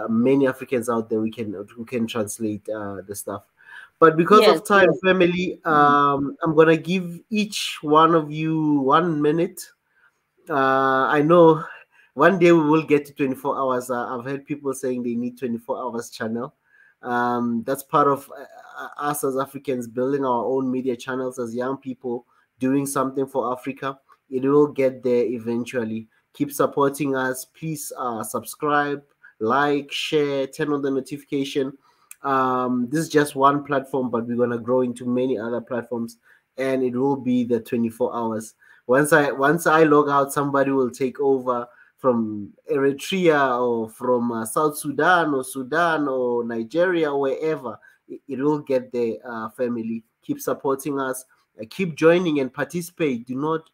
many Africans out there who can translate the stuff. But because of time, family, I'm gonna give each one of you 1 minute. I know one day we will get to 24 hours. I've heard people saying they need 24 hours channel. That's part of us as Africans building our own media channels as young people, doing something for Africa. It will get there eventually. Keep supporting us. Please subscribe, like, share, turn on the notification. This is just one platform, but we're gonna grow into many other platforms, and it will be the 24 hours. Once I log out, somebody will take over from Eritrea or from South Sudan or Nigeria or wherever. It will get there, family. Keep supporting us. Keep joining and participate. Do not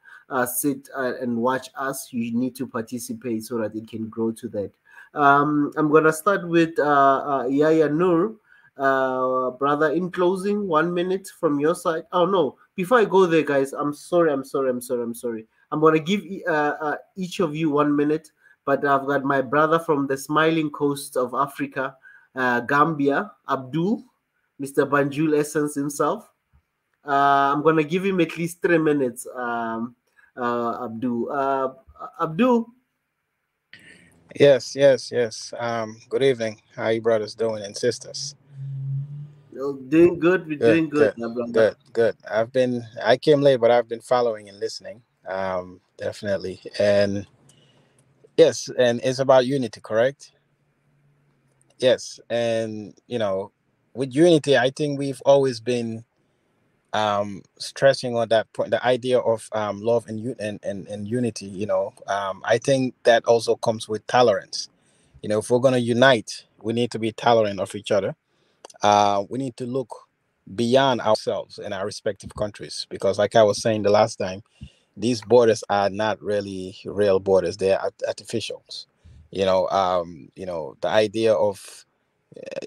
sit and watch us. You need to participate so that it can grow to that. I'm going to start with Yaya Nur. Brother, in closing, 1 minute from your side. Oh, no. Before I go there, guys, I'm sorry. I'm going to give each of you 1 minute, but I've got my brother from the smiling coast of Africa, Gambia, Abdul, Mr. Banjul Essence himself. I'm going to give him at least 3 minutes, Abdul. Abdul. Yes. Good evening. How you brothers doing and sisters? Doing good. We're doing good. Good. I came late, but I've been following and listening. Definitely. And yes, and it's about unity, correct? Yes. And with unity, I think we've always been stressing on that point, the idea of love and unity. I think that also comes with tolerance. If we're going to unite, we need to be tolerant of each other. We need to look beyond ourselves and our respective countries, because like I was saying the last time, these borders are not really real borders. They're artificials. The idea of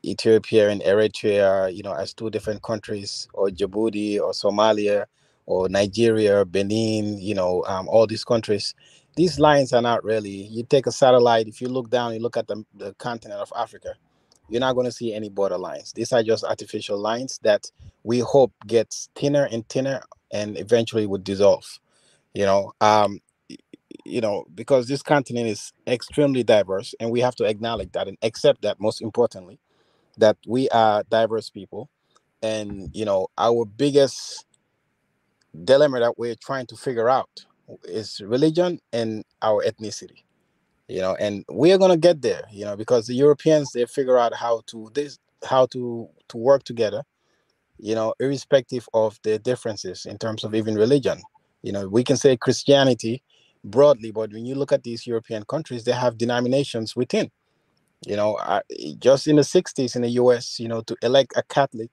Ethiopia and Eritrea, as two different countries, or Djibouti or Somalia or Nigeria, Benin, all these countries, these lines are not really, you take a satellite, if you look down, you look at the continent of Africa, you're not going to see any border lines. These are just artificial lines that we hope gets thinner and thinner and eventually would dissolve, because this continent is extremely diverse, and we have to acknowledge that and accept that, most importantly, that we are diverse people. And, our biggest dilemma that we're trying to figure out is religion and our ethnicity, and we are going to get there, because the Europeans, they figure out how to work together, irrespective of their differences in terms of even religion. We can say Christianity broadly, but when you look at these European countries, they have denominations within. Just in the 60s in the US, to elect a Catholic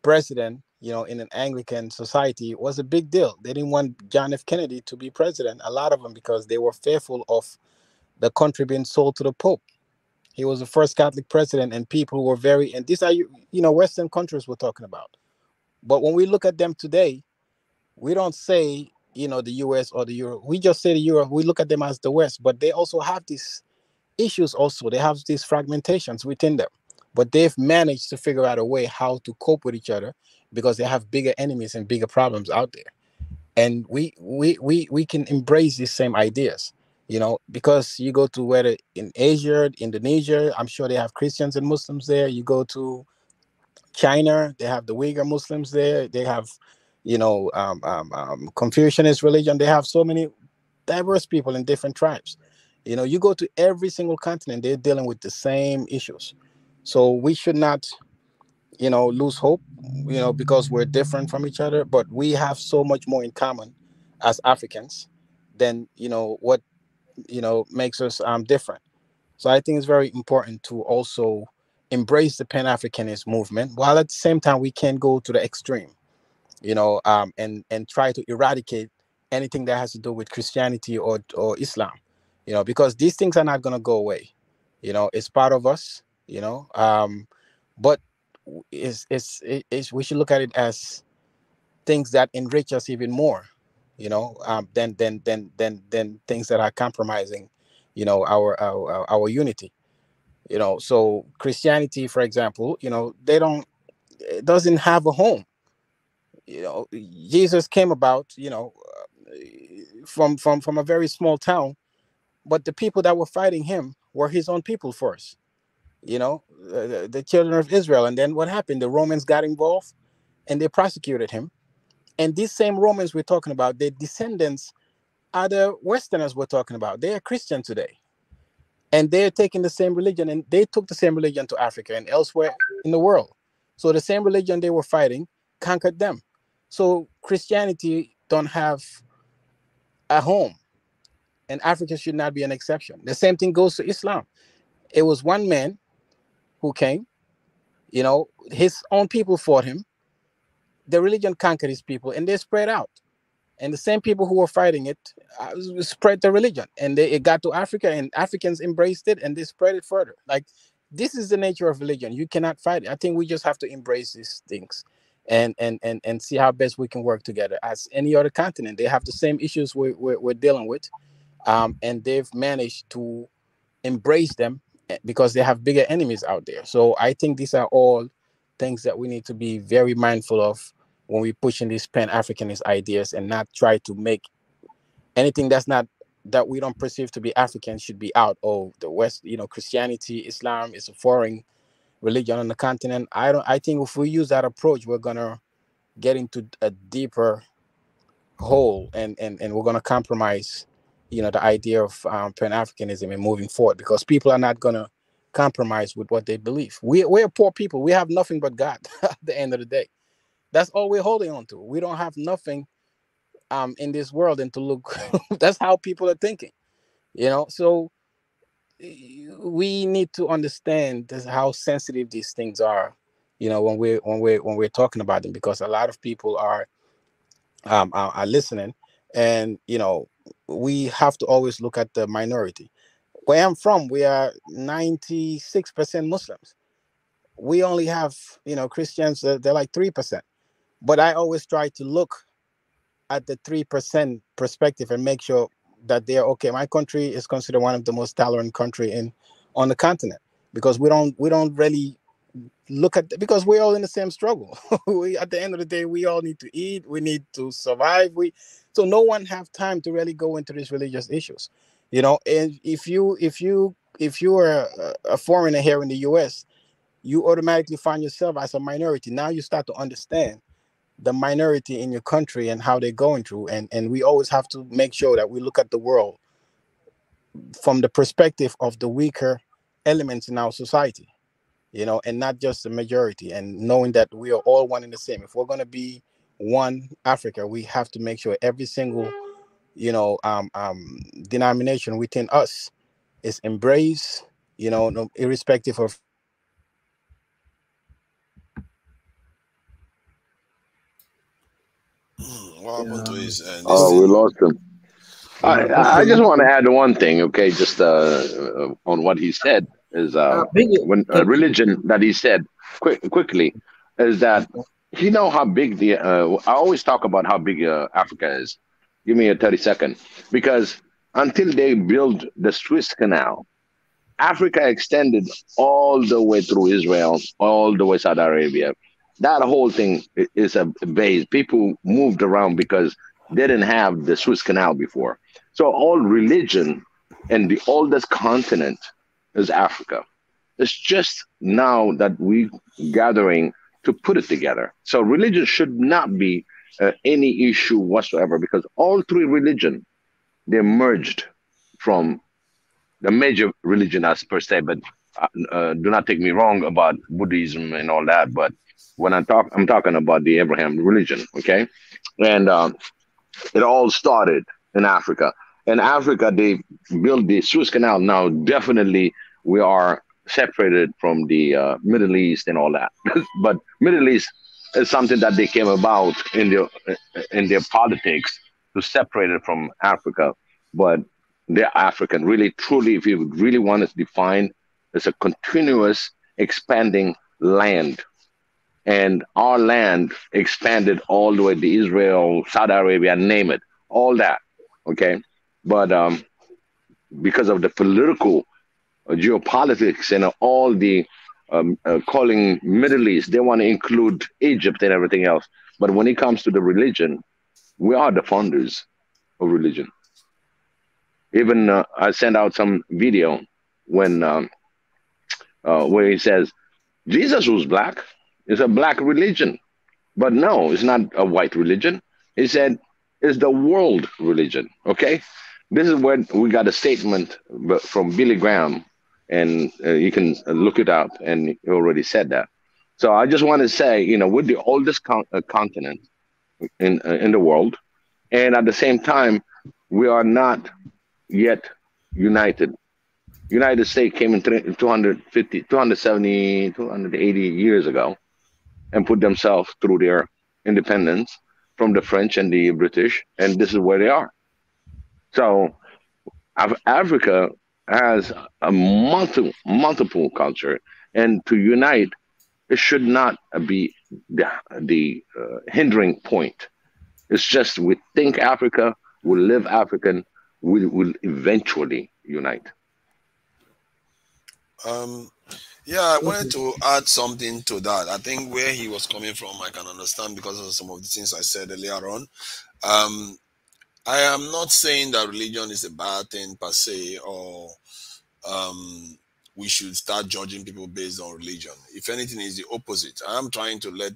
president, in an Anglican society was a big deal. They didn't want John F. Kennedy to be president, a lot of them, because they were fearful of the country being sold to the Pope. He was the first Catholic president, and people were and these are, Western countries we're talking about. But when we look at them today, we don't say, the US or the Euro. We just say the Euro. We look at them as the West, but they also have these issues also. They have these fragmentations within them. But they've managed to figure out a way how to cope with each other, because they have bigger enemies and bigger problems out there. And we can embrace these same ideas, because you go to whether in Asia, Indonesia, I'm sure they have Christians and Muslims there. You go to China, they have the Uyghur Muslims there. They have, Confucianist religion. They have so many diverse people in different tribes. You go to every single continent, they're dealing with the same issues. So we should not, lose hope, because we're different from each other, but we have so much more in common as Africans than, what, makes us different. So I think it's very important to also embrace the Pan-Africanist movement, while at the same time we can't go to the extreme, and try to eradicate anything that has to do with Christianity or Islam, because these things are not going to go away. It's part of us, but we should look at it as things that enrich us even more, than things that are compromising, our unity. So Christianity, for example, it doesn't have a home. Jesus came about, from a very small town, but the people that were fighting him were his own people first. You know, the children of Israel. And then what happened? The Romans got involved and they prosecuted him. And these same Romans we're talking about, their descendants are the Westerners we're talking about. They are Christian today. And they're taking the same religion, and they took the same religion to Africa and elsewhere in the world. So the same religion they were fighting conquered them. So Christianity don't have a home, and Africa should not be an exception. The same thing goes to Islam. It was one man who came, you know, his own people fought him. The religion conquered his people, and they spread out. And the same people who were fighting it spread the religion, and it got to Africa, and Africans embraced it, and they spread it further. Like, this is the nature of religion. You cannot fight it. I think we just have to embrace these things and see how best we can work together. As any other continent, they have the same issues we're dealing with, and they've managed to embrace them because they have bigger enemies out there. So I think these are all things that we need to be very mindful of when we're pushing these Pan-Africanist ideas, and not try to make anything that we don't perceive to be African should be out. Oh, the West, you know, Christianity, Islam is a foreign religion on the continent. I think if we use that approach, we're gonna get into a deeper hole, and we're gonna compromise, you know, the idea of Pan-Africanism and moving forward, because people are not gonna compromise with what they believe. We're poor people. We have nothing but God at the end of the day. That's all we're holding on to. We don't have nothing in this world, and to look that's how people are thinking, you know. So we need to understand how sensitive these things are, you know, when we're talking about them, because a lot of people are listening, and you know, we have to always look at the minority. Where I'm from, we are 96% Muslims. We only have, you know, Christians, they're like 3%. But I always try to look at the 3% perspective and make sure that they're okay. My country is considered one of the most tolerant country on the continent, because we don't really look at, because we're all in the same struggle. At the end of the day, we all need to eat, we need to survive. So no one have time to really go into these religious issues, you know. And if you are a foreigner here in the US, you automatically find yourself as a minority. Now you start to understand the minority in your country and how they're going through. And we always have to make sure that we look at the world from the perspective of the weaker elements in our society, you know, and not just the majority, and knowing that we are all one and the same. If we're going to be one Africa, we have to make sure every single, you know, denomination within us is embraced, you know, irrespective of. What happened to his? Oh, we lost him. I just want to add one thing, okay? Just on what he said is when religion that he said quickly is that you know how big the I always talk about how big Africa is. Give me a 30-second, because until they build the Suez Canal, Africa extended all the way through Israel, all the way Saudi Arabia. That whole thing is a base. People moved around because they didn't have the Suez Canal before. So all religion and the oldest continent is Africa. It's just now that we gathering to put it together. So religion should not be any issue whatsoever, because all three religions, they merged from the major religion as per se. But do not take me wrong about Buddhism and all that. But when I'm talking about the Abraham religion, okay? And it all started in Africa. In Africa, they built the Suez Canal. Now, definitely, we are separated from the Middle East and all that. But Middle East is something that they came about in their politics to separate it from Africa. But they're African. Really, truly, if you really want to define, it's a continuous expanding land. And our land expanded all the way to Israel, Saudi Arabia, name it, all that, okay? But because of the political geopolitics and all the calling Middle East, they want to include Egypt and everything else. But when it comes to the religion, we are the founders of religion. Even I sent out some video when where he says Jesus was black. It's a black religion, but no, it's not a white religion. He said it's the world religion. Okay, this is where we got a statement from Billy Graham, and you can look it up, and he already said that. So I just want to say, you know, we're the oldest continent in the world, and at the same time, we are not yet united. United States came in 250, 270, 280 years ago and put themselves through their independence from the French and the British, and this is where they are. So Africa has a multiple culture, and to unite, it should not be the hindering point. It's just we think Africa, we live African, we will eventually unite. Yeah, I wanted to add something to that. I think where he was coming from, I can understand because of some of the things I said earlier on. I am not saying that religion is a bad thing per se, or we should start judging people based on religion. If anything, is the opposite. I am trying to let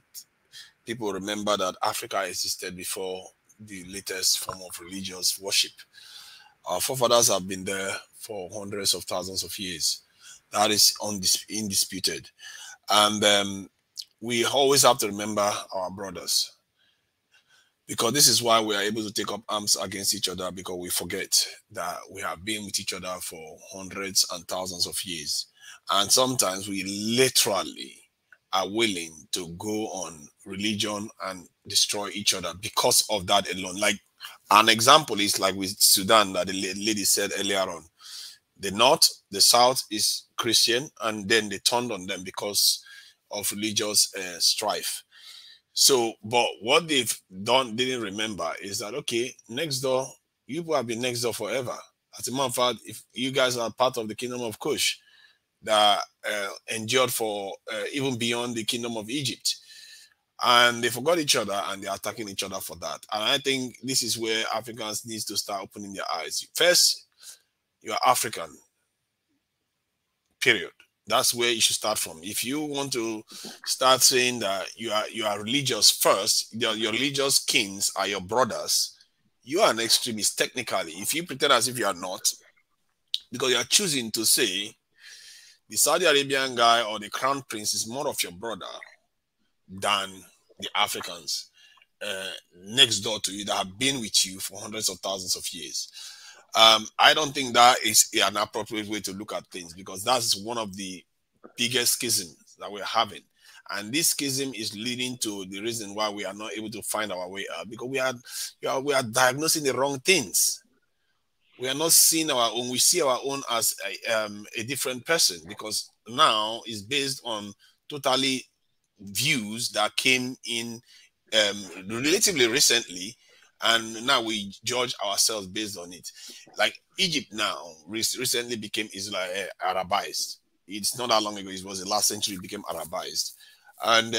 people remember that Africa existed before the latest form of religious worship. Our forefathers have been there for hundreds of thousands of years. That is indisputed. And we always have to remember our brothers, because this is why we are able to take up arms against each other, because we forget that we have been with each other for hundreds and thousands of years. And sometimes we literally are willing to go on religion and destroy each other because of that alone. Like an example is like with Sudan that the lady said earlier on. The North, the South is Christian, and then they turned on them because of religious strife. So, but what they've didn't remember is that, okay, next door, you people have been next door forever. As a matter of fact, if you guys are part of the kingdom of Kush that endured for even beyond the kingdom of Egypt, and they forgot each other and they're attacking each other for that. And I think this is where Africans need to start opening their eyes. First, you are African, period. That's where you should start from. If you want to start saying that you are religious first, your religious kings are your brothers, you are an extremist technically. If you pretend as if you are not, because you are choosing to say the Saudi Arabian guy or the crown prince is more of your brother than the Africans next door to you that have been with you for hundreds of thousands of years. I don't think that is an appropriate way to look at things, because that's one of the biggest schisms that we're having. And this schism is leading to the reason why we are not able to find our way out, because we are diagnosing the wrong things. We are not seeing our own. We see our own as a different person, because now it's based on totally views that came in relatively recently, and now we judge ourselves based on it. Like Egypt now recently became Arabized. It's not that long ago. It was the last century it became Arabized. And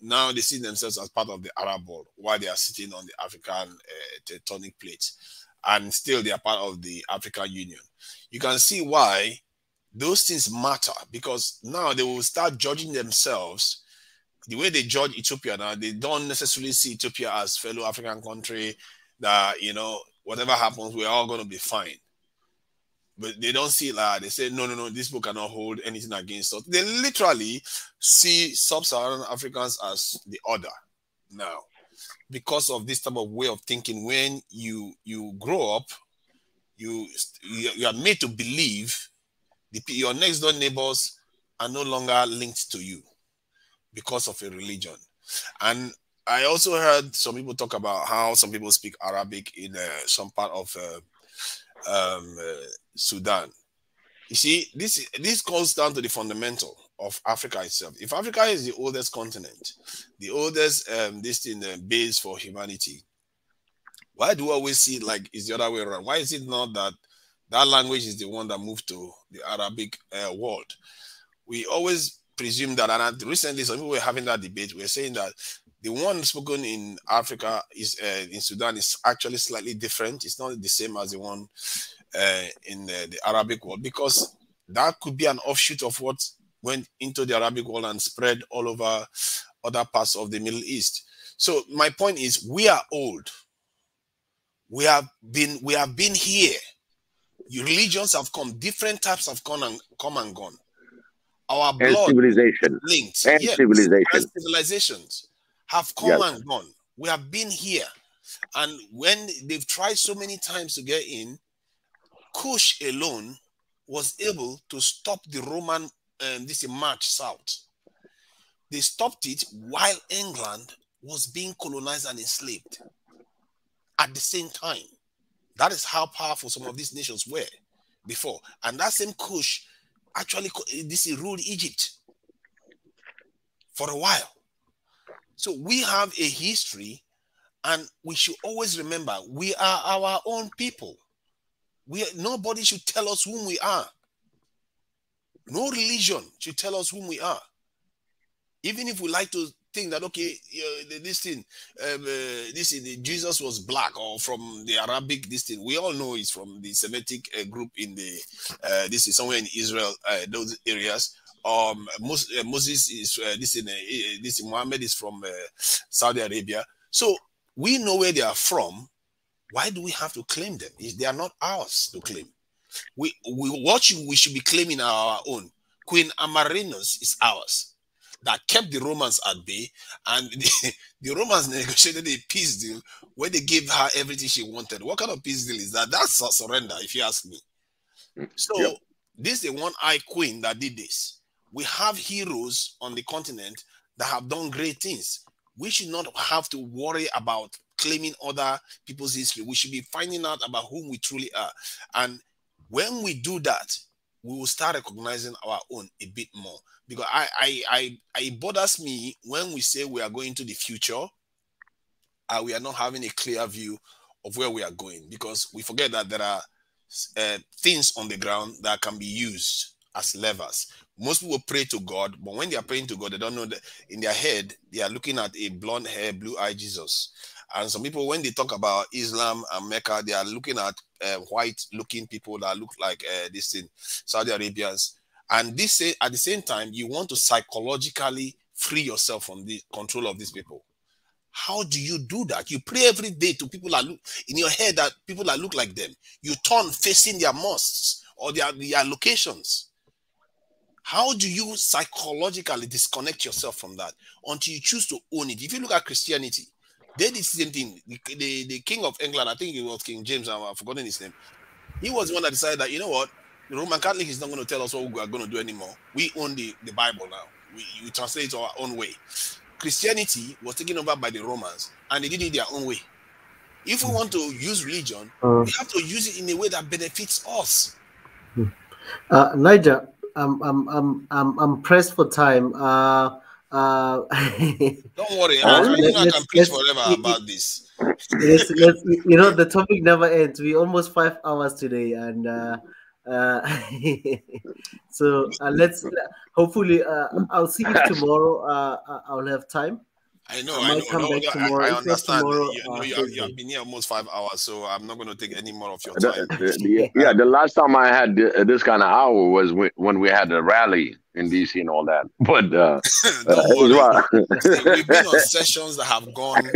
now they see themselves as part of the Arab world while they are sitting on the African tectonic plate. And still they are part of the African Union. You can see why those things matter, because now they will start judging themselves the way they judge Ethiopia now. They don't necessarily see Ethiopia as fellow African country that, you know, whatever happens, we're all going to be fine. But they don't see it like, they say, no, this book cannot hold anything against us. They literally see sub-Saharan Africans as the other now, because of this type of way of thinking. When you grow up, you are made to believe your next door neighbors are no longer linked to you because of a religion. And I also heard some people talk about how some people speak Arabic in some part of Sudan. You see, this goes down to the fundamental of Africa itself. If Africa is the oldest continent, the oldest base for humanity, why do we always see it like it's the other way around? Why is it not that language is the one that moved to the Arabic world? We always presume that, and recently some people were having that debate. We're saying that the one spoken in Africa is in Sudan is actually slightly different. It's not the same as the one in the Arabic world, because that could be an offshoot of what went into the Arabic world and spread all over other parts of the Middle East. So my point is, we are old. We have been here. Religions have come, different types have come and gone. Our blood and civilization linked, and yes, civilization and civilizations have come and gone. We have been here, and when they've tried so many times to get in, Kush alone was able to stop the Roman this march south. They stopped it while England was being colonized and enslaved at the same time. That is how powerful some of these nations were before. And that same Kush actually ruled Egypt for a while. So we have a history, and we should always remember we are our own people. Nobody should tell us whom we are. No religion should tell us whom we are. Even if we like to think that, okay, Jesus was black or from the Arabic, we all know it's from the Semitic group in the, this is somewhere in Israel, those areas. Moses is, Muhammad is from Saudi Arabia. So we know where they are from. Why do we have to claim them? They are not ours to claim. We should be claiming our own. Queen Amarinos is ours. That kept the Romans at bay, and the Romans negotiated a peace deal where they gave her everything she wanted. What kind of peace deal is that? That's a surrender, if you ask me. So this is the one-eyed queen that did this. We have heroes on the continent that have done great things. We should not have to worry about claiming other people's history. We should be finding out about whom we truly are. And when we do that, we will start recognizing our own a bit more. Because it bothers me when we say we are going to the future, we are not having a clear view of where we are going, because we forget that there are things on the ground that can be used as levers. Most people pray to God, but when they are praying to God, they don't know that in their head, they are looking at a blonde hair, blue-eyed Jesus. And some people, when they talk about Islam and Mecca, they are looking at white-looking people that look like Saudi Arabians. And this, at the same time, you want to psychologically free yourself from the control of these people. How do you do that? You pray every day to people that look in your head, that people that look like them. You turn facing their mosques or their locations. How do you psychologically disconnect yourself from that until you choose to own it? If you look at Christianity, they did the same thing. The King of England, I think it was King James, I've forgotten his name. He was the one that decided that, you know what, the Roman Catholic is not going to tell us what we are going to do anymore. We own the Bible now. We translate it our own way. Christianity was taken over by the Romans, and they did it their own way. If we want to use religion, we have to use it in a way that benefits us. Niger, I'm pressed for time. Don't worry, I can preach forever about this. Let's, you know, the topic never ends. We're almost 5 hours today, and so let's hopefully I'll see if tomorrow I'll have time. I know. Come back tomorrow. I understand. Tomorrow, you have been here almost 5 hours, so I'm not going to take any more of your time. The last time I had this kind of hour was when we had a rally in DC and all that. But don't worry. We've been on sessions that have gone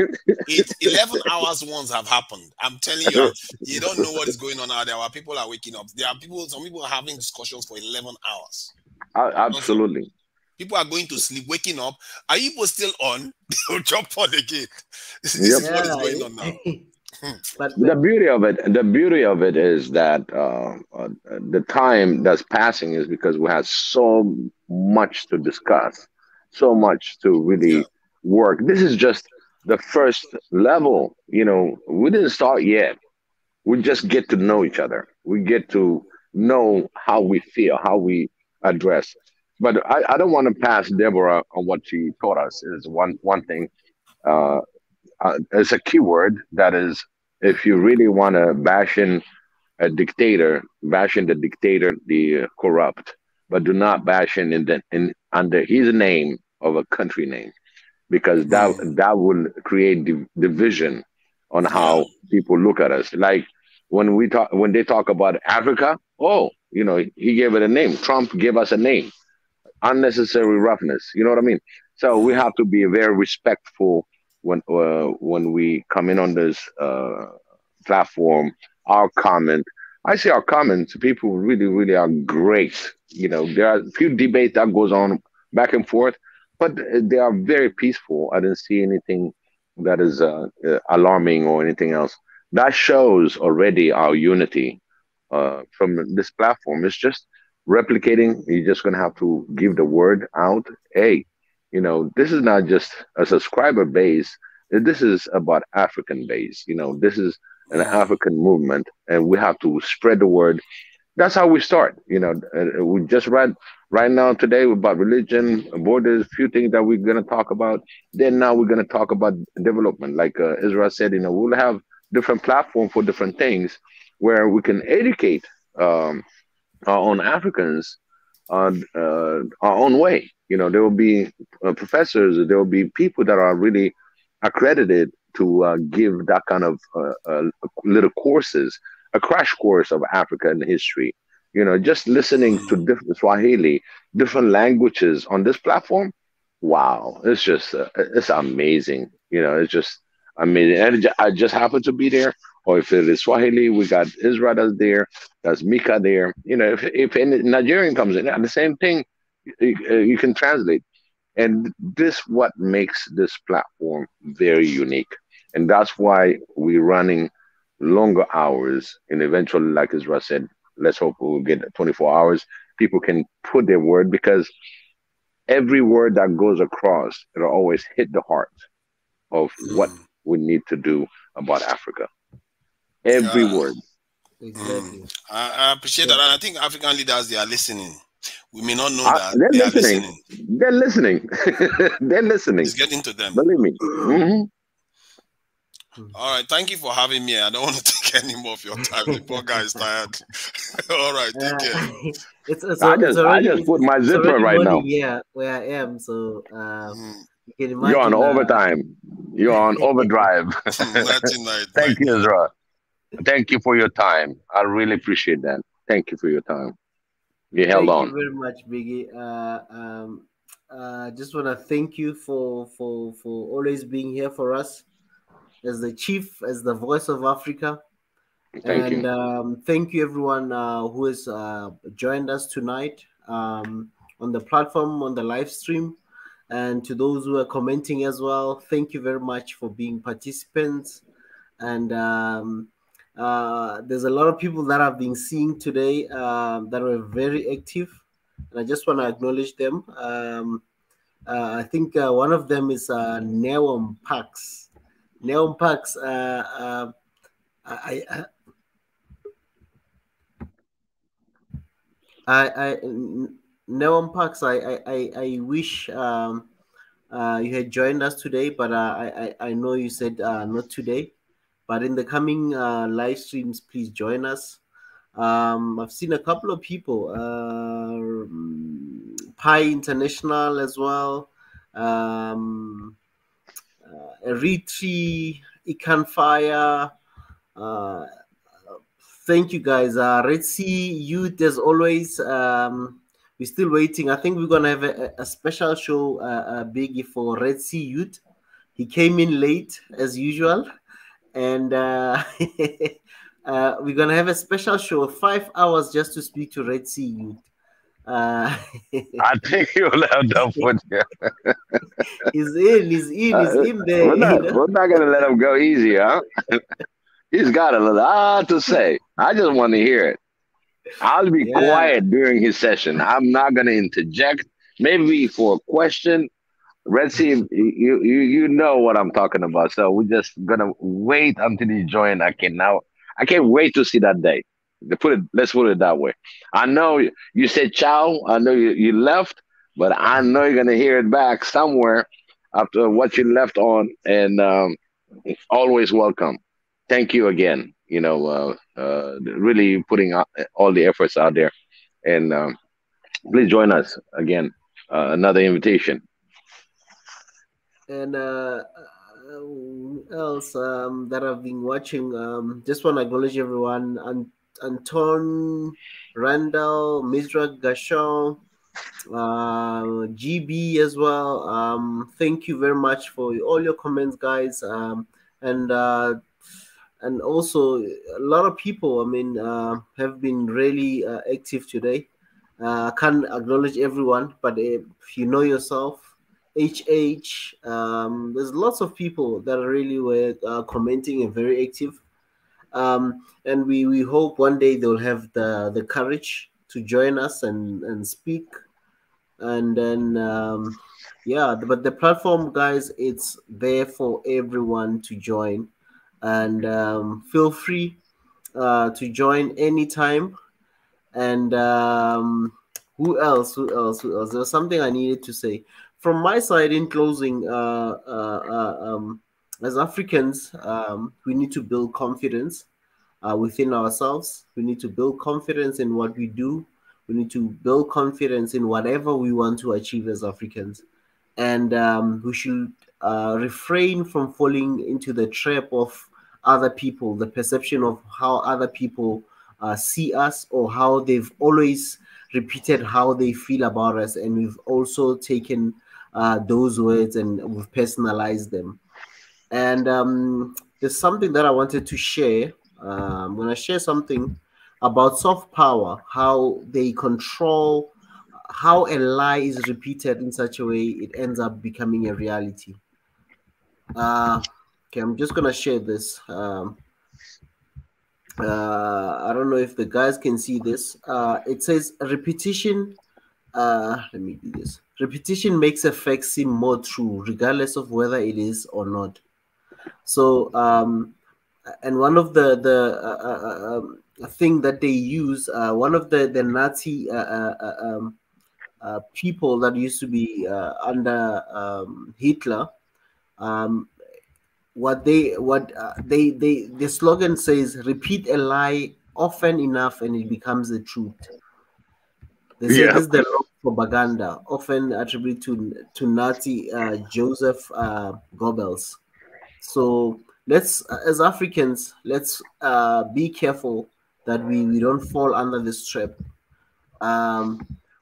11 hours ones have happened. I'm telling you, you don't know what is going on out there. Our people are waking up. There are some people are having discussions for 11 hours. Absolutely. People are going to sleep, waking up. Are you still on? They'll jump on again. This is what is going on now. But the beauty of it is that the time that's passing is because we have so much to discuss, so much to really work. This is just the first level. You know, we didn't start yet. We just get to know each other. We get to know how we feel, how we address. But I don't want to pass Deborah on what she taught us. Is one thing. It's a keyword that is, if you really want to bash in a dictator, bash in the dictator, the corrupt, but do not bash in under his name of a country name, because that will create division on how people look at us. Like when they talk about Africa, oh, he gave it a name. Trump gave us a name. Unnecessary roughness. You know what I mean? So we have to be very respectful when we come in on this platform. Our comment, I say our comments, people really, really are great. There are a few debates that goes on back and forth, but they are very peaceful. I didn't see anything that is alarming or anything else. That shows already our unity from this platform. It's just replicating. You're just going to have to give the word out. Hey, this is not just a subscriber base. This is about African base. This is an African movement, and we have to spread the word. That's how we start. We just read right now today about religion, borders, a few things that we're going to talk about. Then now we're going to talk about development. Like Israel said, we'll have different platform for different things where we can educate our own Africans on our own way. There will be professors, there will be people that are really accredited to give that kind of little courses, a crash course of African history. Just listening to different Swahili, different languages on this platform. Wow, it's just it's amazing. It's just amazing. And I just happen to be there. Or if it is Swahili, we got Israel that's there, that's Mika there. If any Nigerian comes in, the same thing, you can translate. And this what makes this platform very unique. And that's why we're running longer hours. And eventually, like Israel said, let's hope we'll get 24 hours. People can put their word, because every word that goes across, it'll always hit the heart of what we need to do about Africa. Every word. Exactly. I appreciate that. And I think African leaders, they are listening. We may not know that they're they listening. are listening. They're listening. They're listening. It's getting to them. Believe me. All right. Thank you for having me. I don't want to take any more of your time. The poor guy is tired. All right. Take care. I just put my zipper right now. Yeah, where I am. So you can imagine. You're on overtime. You're on overdrive. Thank you, Ezra. Thank you for your time. I really appreciate that. Thank you for your time. You held on. Thank you very much, Biggie. Just want to thank you for always being here for us as the chief, as the voice of Africa. Thank you. Thank you, everyone who has joined us tonight on the platform, on the live stream. And to those who are commenting as well, thank you very much for being participants. And there's a lot of people that I've been seeing today that were very active, and I just want to acknowledge them. I think one of them is Neom Pax. Neom Pax, Neom Pax, I wish you had joined us today, but I know you said not today. But in the coming live streams, please join us. I've seen a couple of people, Pi International as well, Eritrea, Ikan Fire. Thank you, guys. Red Sea Youth, as always. We're still waiting. I think we're going to have a special show, Biggie, for Red Sea Youth. He came in late, as usual. And we're going to have a special show of 5 hours just to speak to Red Sea Youth. I think you'll have that for you. He's in there. We're not going to let him go easy, huh? He's got a lot to say. I just want to hear it. I'll be quiet during his session. I'm not going to interject. Maybe for a question. Red Sea, you know what I'm talking about. So we're just gonna wait until you join. I can't wait to see that day. Let's put it that way. I know you said ciao. I know you left, but I know you're gonna hear it back somewhere after what you left on. And always welcome. Thank you again. Really putting all the efforts out there. And please join us again. Another invitation. And else that I've been watching? Just want to acknowledge everyone. Anton, Randall, Misra Gashon, GB as well. Thank you very much for all your comments, guys. And also a lot of people, I mean, have been really active today. I can't acknowledge everyone, but if you know yourself, HH, there's lots of people that really were commenting and very active. And we hope one day they'll have the courage to join us and speak. And then, yeah, but the platform, guys, it's there for everyone to join. And feel free to join anytime. And who else? There's something I needed to say. From my side, in closing, as Africans, we need to build confidence within ourselves. We need to build confidence in what we do. We need to build confidence in whatever we want to achieve as Africans. And we should refrain from falling into the trap of other people, the perception of how other people see us, or how they've always repeated how they feel about us. And we've also taken those words and we've personalized them. And there's something that I wanted to share. I'm going to share something about soft power, how they control, how a lie is repeated in such a way it ends up becoming a reality. Okay, I'm just going to share this. I don't know if the guys can see this. It says repetition. Let me do this. Repetition makes a fact seem more true, regardless of whether it is or not. So, and one of the thing that they use, one of the Nazi people that used to be under Hitler, the slogan says, repeat a lie often enough and it becomes the truth. They say this is the propaganda, often attributed to Nazi Joseph Goebbels. So let's, as Africans, let's be careful that we don't fall under this trap.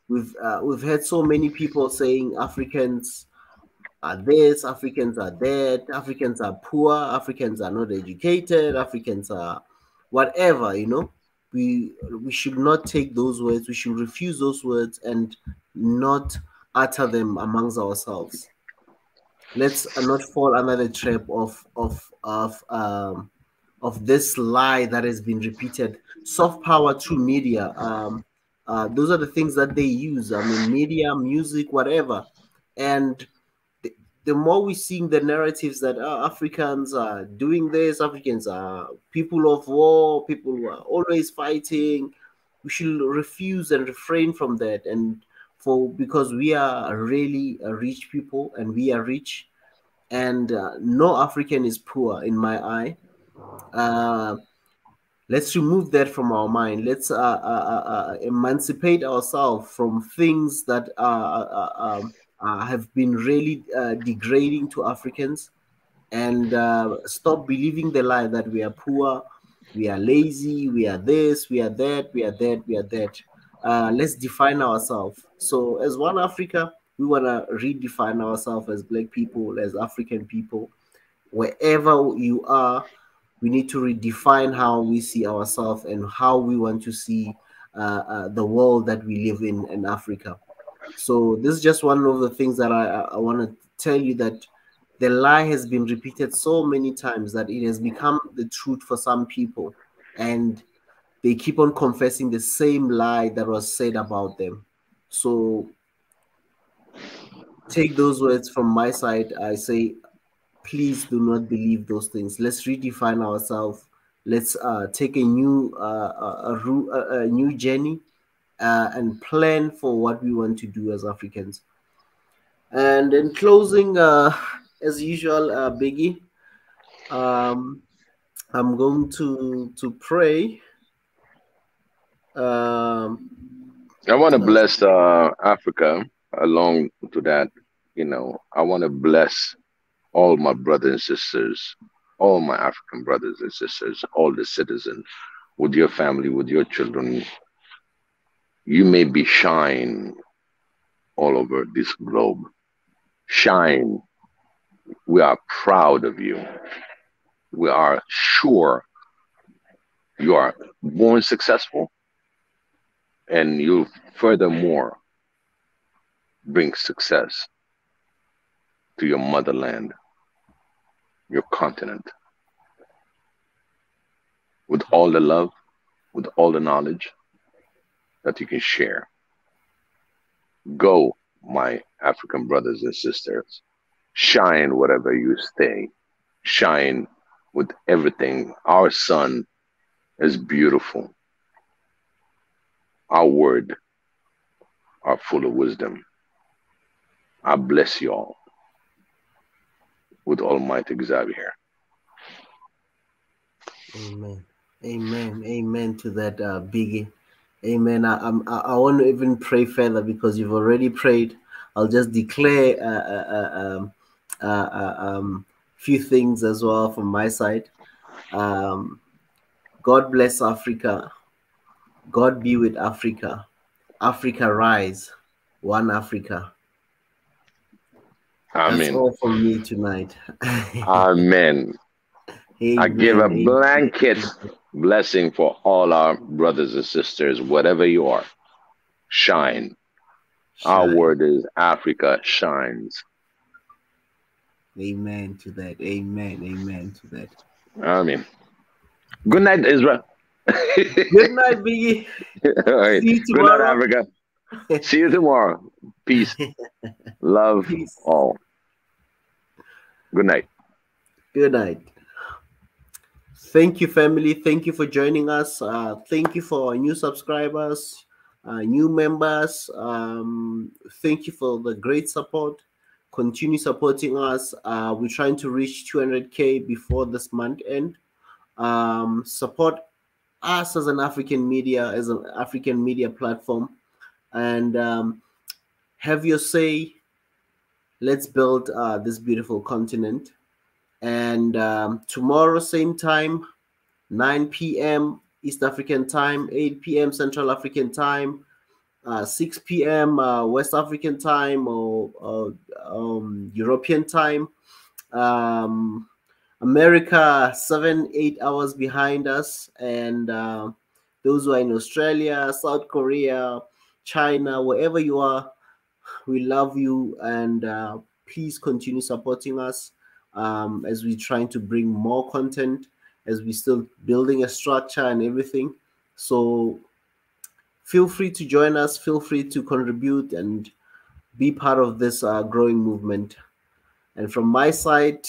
We've had so many people saying Africans are this, Africans are that, Africans are poor, Africans are not educated, Africans are whatever, you know. We should not take those words. We should refuse those words and not utter them amongst ourselves. Let's not fall under the trap of this lie that has been repeated. Soft power through media. Those are the things that they use. I mean, media, music, whatever. And the more we see the narratives that Africans are doing this, Africans are people of war, people who are always fighting, we should refuse and refrain from that. And because we are really a rich people and we are rich, and no African is poor in my eye. Let's remove that from our mind. Let's emancipate ourselves from things that have been really degrading to Africans, and stop believing the lie that we are poor, we are lazy, we are this, we are that, we are that, we are that. Let's define ourselves. So as One Africa, we want to redefine ourselves as Black people, as African people. Wherever you are, we need to redefine how we see ourselves and how we want to see the world that we live in Africa. So this is just one of the things that I want to tell you, that the lie has been repeated so many times that it has become the truth for some people, and they keep on confessing the same lie that was said about them. So take those words from my side. I say, please do not believe those things. Let's redefine ourselves. Let's take a new journey and plan for what we want to do as Africans. And in closing, as usual, Biggie, I'm going to pray. I want to bless Africa along to that. You know, I want to bless all my brothers and sisters, all my African brothers and sisters, all the citizens, with your family, with your children, you may be shine all over this globe. Shine. We are proud of you. We are sure you are born successful, and you furthermore bring success to your motherland, your continent, with all the love, with all the knowledge that you can share. Go, my African brothers and sisters. Shine wherever you stay. Shine with everything. Our sun is beautiful. Our word are full of wisdom. I bless you all with Almighty Xavier. Amen. Amen. Amen to that, Biggie. Amen. I want to even pray further because you've already prayed. I'll just declare few things as well from my side. God bless Africa. God be with Africa. Africa rise. One Africa. Amen. That's all from me tonight. Amen. Amen. I give a blanket blessing for all our brothers and sisters, whatever you are. Shine. Our word is Africa shines. Amen to that. Amen. Amen to that. Amen. Good night, Israel. Good night, Biggie. All right. See you Good night, tomorrow. Africa. See you tomorrow. Peace. Love all. Good night. Good night. Thank you, family. Thank you for joining us. Thank you for our new subscribers, new members. Thank you for the great support. Continue supporting us. We're trying to reach 200K before this month end. Support us as an African media platform, and have your say. Let's build this beautiful continent. And tomorrow, same time, 9 p.m. East African time, 8 p.m. Central African time, 6 p.m. West African time, or European time. America 7-8 hours behind us, and those who are in Australia, South Korea, China, wherever you are, we love you, and please continue supporting us as we're trying to bring more content, as we're still building a structure and everything. So feel free to join us, feel free to contribute and be part of this growing movement. And from my side,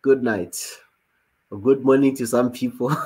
good night, or good morning to some people.